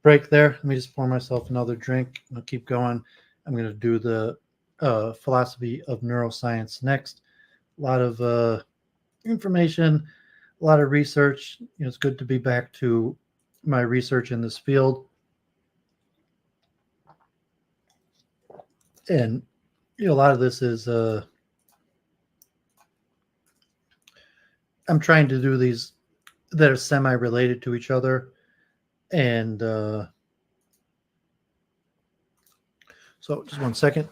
break there. Let me just pour myself another drink. I'll keep going. I'm going to do the philosophy of neuroscience next. A lot of information, a lot of research. It's good to be back to my research in this field. And a lot of this is I'm trying to do these that are semi-related to each other. And so just one second.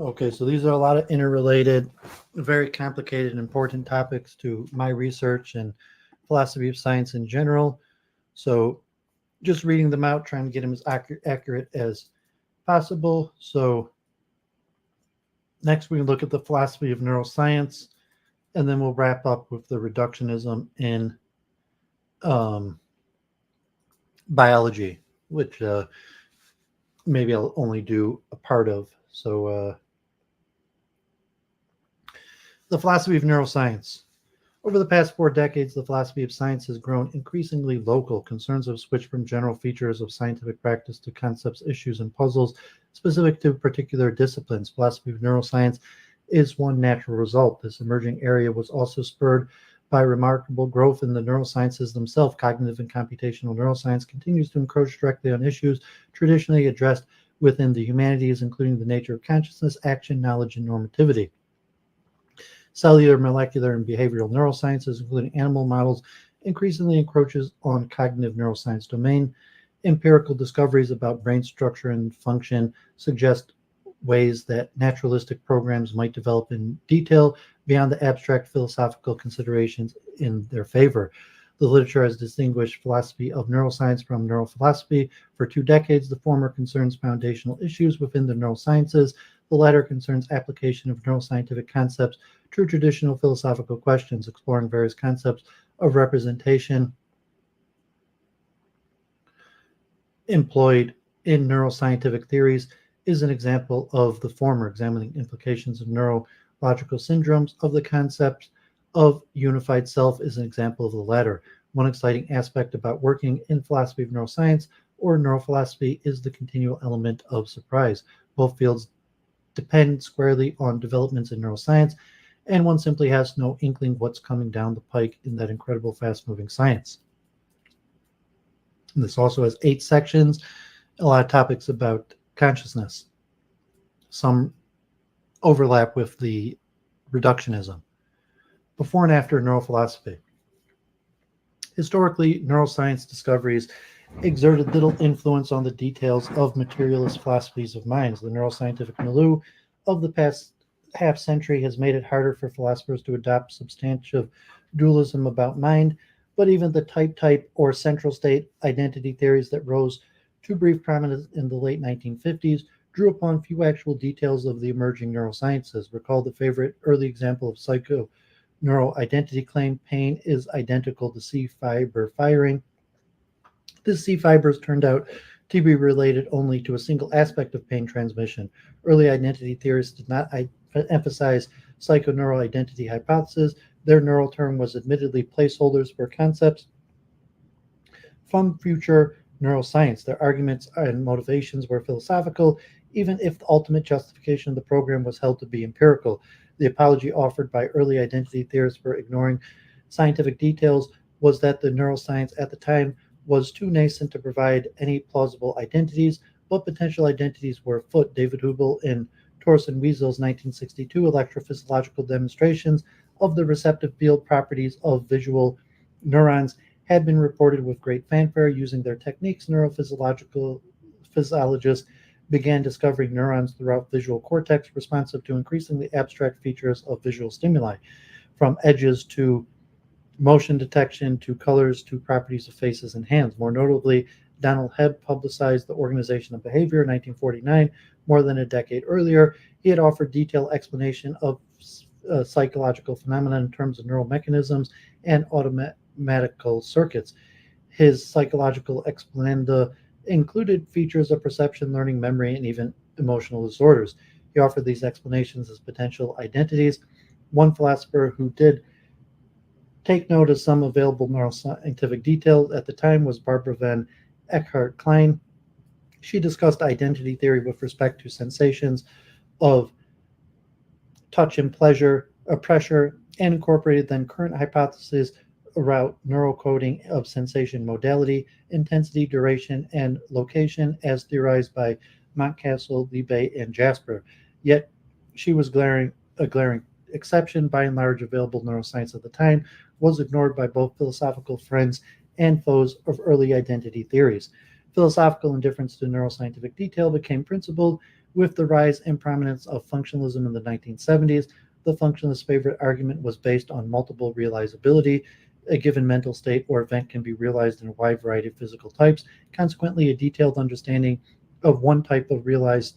Okay, so these are a lot of interrelated, very complicated and important topics to my research and philosophy of science in general. So just reading them out, trying to get them as accurate as possible. So next we can look at the philosophy of neuroscience, and then we'll wrap up with the reductionism in biology, which maybe I'll only do a part of. So, the philosophy of neuroscience. Over the past 4 decades, the philosophy of science has grown increasingly local. Concerns have switched from general features of scientific practice to concepts, issues, and puzzles specific to particular disciplines. Philosophy of neuroscience is one natural result. This emerging area was also spurred by remarkable growth in the neurosciences themselves. Cognitive and computational neuroscience continues to encroach directly on issues traditionally addressed within the humanities, including the nature of consciousness, action, knowledge, and normativity. Cellular, molecular, and behavioral neurosciences, including animal models, increasingly encroaches on cognitive neuroscience domain. Empirical discoveries about brain structure and function suggest ways that naturalistic programs might develop in detail beyond the abstract philosophical considerations in their favor. The literature has distinguished philosophy of neuroscience from neurophilosophy. For 2 decades, the former concerns foundational issues within the neurosciences. The latter concerns application of neuroscientific concepts to traditional philosophical questions, exploring various concepts of representation employed in neuroscientific theories is an example of the former, examining implications of neurological syndromes of the concept of unified self is an example of the latter. One exciting aspect about working in philosophy of neuroscience or neurophilosophy is the continual element of surprise. Both fields depend squarely on developments in neuroscience, and one simply has no inkling what's coming down the pike in that incredible fast-moving science. And this also has 8 sections, a lot of topics about consciousness. Some overlap with the reductionism. Before and after neurophilosophy. Historically, neuroscience discoveries exerted little influence on the details of materialist philosophies of minds. The neuroscientific milieu of the past half century has made it harder for philosophers to adopt substantive dualism about mind, but even the type or central state identity theories that rose to brief prominence in the late 1950s drew upon few actual details of the emerging neurosciences. Recall the favorite early example of psychoneural identity claim: pain is identical to C fiber firing. This C fibers turned out to be related only to a single aspect of pain transmission. Early identity theorists did not emphasize psychoneural identity hypothesis. Their neural term was admittedly placeholders for concepts from future neuroscience. Their arguments and motivations were philosophical, even if the ultimate justification of the program was held to be empirical. The apology offered by early identity theorists for ignoring scientific details was that the neuroscience at the time was too nascent to provide any plausible identities, but potential identities were afoot. David Hubel in Torsten Wiesel's 1962 electrophysiological demonstrations of the receptive field properties of visual neurons had been reported with great fanfare. Using their techniques, neurophysiologists began discovering neurons throughout visual cortex responsive to increasingly abstract features of visual stimuli, from edges to motion detection to colors to properties of faces and hands. More notably, Donald Hebb publicized The Organization of Behavior in 1949. More than a decade earlier, he had offered detailed explanation of psychological phenomena in terms of neural mechanisms and automatical circuits. His psychological explananda included features of perception, learning, memory, and even emotional disorders. He offered these explanations as potential identities. One philosopher who did take note of some available neuroscientific details at the time was Barbara van Eckhart Klein. She discussed identity theory with respect to sensations of touch and pleasure, pressure, and incorporated then current hypotheses around neurocoding of sensation modality, intensity, duration, and location as theorized by Mountcastle, Liebe, and Jasper. Yet she was a glaring exception. By and large, available neuroscience at the time was ignored by both philosophical friends and foes of early identity theories. Philosophical indifference to neuroscientific detail became principled with the rise and prominence of functionalism in the 1970s. The functionalist favorite argument was based on multiple realizability. A given mental state or event can be realized in a wide variety of physical types. Consequently, a detailed understanding of one type of realizing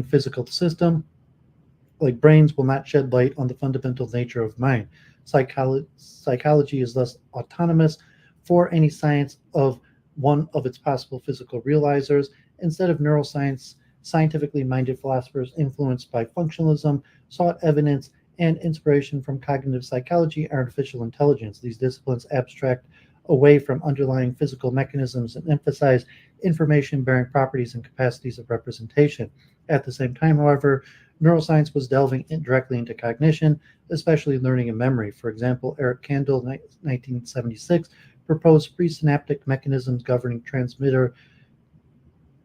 physical system, like brains, will not shed light on the fundamental nature of mind. Psychology is thus autonomous for any science of one of its possible physical realizers. Instead of neuroscience, scientifically minded philosophers influenced by functionalism sought evidence and inspiration from cognitive psychology and artificial intelligence. These disciplines abstract away from underlying physical mechanisms and emphasize information bearing properties and capacities of representation. At the same time, however, neuroscience was delving directly into cognition, especially learning and memory. For example, Eric Kandel, 1976, proposed presynaptic mechanisms governing transmitter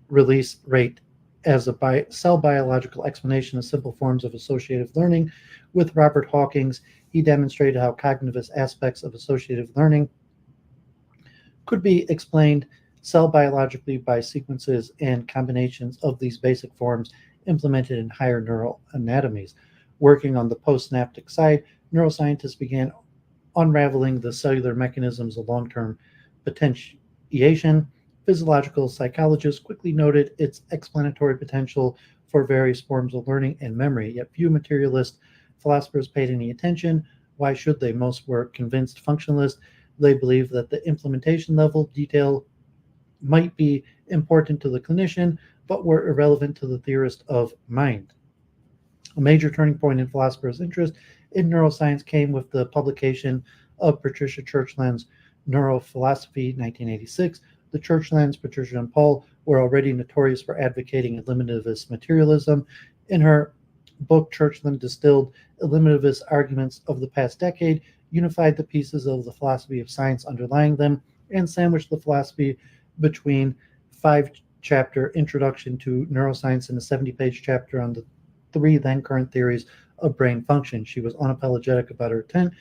release rate as a cell biological explanation of simple forms of associative learning. With Robert Hawkins, he demonstrated how cognitive aspects of associative learning could be explained cell biologically by sequences and combinations of these basic forms implemented in higher neural anatomies. Working on the postsynaptic side, neuroscientists began unraveling the cellular mechanisms of long-term potentiation. Physiological psychologists quickly noted its explanatory potential for various forms of learning and memory, yet few materialist philosophers paid any attention. Why should they? Most were convinced functionalists. They believed that the implementation level detail might be important to the clinician, but were irrelevant to the theorist of mind. A major turning point in philosophers' interest in neuroscience came with the publication of Patricia Churchland's Neurophilosophy, 1986. The Churchlands, Patricia and Paul, were already notorious for advocating eliminativist materialism. In her book, Churchland distilled eliminativist arguments of the past decade, unified the pieces of the philosophy of science underlying them, and sandwiched the philosophy between five-chapter introduction to neuroscience and a 70-page chapter on the three then current theories of brain function. She was unapologetic about her intent.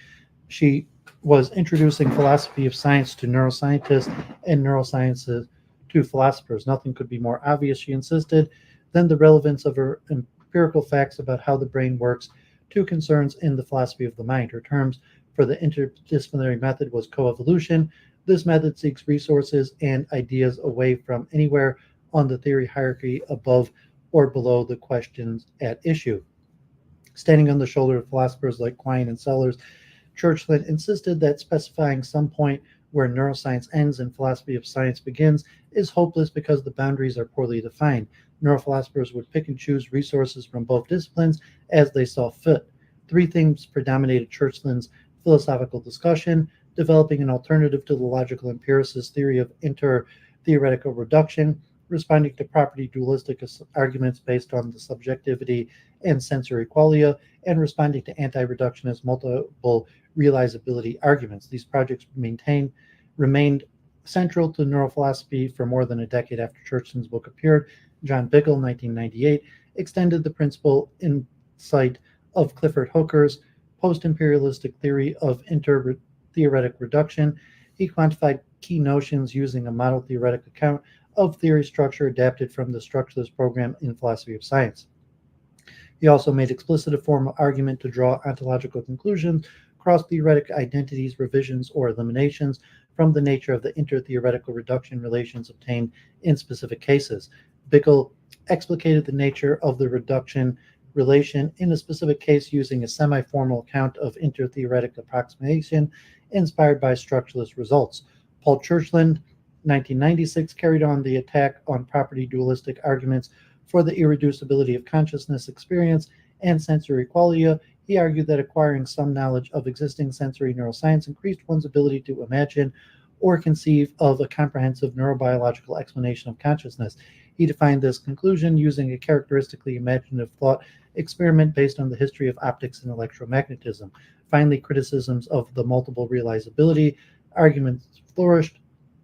She was introducing philosophy of science to neuroscientists and neurosciences to philosophers. Nothing could be more obvious, she insisted, than the relevance of her empirical facts about how the brain works to concerns in the philosophy of the mind. Her terms for the interdisciplinary method was coevolution. This method seeks resources and ideas away from anywhere on the theory hierarchy above or below the questions at issue. Standing on the shoulder of philosophers like Quine and Sellers, Churchland insisted that specifying some point where neuroscience ends and philosophy of science begins is hopeless because the boundaries are poorly defined. Neurophilosophers would pick and choose resources from both disciplines as they saw fit. Three themes predominated Churchland's philosophical discussion: developing an alternative to the logical empiricist theory of inter-theoretical reduction, responding to property dualistic arguments based on the subjectivity and sensory qualia, and responding to anti-reductionist multiple realizability arguments. These projects remained central to neurophilosophy for more than a decade after Churchland's book appeared. John Bickel, 1998, extended the principal insight of Clifford Hooker's post-imperialistic theory of inter-theoretic reduction. He quantified key notions using a model theoretic account of theory structure adapted from the structuralist program in philosophy of science. He also made explicit a formal argument to draw ontological conclusions, cross-theoretic identities, revisions, or eliminations from the nature of the inter-theoretical reduction relations obtained in specific cases. Bickel explicated the nature of the reduction relation in a specific case using a semi-formal account of inter-theoretic approximation inspired by structuralist results. Paul Churchland, 1996, carried on the attack on property dualistic arguments for the irreducibility of consciousness experience and sensory qualia. He argued that acquiring some knowledge of existing sensory neuroscience increased one's ability to imagine or conceive of a comprehensive neurobiological explanation of consciousness. He defined this conclusion using a characteristically imaginative thought experiment based on the history of optics and electromagnetism. Finally, criticisms of the multiple realizability arguments flourished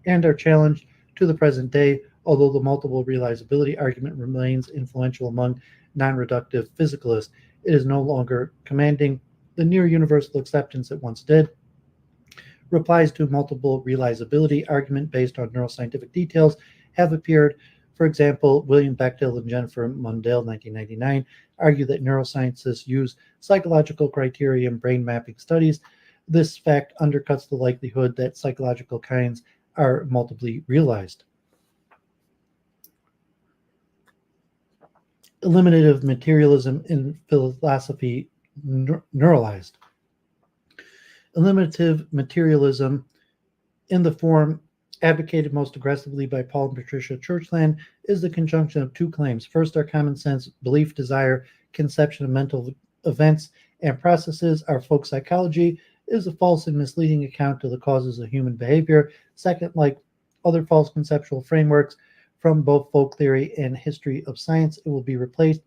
and are challenged to the present day, although the multiple realizability argument remains influential among non-reductive physicalists. It is no longer commanding the near universal acceptance it once did. Replies to multiple realizability argument based on neuroscientific details have appeared. For example, William Bechtel and Jennifer Mundell, 1999, argue that neuroscientists use psychological criteria in brain mapping studies. This fact undercuts the likelihood that psychological kinds are multiply realized. Eliminative materialism in philosophy neuralized. Eliminative materialism in the form advocated most aggressively by Paul and Patricia Churchland, is the conjunction of two claims. First, our common sense belief, desire, conception of mental events and processes, our folk psychology, is a false and misleading account of the causes of human behavior. Second, like other false conceptual frameworks from both folk theory and history of science, it will be replaced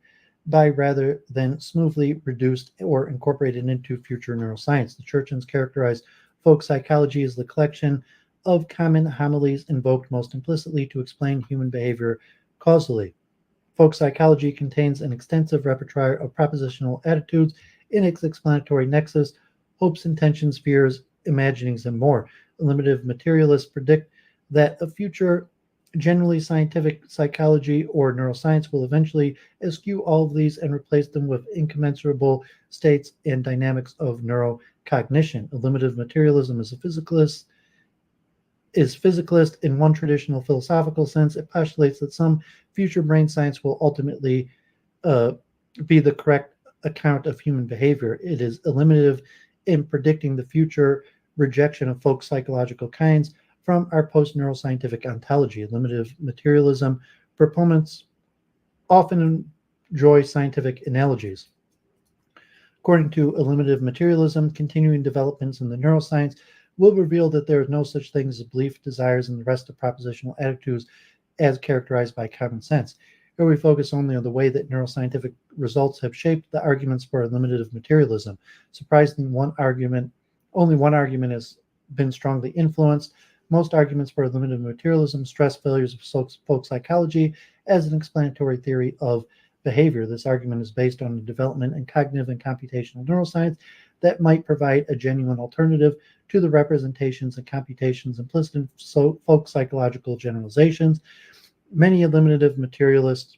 by rather than smoothly reduced or incorporated into future neuroscience. The Churchians characterized folk psychology as the collection of common homilies invoked most implicitly to explain human behavior causally. Folk psychology contains an extensive repertoire of propositional attitudes in its explanatory nexus, hopes, intentions, fears, imaginings, and more. Eliminative materialists predict that a future generally scientific psychology or neuroscience will eventually eschew all of these and replace them with incommensurable states and dynamics of neurocognition. Eliminative materialism is physicalist in one traditional philosophical sense. It postulates that some future brain science will ultimately be the correct account of human behavior. It is eliminative in predicting the future rejection of folk psychological kinds from our post-neuroscientific ontology. Eliminative materialism proponents often enjoy scientific analogies. According to eliminative materialism, continuing developments in the neuroscience will reveal that there is no such thing as belief, desires, and the rest of propositional attitudes as characterized by common sense. Here we focus only on the way that neuroscientific results have shaped the arguments for eliminative materialism. Surprisingly, only one argument has been strongly influenced. Most arguments for eliminative materialism stress failures of folk psychology as an explanatory theory of behavior. This argument is based on the development in cognitive and computational neuroscience that might provide a genuine alternative to the representations and computations implicit in folk psychological generalizations. Many eliminative materialists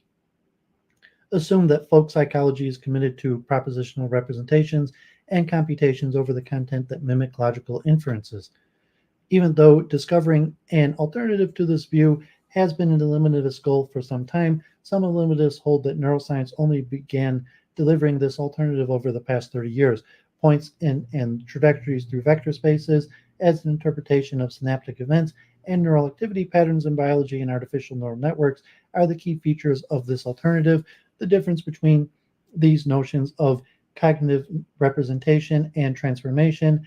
assume that folk psychology is committed to propositional representations and computations over the content that mimic logical inferences. Even though discovering an alternative to this view has been an eliminativist goal for some time, some eliminativists hold that neuroscience only began delivering this alternative over the past 30 years. Points and trajectories through vector spaces as an interpretation of synaptic events and neural activity patterns in biology and artificial neural networks are the key features of this alternative. The difference between these notions of cognitive representation and transformation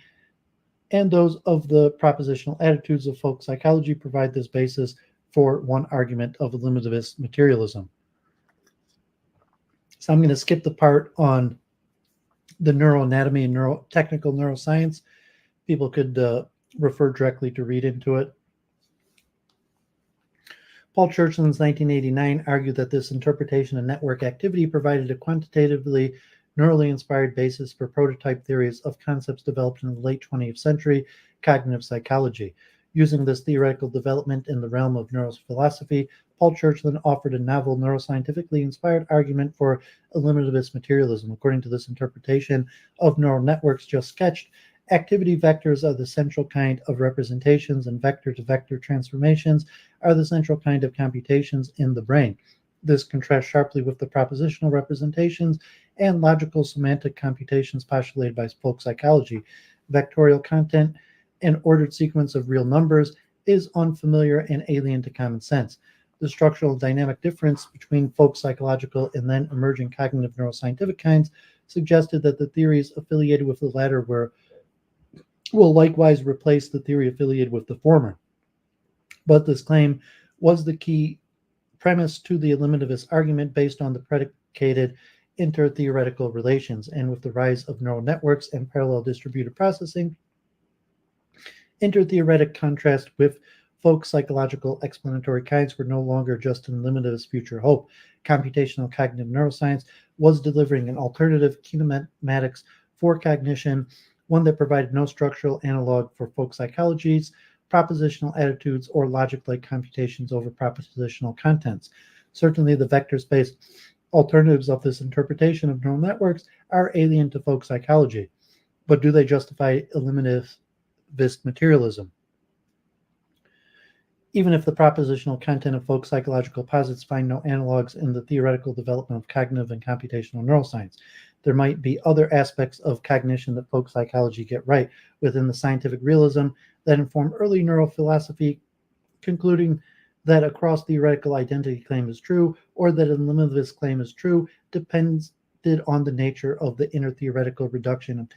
and those of the propositional attitudes of folk psychology provide this basis for one argument of eliminativist materialism. So I'm going to skip the part on the neuroanatomy and technical neuroscience. People could refer directly to read into it. Paul Churchland's 1989 argued that this interpretation of network activity provided a quantitatively neurally inspired basis for prototype theories of concepts developed in the late 20th century cognitive psychology. Using this theoretical development in the realm of neurophilosophy, Paul Churchland offered a novel neuroscientifically inspired argument for eliminativist materialism. According to this interpretation of neural networks just sketched, activity vectors are the central kind of representations, and vector-to-vector transformations are the central kind of computations in the brain. This contrasts sharply with the propositional representations and logical semantic computations postulated by folk psychology. Vectorial content and ordered sequence of real numbers is unfamiliar and alien to common sense. The structural dynamic difference between folk psychological and then emerging cognitive neuroscientific kinds suggested that the theories affiliated with the latter will likewise replace the theory affiliated with the former. But this claim was the key premise to the eliminativist argument based on the predicated inter-theoretical relations, and with the rise of neural networks and parallel distributed processing, inter-theoretic contrast with folk psychological explanatory kinds were no longer just an eliminativist future hope. Computational cognitive neuroscience was delivering an alternative kinematics for cognition, one that provided no structural analog for folk psychology's propositional attitudes or logic-like computations over propositional contents. Certainly, the vector space alternatives of this interpretation of neural networks are alien to folk psychology, but do they justify eliminativist materialism? Even if the propositional content of folk psychological posits find no analogs in the theoretical development of cognitive and computational neuroscience, there might be other aspects of cognition that folk psychology get right within the scientific realism that informed early neurophilosophy Concluding that a cross-theoretical identity claim is true or that a limitless claim is true depended on the nature of the inner theoretical reduction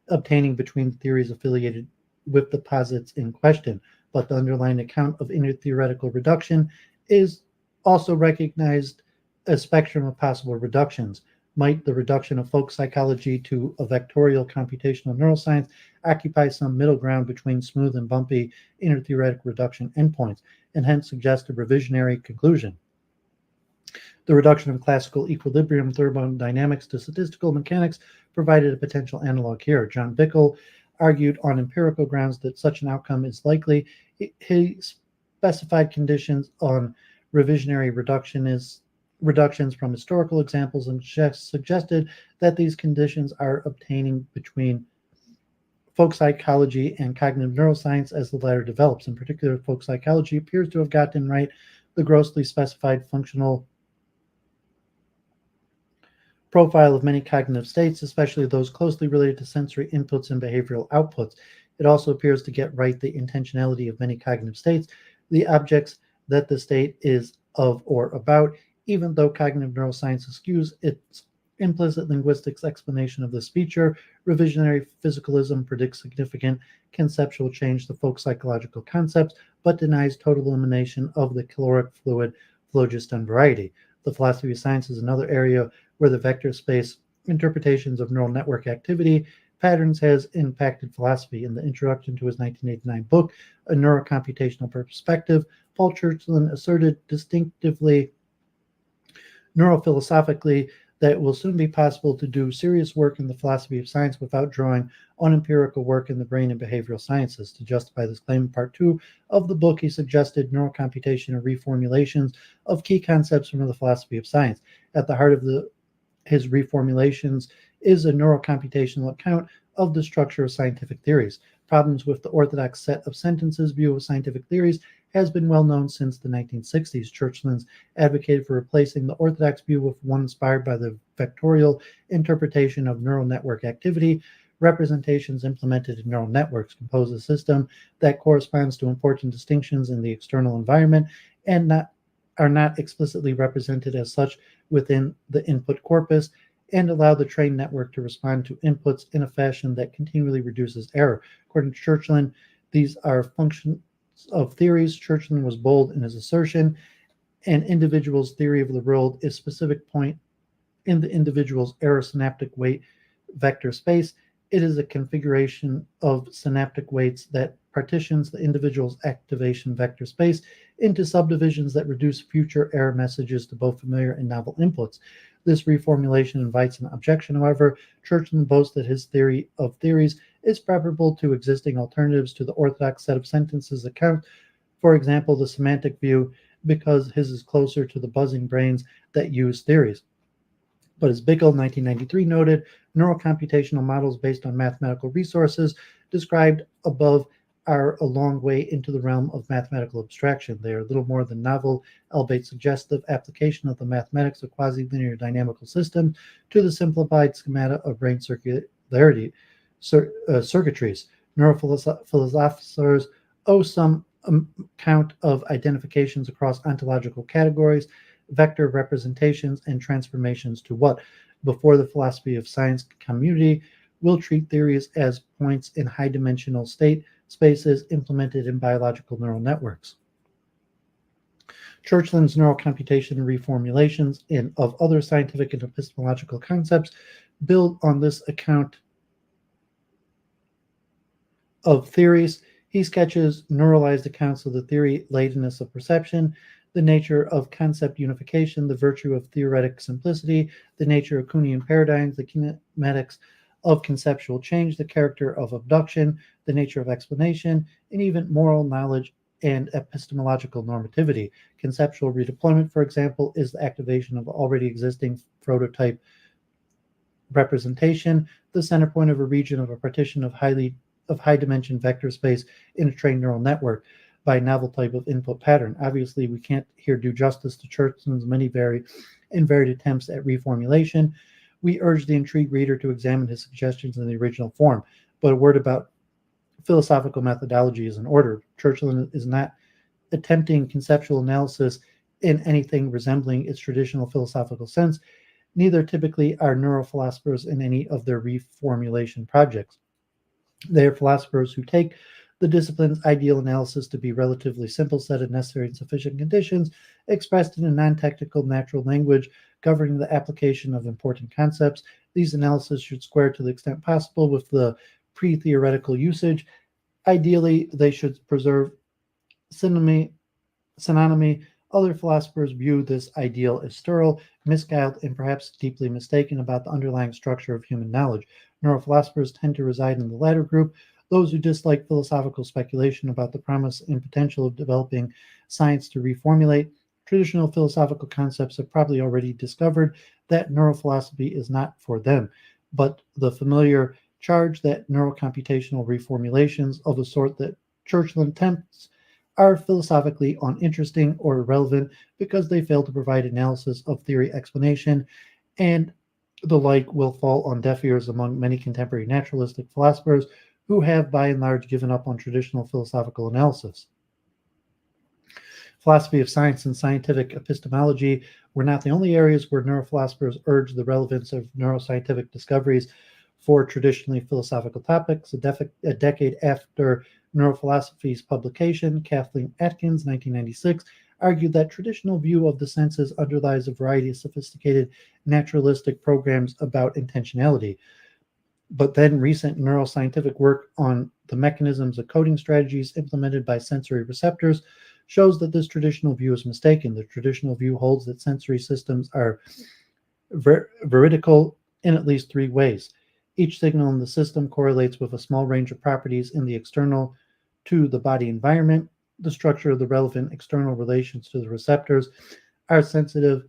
obtaining between theories affiliated with the posits in question. But the underlying account of inner theoretical reduction is also recognized a spectrum of possible reductions. Might the reduction of folk psychology to a vectorial computational neuroscience occupy some middle ground between smooth and bumpy inner theoretical reduction endpoints, and hence suggest a revisionary conclusion? The reduction of classical equilibrium thermodynamics to statistical mechanics provided a potential analog here. John Bickel argued on empirical grounds that such an outcome is likely. He specified conditions on revisionary reductions from historical examples and suggested that these conditions are obtaining between folk psychology and cognitive neuroscience as the latter develops. In particular, folk psychology appears to have gotten right the grossly specified functional profile of many cognitive states, especially those closely related to sensory inputs and behavioral outputs. It also appears to get right the intentionality of many cognitive states, the objects that the state is of or about, even though cognitive neuroscience eschews its implicit linguistics explanation of this feature. Revisionary physicalism predicts significant conceptual change to folk psychological concepts, but denies total elimination of the caloric fluid phlogiston variety. The philosophy of science is another area where the vector space interpretations of neural network activity patterns has impacted philosophy. In the introduction to his 1989 book, A Neurocomputational Perspective, Paul Churchland asserted distinctively neurophilosophically that it will soon be possible to do serious work in the philosophy of science without drawing on empirical work in the brain and behavioral sciences. To justify this claim, in part 2 of the book, he suggested neurocomputation and reformulations of key concepts from the philosophy of science. At the heart of his reformulations is a neurocomputational account of the structure of scientific theories. Problems with the orthodox set of sentences view of scientific theories has been well known since the 1960s. Churchland's advocated for replacing the orthodox view with one inspired by the vectorial interpretation of neural network activity. Representations implemented in neural networks compose a system that corresponds to important distinctions in the external environment and are not explicitly represented as such within the input corpus, and allow the trained network to respond to inputs in a fashion that continually reduces error. According to Churchland, these are functions of theories. Churchland was bold in his assertion. An individual's theory of the world is a specific point in the individual's error synaptic weight vector space. It is a configuration of synaptic weights that partitions the individual's activation vector space into subdivisions that reduce future error messages to both familiar and novel inputs. This reformulation invites an objection, however. Churchland boasts that his theory of theories is preferable to existing alternatives to the orthodox set of sentences account, for example, the semantic view, because his is closer to the buzzing brains that use theories. But as Bickel, 1993, noted, neurocomputational models based on mathematical resources described above are a long way into the realm of mathematical abstraction. They are little more than novel, albeit suggestive, application of the mathematics of quasi-linear dynamical systems to the simplified schemata of brain circuitries. Neurophilosophers owe some count of identifications across ontological categories, vector representations, and transformations to what, before the philosophy of science community, will treat theories as points in high-dimensional state spaces implemented in biological neural networks. Churchland's neurocomputation reformulations of other scientific and epistemological concepts build on this account of theories. He sketches neuralized accounts of the theory latedness of perception, the nature of concept unification, the virtue of theoretic simplicity, the nature of Kuhnian paradigms, the kinematics of conceptual change, the character of abduction, the nature of explanation, and even moral knowledge and epistemological normativity. Conceptual redeployment, for example, is the activation of already existing prototype representation, the center point of a region of a partition of high dimension vector space in a trained neural network by a novel type of input pattern. Obviously, we can't here do justice to Churchland's many varied attempts at reformulation. We urge the intrigued reader to examine his suggestions in the original form. But a word about philosophical methodology is in order. Churchland is not attempting conceptual analysis in anything resembling its traditional philosophical sense, neither typically are neurophilosophers in any of their reformulation projects. They are philosophers who take the discipline's ideal analysis to be a relatively simple set of necessary and sufficient conditions expressed in a non-technical natural language governing the application of important concepts. These analyses should square to the extent possible with the pre-theoretical usage. Ideally, they should preserve synonymy. Synonymy. Other philosophers view this ideal as sterile, misguided, and perhaps deeply mistaken about the underlying structure of human knowledge. Neurophilosophers tend to reside in the latter group, those who dislike philosophical speculation about the promise and potential of developing science to reformulate traditional philosophical concepts have probably already discovered that neurophilosophy is not for them, but the familiar charge that neurocomputational reformulations of the sort that Churchland tempts are philosophically uninteresting or irrelevant because they fail to provide analysis of theory explanation, and the like will fall on deaf ears among many contemporary naturalistic philosophers who have by and large given up on traditional philosophical analysis. Philosophy of science and scientific epistemology were not the only areas where neurophilosophers urged the relevance of neuroscientific discoveries for traditionally philosophical topics. A decade after neurophilosophy's publication, Kathleen Atkins, 1996, argued that traditional view of the senses underlies a variety of sophisticated naturalistic programs about intentionality. But then recent neuroscientific work on the mechanisms of coding strategies implemented by sensory receptors shows that this traditional view is mistaken. The traditional view holds that sensory systems are veridical in at least three ways. Each signal in the system correlates with a small range of properties in the external to the body environment. The structure of the relevant external relations to the receptors are sensitive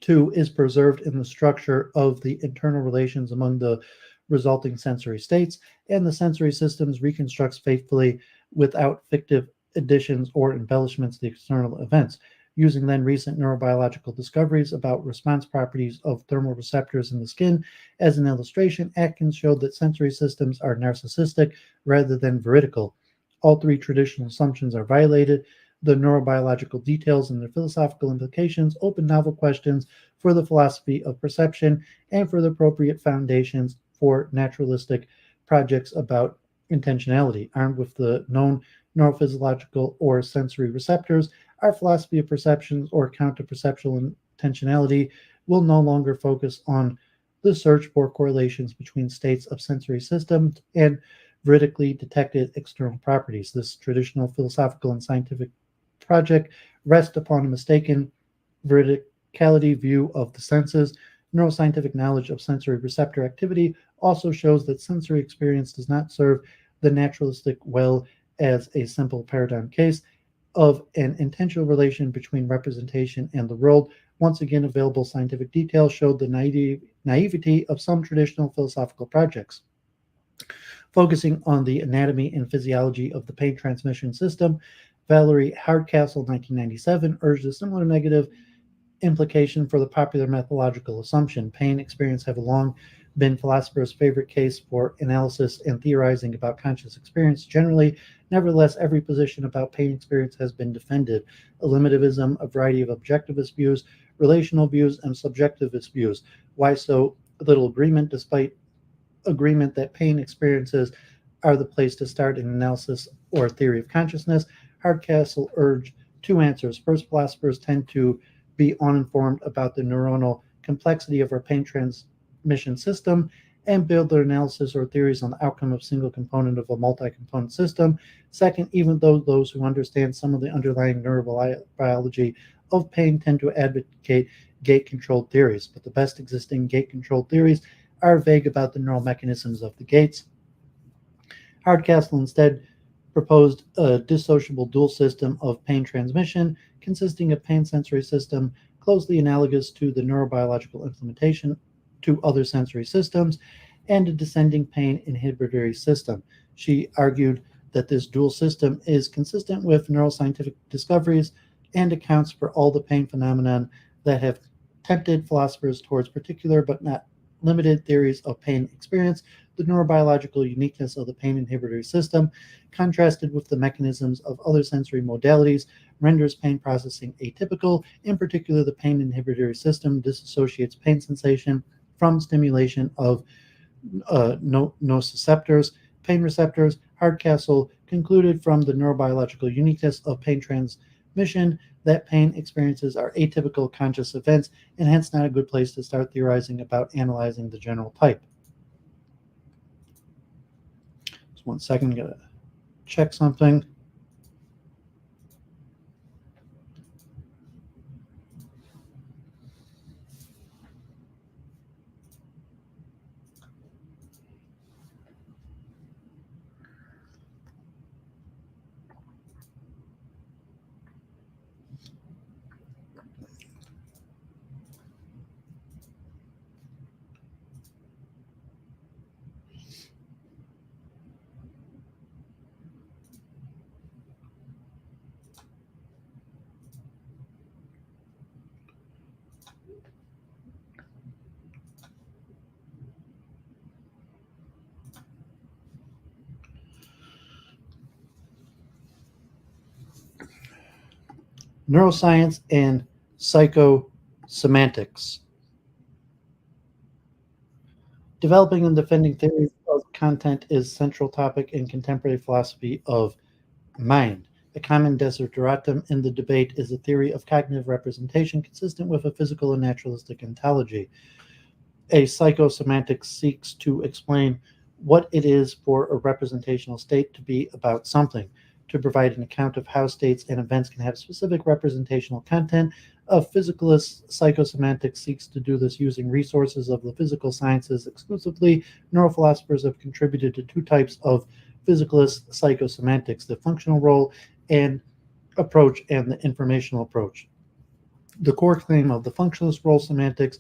to is preserved in the structure of the internal relations among the resulting sensory states, and the sensory systems reconstructs faithfully without fictive additions or embellishments to the external events. Using then recent neurobiological discoveries about response properties of thermal receptors in the skin as an illustration, Atkins showed that sensory systems are narcissistic rather than veridical. All three traditional assumptions are violated. The neurobiological details and their philosophical implications open novel questions for the philosophy of perception and for the appropriate foundations for naturalistic projects about intentionality. Armed with the known neurophysiological or sensory receptors, our philosophy of perceptions or counter-perceptual intentionality will no longer focus on the search for correlations between states of sensory systems and veridically detected external properties. This traditional philosophical and scientific project rests upon a mistaken veridicality view of the senses. Neuroscientific knowledge of sensory receptor activity also shows that sensory experience does not serve the naturalistic well as a simple paradigm case of an intentional relation between representation and the world. Once again, available scientific details showed the naivety of some traditional philosophical projects. Focusing on the anatomy and physiology of the pain transmission system, Valerie Hardcastle, 1997, urged a similar negative implication for the popular methodological assumption. Pain experience have long been philosophers' favorite case for analysis and theorizing about conscious experience generally. Nevertheless, every position about pain experience has been defended. Eliminativism, a variety of objectivist views, relational views, and subjectivist views. Why so little agreement, despite agreement that pain experiences are the place to start an analysis or theory of consciousness? Hardcastle urged two answers. First, philosophers tend to be uninformed about the neuronal complexity of our pain transmission system and build their analysis or theories on the outcome of a single component of a multi-component system. Second, even though those who understand some of the underlying neurobiology of pain tend to advocate gate-controlled theories, but the best existing gate-controlled theories are vague about the neural mechanisms of the gates. Hardcastle instead proposed a dissociable dual system of pain transmission consisting of pain sensory system closely analogous to the neurobiological implementation to other sensory systems and a descending pain inhibitory system. She argued that this dual system is consistent with neuroscientific discoveries and accounts for all the pain phenomenon that have tempted philosophers towards particular but not limited theories of pain experience, the neurobiological uniqueness of the pain inhibitory system, contrasted with the mechanisms of other sensory modalities, renders pain processing atypical. In particular, the pain inhibitory system disassociates pain sensation from stimulation of nociceptors, pain receptors. Hardcastle concluded from the neurobiological uniqueness of pain transmission that pain experiences are atypical conscious events and hence not a good place to start theorizing about analyzing the general type. Just 1 second, gotta check something. Neuroscience and psychosemantics. Developing and defending theories of content is central topic in contemporary philosophy of mind. A common desideratum in the debate is a theory of cognitive representation consistent with a physical and naturalistic ontology. A psychosemantic seeks to explain what it is for a representational state to be about something, to provide an account of how states and events can have specific representational content. A physicalist psychosemantic seeks to do this using resources of the physical sciences exclusively. Neurophilosophers have contributed to two types of physicalist psychosemantics: the functional role and approach and the informational approach. The core claim of the functionalist role semantics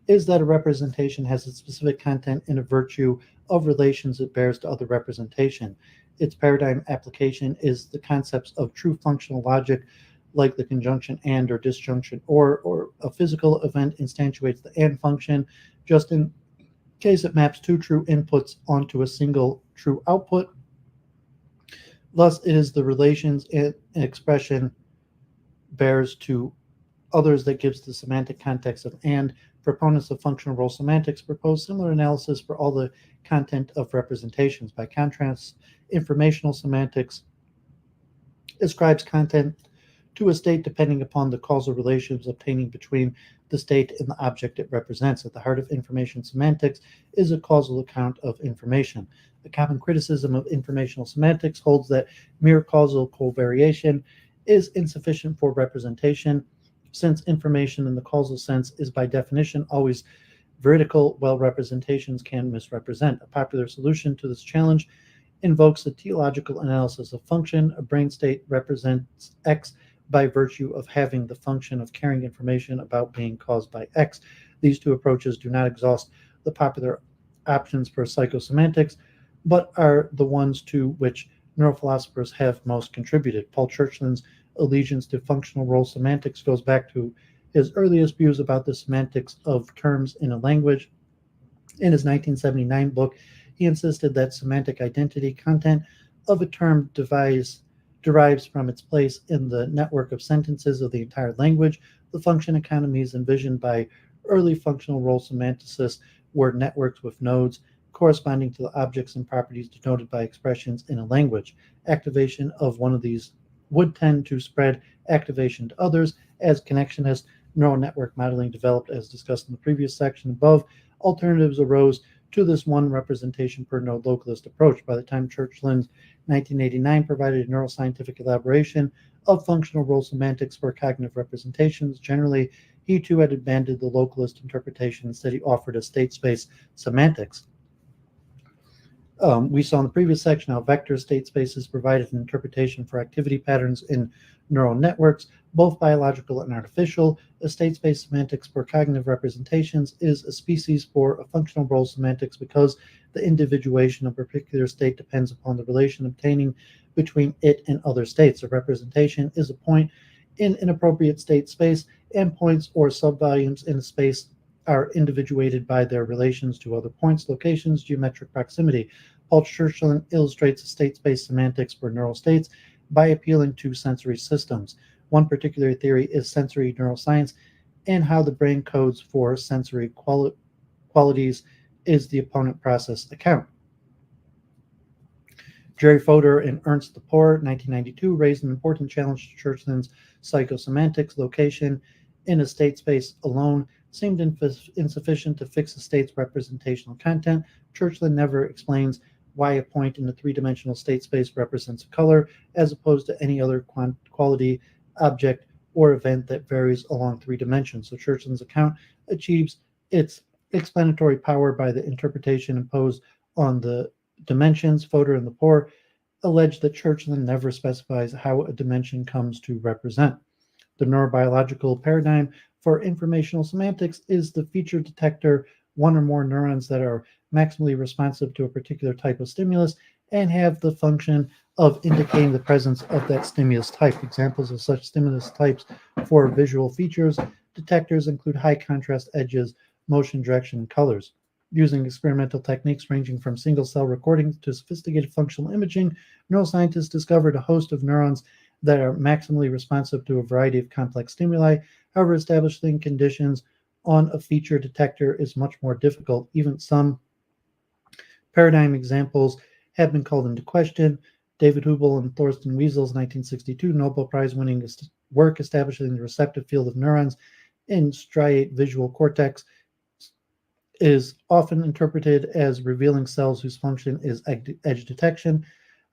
is that a representation has a specific content and a virtue of relations it bears to other representation. Its paradigm application is the concepts of true functional logic, like the conjunction and or disjunction or a physical event instantiates the and function, just in case it maps two true inputs onto a single true output. Thus, it is the relations an expression bears to others that gives the semantic context of and. Proponents of functional role semantics propose similar analysis for all the content of representations. By contrast, informational semantics ascribes content to a state depending upon the causal relations obtaining between the state and the object it represents. At the heart of information semantics is a causal account of information. A common criticism of informational semantics holds that mere causal covariation is insufficient for representation, since information in the causal sense is by definition always veridical, while representations can misrepresent. A popular solution to this challenge invokes a teleological analysis of function. A brain state represents X by virtue of having the function of carrying information about being caused by X. These two approaches do not exhaust the popular options for psychosemantics, but are the ones to which neurophilosophers have most contributed. Paul Churchland's allegiance to functional role semantics goes back to his earliest views about the semantics of terms in a language. In his 1979 book, he insisted that semantic identity content of a term derives from its place in the network of sentences of the entire language. The function economies envisioned by early functional role semanticists were networks with nodes corresponding to the objects and properties denoted by expressions in a language. Activation of one of these would tend to spread activation to others. As connectionist neural network modeling developed, as discussed in the previous section above, alternatives arose to this one representation per node localist approach. By the time Churchland's 1989 provided a neuroscientific elaboration of functional role semantics for cognitive representations, generally, he too had abandoned the localist interpretation. Instead, he offered a state space semantics. We saw in the previous section how vector state spaces provided an interpretation for activity patterns in neural networks, both biological and artificial. A state space semantics for cognitive representations is a species for a functional role semantics because the individuation of a particular state depends upon the relation obtaining between it and other states. A representation is a point in an appropriate state space, and points or subvolumes in a space are individuated by their relations to other points, locations, geometric proximity. Paul Churchland illustrates the state-space semantics for neural states by appealing to sensory systems. One particular theory is sensory neuroscience, and how the brain codes for sensory qualities is the opponent process account. Jerry Fodor and Ernst Lepore, 1992, raised an important challenge to Churchland's psychosemantics. Location in a state space alone seemed insufficient to fix a state's representational content. Churchland never explains why a point in a three-dimensional state space represents a color, as opposed to any other quality, object, or event that varies along 3 dimensions. So Churchland's account achieves its explanatory power by the interpretation imposed on the dimensions. Fodor and Lepore allege that Churchland never specifies how a dimension comes to represent. The neurobiological paradigm for informational semantics is the feature detector, one or more neurons that are maximally responsive to a particular type of stimulus and have the function of indicating the presence of that stimulus type. Examples of such stimulus types for visual features detectors include high contrast edges, motion, direction, and colors. Using experimental techniques ranging from single-cell recordings to sophisticated functional imaging, neuroscientists discovered a host of neurons that are maximally responsive to a variety of complex stimuli. However, establishing conditions on a feature detector is much more difficult. Even some paradigm examples have been called into question. David Hubel and Thorsten Wiesel's 1962 Nobel Prize-winning work establishing the receptive field of neurons in striate visual cortex is often interpreted as revealing cells whose function is edge detection.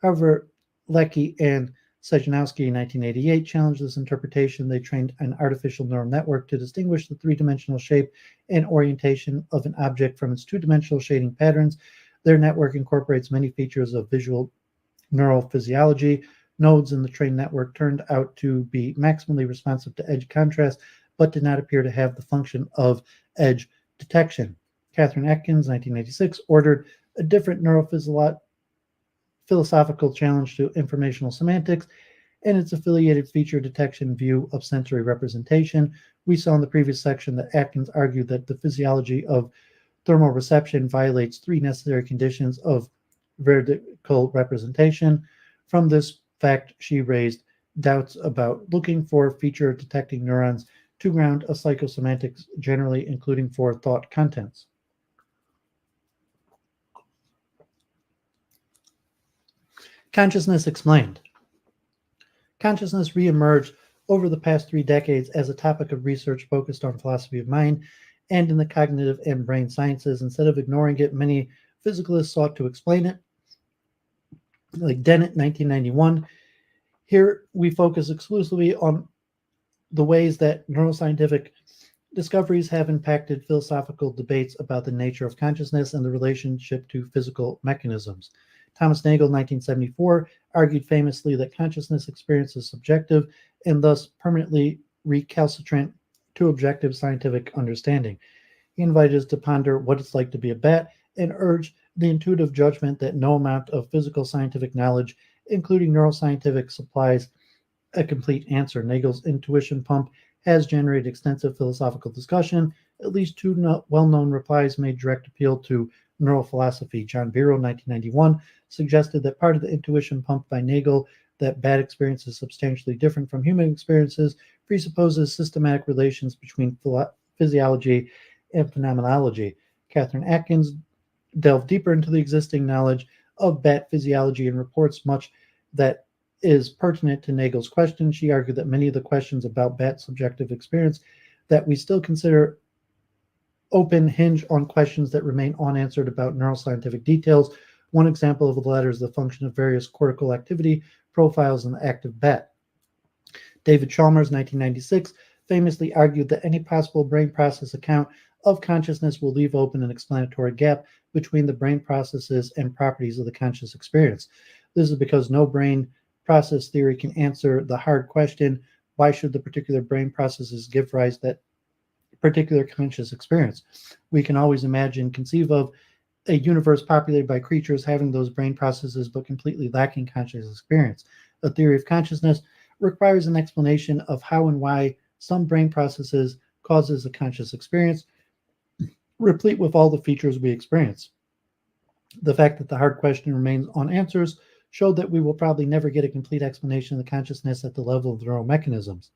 However, Leckie and Sejanowski in 1988 challenged this interpretation. They trained an artificial neural network to distinguish the three-dimensional shape and orientation of an object from its two-dimensional shading patterns. Their network incorporates many features of visual neurophysiology. Nodes in the trained network turned out to be maximally responsive to edge contrast, but did not appear to have the function of edge detection. Catherine Atkins, 1986, ordered a different neurophilosophical challenge to informational semantics and its affiliated feature detection view of sensory representation. We saw in the previous section that Atkins argued that the physiology of thermal reception violates 3 necessary conditions of veridical representation. From this fact, she raised doubts about looking for feature detecting neurons to ground a psychosemantics generally, including for thought contents. Consciousness explained. Consciousness reemerged over the past 3 decades as a topic of research focused on philosophy of mind and in the cognitive and brain sciences. Instead of ignoring it, many physicalists sought to explain it, like Dennett, 1991. Here we focus exclusively on the ways that neuroscientific discoveries have impacted philosophical debates about the nature of consciousness and the relationship to physical mechanisms. Thomas Nagel, 1974, argued famously that consciousness experience is subjective and thus permanently recalcitrant to objective scientific understanding. He invited us to ponder what it's like to be a bat and urged the intuitive judgment that no amount of physical scientific knowledge, including neuroscientific, supplies a complete answer. Nagel's intuition pump has generated extensive philosophical discussion. At least 2 well-known replies made direct appeal to neural philosophy. John Biro, 1991, suggested that part of the intuition pump by Nagel, that bad experience is substantially different from human experiences, presupposes systematic relations between physiology and phenomenology. Catherine Atkins delved deeper into the existing knowledge of bat physiology and reports much that is pertinent to Nagel's question. She argued that many of the questions about bat subjective experience that we still consider open hinge on questions that remain unanswered about neuroscientific details. One example of the latter is the function of various cortical activity profiles in the active bat. David Chalmers, 1996, famously argued that any possible brain process account of consciousness will leave open an explanatory gap between the brain processes and properties of the conscious experience. This is because no brain process theory can answer the hard question, why should the particular brain processes give rise to that particular conscious experience? We can always conceive of a universe populated by creatures having those brain processes but completely lacking conscious experience. A theory of consciousness requires an explanation of how and why some brain processes causes a conscious experience. replete with all the features we experience. The fact that the hard question remains unanswered showed that we will probably never get a complete explanation of the consciousness at the level of the neural mechanisms.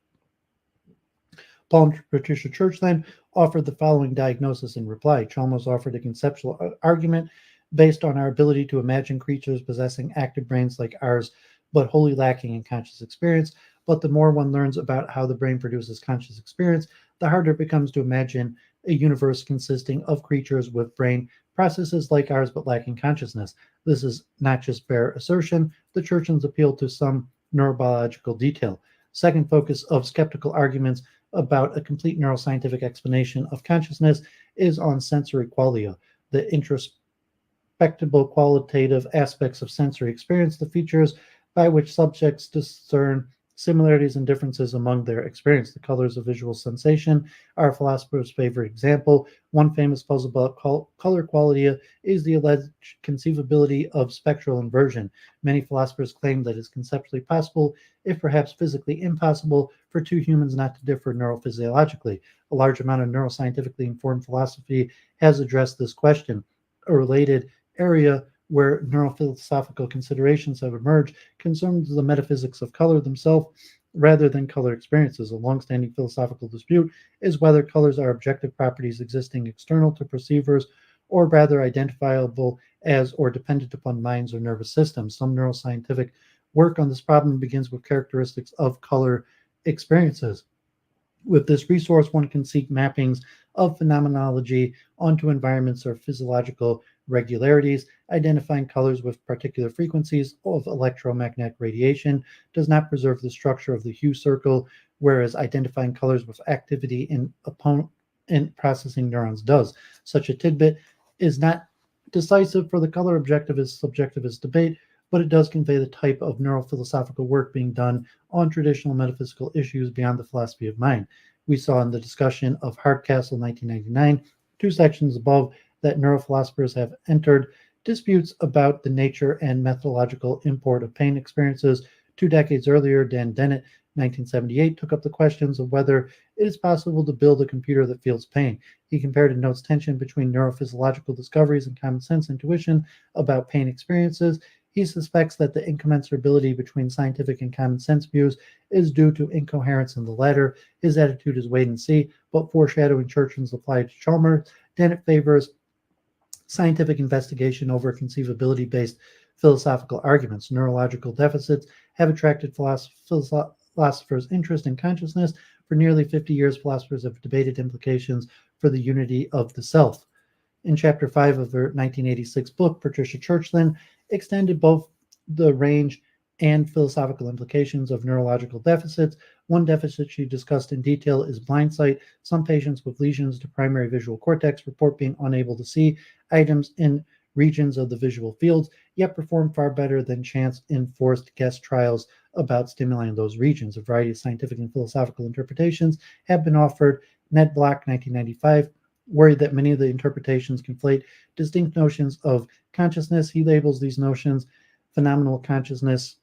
Paul and Patricia Church then offered the following diagnosis in reply. Chalmers offered a conceptual argument based on our ability to imagine creatures possessing active brains like ours, but wholly lacking in conscious experience. But the more one learns about how the brain produces conscious experience, the harder it becomes to imagine a universe consisting of creatures with brain processes like ours but lacking consciousness. This is not just bare assertion. The Churchians appealed to some neurobiological detail. Second focus of skeptical arguments about a complete neuroscientific explanation of consciousness is on sensory qualia, the introspectable qualitative aspects of sensory experience, the features by which subjects discern similarities and differences among their experience. The colors of visual sensation are a philosopher's favorite example. One famous puzzle about color qualia is the alleged conceivability of spectral inversion. Many philosophers claim that it is conceptually possible, if perhaps physically impossible, for two humans not to differ neurophysiologically. A large amount of neuroscientifically informed philosophy has addressed this question. A related area where neurophilosophical considerations have emerged concerns the metaphysics of color themselves rather than color experiences. A long-standing philosophical dispute is whether colors are objective properties existing external to perceivers or rather identifiable as or dependent upon minds or nervous systems. Some neuroscientific work on this problem begins with characteristics of color experiences. With this resource, one can seek mappings of phenomenology onto environments or physiological regularities. Identifying colors with particular frequencies of electromagnetic radiation does not preserve the structure of the hue circle, whereas identifying colors with activity in opponent processing neurons does. Such a tidbit is not decisive for the color subjectivist debate, but it does convey the type of neurophilosophical work being done on traditional metaphysical issues beyond the philosophy of mind. We saw in the discussion of Hardcastle 1999, two sections above, that neurophilosophers have entered disputes about the nature and methodological import of pain experiences. 2 decades earlier, Dan Dennett, 1978, took up the questions of whether it is possible to build a computer that feels pain. He compared and notes tension between neurophysiological discoveries and common sense intuition about pain experiences. He suspects that the incommensurability between scientific and common sense views is due to incoherence in the latter. His attitude is wait and see, but foreshadowing Churchian's reply to Chalmers, Dennett favors scientific investigation over conceivability-based philosophical arguments. Neurological deficits have attracted philosophers' interest in consciousness. For nearly 50 years, philosophers have debated implications for the unity of the self. In Chapter 5 of her 1986 book, Patricia Church then extended both the range and philosophical implications of neurological deficits. One deficit she discussed in detail is blind sight. Some patients with lesions to primary visual cortex report being unable to see items in regions of the visual fields, yet perform far better than chance in forced guess trials about stimuli in those regions. A variety of scientific and philosophical interpretations have been offered. Ned Block, 1995, worried that many of the interpretations conflate distinct notions of consciousness. He labels these notions phenomenal consciousness,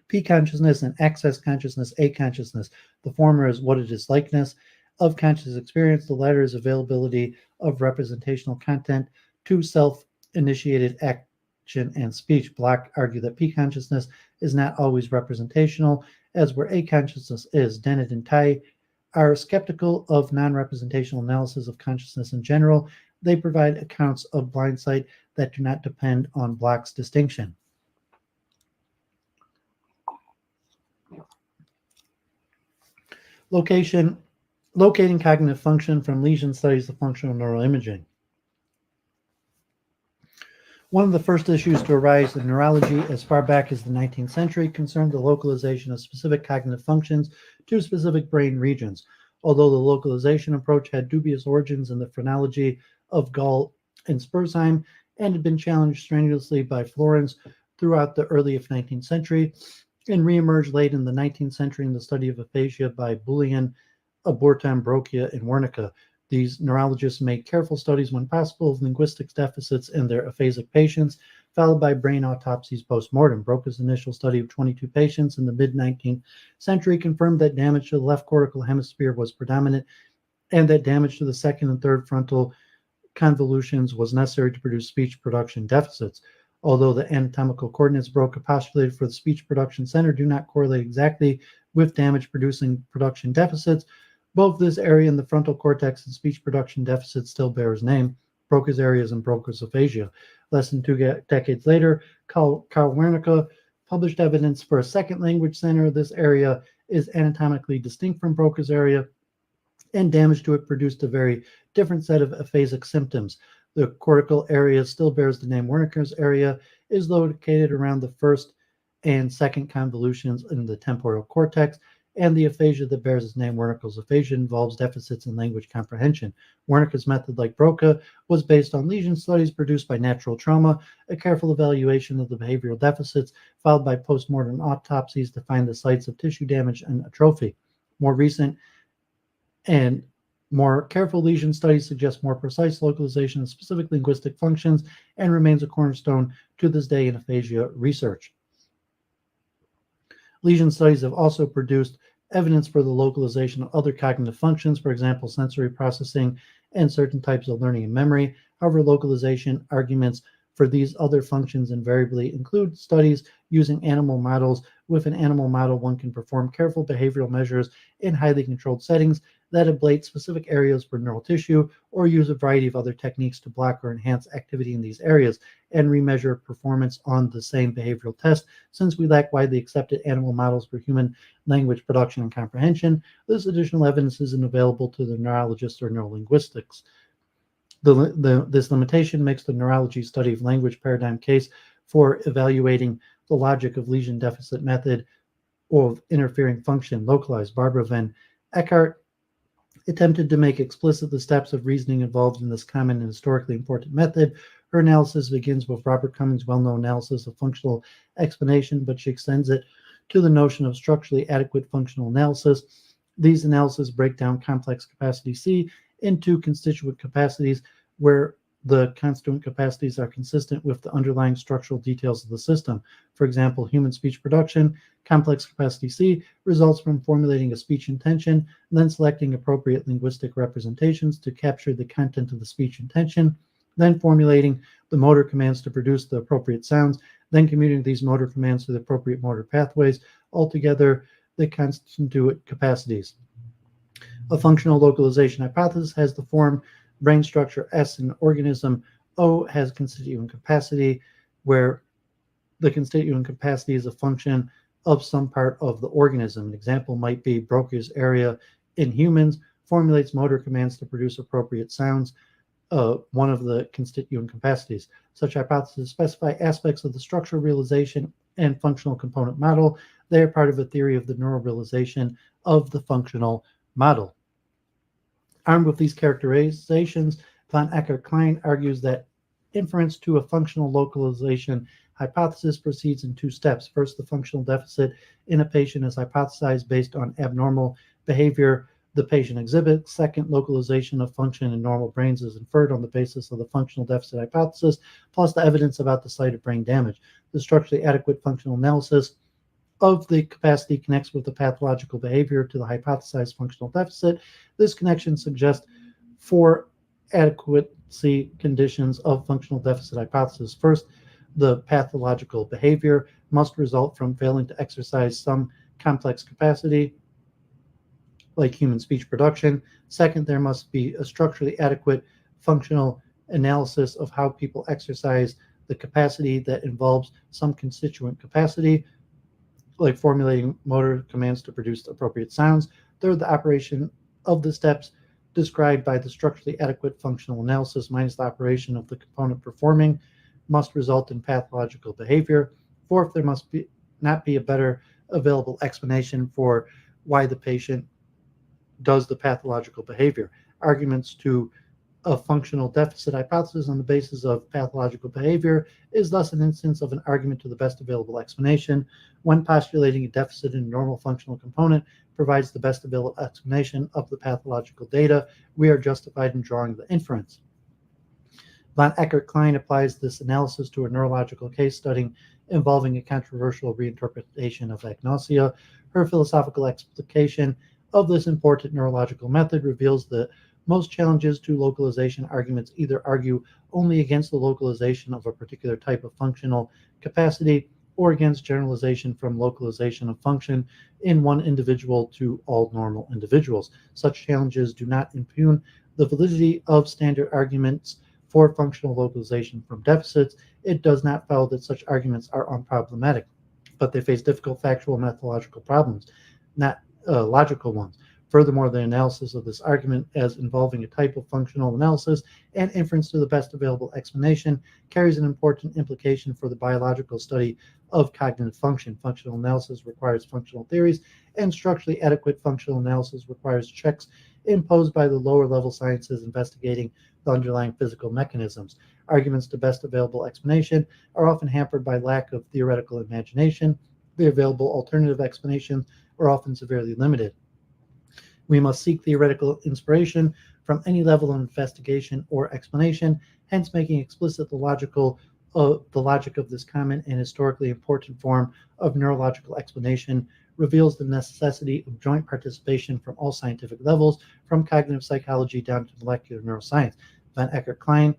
P consciousness, and access consciousness, A consciousness. The former is what it is likeness of conscious experience. The latter is availability of representational content to self-initiated action and speech. Block argued that P consciousness is not always representational, as where A consciousness is. Dennett and Tai are skeptical of non-representational analysis of consciousness in general. They provide accounts of blind sight that do not depend on Block's distinction. Locating cognitive function from lesion studies of functional neuroimaging. One of the first issues to arise in neurology as far back as the 19th century concerned the localization of specific cognitive functions to specific brain regions. Although the localization approach had dubious origins in the phrenology of Gall and Spurzheim and had been challenged strenuously by Florence throughout the early 19th century, and reemerged late in the 19th century in the study of aphasia by Bullion, Abortam, Brochia, and Wernicke. These neurologists made careful studies when possible of linguistics deficits in their aphasic patients, followed by brain autopsies post-mortem. Broca's initial study of 22 patients in the mid-19th century confirmed that damage to the left cortical hemisphere was predominant and that damage to the second and third frontal convolutions was necessary to produce speech production deficits. Although the anatomical coordinates Broca postulated for the speech production center do not correlate exactly with damage producing production deficits, both this area in the frontal cortex and speech production deficits still bear his name, Broca's areas and Broca's aphasia. Less than 2 decades later, Karl Wernicke published evidence for a second language center. This area is anatomically distinct from Broca's area, and damage to it produced a very different set of aphasic symptoms. The cortical area still bears the name Wernicke's area, is located around the first and second convolutions in the temporal cortex, and the aphasia that bears its name Wernicke's aphasia involves deficits in language comprehension. Wernicke's method, like Broca, was based on lesion studies produced by natural trauma, a careful evaluation of the behavioral deficits, followed by postmortem autopsies to find the sites of tissue damage and atrophy. More recent and more careful lesion studies suggest more precise localization of specific linguistic functions and remains a cornerstone to this day in aphasia research. Lesion studies have also produced evidence for the localization of other cognitive functions, for example, sensory processing and certain types of learning and memory. However, localization arguments for these other functions invariably include studies using animal models. With an animal model, one can perform careful behavioral measures in highly controlled settings that ablate specific areas for neural tissue or use a variety of other techniques to block or enhance activity in these areas and remeasure performance on the same behavioral test. Since we lack widely accepted animal models for human language production and comprehension, this additional evidence isn't available to the neurologists or neurolinguistics. This limitation makes the neurology study of language paradigm case for evaluating the logic of lesion deficit method of interfering function localized. Barbara van Eckhart attempted to make explicit the steps of reasoning involved in this common and historically important method. Her analysis begins with Robert Cummings' well-known analysis of functional explanation, but she extends it to the notion of structurally adequate functional analysis. These analyses break down complex capacity C into constituent capacities where the constituent capacities are consistent with the underlying structural details of the system. For example, human speech production, complex capacity C, results from formulating a speech intention, then selecting appropriate linguistic representations to capture the content of the speech intention, then formulating the motor commands to produce the appropriate sounds, then commuting these motor commands to the appropriate motor pathways. Altogether, the constituent capacities. A functional localization hypothesis has the form brain structure S in organism, O has constituent capacity, where the constituent capacity is a function of some part of the organism. An example might be Broca's area in humans formulates motor commands to produce appropriate sounds, one of the constituent capacities. Such hypotheses specify aspects of the structural realization and functional component model. They are part of a theory of the neural realization of the functional model. Armed with these characterizations, von Eckert-Klein argues that inference to a functional localization hypothesis proceeds in 2 steps. First, the functional deficit in a patient is hypothesized based on abnormal behavior the patient exhibits. Second, localization of function in normal brains is inferred on the basis of the functional deficit hypothesis, plus the evidence about the site of brain damage. The structurally adequate functional analysis of the capacity connects with the pathological behavior to the hypothesized functional deficit. This connection suggests 4 adequacy conditions of functional deficit hypothesis. First, the pathological behavior must result from failing to exercise some complex capacity, like human speech production. Second, there must be a structurally adequate functional analysis of how people exercise the capacity that involves some constituent capacity, like formulating motor commands to produce appropriate sounds. Third, the operation of the steps described by the structurally adequate functional analysis minus the operation of the component performing must result in pathological behavior. Fourth, there must not be a better available explanation for why the patient does the pathological behavior. Arguments to a functional deficit hypothesis on the basis of pathological behavior is thus an instance of an argument to the best available explanation. When postulating a deficit in a normal functional component provides the best available explanation of the pathological data, we are justified in drawing the inference. Von Eckert-Klein applies this analysis to a neurological case study involving a controversial reinterpretation of agnosia. Her philosophical explication of this important neurological method reveals that most challenges to localization arguments either argue only against the localization of a particular type of functional capacity or against generalization from localization of function in one individual to all normal individuals. Such challenges do not impugn the validity of standard arguments for functional localization from deficits. It does not follow that such arguments are unproblematic, but they face difficult factual and methodological problems, not logical ones. Furthermore, the analysis of this argument as involving a type of functional analysis and inference to the best available explanation carries an important implication for the biological study of cognitive function. Functional analysis requires functional theories, and structurally adequate functional analysis requires checks imposed by the lower level sciences investigating the underlying physical mechanisms. Arguments to best available explanation are often hampered by lack of theoretical imagination. The available alternative explanations are often severely limited. We must seek theoretical inspiration from any level of investigation or explanation, hence making explicit the logic of this common and historically important form of neurological explanation reveals the necessity of joint participation from all scientific levels, from cognitive psychology down to molecular neuroscience. Von Eckert-Klein,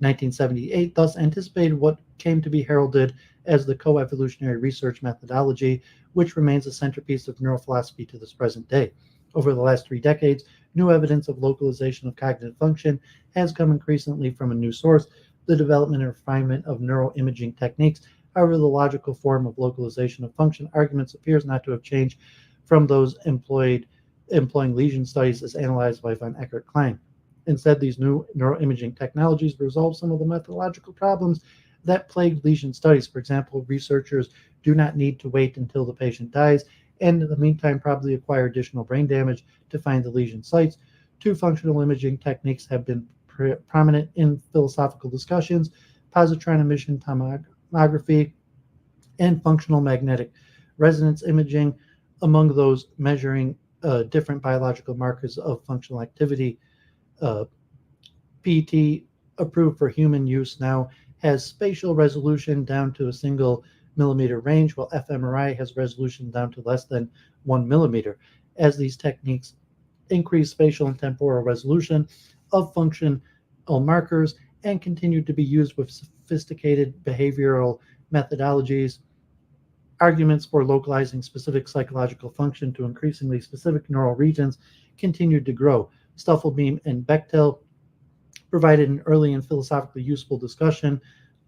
1978, thus anticipated what came to be heralded as the co-evolutionary research methodology, which remains a centerpiece of neurophilosophy to this present day. Over the last 3 decades, new evidence of localization of cognitive function has come increasingly from a new source, the development and refinement of neuroimaging techniques. However, the logical form of localization of function arguments appears not to have changed from those employing lesion studies as analyzed by von Eckert-Klein. Instead, these new neuroimaging technologies resolve some of the methodological problems that plagued lesion studies. For example, researchers do not need to wait until the patient dies and in the meantime probably acquire additional brain damage to find the lesion sites. 2 functional imaging techniques have been prominent in philosophical discussions: positron emission tomography and functional magnetic resonance imaging. Among those measuring different biological markers of functional activity, PET, approved for human use now, has spatial resolution down to a single millimeter range, while fMRI has resolution down to less than 1 millimeter. As these techniques increase spatial and temporal resolution of functional markers and continue to be used with sophisticated behavioral methodologies, arguments for localizing specific psychological function to increasingly specific neural regions continued to grow. Stuffelbeam and Bechtel provided an early and philosophically useful discussion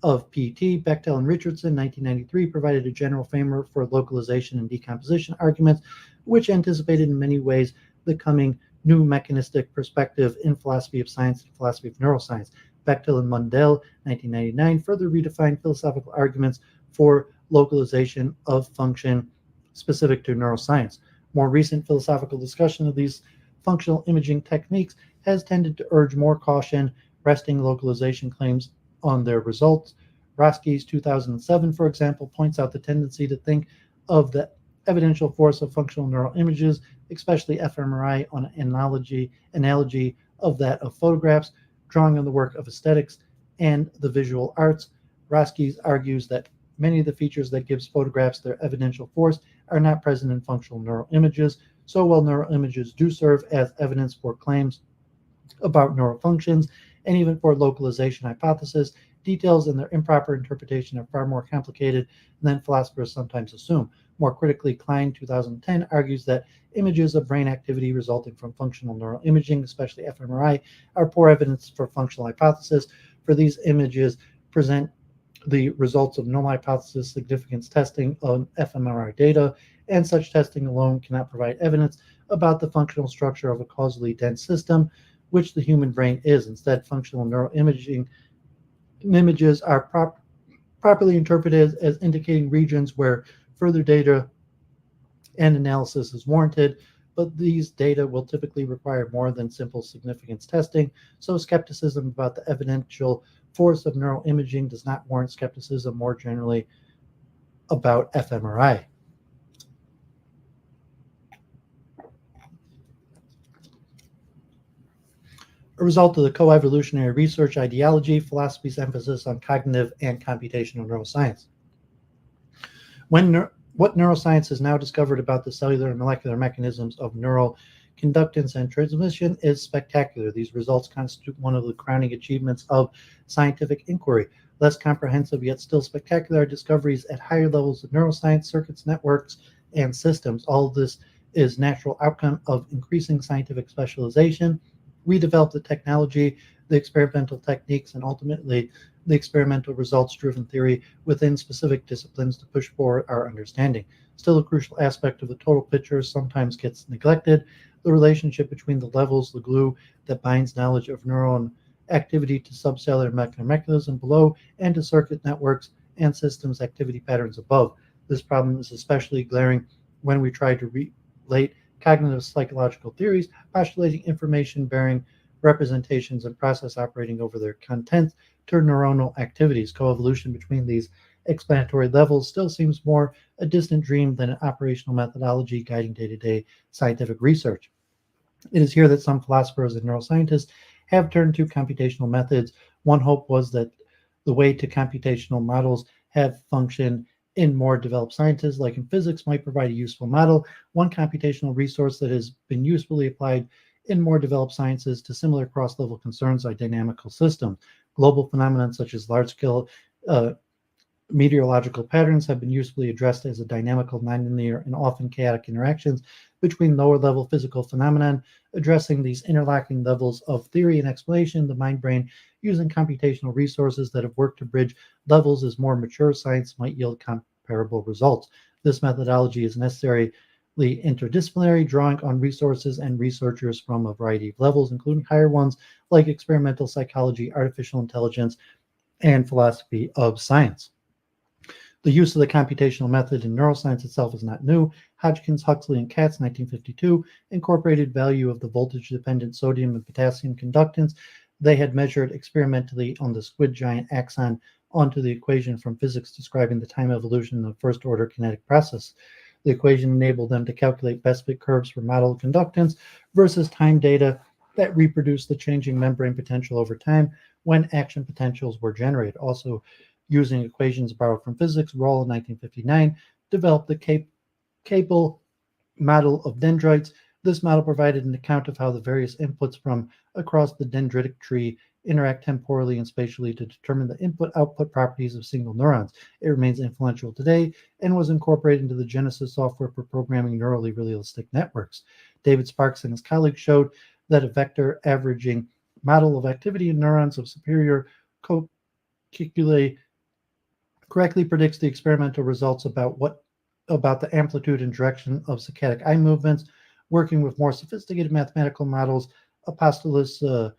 of PET. Bechtel and Richardson, 1993, provided a general framework for localization and decomposition arguments, which anticipated in many ways the coming new mechanistic perspective in philosophy of science and philosophy of neuroscience. Bechtel and Mundell, 1999, further redefined philosophical arguments for localization of function specific to neuroscience. More recent philosophical discussion of these functional imaging techniques has tended to urge more caution, resting localization claims on their results. Roski's 2007, for example, points out the tendency to think of the evidential force of functional neural images, especially fMRI, on an analogy of that of photographs, drawing on the work of aesthetics and the visual arts. Roski argues that many of the features that gives photographs their evidential force are not present in functional neural images. So while neural images do serve as evidence for claims about neural functions and even for localization hypothesis, details and their improper interpretation are far more complicated than philosophers sometimes assume. More critically, Klein, 2010, argues that images of brain activity resulting from functional neural imaging, especially fMRI, are poor evidence for functional hypothesis. For these images present the results of null hypothesis significance testing on fMRI data, and such testing alone cannot provide evidence about the functional structure of a causally dense system, which the human brain is. Instead, functional neural images are properly interpreted as indicating regions where further data and analysis is warranted, but these data will typically require more than simple significance testing, so skepticism about the evidential force of neural imaging does not warrant skepticism more generally about fMRI. A result of the co-evolutionary research ideology, philosophy's emphasis on cognitive and computational neuroscience. When What neuroscience has now discovered about the cellular and molecular mechanisms of neural conductance and transmission is spectacular. These results constitute one of the crowning achievements of scientific inquiry. Less comprehensive yet still spectacular are discoveries at higher levels of neuroscience, circuits, networks, and systems. All of this is natural outcome of increasing scientific specialization. We develop the technology, the experimental techniques, and ultimately the experimental results-driven theory within specific disciplines to push forward our understanding. Still, a crucial aspect of the total picture sometimes gets neglected: the relationship between the levels, the glue that binds knowledge of neuron activity to subcellular molecular mechanism below and to circuit networks and systems activity patterns above. This problem is especially glaring when we try to relate cognitive psychological theories, postulating information bearing representations and process operating over their content to neuronal activities. Coevolution between these explanatory levels still seems more a distant dream than an operational methodology guiding day-to-day scientific research. It is here that some philosophers and neuroscientists have turned to computational methods. One hope was that the way to computational models have functioned in more developed sciences, like in physics, might provide a useful model. One computational resource that has been usefully applied in more developed sciences to similar cross-level concerns are dynamical systems. Global phenomena such as large-scale meteorological patterns have been usefully addressed as a dynamical, nonlinear, and often chaotic interactions between lower-level physical phenomena. Addressing these interlocking levels of theory and explanation, the mind-brain, using computational resources that have worked to bridge levels as more mature science, might yield comparable results. This methodology is necessarily interdisciplinary, drawing on resources and researchers from a variety of levels, including higher ones like experimental psychology, artificial intelligence, and philosophy of science. The use of the computational method in neuroscience itself is not new. Hodgkins, Huxley, and Katz, 1952, incorporated value of the voltage-dependent sodium and potassium conductance they had measured experimentally on the squid giant axon onto the equation from physics describing the time evolution of first-order kinetic process. The equation enabled them to calculate best fit curves for model conductance versus time data that reproduced the changing membrane potential over time when action potentials were generated. Also, using equations borrowed from physics, Roll in 1959 developed the Capel model of dendrites. This model provided an account of how the various inputs from across the dendritic tree interact temporally and spatially to determine the input-output properties of single neurons. It remains influential today and was incorporated into the Genesis software for programming neurally realistic networks. David Sparks and his colleagues showed that a vector averaging model of activity in neurons of superior cociculae correctly predicts the experimental results about the amplitude and direction of saccadic eye movements. Working with more sophisticated mathematical models, Apostolos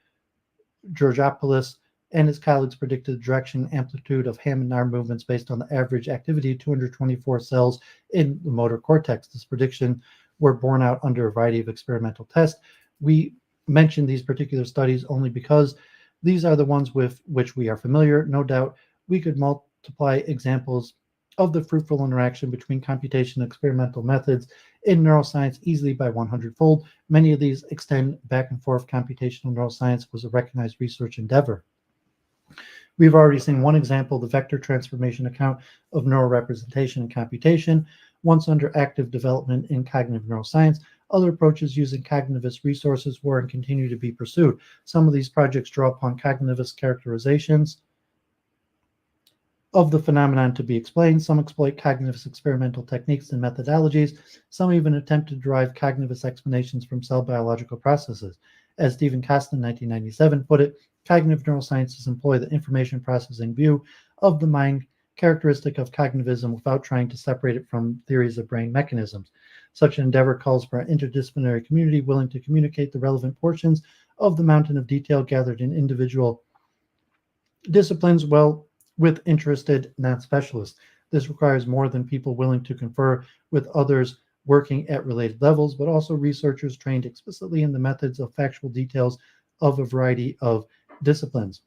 Georgopoulos and his colleagues predicted the direction and amplitude of hand and arm movements based on the average activity of 224 cells in the motor cortex. This prediction were borne out under a variety of experimental tests. We mention these particular studies only because these are the ones with which we are familiar. No doubt we could multiply examples of the fruitful interaction between computation and experimental methods in neuroscience easily by 100-fold. Many of these extend back and forth. Computational neuroscience was a recognized research endeavor. We've already seen one example, the vector transformation account of neural representation and computation, once under active development in cognitive neuroscience. Other approaches using cognitivist resources were and continue to be pursued. Some of these projects draw upon cognitivist characterizations of the phenomenon to be explained. Some exploit cognitivist experimental techniques and methodologies. Some even attempt to derive cognitivist explanations from cell biological processes. As Stephen Kostin, 1997, put it, cognitive neurosciences employ the information processing view of the mind characteristic of cognitivism without trying to separate it from theories of brain mechanisms. Such an endeavor calls for an interdisciplinary community willing to communicate the relevant portions of the mountain of detail gathered in individual disciplines well with interested non-specialists. This requires more than people willing to confer with others working at related levels, but also researchers trained explicitly in the methods of factual details of a variety of disciplines.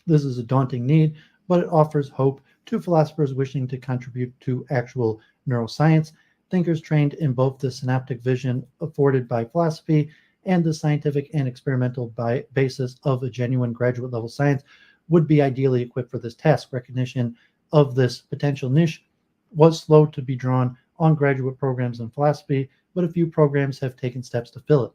This is a daunting need, but it offers hope to philosophers wishing to contribute to actual neuroscience. Thinkers trained in both the synaptic vision afforded by philosophy and the scientific and experimental basis of a genuine graduate level science would be ideally equipped for this task. Recognition of this potential niche was slow to be drawn on graduate programs in philosophy, but a few programs have taken steps to fill it.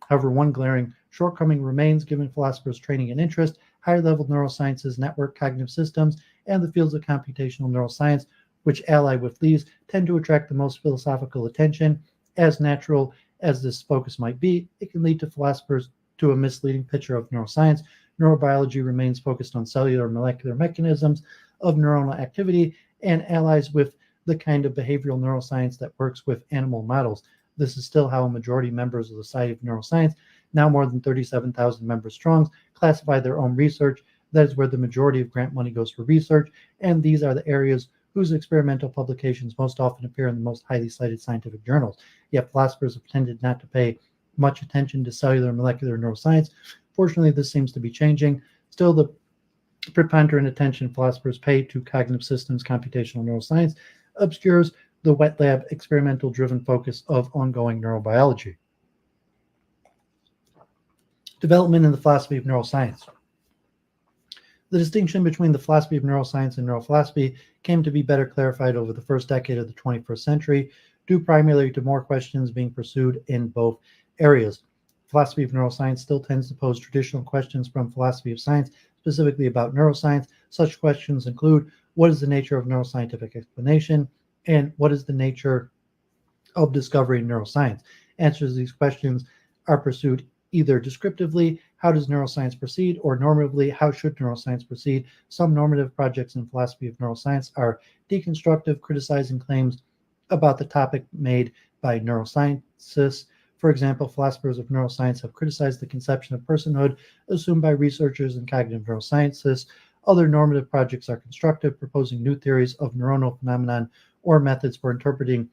However, one glaring shortcoming remains giving philosophers training and interest, higher level neurosciences, network cognitive systems, and the fields of computational neuroscience, which ally with these, tend to attract the most philosophical attention. As natural as this focus might be, it can lead to philosophers to a misleading picture of neuroscience. Neurobiology remains focused on cellular and molecular mechanisms of neuronal activity and allies with the kind of behavioral neuroscience that works with animal models. This is still how a majority members of the Society of Neuroscience, now more than 37,000 members strong, classify their own research. That is where the majority of grant money goes for research, and these are the areas whose experimental publications most often appear in the most highly cited scientific journals. Yet philosophers have tended not to pay much attention to cellular and molecular neuroscience. Fortunately, this seems to be changing. Still, the preponderant attention philosophers pay to cognitive systems computational neuroscience obscures the wet lab experimental driven focus of ongoing neurobiology. Development in the philosophy of neuroscience. The distinction between the philosophy of neuroscience and neurophilosophy came to be better clarified over the first decade of the 21st century, due primarily to more questions being pursued in both areas. Philosophy of neuroscience still tends to pose traditional questions from philosophy of science, specifically about neuroscience. Such questions include, what is the nature of neuroscientific explanation, and what is the nature of discovery in neuroscience? Answers to these questions are pursued either descriptively, how does neuroscience proceed, or normatively, how should neuroscience proceed. Some normative projects in philosophy of neuroscience are deconstructive, criticizing claims about the topic made by neuroscientists. For example, philosophers of neuroscience have criticized the conception of personhood assumed by researchers in cognitive neurosciences. Other normative projects are constructive, proposing new theories of neuronal phenomenon or methods for interpreting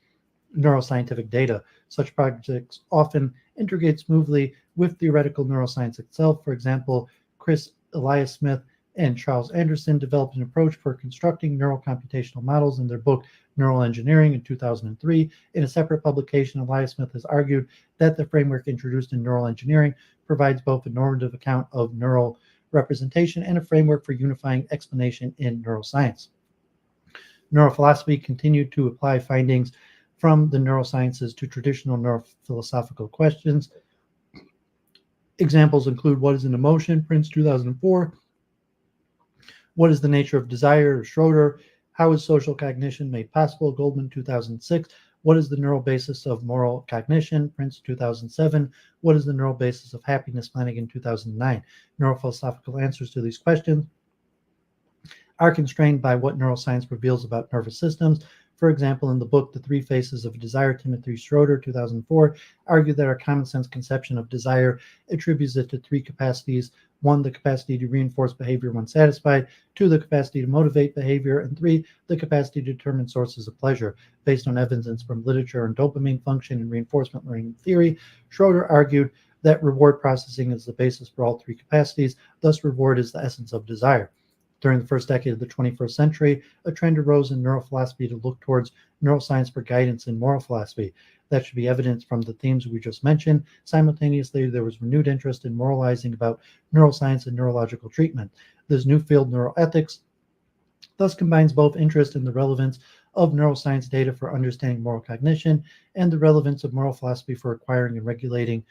neuroscientific data. Such projects often integrate smoothly with theoretical neuroscience itself. For example, Chris Elias Smith and Charles Anderson developed an approach for constructing neural computational models in their book Neural Engineering in 2003. In a separate publication, Elias Smith has argued that the framework introduced in neural engineering provides both a normative account of neural representation and a framework for unifying explanation in neuroscience. Neurophilosophy continued to apply findings from the neurosciences to traditional neurophilosophical questions. Examples include what is an emotion, Prince 2004, what is the nature of desire, Schroeder, how is social cognition made possible, Goldman 2006, what is the neural basis of moral cognition, Prince 2007, what is the neural basis of happiness, Flanagan 2009. Neurophilosophical answers to these questions are constrained by what neuroscience reveals about nervous systems. For example, in the book The Three Faces of Desire, Timothy Schroeder, 2004, argued that our common sense conception of desire attributes it to three capacities. One, the capacity to reinforce behavior when satisfied. Two, the capacity to motivate behavior. And three, the capacity to determine sources of pleasure. Based on evidence from literature on dopamine function and reinforcement learning theory, Schroeder argued that reward processing is the basis for all three capacities. Thus, reward is the essence of desire. During the first decade of the 21st century, a trend arose in neurophilosophy to look towards neuroscience for guidance in moral philosophy. That should be evident from the themes we just mentioned. Simultaneously, there was renewed interest in moralizing about neuroscience and neurological treatment. This new field, neuroethics, thus combines both interest in the relevance of neuroscience data for understanding moral cognition and the relevance of moral philosophy for acquiring and regulating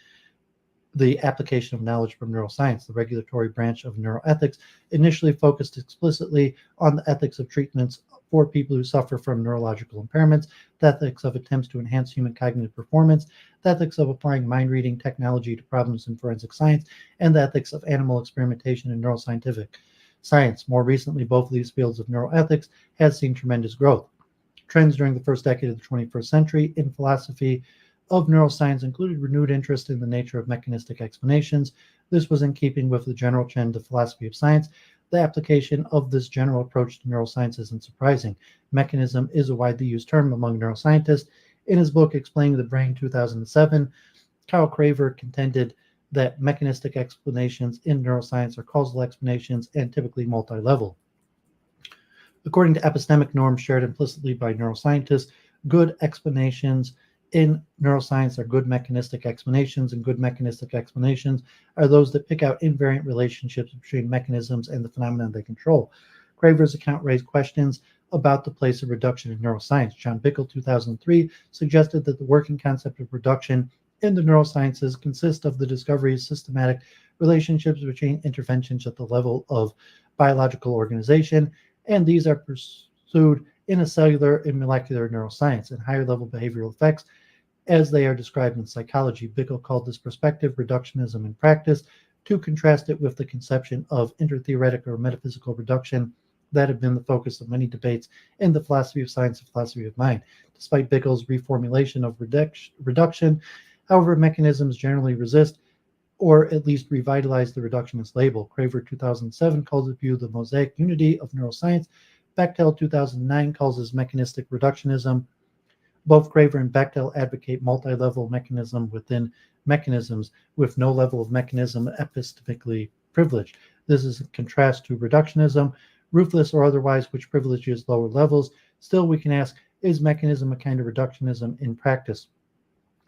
the application of knowledge from neuroscience. The regulatory branch of neuroethics initially focused explicitly on the ethics of treatments for people who suffer from neurological impairments, the ethics of attempts to enhance human cognitive performance, the ethics of applying mind-reading technology to problems in forensic science, and the ethics of animal experimentation in neuroscientific science. More recently, both of these fields of neuroethics have seen tremendous growth. Trends during the first decade of the 21st century in philosophy of neuroscience included renewed interest in the nature of mechanistic explanations. This was in keeping with the general trend of philosophy of science. The application of this general approach to neuroscience isn't surprising. Mechanism is a widely used term among neuroscientists. In his book Explaining the Brain 2007, Kyle Craver contended that mechanistic explanations in neuroscience are causal explanations and typically multi-level. According to epistemic norms shared implicitly by neuroscientists, good explanations in neuroscience are good mechanistic explanations, and good mechanistic explanations are those that pick out invariant relationships between mechanisms and the phenomena they control. Craver's account raised questions about the place of reduction in neuroscience. John Bickel, 2003, suggested that the working concept of reduction in the neurosciences consists of the discovery of systematic relationships between interventions at the level of biological organization, and these are pursued in a cellular and molecular neuroscience and higher level behavioral effects as they are described in psychology. Bickel called this perspective reductionism in practice to contrast it with the conception of intertheoretic or metaphysical reduction that have been the focus of many debates in the philosophy of science and philosophy of mind. Despite Bickel's reformulation of reduction, however, mechanisms generally resist or at least revitalize the reductionist label. Craver, 2007, calls it view the mosaic unity of neuroscience. Bechtel, 2009, calls this mechanistic reductionism. Both Craver and Bechtel advocate multi-level mechanism within mechanisms with no level of mechanism epistemically privileged. This is in contrast to reductionism, ruthless or otherwise, which privileges lower levels. Still, we can ask, is mechanism a kind of reductionism in practice?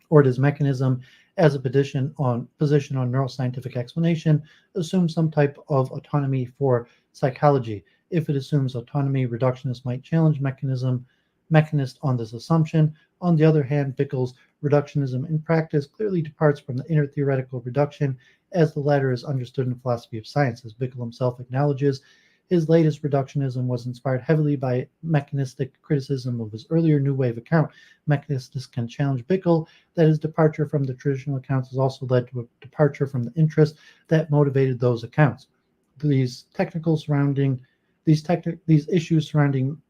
Or does mechanism as a position on neuroscientific explanation assume some type of autonomy for psychology? If it assumes autonomy, reductionists might challenge mechanist on this assumption. On the other hand, Bickel's reductionism in practice clearly departs from the inner theoretical reduction as the latter is understood in philosophy of science. As Bickel himself acknowledges, his latest reductionism was inspired heavily by mechanistic criticism of his earlier New Wave account. Mechanists can challenge Bickel that his departure from the traditional accounts has also led to a departure from the interest that motivated those accounts. These issues surrounding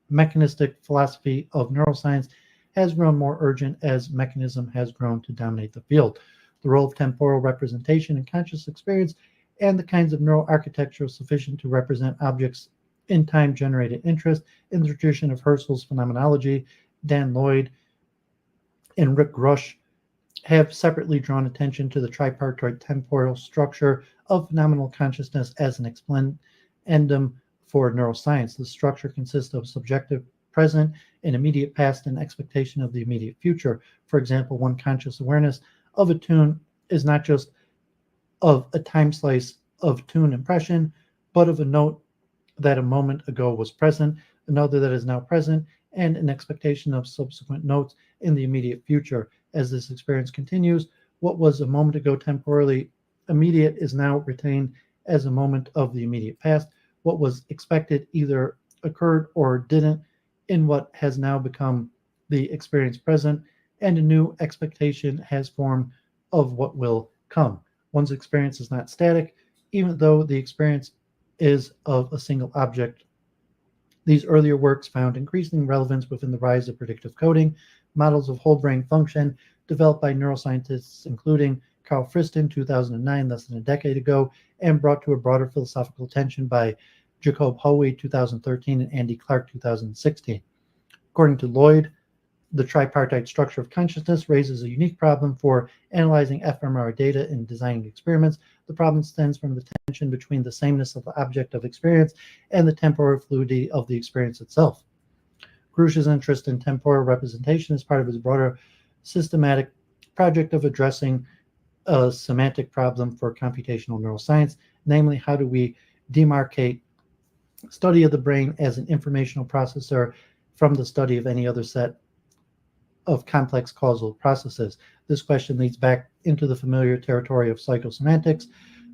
mechanistic philosophy of neuroscience has grown more urgent as mechanism has grown to dominate the field. The role of temporal representation in conscious experience and the kinds of neural architecture sufficient to represent objects in time-generated interest in the tradition of Husserl's phenomenology, Dan Lloyd and Rick Grush have separately drawn attention to the tripartite temporal structure of phenomenal consciousness as an explendum for neuroscience. The structure consists of subjective present and immediate past and expectation of the immediate future. For example, one conscious awareness of a tune is not just of a time slice of tune impression, but of a note that a moment ago was present, another that is now present, and an expectation of subsequent notes in the immediate future. As this experience continues, what was a moment ago temporally immediate is now retained as a moment of the immediate past. What was expected either occurred or didn't in what has now become the experience present, and a new expectation has formed of what will come. One's experience is not static, even though the experience is of a single object. These earlier works found increasing relevance within the rise of predictive coding, models of whole brain function developed by neuroscientists, including Carl Friston, 2009, less than a decade ago, and brought to a broader philosophical attention by Jacob Howe, 2013, and Andy Clark, 2016. According to Lloyd, the tripartite structure of consciousness raises a unique problem for analyzing fMRI data and designing experiments. The problem stems from the tension between the sameness of the object of experience and the temporal fluidity of the experience itself. Grush's interest in temporal representation is part of his broader systematic project of addressing a semantic problem for computational neuroscience, namely, how do we demarcate study of the brain as an informational processor from the study of any other set of complex causal processes. This question leads back into the familiar territory of psychosemantics,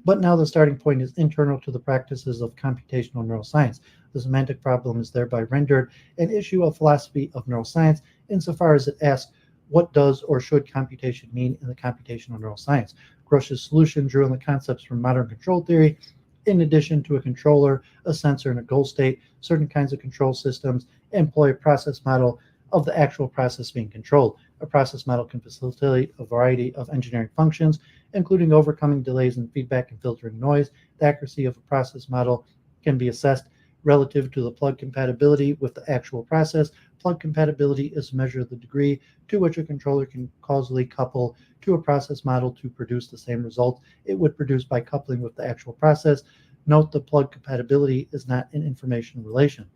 but now the starting point is internal to the practices of computational neuroscience. The semantic problem is thereby rendered an issue of philosophy of neuroscience insofar as it asks, what does or should computation mean in the computational neuroscience? Grush's solution drew on the concepts from modern control theory. In addition to a controller, a sensor, and a goal state, certain kinds of control systems employ a process model of the actual process being controlled. A process model can facilitate a variety of engineering functions, including overcoming delays in feedback and filtering noise. The accuracy of a process model can be assessed relative to the plug compatibility with the actual process. Plug compatibility is a measure of the degree to which a controller can causally couple to a process model to produce the same result it would produce by coupling with the actual process. Note the plug compatibility is not an information relation.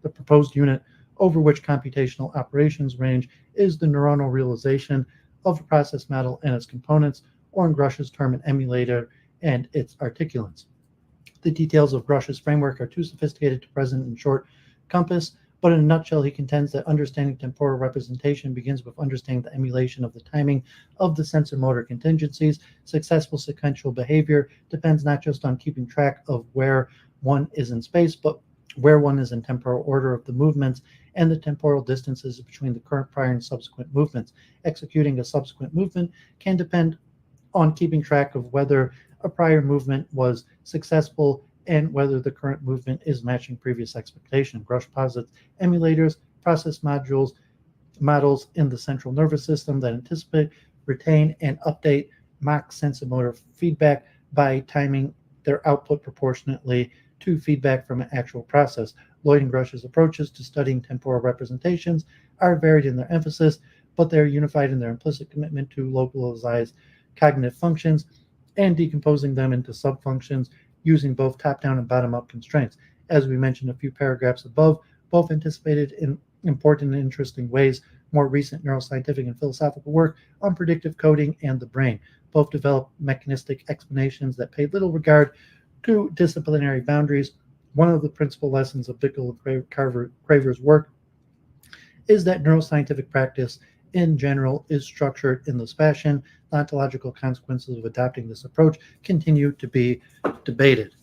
The proposed unit over which computational operations range is the neuronal realization of a process model and its components, or in Grush's term, an emulator and its articulants. The details of Grush's framework are too sophisticated to present in short compass. But in a nutshell, he contends that understanding temporal representation begins with understanding the emulation of the timing of the sensor motor contingencies. Successful sequential behavior depends not just on keeping track of where one is in space, but where one is in temporal order of the movements and the temporal distances between the current, prior, and subsequent movements. Executing a subsequent movement can depend on keeping track of whether a prior movement was successful and whether the current movement is matching previous expectation. Grush posits emulators, process models in the central nervous system that anticipate, retain, and update mock sensomotor feedback by timing their output proportionately to feedback from an actual process. Lloyd and Grush's approaches to studying temporal representations are varied in their emphasis, but they are unified in their implicit commitment to localize cognitive functions and decomposing them into subfunctions using both top-down and bottom-up constraints. As we mentioned a few paragraphs above, both anticipated in important and interesting ways more recent neuroscientific and philosophical work on predictive coding and the brain. Both developed mechanistic explanations that paid little regard to disciplinary boundaries. One of the principal lessons of Bickle and Craver's work is that neuroscientific practice in general is structured in this fashion. The ontological consequences of adopting this approach continue to be debated.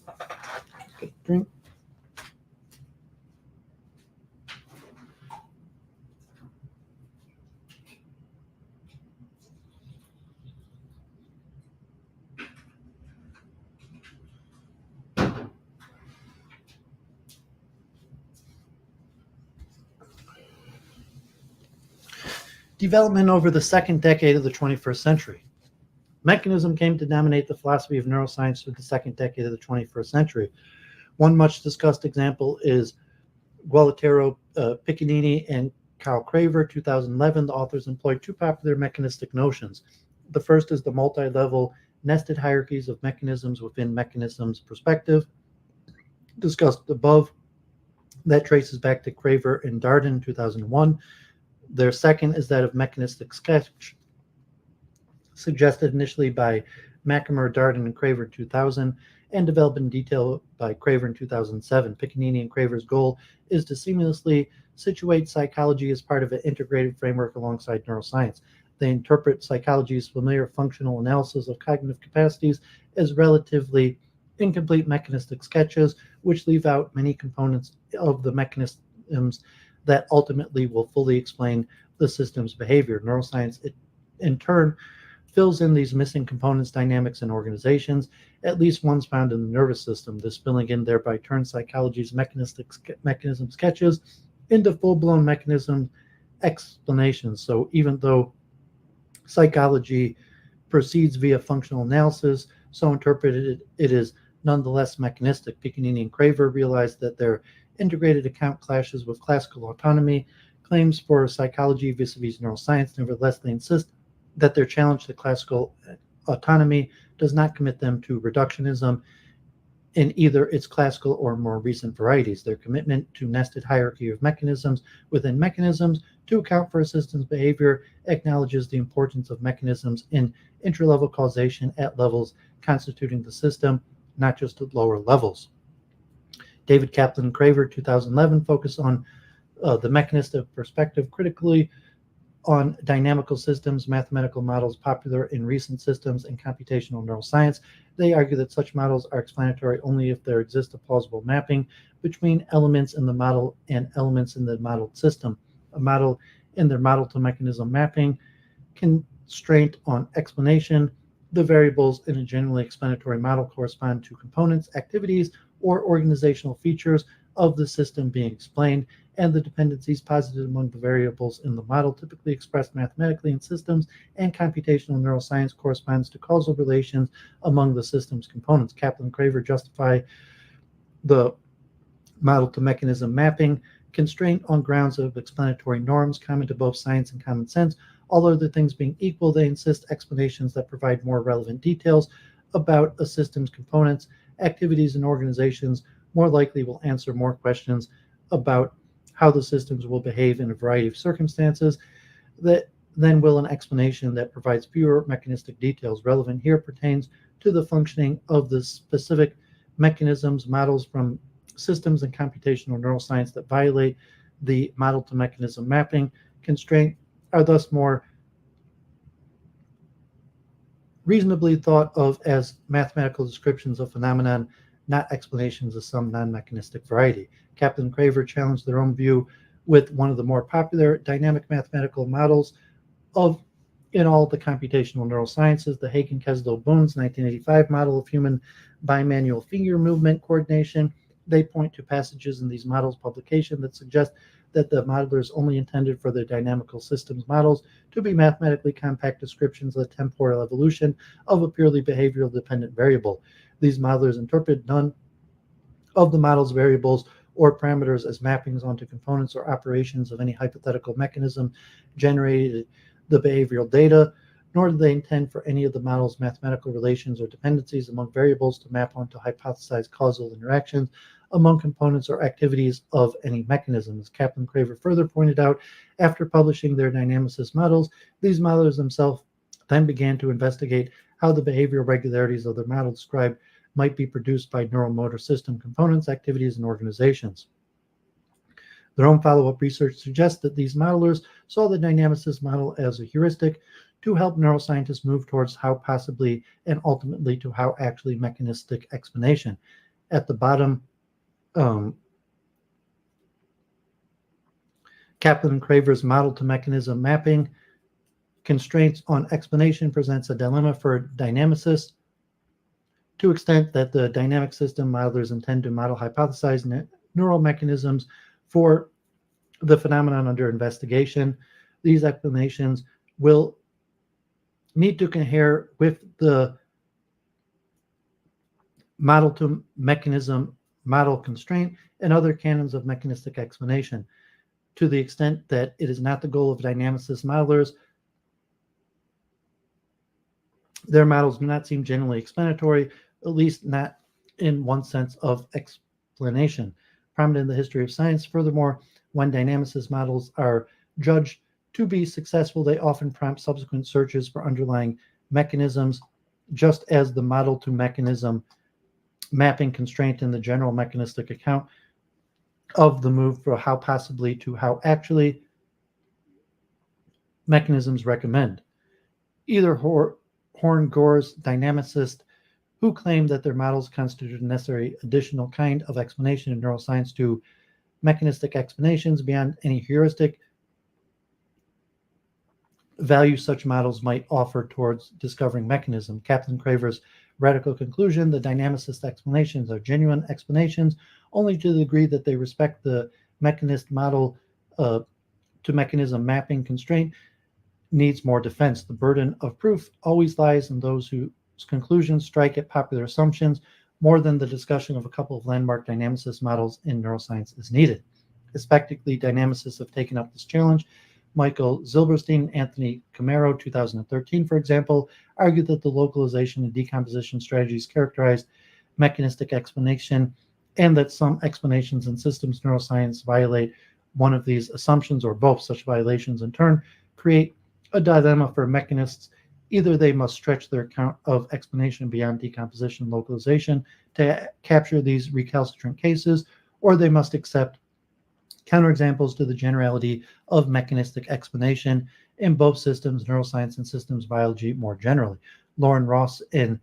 Drink. Development over the second decade of the 21st century. Mechanism came to dominate the philosophy of neuroscience through the second decade of the 21st century. One much discussed example is Gualtiero Piccinini and Carl Craver, 2011. The authors employed two popular mechanistic notions. The first is the multi-level nested hierarchies of mechanisms within mechanisms perspective, discussed above. That traces back to Craver and Darden, 2001. Their second is that of mechanistic sketch, suggested initially by McNamara, Darden, and Craver in 2000, and developed in detail by Craver in 2007. Piccinini and Craver's goal is to seamlessly situate psychology as part of an integrated framework alongside neuroscience. They interpret psychology's familiar functional analysis of cognitive capacities as relatively incomplete mechanistic sketches, which leave out many components of the mechanisms that ultimately will fully explain the system's behavior. Neuroscience, in turn, fills in these missing components, dynamics, and organizations. At least one's found in the nervous system. This filling in thereby turns psychology's mechanism sketches into full-blown mechanism explanations. So even though psychology proceeds via functional analysis, so interpreted it is nonetheless mechanistic. Piccinini and Craver realized that their integrated account clashes with classical autonomy claims for psychology vis-a-vis neuroscience. Nevertheless, they insist that their challenge to classical autonomy does not commit them to reductionism in either its classical or more recent varieties. Their commitment to nested hierarchy of mechanisms within mechanisms to account for a system's behavior acknowledges the importance of mechanisms in interlevel causation at levels constituting the system, not just at lower levels. David Kaplan and Craver, 2011, focus on the mechanistic perspective critically on dynamical systems, mathematical models popular in recent systems and computational neuroscience. They argue that such models are explanatory only if there exists a plausible mapping between elements in the model and elements in the modeled system. A model in their model to mechanism mapping constraint on explanation. The variables in a generally explanatory model correspond to components, activities, or organizational features of the system being explained, and the dependencies posited among the variables in the model, typically expressed mathematically in systems and computational neuroscience, corresponds to causal relations among the system's components. Kaplan and Craver justify the model to mechanism mapping constraint on grounds of explanatory norms common to both science and common sense. All other things being equal, they insist explanations that provide more relevant details about a system's components, activities, and organizations more likely will answer more questions about how the systems will behave in a variety of circumstances than will an explanation that provides fewer mechanistic details. Relevant here pertains to the functioning of the specific mechanisms. Models from systems in computational neuroscience that violate the model-to-mechanism mapping constraint are thus more reasonably thought of as mathematical descriptions of phenomenon, not explanations of some non-mechanistic variety. Kaplan and Craver challenged their own view with one of the more popular dynamic mathematical models of in all the computational neurosciences, the Hagen-Kesdell-Boon's 1985 model of human bimanual finger movement coordination. They point to passages in these models' publication that suggest that the modelers only intended for their dynamical systems models to be mathematically compact descriptions of the temporal evolution of a purely behavioral dependent variable. These modelers interpret none of the model's variables or parameters as mappings onto components or operations of any hypothetical mechanism generated the behavioral data, nor do they intend for any of the model's mathematical relations or dependencies among variables to map onto hypothesized causal interactions among components or activities of any mechanism. As Kaplan and Craver further pointed out, after publishing their dynamicist models, these modelers themselves then began to investigate how the behavioral regularities of their model described might be produced by neuromotor system components, activities, and organizations. Their own follow-up research suggests that these modelers saw the dynamicist model as a heuristic to help neuroscientists move towards how possibly and ultimately to how actually mechanistic explanation. At the bottom, Kaplan and Craver's model to mechanism mapping constraints on explanation presents a dilemma for dynamicists to extent that the dynamic system modelers intend to model hypothesized neural mechanisms for the phenomenon under investigation. These explanations will need to cohere with the model to mechanism model constraint and other canons of mechanistic explanation. To the extent that it is not the goal of dynamicist modelers, their models do not seem generally explanatory, at least not in one sense of explanation. Prominent in the history of science, furthermore, when dynamicist models are judged to be successful, they often prompt subsequent searches for underlying mechanisms, just as the model to mechanism mapping constraint in the general mechanistic account of the move from how possibly to how actually mechanisms recommend. Either Horn-Gore's dynamicists who claim that their models constitute a necessary additional kind of explanation in neuroscience to mechanistic explanations beyond any heuristic value such models might offer towards discovering mechanism. Kaplan Craver's radical conclusion, the dynamicist explanations are genuine explanations only to the degree that they respect the mechanist model to mechanism mapping constraint needs more defense. The burden of proof always lies in those whose conclusions strike at popular assumptions more than the discussion of a couple of landmark dynamicist models in neuroscience is needed. Especially dynamicists have taken up this challenge. Michael Zilberstein, Anthony Camaro, 2013, for example, argued that the localization and decomposition strategies characterized mechanistic explanation and that some explanations in systems neuroscience violate one of these assumptions or both. Such violations in turn create a dilemma for mechanists. Either they must stretch their account of explanation beyond decomposition and localization to capture these recalcitrant cases, or they must accept counterexamples to the generality of mechanistic explanation in both systems neuroscience and systems biology more generally. Lauren Ross and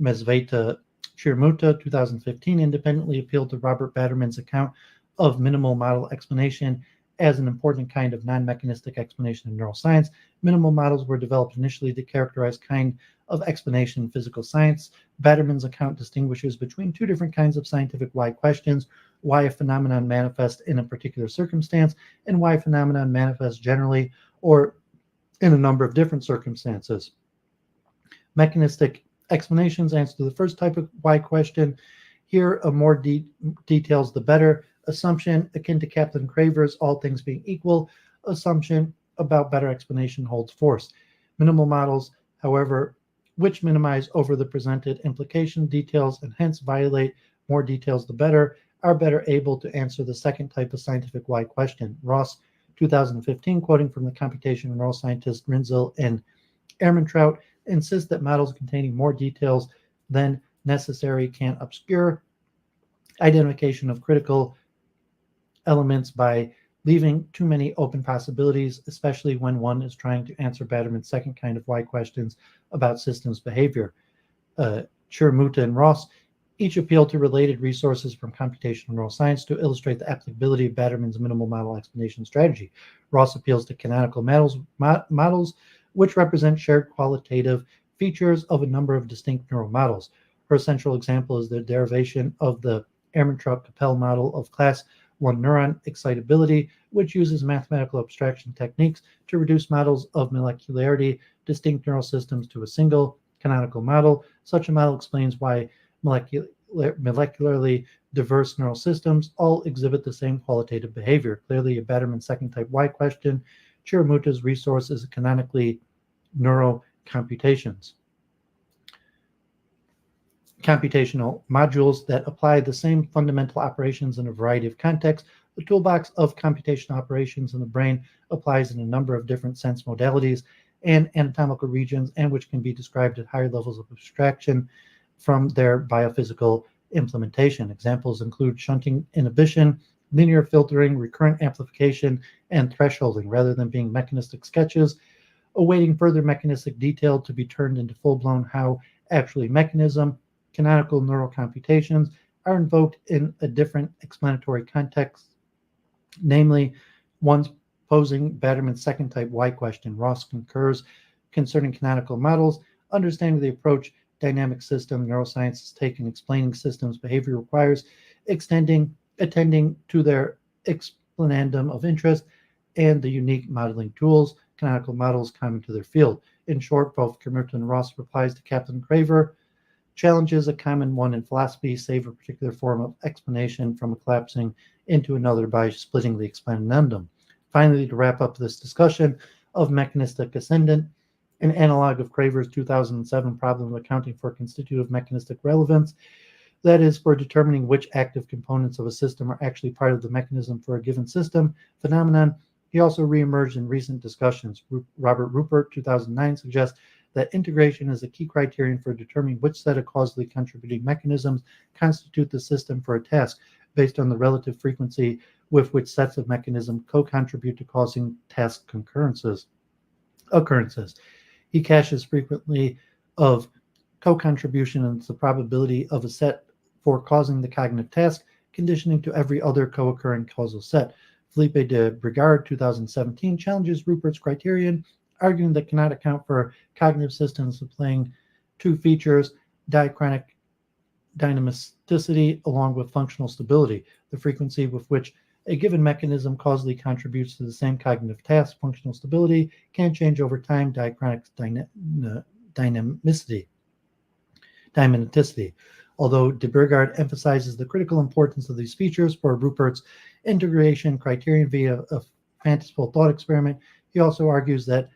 Mesveta Chirmuta, 2015, independently appealed to Robert Batterman's account of minimal model explanation as an important kind of non-mechanistic explanation in neuroscience. Minimal models were developed initially to characterize kind of explanation in physical science. Batterman's account distinguishes between two different kinds of scientific why questions: why a phenomenon manifests in a particular circumstance, and why a phenomenon manifests generally or in a number of different circumstances. Mechanistic explanations answer the first type of why question. Here, a more details the better assumption, akin to Kaplan Craver's all things being equal assumption about better explanation holds force. Minimal models, however, which minimize over the presented implication details and hence violate more details the better, are better able to answer the second type of scientific why question. Ross, 2015, quoting from the computational neuroscientists Rinzel and Ehrmantraut, insists that models containing more details than necessary can obscure identification of critical elements by leaving too many open possibilities, especially when one is trying to answer Batterman's second kind of why questions about systems behavior. Chiramuta and Ross each appeal to related resources from computational neuroscience to illustrate the applicability of Batterman's minimal model explanation strategy. Ross appeals to canonical models which represent shared qualitative features of a number of distinct neural models. Her central example is the derivation of the Ehrmantraut-Capell model of class 1 neuron excitability, which uses mathematical abstraction techniques to reduce models of molecularity distinct neural systems to a single canonical model. Such a model explains why molecularly diverse neural systems all exhibit the same qualitative behavior. Clearly, a Batterman second type why question. Chiramuta's resource is canonically neural computational modules that apply the same fundamental operations in a variety of contexts. The toolbox of computational operations in the brain applies in a number of different sense modalities and anatomical regions, and which can be described at higher levels of abstraction from their biophysical implementation. Examples include shunting inhibition, linear filtering, recurrent amplification, and thresholding, rather than being mechanistic sketches, awaiting further mechanistic detail to be turned into full-blown how actually mechanism. Canonical neural computations are invoked in a different explanatory context, namely ones posing Batterman's second type why question. Ross concurs concerning canonical models. Understanding the approach dynamic system neuroscience has taken explaining systems behavior requires attending to their explanandum of interest and the unique modeling tools, canonical models common to their field. In short, both Chiramuta and Ross replies to Captain Craver challenges a common one in philosophy, save a particular form of explanation from collapsing into another by splitting the explanandum. Finally, to wrap up this discussion of mechanistic ascendant, an analog of Craver's 2007 problem of accounting for constitutive mechanistic relevance, that is, for determining which active components of a system are actually part of the mechanism for a given system phenomenon, he also reemerged in recent discussions. Robert Rupert, 2009, suggests that integration is a key criterion for determining which set of causally contributing mechanisms constitute the system for a task, based on the relative frequency with which sets of mechanisms co-contribute to causing task occurrences. He caches frequently of co-contribution and the probability of a set for causing the cognitive task, conditioning to every other co-occurring causal set. Felipe de Brigard, 2017, challenges Rupert's criterion, arguing that cannot account for cognitive systems displaying two features, diachronic dynamicity along with functional stability. The frequency with which a given mechanism causally contributes to the same cognitive task, functional stability, can change over time, diachronic dynamicity. Although de Brigard emphasizes the critical importance of these features for Rupert's integration criterion via a fanciful thought experiment, he also argues that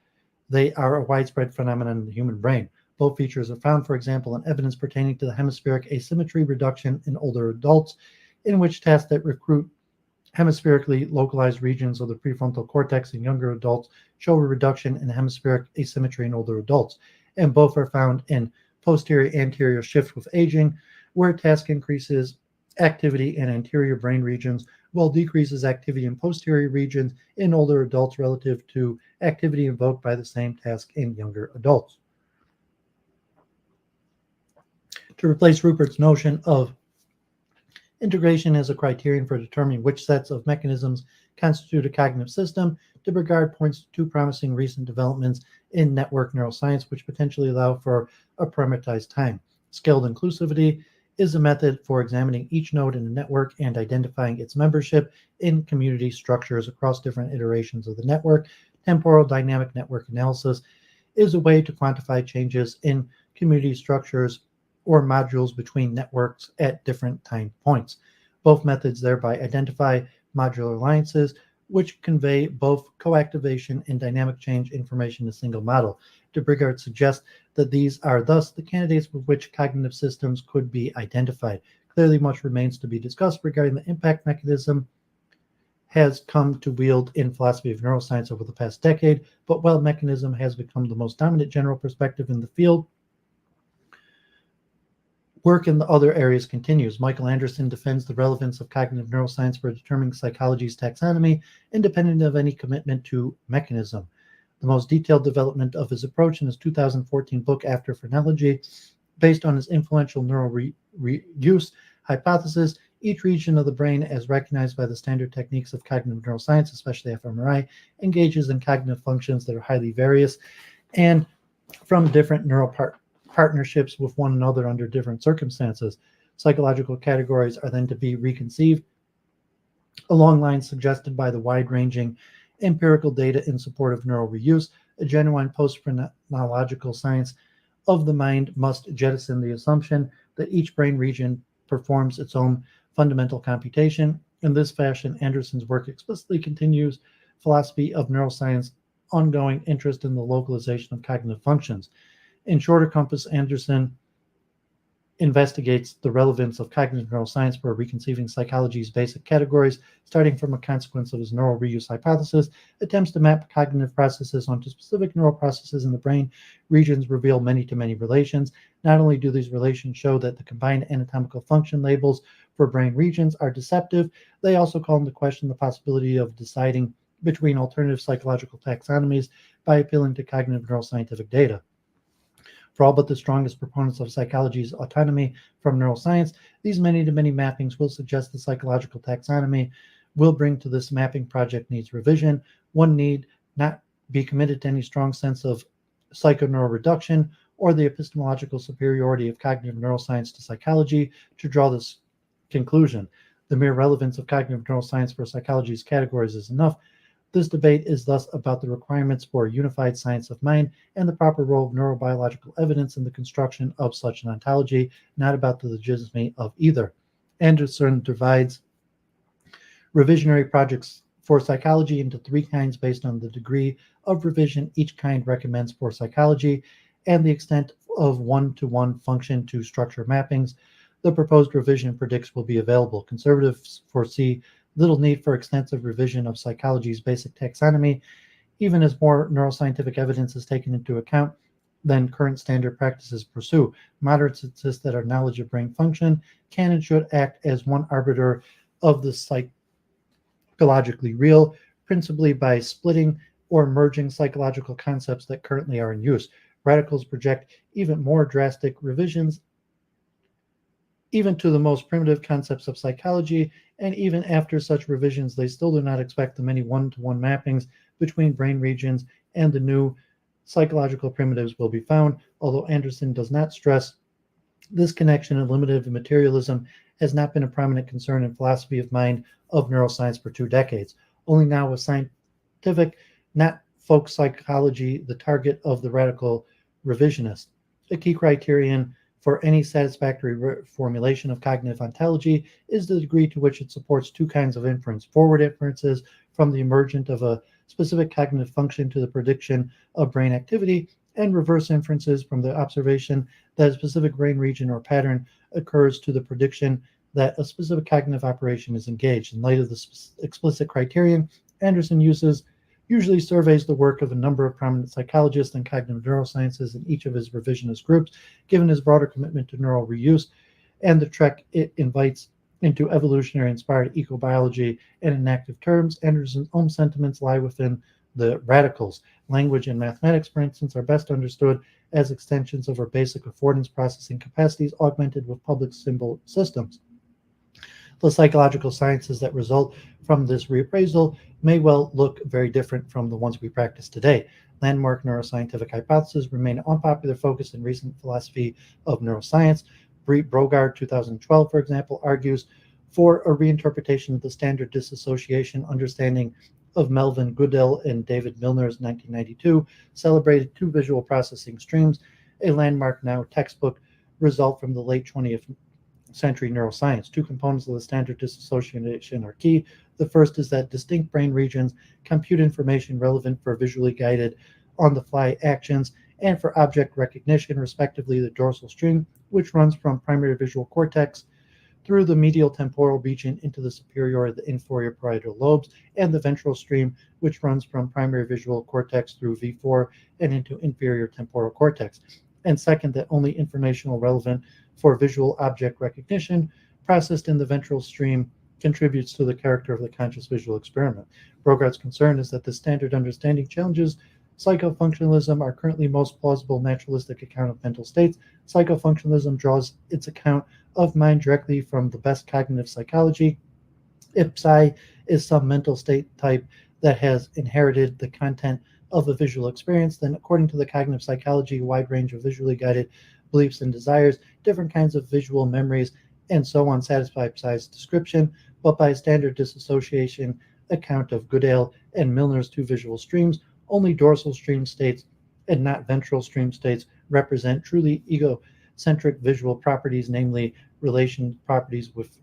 they are a widespread phenomenon in the human brain. Both features are found, for example, in evidence pertaining to the hemispheric asymmetry reduction in older adults, in which tasks that recruit hemispherically localized regions of the prefrontal cortex in younger adults show a reduction in hemispheric asymmetry in older adults, and both are found in posterior-anterior shift with aging, where task increases activity in anterior brain regions, while decreases activity in posterior regions in older adults relative to activity invoked by the same task in younger adults. To replace Rupert's notion of integration as a criterion for determining which sets of mechanisms constitute a cognitive system, de Brigard points to two promising recent developments in network neuroscience which potentially allow for a parameterized time. Scaled inclusivity is a method for examining each node in a network and identifying its membership in community structures across different iterations of the network. Temporal dynamic network analysis is a way to quantify changes in community structures or modules between networks at different time points. Both methods thereby identify modular alliances, which convey both coactivation and dynamic change information in a single model. De Brigard suggests that these are thus the candidates with which cognitive systems could be identified. Clearly, much remains to be discussed regarding the impact mechanism has come to wield in philosophy of neuroscience over the past decade, but while mechanism has become the most dominant general perspective in the field, Work in the other areas continues. Michael Anderson defends the relevance of cognitive neuroscience for determining psychology's taxonomy, independent of any commitment to mechanism. The most detailed development of his approach in his 2014 book, After Phrenology, based on his influential neural reuse hypothesis. Each region of the brain, as recognized by the standard techniques of cognitive neuroscience, especially fMRI, engages in cognitive functions that are highly various and from different neural partnerships with one another under different circumstances. Psychological categories are then to be reconceived along lines suggested by the wide-ranging empirical data in support of neural reuse. A genuine post-phrenological science of the mind must jettison the assumption that each brain region performs its own fundamental computation. In this fashion, Anderson's work explicitly continues philosophy of neuroscience ongoing interest in the localization of cognitive functions. In shorter compass, Anderson investigates the relevance of cognitive neuroscience for reconceiving psychology's basic categories, starting from a consequence of his neural reuse hypothesis, attempts to map cognitive processes onto specific neural processes in the brain. Regions reveal many-to-many relations. Not only do these relations show that the combined anatomical function labels for brain regions are deceptive, they also call into question the possibility of deciding between alternative psychological taxonomies by appealing to cognitive neuroscientific data. For all but the strongest proponents of psychology's autonomy from neuroscience, these many-to-many mappings will suggest the psychological taxonomy will bring to this mapping project needs revision. One need not be committed to any strong sense of psychoneural reduction or the epistemological superiority of cognitive neuroscience to psychology to draw this conclusion. The mere relevance of cognitive neuroscience for psychology's categories is enough. This debate is thus about the requirements for a unified science of mind and the proper role of neurobiological evidence in the construction of such an ontology, not about the legitimacy of either. Anderson divides revisionary projects for psychology into three kinds based on the degree of revision each kind recommends for psychology and the extent of one-to-one function to structure mappings the proposed revision predicts will be available. Conservatives foresee little need for extensive revision of psychology's basic taxonomy, even as more neuroscientific evidence is taken into account than current standard practices pursue. Moderates insist that our knowledge of brain function can and should act as one arbiter of the psychologically real, principally by splitting or merging psychological concepts that currently are in use. Radicals project even more drastic revisions even to the most primitive concepts of psychology, and even after such revisions, they still do not expect the many one-to-one mappings between brain regions and the new psychological primitives will be found, although Anderson does not stress this connection and limited materialism has not been a prominent concern in philosophy of mind of neuroscience for 2 decades. Only now is scientific, not folk psychology, the target of the radical revisionist. A key criterion for any satisfactory formulation of cognitive ontology is the degree to which it supports two kinds of inference: forward inferences from the emergent of a specific cognitive function to the prediction of brain activity, and reverse inferences from the observation that a specific brain region or pattern occurs to the prediction that a specific cognitive operation is engaged. In light of this explicit criterion, Anderson usually surveys the work of a number of prominent psychologists and cognitive neurosciences in each of his revisionist groups. Given his broader commitment to neural reuse and the trek it invites into evolutionary-inspired ecobiology and in active terms, Anderson's own sentiments lie within the radicals. Language and mathematics, for instance, are best understood as extensions of our basic affordance processing capacities augmented with public symbol systems. The psychological sciences that result from this reappraisal may well look very different from the ones we practice today. Landmark neuroscientific hypotheses remain an unpopular focus in recent philosophy of neuroscience. Brogard, 2012, for example, argues for a reinterpretation of the standard dissociation understanding of Melvin Goodell and David Milner's 1992 celebrated two visual processing streams, a landmark now textbook result from the late 20th century neuroscience. Two components of the standard dissociation are key. The first is that distinct brain regions compute information relevant for visually guided on-the-fly actions and for object recognition, respectively. The dorsal stream, which runs from primary visual cortex through the medial temporal region into the superior and the inferior parietal lobes, and the ventral stream, which runs from primary visual cortex through V4 and into inferior temporal cortex. And second, that only informational relevant for visual object recognition processed in the ventral stream contributes to the character of the conscious visual experiment. Brogaard's concern is that the standard understanding challenges psychofunctionalism. Our currently most plausible naturalistic account of mental states. Psychofunctionalism draws its account of mind directly from the best cognitive psychology. If psi is some mental state type that has inherited the content of a visual experience, then according to the cognitive psychology, a wide range of visually guided beliefs and desires, different kinds of visual memories, and so on satisfy psi's description, but by standard dissociation account of Goodale and Milner's two visual streams, only dorsal stream states and not ventral stream states represent truly egocentric visual properties, namely relation properties with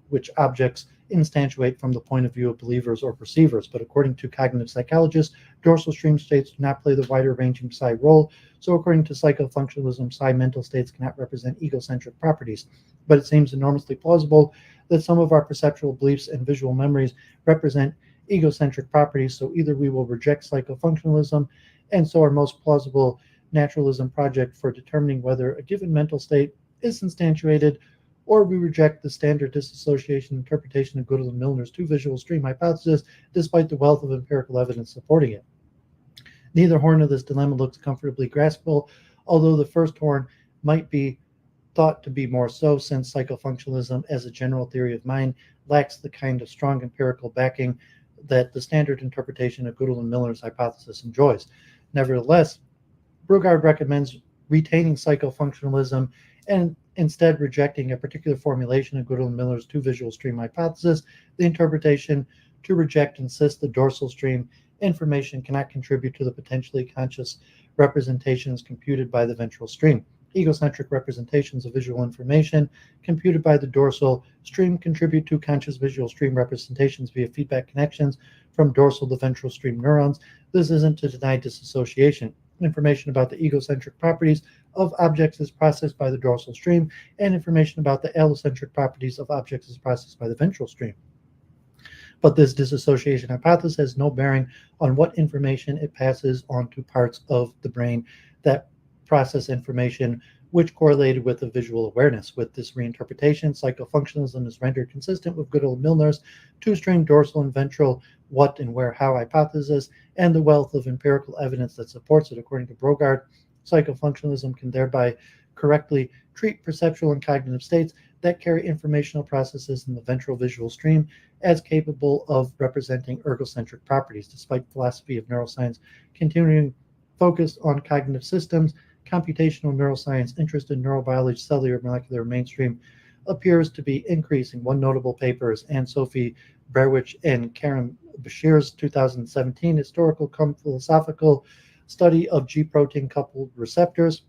which objects instantiate from the point of view of believers or perceivers. But according to cognitive psychologists, dorsal stream states do not play the wider ranging psi role. So according to psychofunctionalism, psi mental states cannot represent egocentric properties. But it seems enormously plausible that some of our perceptual beliefs and visual memories represent egocentric properties. So either we will reject psychofunctionalism, and so our most plausible naturalism project for determining whether a given mental state is instantiated, or we reject the standard dissociation interpretation of Goodall and Milner's two visual stream hypothesis, despite the wealth of empirical evidence supporting it. Neither horn of this dilemma looks comfortably graspable, although the first horn might be thought to be more so, since psychofunctionalism as a general theory of mind lacks the kind of strong empirical backing that the standard interpretation of Goodall and Milner's hypothesis enjoys. Nevertheless, Brogaard recommends retaining psychofunctionalism and instead rejecting a particular formulation of Goodall and Miller's two visual stream hypothesis. The interpretation to reject insists the dorsal stream information cannot contribute to the potentially conscious representations computed by the ventral stream. Egocentric representations of visual information computed by the dorsal stream contribute to conscious visual stream representations via feedback connections from dorsal to ventral stream neurons. This isn't to deny dissociation. Information about the egocentric properties of objects is processed by the dorsal stream, and information about the allocentric properties of objects is processed by the ventral stream. But this dissociation hypothesis has no bearing on what information it passes on to parts of the brain that process information which correlated with the visual awareness. With this reinterpretation, psychofunctionalism is rendered consistent with Goodall and Milner's two-stream dorsal and ventral what and where how hypothesis and the wealth of empirical evidence that supports it. According to Brogaard, psychofunctionalism can thereby correctly treat perceptual and cognitive states that carry informational processes in the ventral visual stream as capable of representing ergocentric properties. Despite philosophy of neuroscience continuing focused on cognitive systems, computational neuroscience interest in neurobiology, cellular, molecular, mainstream appears to be increasing. One notable paper is Anne-Sophie Berwich and Karen Bashir's 2017 historical philosophical study of G-protein coupled receptors.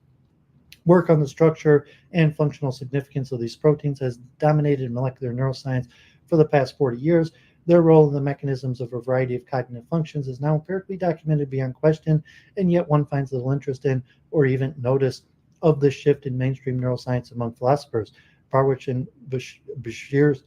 Work on the structure and functional significance of these proteins has dominated molecular neuroscience for the past 40 years. Their role in the mechanisms of a variety of cognitive functions is now empirically documented beyond question, and yet one finds little interest in or even notice of this shift in mainstream neuroscience among philosophers. Barwich and Bashir's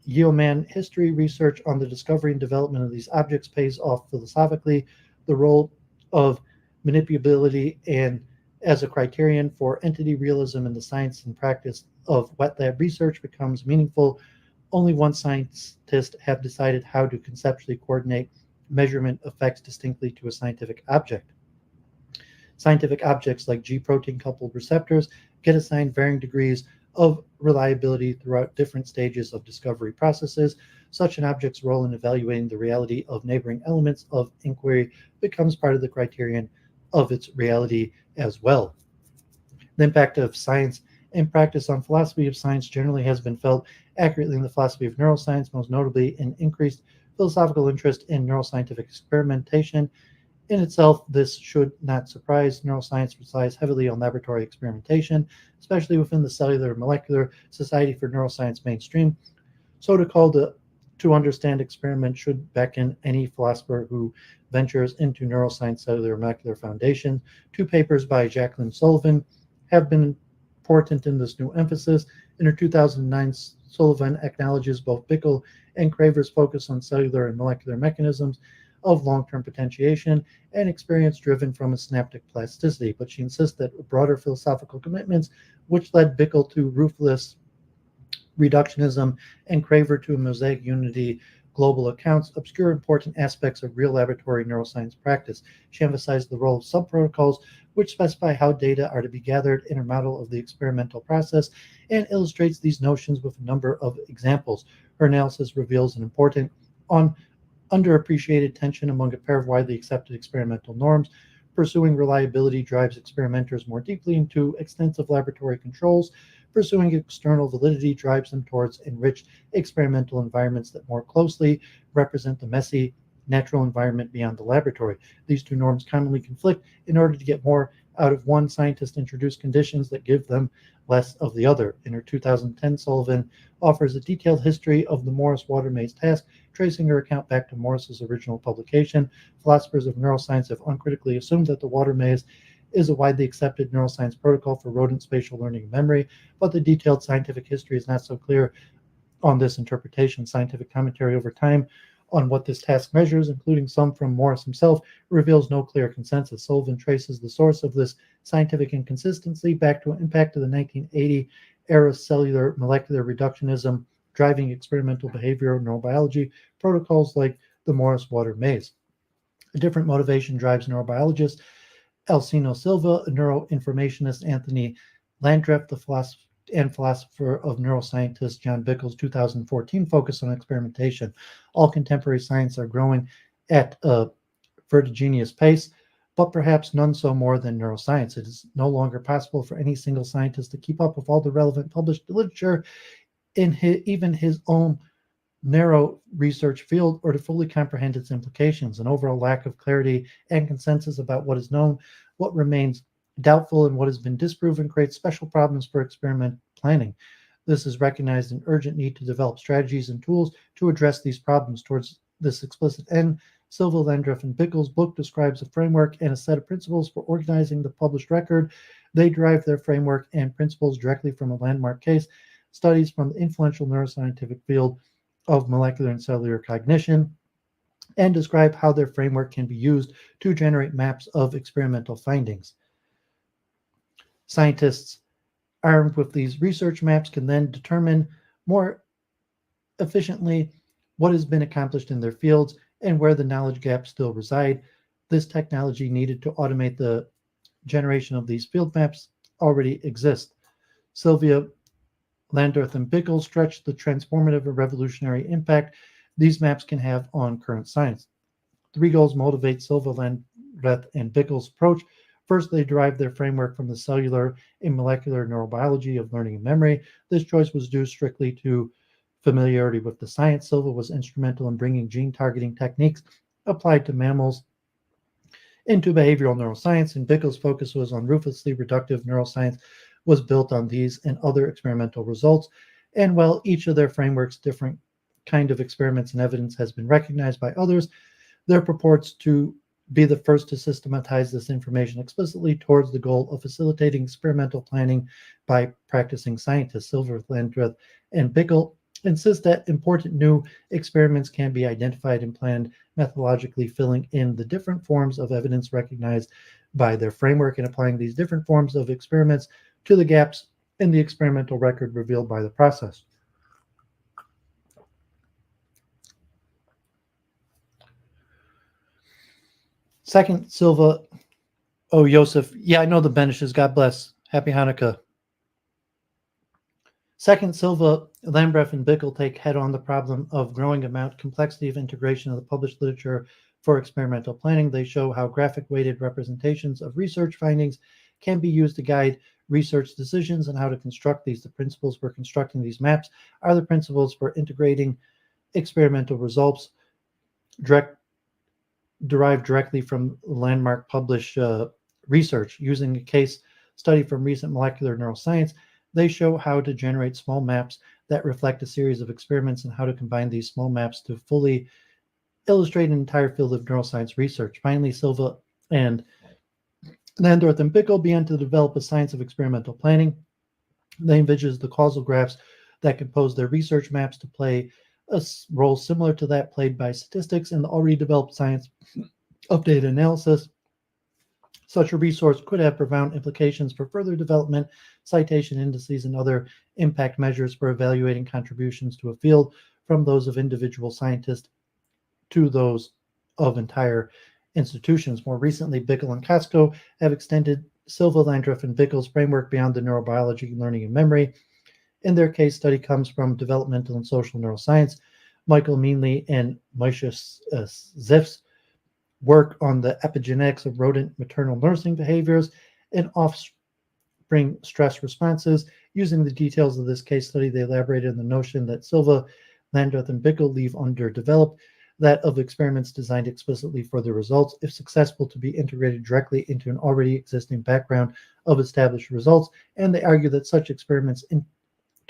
Yeoman history research on the discovery and development of these objects pays off philosophically. The role of manipulability and as a criterion for entity realism in the science and practice of wet lab research becomes meaningful only once scientists have decided how to conceptually coordinate measurement effects distinctly to a scientific object. Scientific objects like G-protein coupled receptors get assigned varying degrees of reliability throughout different stages of discovery processes. Such an object's role in evaluating the reality of neighboring elements of inquiry becomes part of the criterion of its reality as well. The impact of science and practice on philosophy of science generally has been felt accurately in the philosophy of neuroscience, most notably in increased philosophical interest in neuroscientific experimentation. In itself, this should not surprise. Neuroscience relies heavily on laboratory experimentation, especially within the cellular and molecular Society for Neuroscience mainstream. So to understand experiment should beckon any philosopher who ventures into neuroscience, cellular, and molecular foundation. Two papers by Jacqueline Sullivan have been important in this new emphasis. In her 2009, Sullivan acknowledges both Bickel and Craver's focus on cellular and molecular mechanisms of long-term potentiation and experience driven from a synaptic plasticity, but she insists that broader philosophical commitments, which led Bickel to ruthless reductionism and Craver to mosaic unity global accounts, obscure important aspects of real laboratory neuroscience practice. She emphasized the role of subprotocols, which specify how data are to be gathered, intermodal of the experimental process, and illustrates these notions with a number of examples. Her analysis reveals an important on underappreciated tension among a pair of widely accepted experimental norms. Pursuing reliability drives experimenters more deeply into extensive laboratory controls. Pursuing external validity drives them towards enriched experimental environments that more closely represent the messy natural environment beyond the laboratory. These two norms commonly conflict. In order to get more out of one, scientists introduce conditions that give them less of the other. In her 2010, Sullivan offers a detailed history of the Morris water maze task, tracing her account back to Morris's original publication. Philosophers of neuroscience have uncritically assumed that the water maze is a widely accepted neuroscience protocol for rodent spatial learning and memory, but the detailed scientific history is not so clear on this interpretation. Scientific commentary over time on what this task measures, including some from Morris himself, reveals no clear consensus. Sullivan traces the source of this scientific inconsistency back to an impact of the 1980 era cellular molecular reductionism driving experimental behavioral neurobiology protocols like the Morris water maze. A different motivation drives neurobiologists Alcino Silva, a neuroinformationist, Anthony Landreth, the philosopher of neuroscientist John Bickel's 2014 focus on experimentation. All contemporary science are growing at a vertiginous pace, but perhaps none so more than neuroscience. It is no longer possible for any single scientist to keep up with all the relevant published literature in even his own narrow research field or to fully comprehend its implications. An overall lack of clarity and consensus about what is known, what remains doubtful, and what has been disproven creates special problems for experiment planning. This has recognized an urgent need to develop strategies and tools to address these problems. Towards this explicit end, Silva, Landreth, and Bickel's book describes a framework and a set of principles for organizing the published record. They derive their framework and principles directly from a landmark case, studies from the influential neuroscientific field of molecular and cellular cognition, and describe how their framework can be used to generate maps of experimental findings. Scientists armed with these research maps can then determine more efficiently what has been accomplished in their fields and where the knowledge gaps still reside. This technology needed to automate the generation of these field maps already exists. Sylvia Landreth and Bickel stretch the transformative and revolutionary impact these maps can have on current science. Three goals motivate Silva, Landreth, and Bickel's approach. First, they derive their framework from the cellular and molecular neurobiology of learning and memory. This choice was due strictly to familiarity with the science. Silva was instrumental in bringing gene targeting techniques applied to mammals into behavioral neuroscience, and Bickel's focus was on ruthlessly reductive neuroscience was built on these and other experimental results. And while each of their frameworks, different kind of experiments and evidence has been recognized by others, there purports to be the first to systematize this information explicitly towards the goal of facilitating experimental planning by practicing scientists. Silva, Landreth, and Bickel insist that important new experiments can be identified and planned methodologically, filling in the different forms of evidence recognized by their framework and applying these different forms of experiments to the gaps in the experimental record revealed by the process. Second, Silva, Yosef, yeah, I know the Benishes, God bless. Happy Hanukkah. Second, Silva, Landreth, and Bickel take head-on the problem of growing amount complexity of integration of the published literature for experimental planning. They show how graphic-weighted representations of research findings can be used to guide research decisions and how to construct these. The principles for constructing these maps are the principles for integrating experimental results derived directly from landmark published research. Using a case study from recent molecular neuroscience, they show how to generate small maps that reflect a series of experiments and how to combine these small maps to fully illustrate an entire field of neuroscience research. Finally, Silva and Landreth and Bickel began to develop a science of experimental planning. They envisioned the causal graphs that compose their research maps to play a role similar to that played by statistics in the already developed science of data analysis. Such a resource could have profound implications for further development, citation indices, and other impact measures for evaluating contributions to a field, from those of individual scientists to those of entire institutions. More recently, Bickel and Casco have extended Silva, Landreth, and Bickel's framework beyond the neurobiology, learning, and memory. In their case study comes from developmental and social neuroscience. Michael Meanley and Misha Ziff's work on the epigenetics of rodent maternal nursing behaviors and offspring stress responses. Using the details of this case study, they elaborated on the notion that Silva, Landreth, and Bickel leave underdeveloped, that of experiments designed explicitly for the results, if successful, to be integrated directly into an already existing background of established results, and they argue that such experiments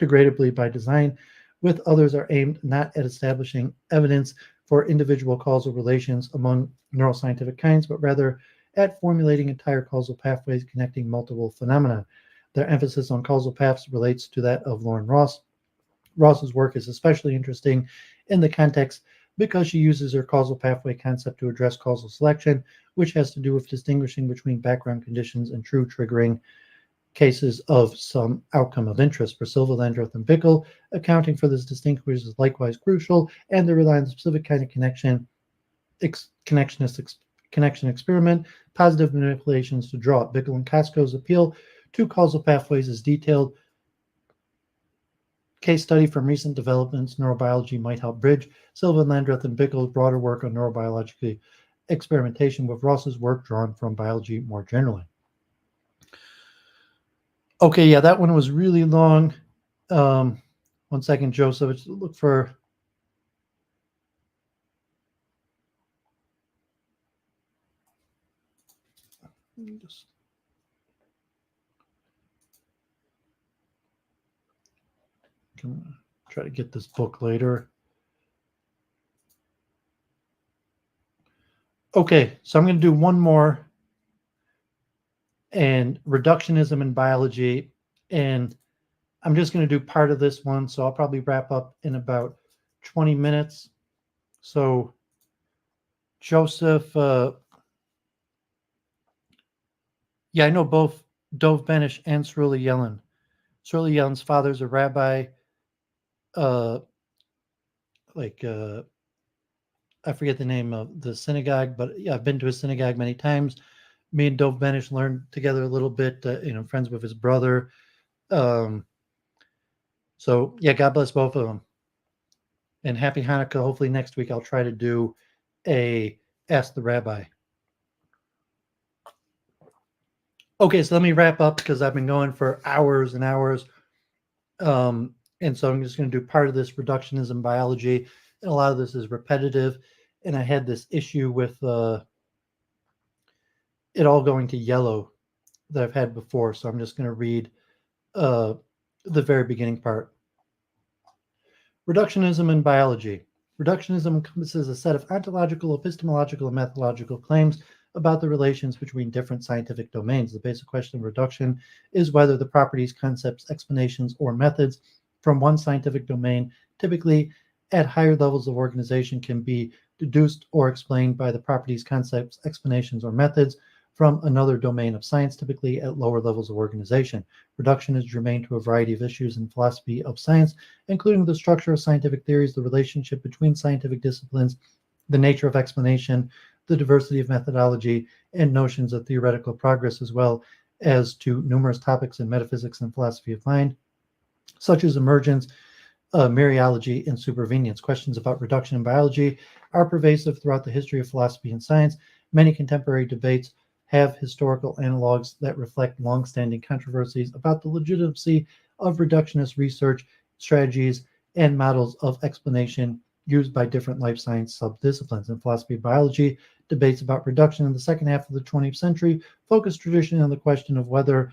integratably by design with others are aimed not at establishing evidence for individual causal relations among neuroscientific kinds, but rather at formulating entire causal pathways connecting multiple phenomena. Their emphasis on causal paths relates to that of Lauren Ross. Ross's work is especially interesting in the context because she uses her causal pathway concept to address causal selection, which has to do with distinguishing between background conditions and true triggering cases of some outcome of interest. For Silva, Landreth, and Bickel, accounting for this distinction is likewise crucial, and they rely on the specific kind of connection experiment, positive manipulations to draw it. Bickel and Casco's appeal to causal pathways is detailed. Case study from recent developments, neurobiology might help bridge Silva, Landreth, and Bickel's broader work on neurobiological experimentation with Ross's work drawn from biology more generally. Okay, yeah, that one was really long. 1 second, Joseph. Just look for. Just can try to get this book later. Okay, so I'm going to do one more, and reductionism in biology, and I'm just going to do part of this one, so I'll probably wrap up in about 20 minutes. So, Joseph, yeah, I know both Dov Benish and Sruly Yellen. Sruly Yellen's father's a rabbi, I forget the name of the synagogue, but yeah, I've been to his synagogue many times. Me and Dov Benish learned together a little bit, friends with his brother. So yeah, God bless both of them. And happy Hanukkah. Hopefully next week I'll try to do a Ask the Rabbi. Okay, so let me wrap up because I've been going for hours and hours. And so I'm just going to do part of this reductionism biology. And a lot of this is repetitive. And I had this issue with it all going to yellow that I've had before. So I'm just going to read the very beginning part. Reductionism in biology. Reductionism encompasses a set of ontological, epistemological, and methodological claims about the relations between different scientific domains. The basic question of reduction is whether the properties, concepts, explanations, or methods from one scientific domain, typically at higher levels of organization, can be deduced or explained by the properties, concepts, explanations, or methods from another domain of science, typically at lower levels of organization. Reduction is germane to a variety of issues in philosophy of science, including the structure of scientific theories, the relationship between scientific disciplines, the nature of explanation, the diversity of methodology, and notions of theoretical progress, as well as to numerous topics in metaphysics and philosophy of mind, such as emergence, mereology, and supervenience. Questions about reduction in biology are pervasive throughout the history of philosophy and science. Many contemporary debates have historical analogs that reflect long-standing controversies about the legitimacy of reductionist research strategies and models of explanation used by different life science subdisciplines. In philosophy of biology, debates about reduction in the second half of the 20th century focused traditionally on the question of whether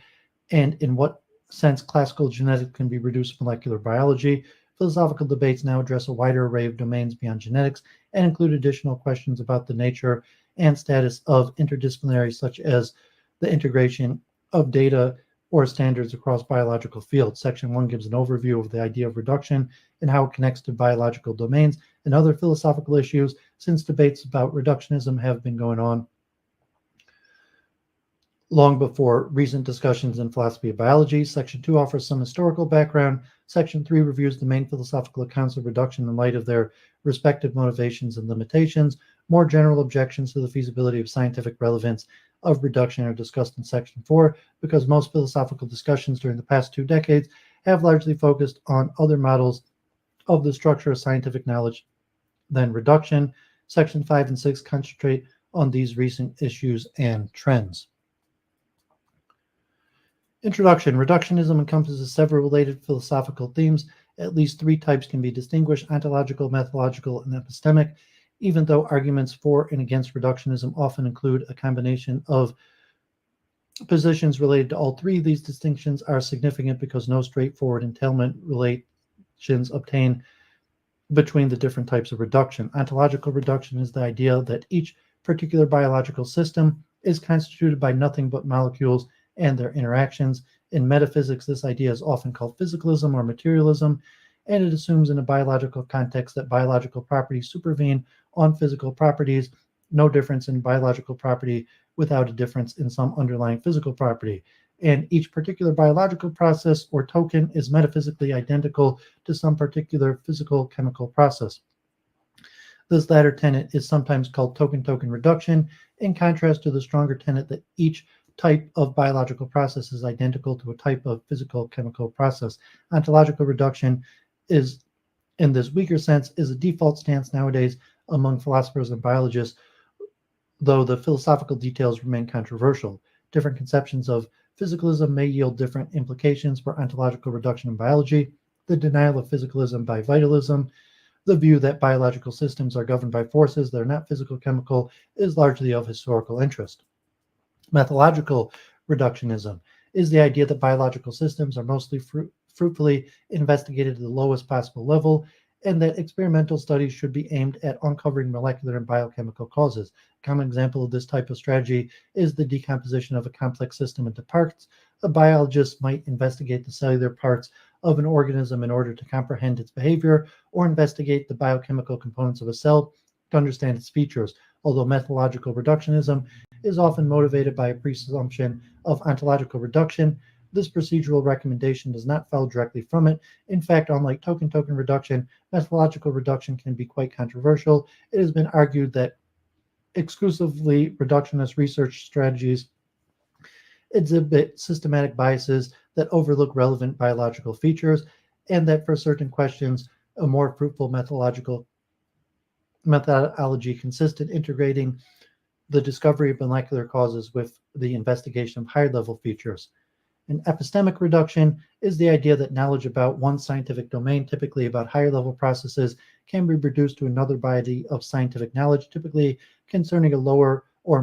and in what sense classical genetics can be reduced to molecular biology. Philosophical debates now address a wider array of domains beyond genetics and include additional questions about the nature and status of interdisciplinary, such as the integration of data or standards across biological fields. Section 1 gives an overview of the idea of reduction and how it connects to biological domains and other philosophical issues, since debates about reductionism have been going on long before recent discussions in philosophy of biology. Section 2 offers some historical background. Section 3 reviews the main philosophical accounts of reduction in light of their respective motivations and limitations. More general objections to the feasibility of scientific relevance of reduction are discussed in Section 4, because most philosophical discussions during the past 2 decades have largely focused on other models of the structure of scientific knowledge than reduction. Section 5 and 6 concentrate on these recent issues and trends. Introduction. Reductionism encompasses several related philosophical themes. At least 3 types can be distinguished: ontological, methodological, and epistemic, even though arguments for and against reductionism often include a combination of positions related to all 3. These distinctions are significant because no straightforward entailment relations obtain between the different types of reduction. Ontological reduction is the idea that each particular biological system is constituted by nothing but molecules and their interactions. In metaphysics, this idea is often called physicalism or materialism, and it assumes in a biological context that biological properties supervene on physical properties, no difference in biological property without a difference in some underlying physical property. And each particular biological process or token is metaphysically identical to some particular physical chemical process. This latter tenet is sometimes called token-token reduction, in contrast to the stronger tenet that each type of biological process is identical to a type of physical chemical process. Ontological reduction is, in this weaker sense, is a default stance nowadays among philosophers and biologists, though the philosophical details remain controversial. Different conceptions of physicalism may yield different implications for ontological reduction in biology. The denial of physicalism by vitalism, the view that biological systems are governed by forces that are not physical chemical, is largely of historical interest. Methodological reductionism is the idea that biological systems are mostly fruitfully investigated at the lowest possible level, and that experimental studies should be aimed at uncovering molecular and biochemical causes. A common example of this type of strategy is the decomposition of a complex system into parts. A biologist might investigate the cellular parts of an organism in order to comprehend its behavior, or investigate the biochemical components of a cell to understand its features. Although methodological reductionism is often motivated by a presumption of ontological reduction, this procedural recommendation does not follow directly from it. In fact, unlike token-token reduction, methodological reduction can be quite controversial. It has been argued that exclusively reductionist research strategies exhibit systematic biases that overlook relevant biological features, and that for certain questions, a more fruitful methodology consists in integrating the discovery of molecular causes with the investigation of higher level features. An epistemic reduction is the idea that knowledge about one scientific domain, typically about higher level processes, can be reduced to another body of scientific knowledge, typically concerning a lower or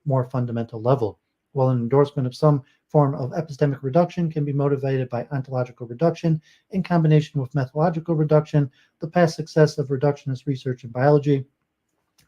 more fundamental level. While an endorsement of some form of epistemic reduction can be motivated by ontological reduction in combination with methodological reduction, the past success of reductionist research in biology,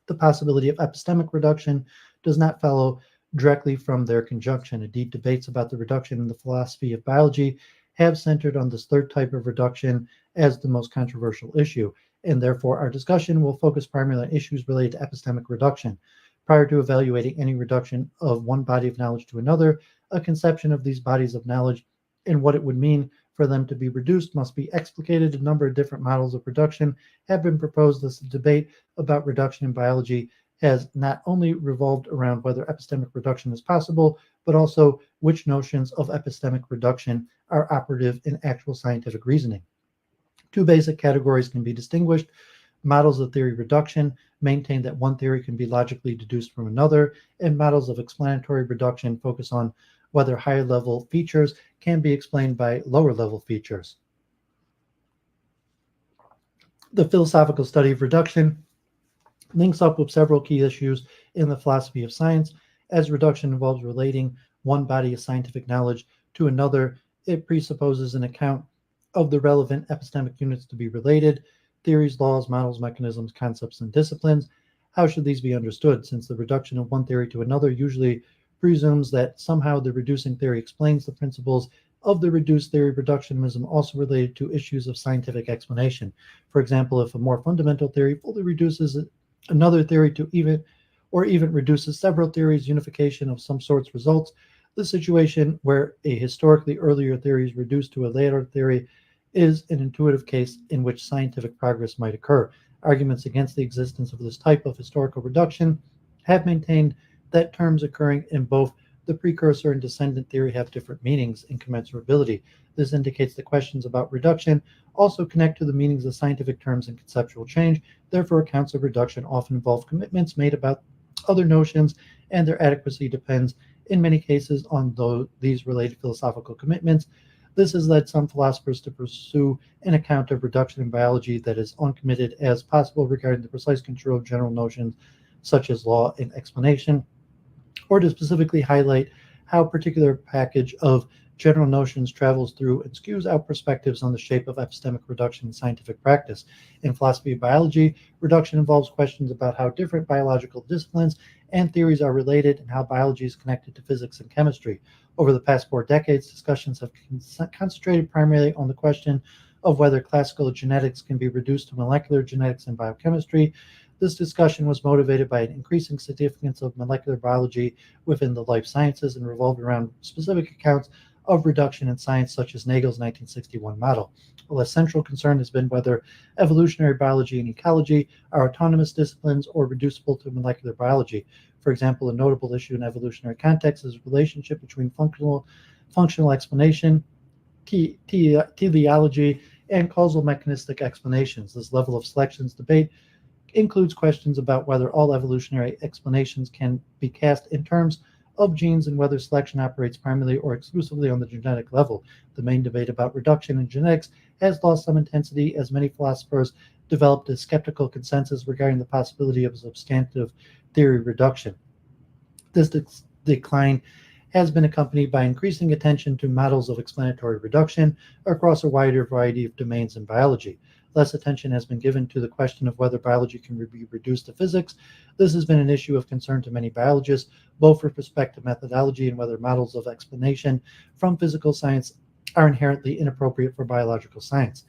the possibility of epistemic reduction, does not follow directly from their conjunction. Indeed, debates about the reduction in the philosophy of biology have centered on this third type of reduction as the most controversial issue, and therefore our discussion will focus primarily on issues related to epistemic reduction. Prior to evaluating any reduction of one body of knowledge to another, a conception of these bodies of knowledge and what it would mean for them to be reduced must be explicated. A number of different models of reduction have been proposed. This debate about reduction in biology has not only revolved around whether epistemic reduction is possible, but also which notions of epistemic reduction are operative in actual scientific reasoning. 2 basic categories can be distinguished. Models of theory reduction maintain that one theory can be logically deduced from another, and models of explanatory reduction focus on whether higher level features can be explained by lower level features. The philosophical study of reduction links up with several key issues in the philosophy of science. As reduction involves relating one body of scientific knowledge to another, it presupposes an account of the relevant epistemic units to be related: theories, laws, models, mechanisms, concepts, and disciplines. How should these be understood? Since the reduction of one theory to another usually presumes that somehow the reducing theory explains the principles of the reduced theory. Reductionism also related to issues of scientific explanation. For example, if a more fundamental theory fully reduces another theory to even reduces several theories, unification of some sorts results. The situation where a historically earlier theory is reduced to a later theory is an intuitive case in which scientific progress might occur. Arguments against the existence of this type of historical reduction have maintained that terms occurring in both the precursor and descendant theory have different meanings and commensurability. This indicates that questions about reduction also connect to the meanings of scientific terms and conceptual change. Therefore, accounts of reduction often involve commitments made about other notions, and their adequacy depends in many cases on these related philosophical commitments. This has led some philosophers to pursue an account of reduction in biology that is uncommitted as possible regarding the precise control of general notions such as law and explanation, or to specifically highlight how a particular package of general notions travels through and skews out perspectives on the shape of epistemic reduction in scientific practice. In philosophy of biology, reduction involves questions about how different biological disciplines and theories are related and how biology is connected to physics and chemistry. Over the past 4 decades, discussions have concentrated primarily on the question of whether classical genetics can be reduced to molecular genetics and biochemistry. This discussion was motivated by an increasing significance of molecular biology within the life sciences and revolved around specific accounts of reduction in science, such as Nagel's 1961 model. A less central concern has been whether evolutionary biology and ecology are autonomous disciplines or reducible to molecular biology. For example, a notable issue in evolutionary context is the relationship between functional explanation, teleology, and causal mechanistic explanations. This level of selections debate includes questions about whether all evolutionary explanations can be cast in terms of genes and whether selection operates primarily or exclusively on the genetic level. The main debate about reduction in genetics has lost some intensity as many philosophers developed a skeptical consensus regarding the possibility of substantive theory reduction. This decline has been accompanied by increasing attention to models of explanatory reduction across a wider variety of domains in biology. Less attention has been given to the question of whether biology can be reduced to physics. This has been an issue of concern to many biologists, both with respect to methodology and whether models of explanation from physical science are inherently inappropriate for biological science.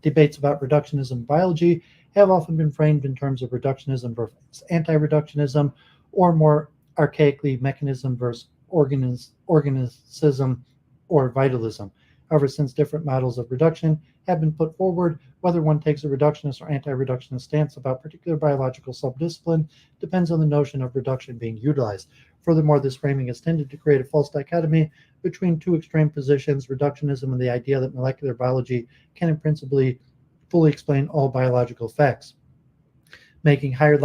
Debates about reductionism in biology have often been framed in terms of reductionism versus anti-reductionism, or more archaically, mechanism versus organicism or vitalism. However, since different models of reduction have been put forward, whether one takes a reductionist or anti-reductionist stance about particular biological subdiscipline depends on the notion of reduction being utilized. Furthermore, this framing has tended to create a false dichotomy between two extreme positions, reductionism and the idea that molecular biology can in principle fully explain all biological facts, making higher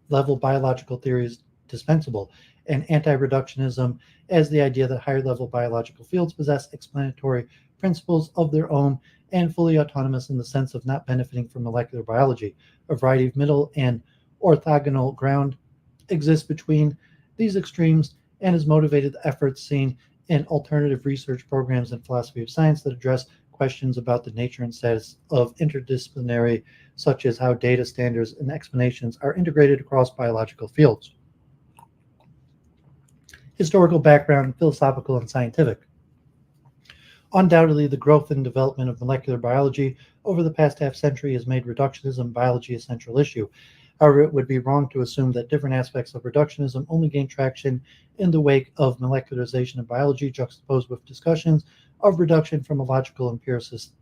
level biological theories dispensable, and anti-reductionism as the idea that higher level biological fields possess explanatory principles of their own and fully autonomous in the sense of not benefiting from molecular biology. A variety of middle and orthogonal ground exists between these extremes and has motivated efforts seen in alternative research programs in philosophy of science that address questions about the nature and status of interdisciplinary, such as how data, standards, and explanations are integrated across biological fields. Historical background, philosophical and scientific. Undoubtedly, the growth and development of molecular biology over the past half century has made reductionism in biology a central issue. However, it would be wrong to assume that different aspects of reductionism only gain traction in the wake of molecularization of biology, juxtaposed with discussions of reduction from a logical empiricist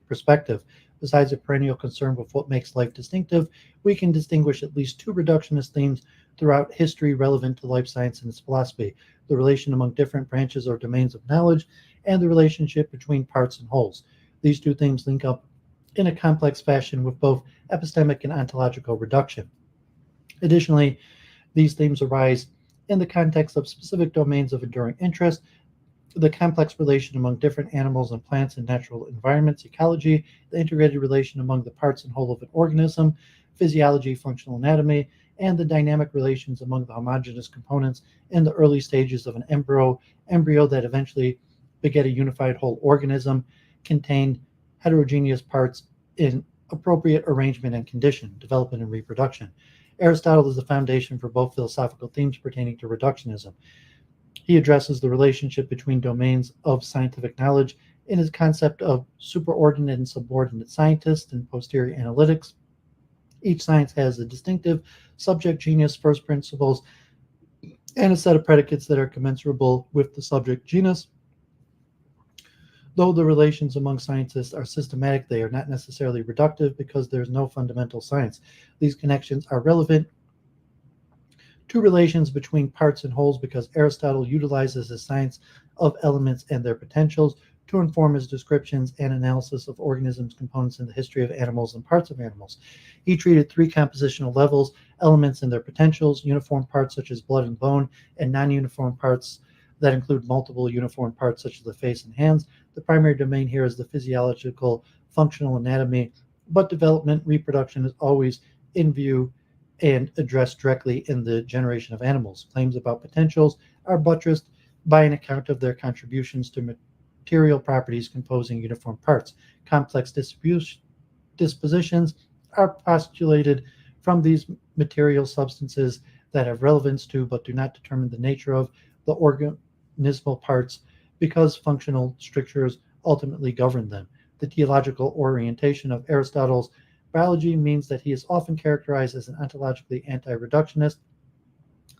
perspective. Besides a perennial concern with what makes life distinctive, we can distinguish at least two reductionist themes throughout history relevant to life science and its philosophy: the relation among different branches or domains of knowledge, and the relationship between parts and wholes. These two themes link up in a complex fashion with both epistemic and ontological reduction. Additionally, these themes arise in the context of specific domains of enduring interest: the complex relation among different animals and plants in natural environments, ecology; the integrated relation among the parts and whole of an organism, physiology, functional anatomy; and the dynamic relations among the homogeneous components in the early stages of an embryo that eventually beget a unified whole organism, contained heterogeneous parts in appropriate arrangement and condition, development and reproduction. Aristotle is the foundation for both philosophical themes pertaining to reductionism. He addresses the relationship between domains of scientific knowledge in his concept of superordinate and subordinate scientists and posterior analytics. Each science has a distinctive subject, genus, first principles, and a set of predicates that are commensurable with the subject genus. Though the relations among scientists are systematic, they are not necessarily reductive because there is no fundamental science. These connections are relevant to relations between parts and wholes because Aristotle utilizes the science of elements and their potentials to inform his descriptions and analysis of organisms, components in the history of animals, and parts of animals. He treated three compositional levels: elements and their potentials, uniform parts such as blood and bone, and non-uniform parts that include multiple uniform parts such as the face and hands. The primary domain here is the physiological functional anatomy, but development, reproduction is always in view and addressed directly in the generation of animals. Claims about potentials are buttressed by an account of their contributions to material properties composing uniform parts. Complex dispositions are postulated from these material substances that have relevance to but do not determine the nature of the organismal parts because functional strictures ultimately govern them. The teleological orientation of Aristotle's biology means that he is often characterized as an ontologically anti-reductionist.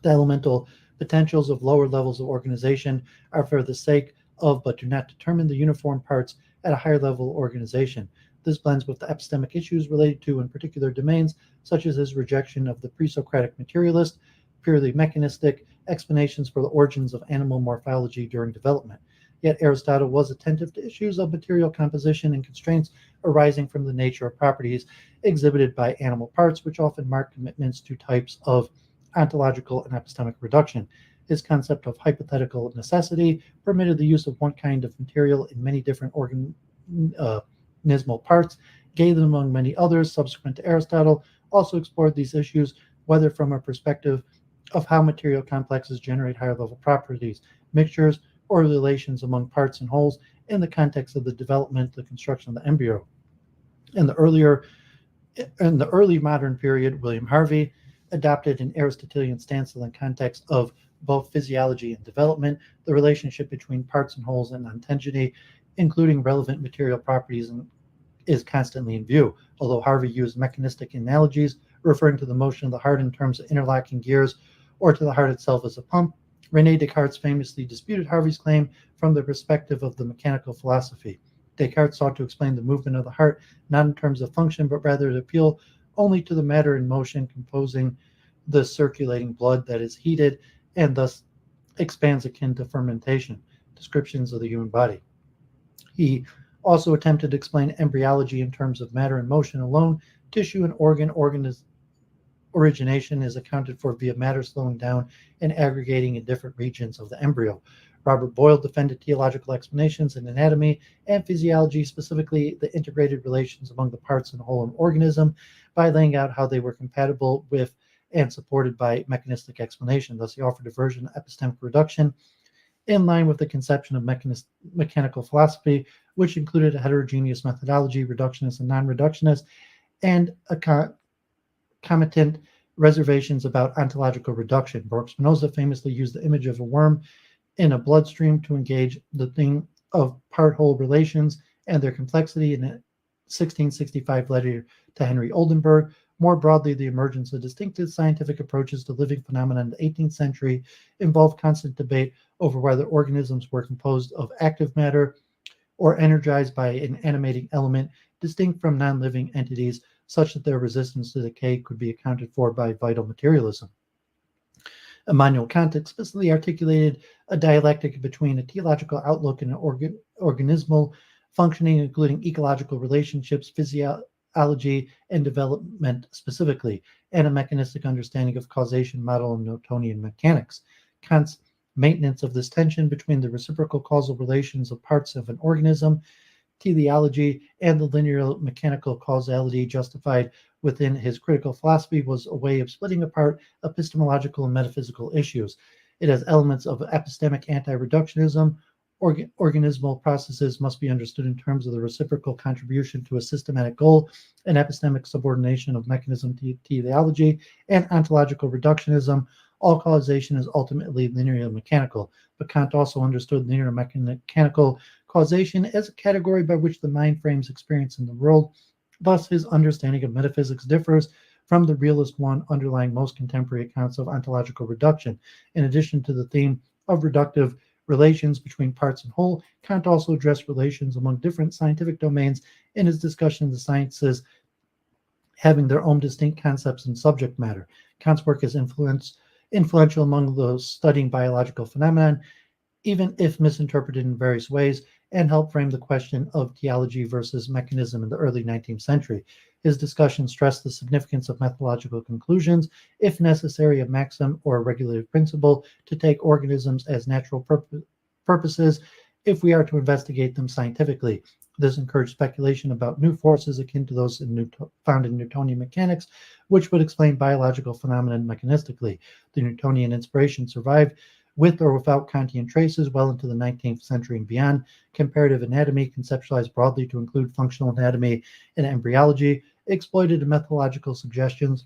The elemental potentials of lower levels of organization are for the sake of but do not determine the uniform parts at a higher level organization. This blends with the epistemic issues related to in particular domains, such as his rejection of the pre-Socratic materialist, purely mechanistic explanations for the origins of animal morphology during development. Yet Aristotle was attentive to issues of material composition and constraints arising from the nature of properties exhibited by animal parts, which often mark commitments to types of ontological and epistemic reduction. His concept of hypothetical necessity permitted the use of one kind of material in many different organismal parts. Galen, among many others subsequent to Aristotle, also explored these issues, whether from a perspective of how material complexes generate higher level properties, mixtures, or relations among parts and wholes in the context of the development, the construction of the embryo. In the early modern period, William Harvey adopted an Aristotelian stance in the context of both physiology and development. The relationship between parts and wholes and ontogeny, including relevant material properties, is constantly in view. Although Harvey used mechanistic analogies, referring to the motion of the heart in terms of interlocking gears or to the heart itself as a pump, René Descartes famously disputed Harvey's claim from the perspective of the mechanical philosophy. Descartes sought to explain the movement of the heart not in terms of function, but rather to appeal only to the matter in motion composing the circulating blood that is heated and thus expands akin to fermentation, descriptions of the human body. He also attempted to explain embryology in terms of matter and motion alone. Tissue and origination is accounted for via matter slowing down and aggregating in different regions of the embryo. Robert Boyle defended teleological explanations in anatomy and physiology, specifically the integrated relations among the parts and whole of an organism, by laying out how they were compatible with and supported by mechanistic explanation. Thus, he offered a version of epistemic reduction in line with the conception of mechanical philosophy, which included a heterogeneous methodology, reductionist and non-reductionist, and a concomitant reservations about ontological reduction. Baruch Spinoza famously used the image of a worm in a bloodstream to engage the theme of part-whole relations and their complexity in a 1665 letter to Henry Oldenburg. More broadly, the emergence of distinctive scientific approaches to living phenomena in the 18th century involved constant debate over whether organisms were composed of active matter or energized by an animating element distinct from non-living entities, such that their resistance to decay could be accounted for by vital materialism. Immanuel Kant explicitly articulated a dialectic between a teleological outlook and an organismal functioning, including ecological relationships, physiology, and development specifically, and a mechanistic understanding of causation, model, and Newtonian mechanics. Kant's maintenance of this tension between the reciprocal causal relations of parts of an organism, teleology, and the linear mechanical causality justified within his critical philosophy was a way of splitting apart epistemological and metaphysical issues. It has elements of epistemic anti-reductionism. Organismal processes must be understood in terms of the reciprocal contribution to a systematic goal, an epistemic subordination of mechanism to teleology, and ontological reductionism, all causation is ultimately linear mechanical, but Kant also understood linear mechanical causation as a category by which the mind frames experience in the world. Thus, his understanding of metaphysics differs from the realist one underlying most contemporary accounts of ontological reduction. In addition to the theme of reductive relations between parts and whole, Kant also addressed relations among different scientific domains in his discussion of the sciences having their own distinct concepts and subject matter. Kant's work is influential among those studying biological phenomena, even if misinterpreted in various ways, and helped frame the question of theology versus mechanism in the early 19th century. His discussion stressed the significance of methodological conclusions, if necessary, a maxim or a regulative principle to take organisms as natural purposes if we are to investigate them scientifically. This encouraged speculation about new forces akin to those found in Newtonian mechanics, which would explain biological phenomena mechanistically. The Newtonian inspiration survived with or without Kantian traces well into the 19th century and beyond. Comparative anatomy, conceptualized broadly to include functional anatomy and embryology, exploited methodological suggestions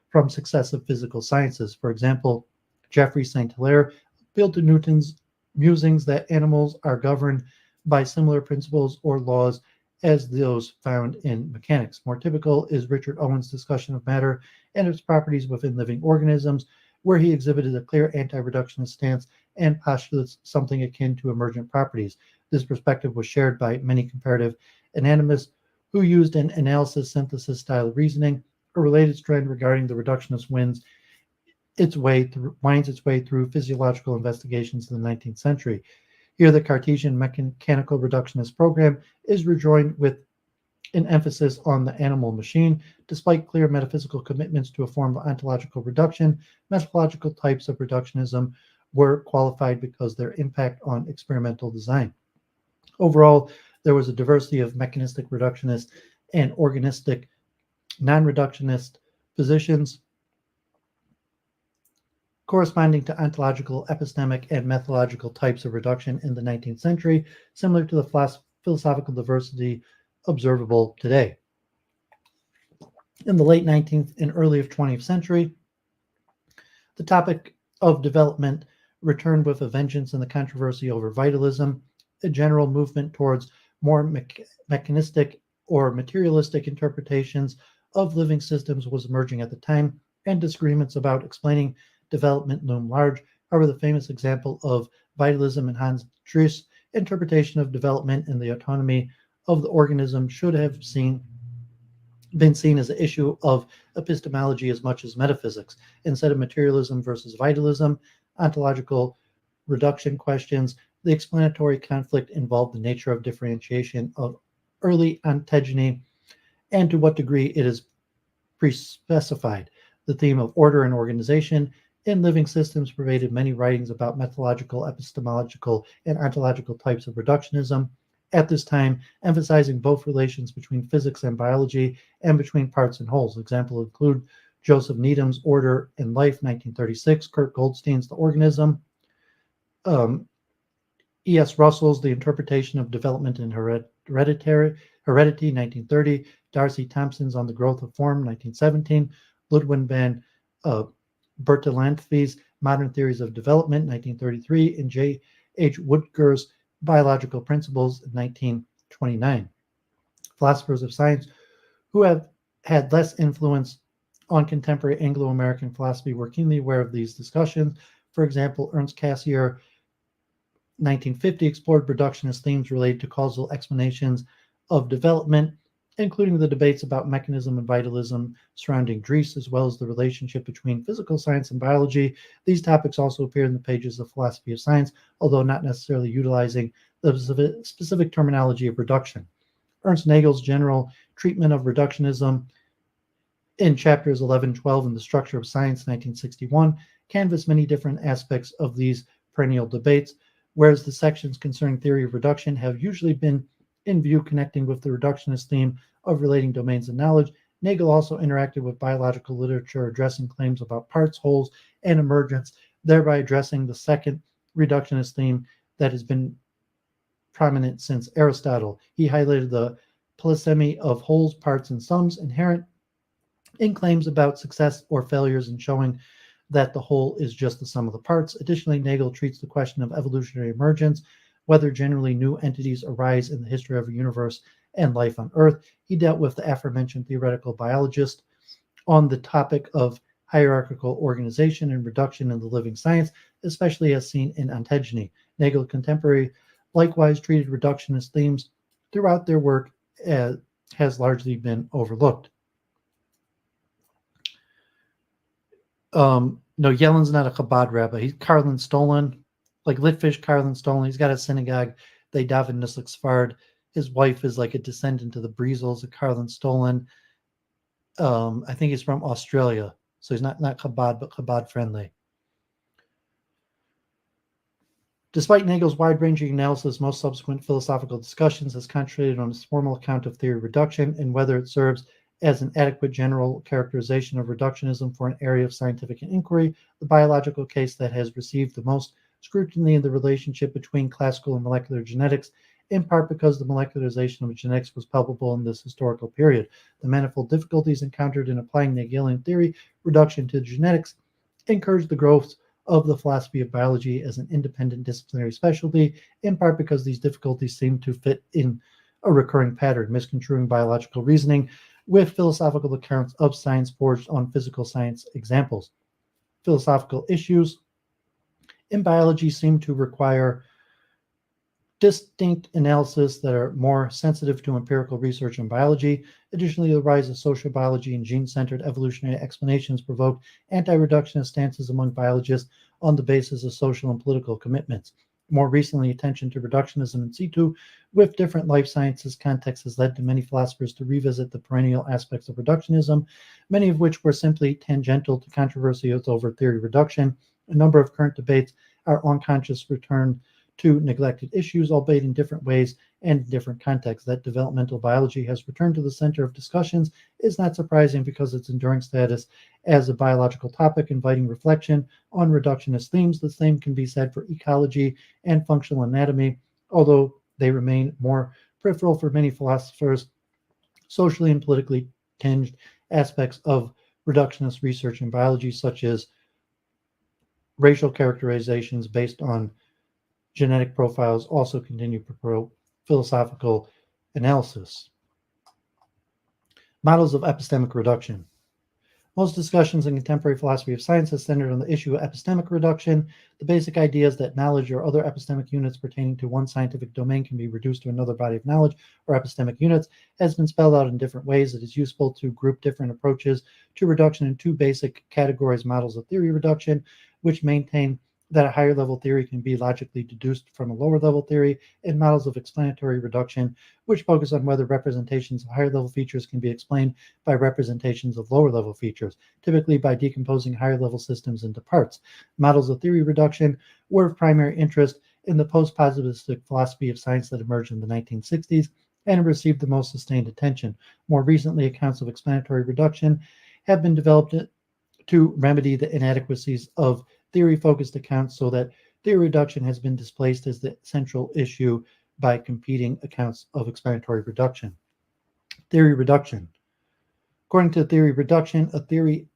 from successive physical sciences. For example, Geoffrey St. Hilaire built to Newton's musings that animals are governed by similar principles or laws as those found in mechanics. More typical is Richard Owen's discussion of matter and its properties within living organisms, where he exhibited a clear anti-reductionist stance and postulates something akin to emergent properties. This perspective was shared by many comparative anatomists who used an analysis synthesis style of reasoning. A related strand regarding the reductionist winds winds its way through physiological investigations in the 19th century. Here, the Cartesian mechanical reductionist program is rejoined with an emphasis on the animal machine. Despite clear metaphysical commitments to a form of ontological reduction, methodological types of reductionism were qualified because their impact on experimental design. Overall, there was a diversity of mechanistic reductionist and organistic non-reductionist positions corresponding to ontological, epistemic, and methodological types of reduction in the 19th century, similar to the philosophical diversity observable today. In the late 19th and early 20th century, the topic of development returned with a vengeance in the controversy over vitalism. A general movement towards more mechanistic or materialistic interpretations of living systems was emerging at the time, and disagreements about explaining development loomed large. However, the famous example of vitalism in Hans Driesch's interpretation of development and the autonomy of the organism should have been seen as an issue of epistemology as much as metaphysics. Instead of materialism versus vitalism, ontological reduction questions, the explanatory conflict involved the nature of differentiation of early ontogeny and to what degree it is pre-specified. The theme of order and organization in living systems pervaded many writings about methodological, epistemological, and ontological types of reductionism. At this time, emphasizing both relations between physics and biology and between parts and wholes. Examples include Joseph Needham's Order in Life, 1936, Kurt Goldstein's The Organism, E.S. Russell's The Interpretation of Development and Heredity, 1930, Darcy Thompson's On the Growth of Form, 1917, Ludwig van Bertalanffy's Modern Theories of Development, 1933, and J. H. Woodger's Biological Principles, 1929. Philosophers of science who have had less influence on contemporary Anglo-American philosophy were keenly aware of these discussions. For example, Ernst Cassirer, 1950, explored reductionist themes related to causal explanations of development, including the debates about mechanism and vitalism surrounding Dries, as well as the relationship between physical science and biology. These topics also appear in the pages of Philosophy of Science, although not necessarily utilizing the specific terminology of reduction. Ernst Nagel's general treatment of reductionism in chapters 11-12 in The Structure of Science, 1961, canvassed many different aspects of these perennial debates, whereas the sections concerning theory of reduction have usually been in view connecting with the reductionist theme of relating domains of knowledge. Nagel also interacted with biological literature addressing claims about parts, wholes, and emergence, thereby addressing the second reductionist theme that has been prominent since Aristotle. He highlighted the polysemy of wholes, parts, and sums inherent in claims about success or failures in showing that the whole is just the sum of the parts. Additionally, Nagel treats the question of evolutionary emergence, whether generally new entities arise in the history of a universe and life on Earth. He dealt with the aforementioned theoretical biologist on the topic of hierarchical organization and reduction in the living science, especially as seen in ontogeny. Nagel contemporary likewise treated reductionist themes throughout their work, as has largely been overlooked. No, Yellen's not a Chabad rabbi. He's Karlin Stolen, like Litvish Karlin Stolen. He's got a synagogue. They daven Nislik Sfard. His wife is like a descendant of the Breezels of Karlin Stolen. I think he's from Australia, so he's not Chabad, but Chabad friendly. Despite Nagel's wide-ranging analysis, most subsequent philosophical discussions has concentrated on his formal account of theory reduction and whether it serves as an adequate general characterization of reductionism for an area of scientific inquiry, the biological case that has received the most scrutiny in the relationship between classical and molecular genetics, in part because the molecularization of genetics was palpable in this historical period. The manifold difficulties encountered in applying Nagelian theory reduction to genetics encouraged the growth of the philosophy of biology as an independent disciplinary specialty, in part because these difficulties seem to fit in a recurring pattern, misconstruing biological reasoning with philosophical accounts of science forged on physical science examples. Philosophical issues in biology seem to require distinct analysis that are more sensitive to empirical research in biology. Additionally, the rise of social biology and gene-centered evolutionary explanations provoked anti-reductionist stances among biologists on the basis of social and political commitments. More recently, attention to reductionism in situ with different life sciences contexts has led to many philosophers to revisit the perennial aspects of reductionism, many of which were simply tangential to controversies over theory reduction. A number of current debates are unconscious return to neglected issues, albeit in different ways and in different contexts. That developmental biology has returned to the center of discussions is not surprising because its enduring status as a biological topic inviting reflection on reductionist themes. The same can be said for ecology and functional anatomy, although they remain more peripheral for many philosophers. Socially and politically tinged aspects of reductionist research in biology, such as racial characterizations based on genetic profiles, also continue to promote philosophical analysis. Models of epistemic reduction. Most discussions in contemporary philosophy of science have centered on the issue of epistemic reduction. The basic idea is that knowledge or other epistemic units pertaining to one scientific domain can be reduced to another body of knowledge or epistemic units has been spelled out in different ways. It is useful to group different approaches to reduction in two basic categories: models of theory reduction, which maintain that a higher level theory can be logically deduced from a lower level theory, and models of explanatory reduction, which focus on whether representations of higher level features can be explained by representations of lower level features, typically by decomposing higher level systems into parts. Models of theory reduction were of primary interest in the post-positivistic philosophy of science that emerged in the 1960s and received the most sustained attention. More recently, accounts of explanatory reduction have been developed to remedy the inadequacies of theory-focused accounts so that theory reduction has been displaced as the central issue by competing accounts of explanatory reduction. Theory reduction. According to theory reduction, a theory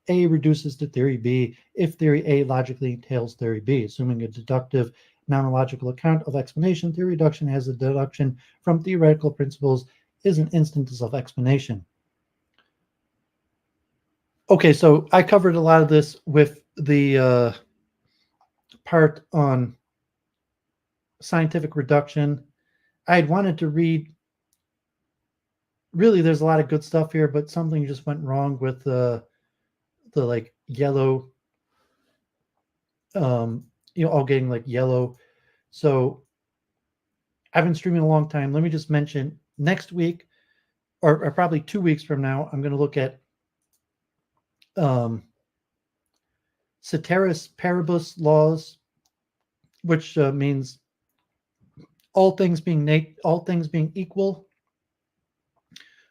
A reduces to theory B if theory A logically entails theory B. Assuming a deductive non-logical account of explanation, theory reduction has a deduction from theoretical principles is an instance of explanation. Okay, so I covered a lot of this with the part on scientific reduction. I had wanted to read, really there's a lot of good stuff here, but something just went wrong with the like yellow, all getting like yellow. So I've been streaming a long time. Let me just mention next week, or probably 2 weeks from now, I'm going to look at ceteris paribus laws, which means all things being equal,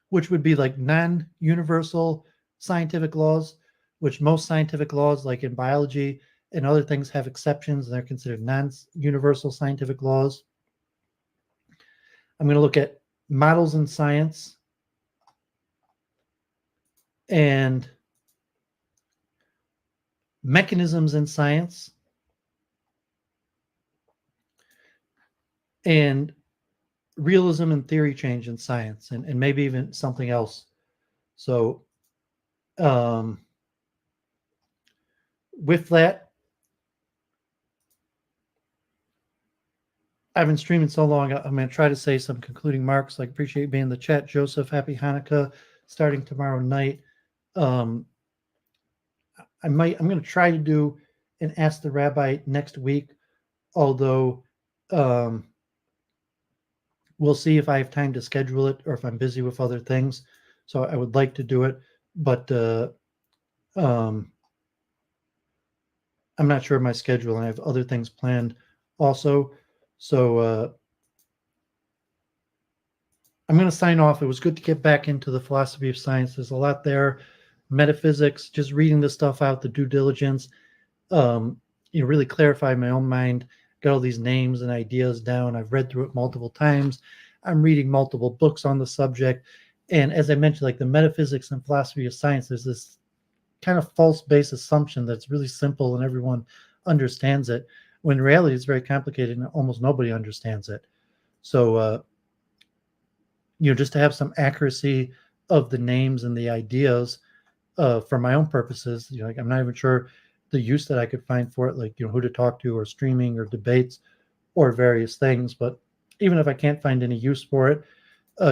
which would be like non-universal scientific laws, which most scientific laws, like in biology and other things, have exceptions, and they're considered non-universal scientific laws. I'm going to look at models in science and mechanisms in science, and realism and theory change in science, and maybe even something else. So, um, with that, I've been streaming so long. I'm going to try to say some concluding marks. Like, appreciate being in the chat, Joseph. Happy Hanukkah, starting tomorrow night. Um, I'm going to try to do an Ask the Rabbi next week, although um, we'll see if I have time to schedule it or if I'm busy with other things. So I would like to do it, but um, I'm not sure of my schedule, and I have other things planned also. So I'm going to sign off. It was good to get back into the philosophy of science. There's a lot there. Metaphysics, just reading this stuff out, the due diligence, really clarify my own mind, got all these names and ideas down. I've read through it multiple times. I'm reading multiple books on the subject. And as I mentioned, like the metaphysics and philosophy of science, there's this kind of false base assumption that's really simple and everyone understands it, when in reality it's very complicated and almost nobody understands it. So, just to have some accuracy of the names and the ideas for my own purposes, like I'm not even sure the use that I could find for it, like, who to talk to or streaming or debates or various things. But even if I can't find any use for it,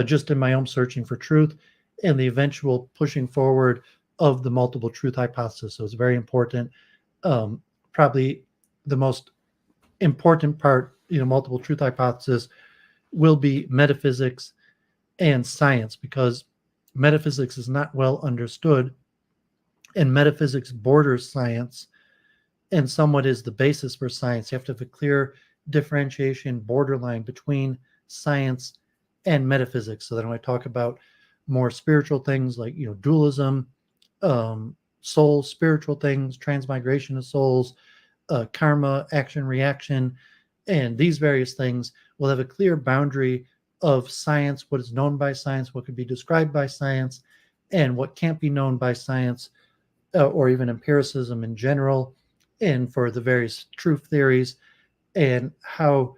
just in my own searching for truth and the eventual pushing forward of the multiple truth hypothesis. So it's very important. Probably the most important part, multiple truth hypothesis will be metaphysics and science, because metaphysics is not well understood and metaphysics borders science and somewhat is the basis for science. You have to have a clear differentiation borderline between science and metaphysics. So then when I talk about more spiritual things like, dualism, soul, spiritual things, transmigration of souls, karma, action, reaction, and these various things will have a clear boundary of science, what is known by science, what could be described by science, and what can't be known by science, or even empiricism in general, and for the various truth theories, and how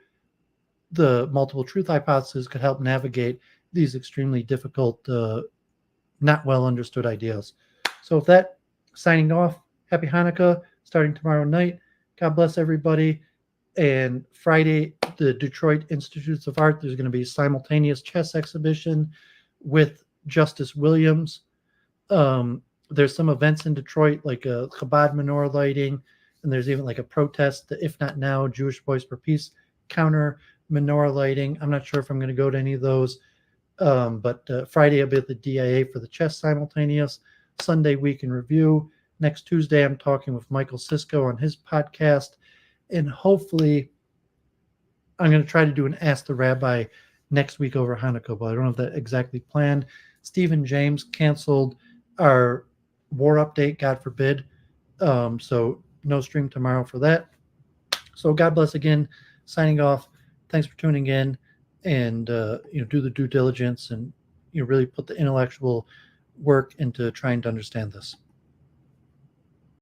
the multiple truth hypothesis could help navigate these extremely difficult, not well understood ideas. So with that, signing off, happy Hanukkah, starting tomorrow night. God bless everybody. And Friday, the Detroit Institutes of Art, there's going to be a simultaneous chess exhibition with Justice Williams. There's some events in Detroit, like a Chabad menorah lighting, and there's even like a protest, the If Not Now, Jewish Voice for Peace counter menorah lighting. I'm not sure if I'm going to go to any of those, but Friday I'll be at the DIA for the chess simultaneous. Sunday, week in review. Next Tuesday, I'm talking with Michael Cisco on his podcast, and hopefully I'm going to try to do an Ask the Rabbi next week over Hanukkah, but I don't have that exactly planned. Stephen James canceled our war update, God forbid. So no stream tomorrow for that. So God bless again. Signing off. Thanks for tuning in, and do the due diligence and really put the intellectual work into trying to understand this.